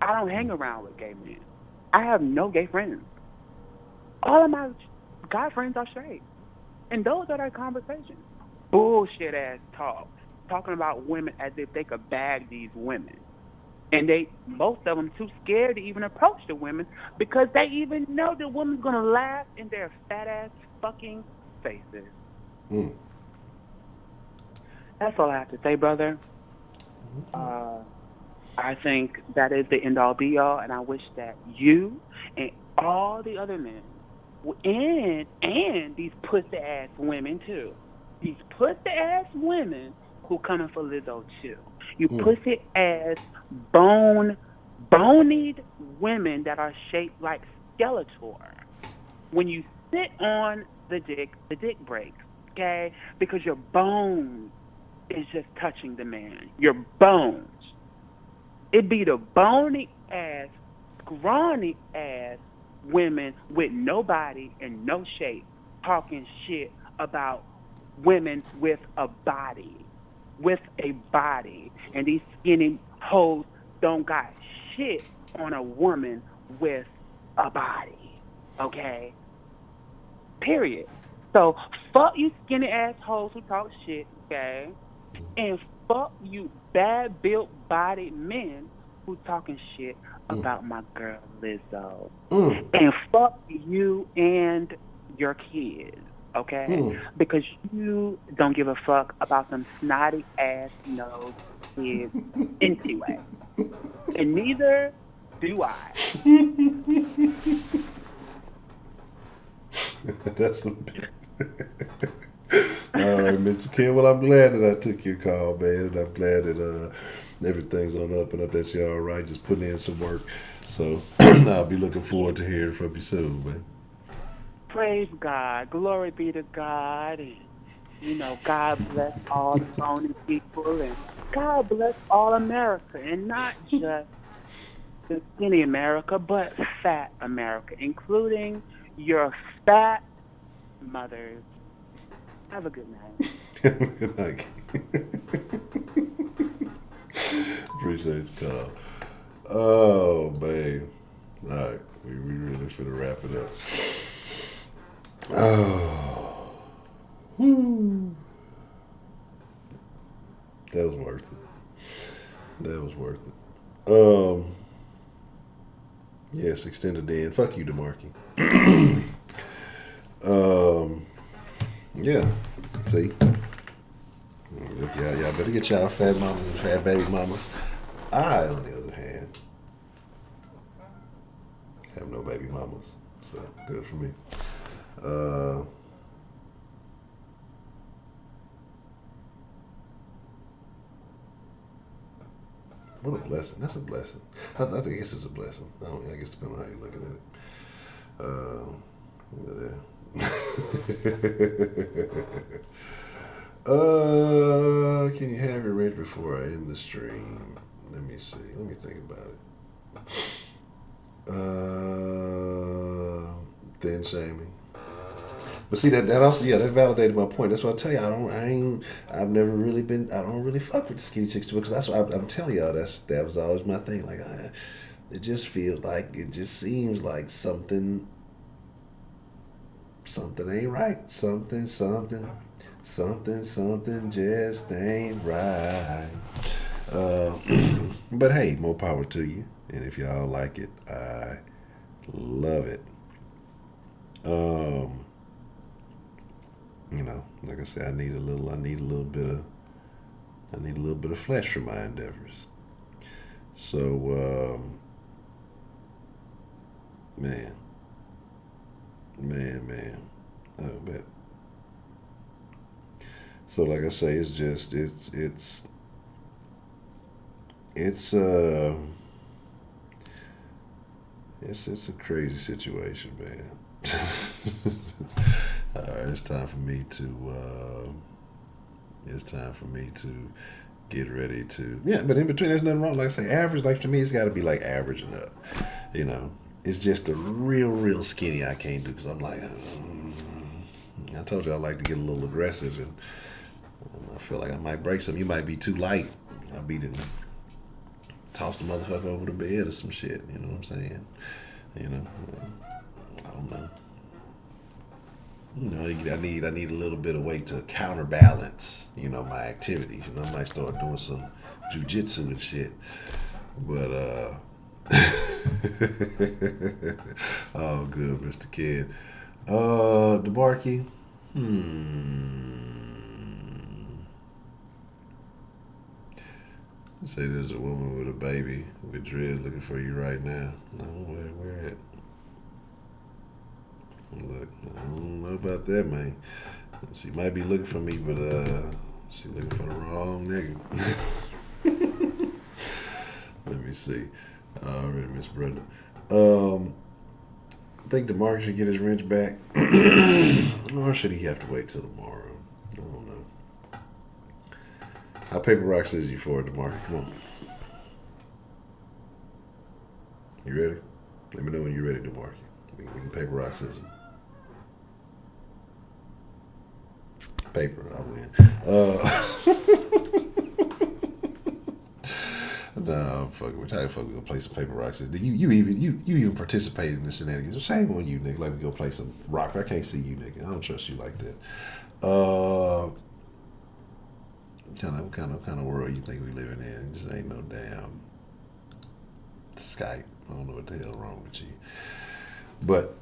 I don't hang around with gay men. I have no gay friends. All of my guy friends are straight. And those are their conversations. Bullshit ass talk. Talking about women as if they could bag these women. And most of them too scared to even approach the women because they even know the woman's going to laugh in their fat ass fucking faces. That's all I have to say, brother. I think that is the end all be all, and I wish that you and all the other men and these pussy ass women too. These pussy ass women who coming for Lizzo too. You pussy ass bonied women that are shaped like Skeletor. When you sit on the dick breaks, okay? Because your bones is just touching the man. Your bones. It be the bony ass, scrawny ass women with no body and no shape talking shit about women with a body. With a body. And these skinny hoes don't got shit on a woman with a body. Okay? Period. So, fuck you skinny ass hoes who talk shit, okay? And fuck you bad built bodied men who talking shit about my girl Lizzo. And fuck you and your kids. Okay? Because you don't give a fuck about some snotty ass nose kids anyway. And neither do I. That's all right, Mr. Ken. Well, I'm glad that I took your call, man. And I'm glad that everything's on up and up. That you're all right. Just putting in some work. So I'll be looking forward to hearing from you soon, man. Praise God. Glory be to God. God bless all the phony people and God bless all America, and not just the skinny America, but fat America, including your fat mothers. Have a good night. Good night. Appreciate the call. Oh, babe. All right, we really finna wrap it up. Oh, whoo. That was worth it. That was worth it. Yes, extended in. Fuck you, DeMarcus. Yeah. See? Y'all better get y'all fat mamas and fat baby mamas. I, on the other hand, have no baby mamas. So, good for me. What a blessing. That's a blessing. I guess it's a blessing. I guess depending on how you're looking at it. Can you have your rent before I end the stream? Let me see. Let me think about it. Thin shaming. But see that also that validated my point. That's what I tell you. I've never really been. I don't really fuck with the skinny chicks too, because that's what I'm telling y'all. That was always my thing. Like it just feels like it just seems like something ain't right. Something just ain't right. But hey, more power to you. And if y'all like it, I love it. Like I said, I need a little bit of flesh for my endeavors. So, man. I bet. So, like I say, it's a crazy situation, man. All right, it's time for me to get ready to, but in between, there's nothing wrong. Like I say, average, like to me, it's got to be like averaging up, It's just the real skinny I can't do, because I'm like, I told you I like to get a little aggressive, and I feel like I might break something. You might be too light. I'll be to toss the motherfucker over the bed or some shit. You know what I'm saying? I don't know. I need a little bit of weight to counterbalance, my activities. I might start doing some jujitsu and shit. But oh, good, Mr. Kid. DeBarkey. Say there's a woman with a baby with dreads looking for you right now. No, where at? Look, I don't know about that, man. She might be looking for me, but she looking for the wrong nigga. Let me see. All right, Miss Brenda. I think DeMarcus should get his wrench back. Or should he have to wait till tomorrow? I don't know. How paper rock scissors you for it, DeMarcus? Come on. You ready? Let me know when you're ready, DeMarcus. We can paper rock scissors. Paper, I win. No, I'm fucking with you. How the fuck we gonna play some paper rock scissors? You even participated in the shenanigans. Shame on you, nigga. Like we gonna play some rock. I can't see you, nigga. I don't trust you like that. What kind of world you think we living in? It just ain't no damn Skype. I don't know what the hell wrong with you. But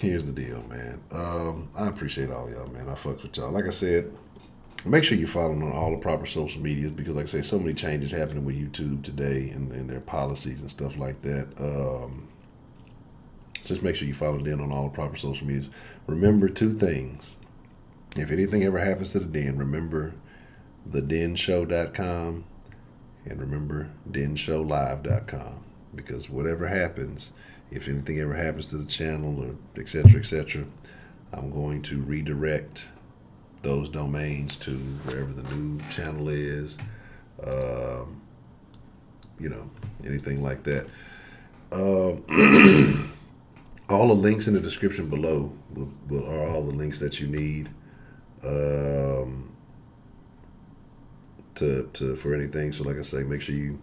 here's the deal, man. I appreciate all y'all, man. I fucks with y'all. Like I said, make sure you're following on all the proper social medias, because, like I say, so many changes happening with YouTube today and their policies and stuff like that. Just make sure you follow Den on all the proper social medias. Remember two things. If anything ever happens to the Den, remember thedenshow.com and remember denshowlive.com, because whatever happens, if anything ever happens to the channel or et cetera, I'm going to redirect those domains to wherever the new channel is, anything like that. All the links in the description below are all the links that you need for anything. So like I say, make sure you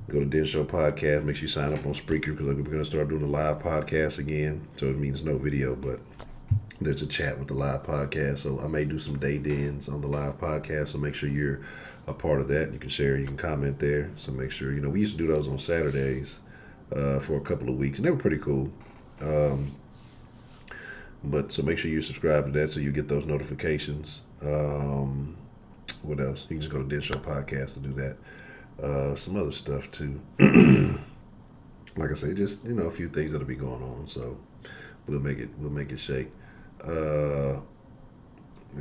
go to Den Show Podcast. Make sure you sign up on Spreaker because we're going to start doing a live podcast again. So it means no video, but there's a chat with the live podcast. So I may do some day dens on the live podcast. So make sure you're a part of that. You can share, you can comment there. So make sure, we used to do those on Saturdays for a couple of weeks, and they were pretty cool. But so make sure you subscribe to that so you get those notifications. What else? You can just go to Den Show Podcast to do that. Some other stuff too. Like I say, just a few things that'll be going on. So we'll make it shake.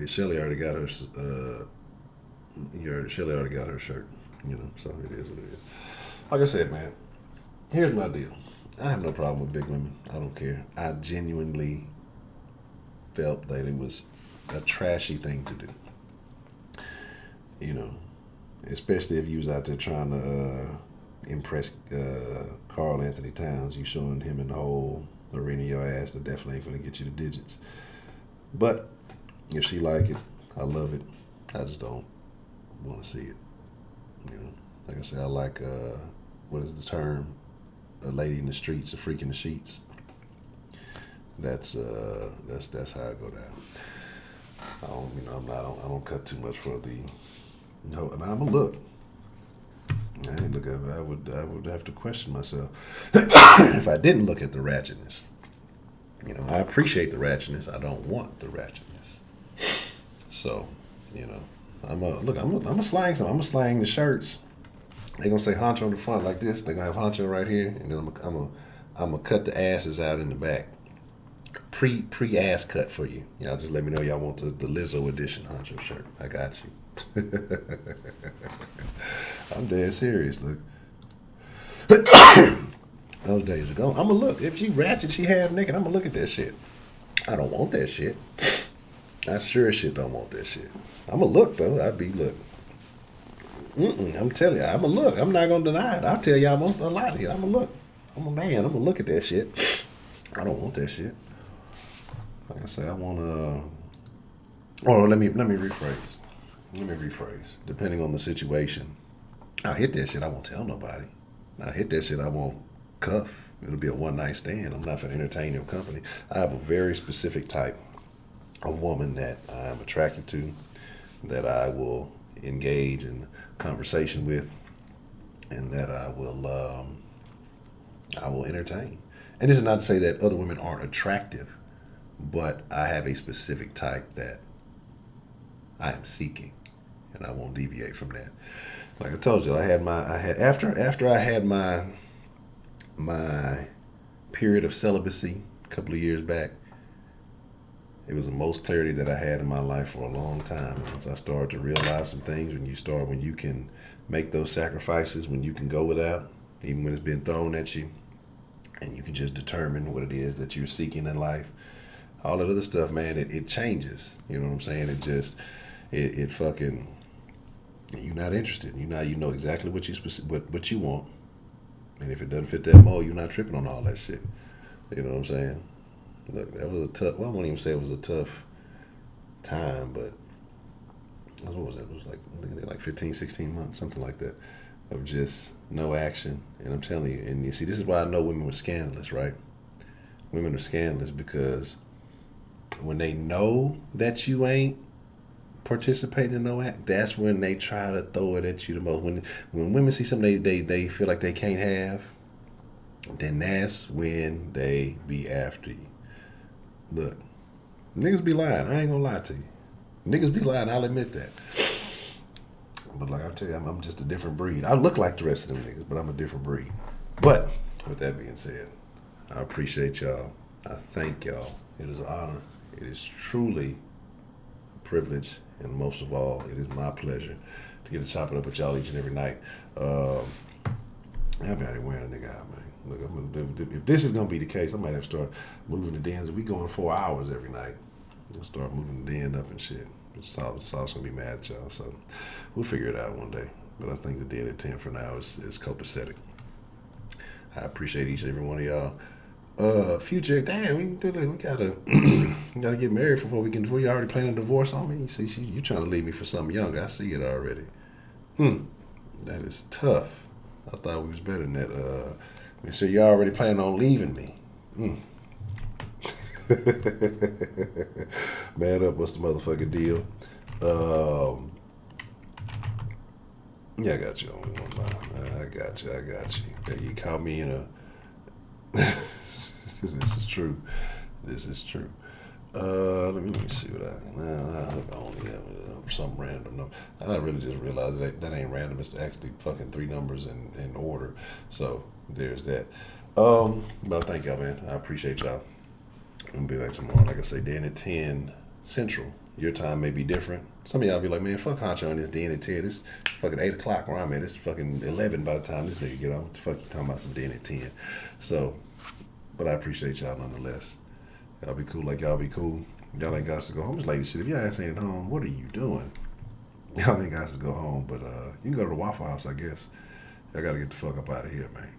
Shelly already got her. Shelly already got her shirt. So it is what it is. Like I said, man. Here's my deal. I have no problem with big women. I don't care. I genuinely felt that it was a trashy thing to do. Especially if you was out there trying to impress Carl Anthony Towns. You showing him in the whole arena your ass, that definitely ain't gonna get you the digits. But if she like it, I love it. I just don't want to see it. Like I said, I like what is the term? A lady in the streets, a freak in the sheets. That's how I go down. I don't cut too much for the. No, and I'm a look. I didn't look at it. I would have to question myself if I didn't look at the ratchetness. I appreciate the ratchetness. I don't want the ratchetness. So, I'm a slang some. I'm a slang the shirts. They're gonna say Honcho on the front like this. They're gonna have Honcho right here, and then I'm gonna cut the asses out in the back. Pre ass cut for you. Y'all just let me know y'all want the Lizzo edition Honcho shirt. I got you. I'm dead serious. Look, those days are gone. I'm gonna look. If she ratchet, she half naked. I'm gonna look at that shit. I don't want that shit. I sure as shit don't want that shit. I'm gonna look though. Look. I'm telling you, I'm gonna look. I'm not gonna deny it. I'll tell y'all a lot here. I'm gonna look. I'm a man. I'm gonna look at that shit. I don't want that shit. Like I say, I wanna. Or let me rephrase. Depending on the situation, I'll hit that shit. I won't tell nobody. I'll hit that shit. I won't cuff. It'll be a one night stand. I'm not for entertaining company. I have a very specific type of woman that I'm attracted to, that I will engage in conversation with, and that I will entertain. And this is not to say that other women aren't attractive, but I have a specific type that I am seeking, and I won't deviate from that. Like I told you, after I had my period of celibacy a couple of years back, it was the most clarity that I had in my life for a long time. Once I started to realize some things, when you can make those sacrifices, when you can go without, even when it's been thrown at you, and you can just determine what it is that you're seeking in life, all that other stuff, man, it changes. You know what I'm saying? It fucking, you're not interested. You know exactly what you want. And if it doesn't fit that mold, you're not tripping on all that shit. You know what I'm saying? Look, that was a tough, well, I won't even say it was a tough time, but what was it? It was like 15, 16 months, something like that, of just no action. And I'm telling you, and you see, this is why I know women were scandalous, right? Women are scandalous because when they know that you ain't participating in no act, that's when they try to throw it at you the most. When women see something they feel like they can't have, then that's when they be after you. Look, niggas be lying. I ain't gonna lie to you. Niggas be lying. I'll admit that. But like I tell you, I'm just a different breed. I look like the rest of them niggas, but I'm a different breed. But with that being said, I appreciate y'all. I thank y'all. It is an honor. It is truly a privilege, and most of all, it is my pleasure to get to chop it up with y'all each and every night. I'll be out here wearing a nigga out, man. Look, if this is gonna be the case, I might have to start moving the dens. If we going 4 hours every night, we'll start moving the den up and shit. Saul's gonna be mad at y'all, so we'll figure it out one day. But I think the dead at 10 for now is copacetic. I appreciate each and every one of y'all. Future, damn, we gotta gotta get married before you already planning a divorce on me. You see, you trying to leave me for something younger. I see it already. That is tough. I thought we was better than that. So you already planning on leaving me. Man up, what's the motherfucking deal? Yeah, I got you on one line. I got you. Yeah, you caught me in a. This is true. Let me see what I only have some random number. I really just realized that ain't random. It's actually fucking 3 numbers in order. So there's that. But thank y'all, man. I appreciate y'all. I'm gonna be back tomorrow. Like I say, Dan at 10 Central. Your time may be different. Some of y'all be like, man, fuck Honcho on this Dan at 10. It's fucking 8 o'clock where I'm at. It's fucking 11 by the time this nigga get on. What the fuck you talking about some Dan at 10? So, but I appreciate y'all nonetheless. Y'all be cool like y'all be cool. Y'all ain't got to go home. It's lady shit. If your ass ain't at home, what are you doing? Y'all ain't got to go home, but you can go to the Waffle House, I guess. Y'all got to get the fuck up out of here, man.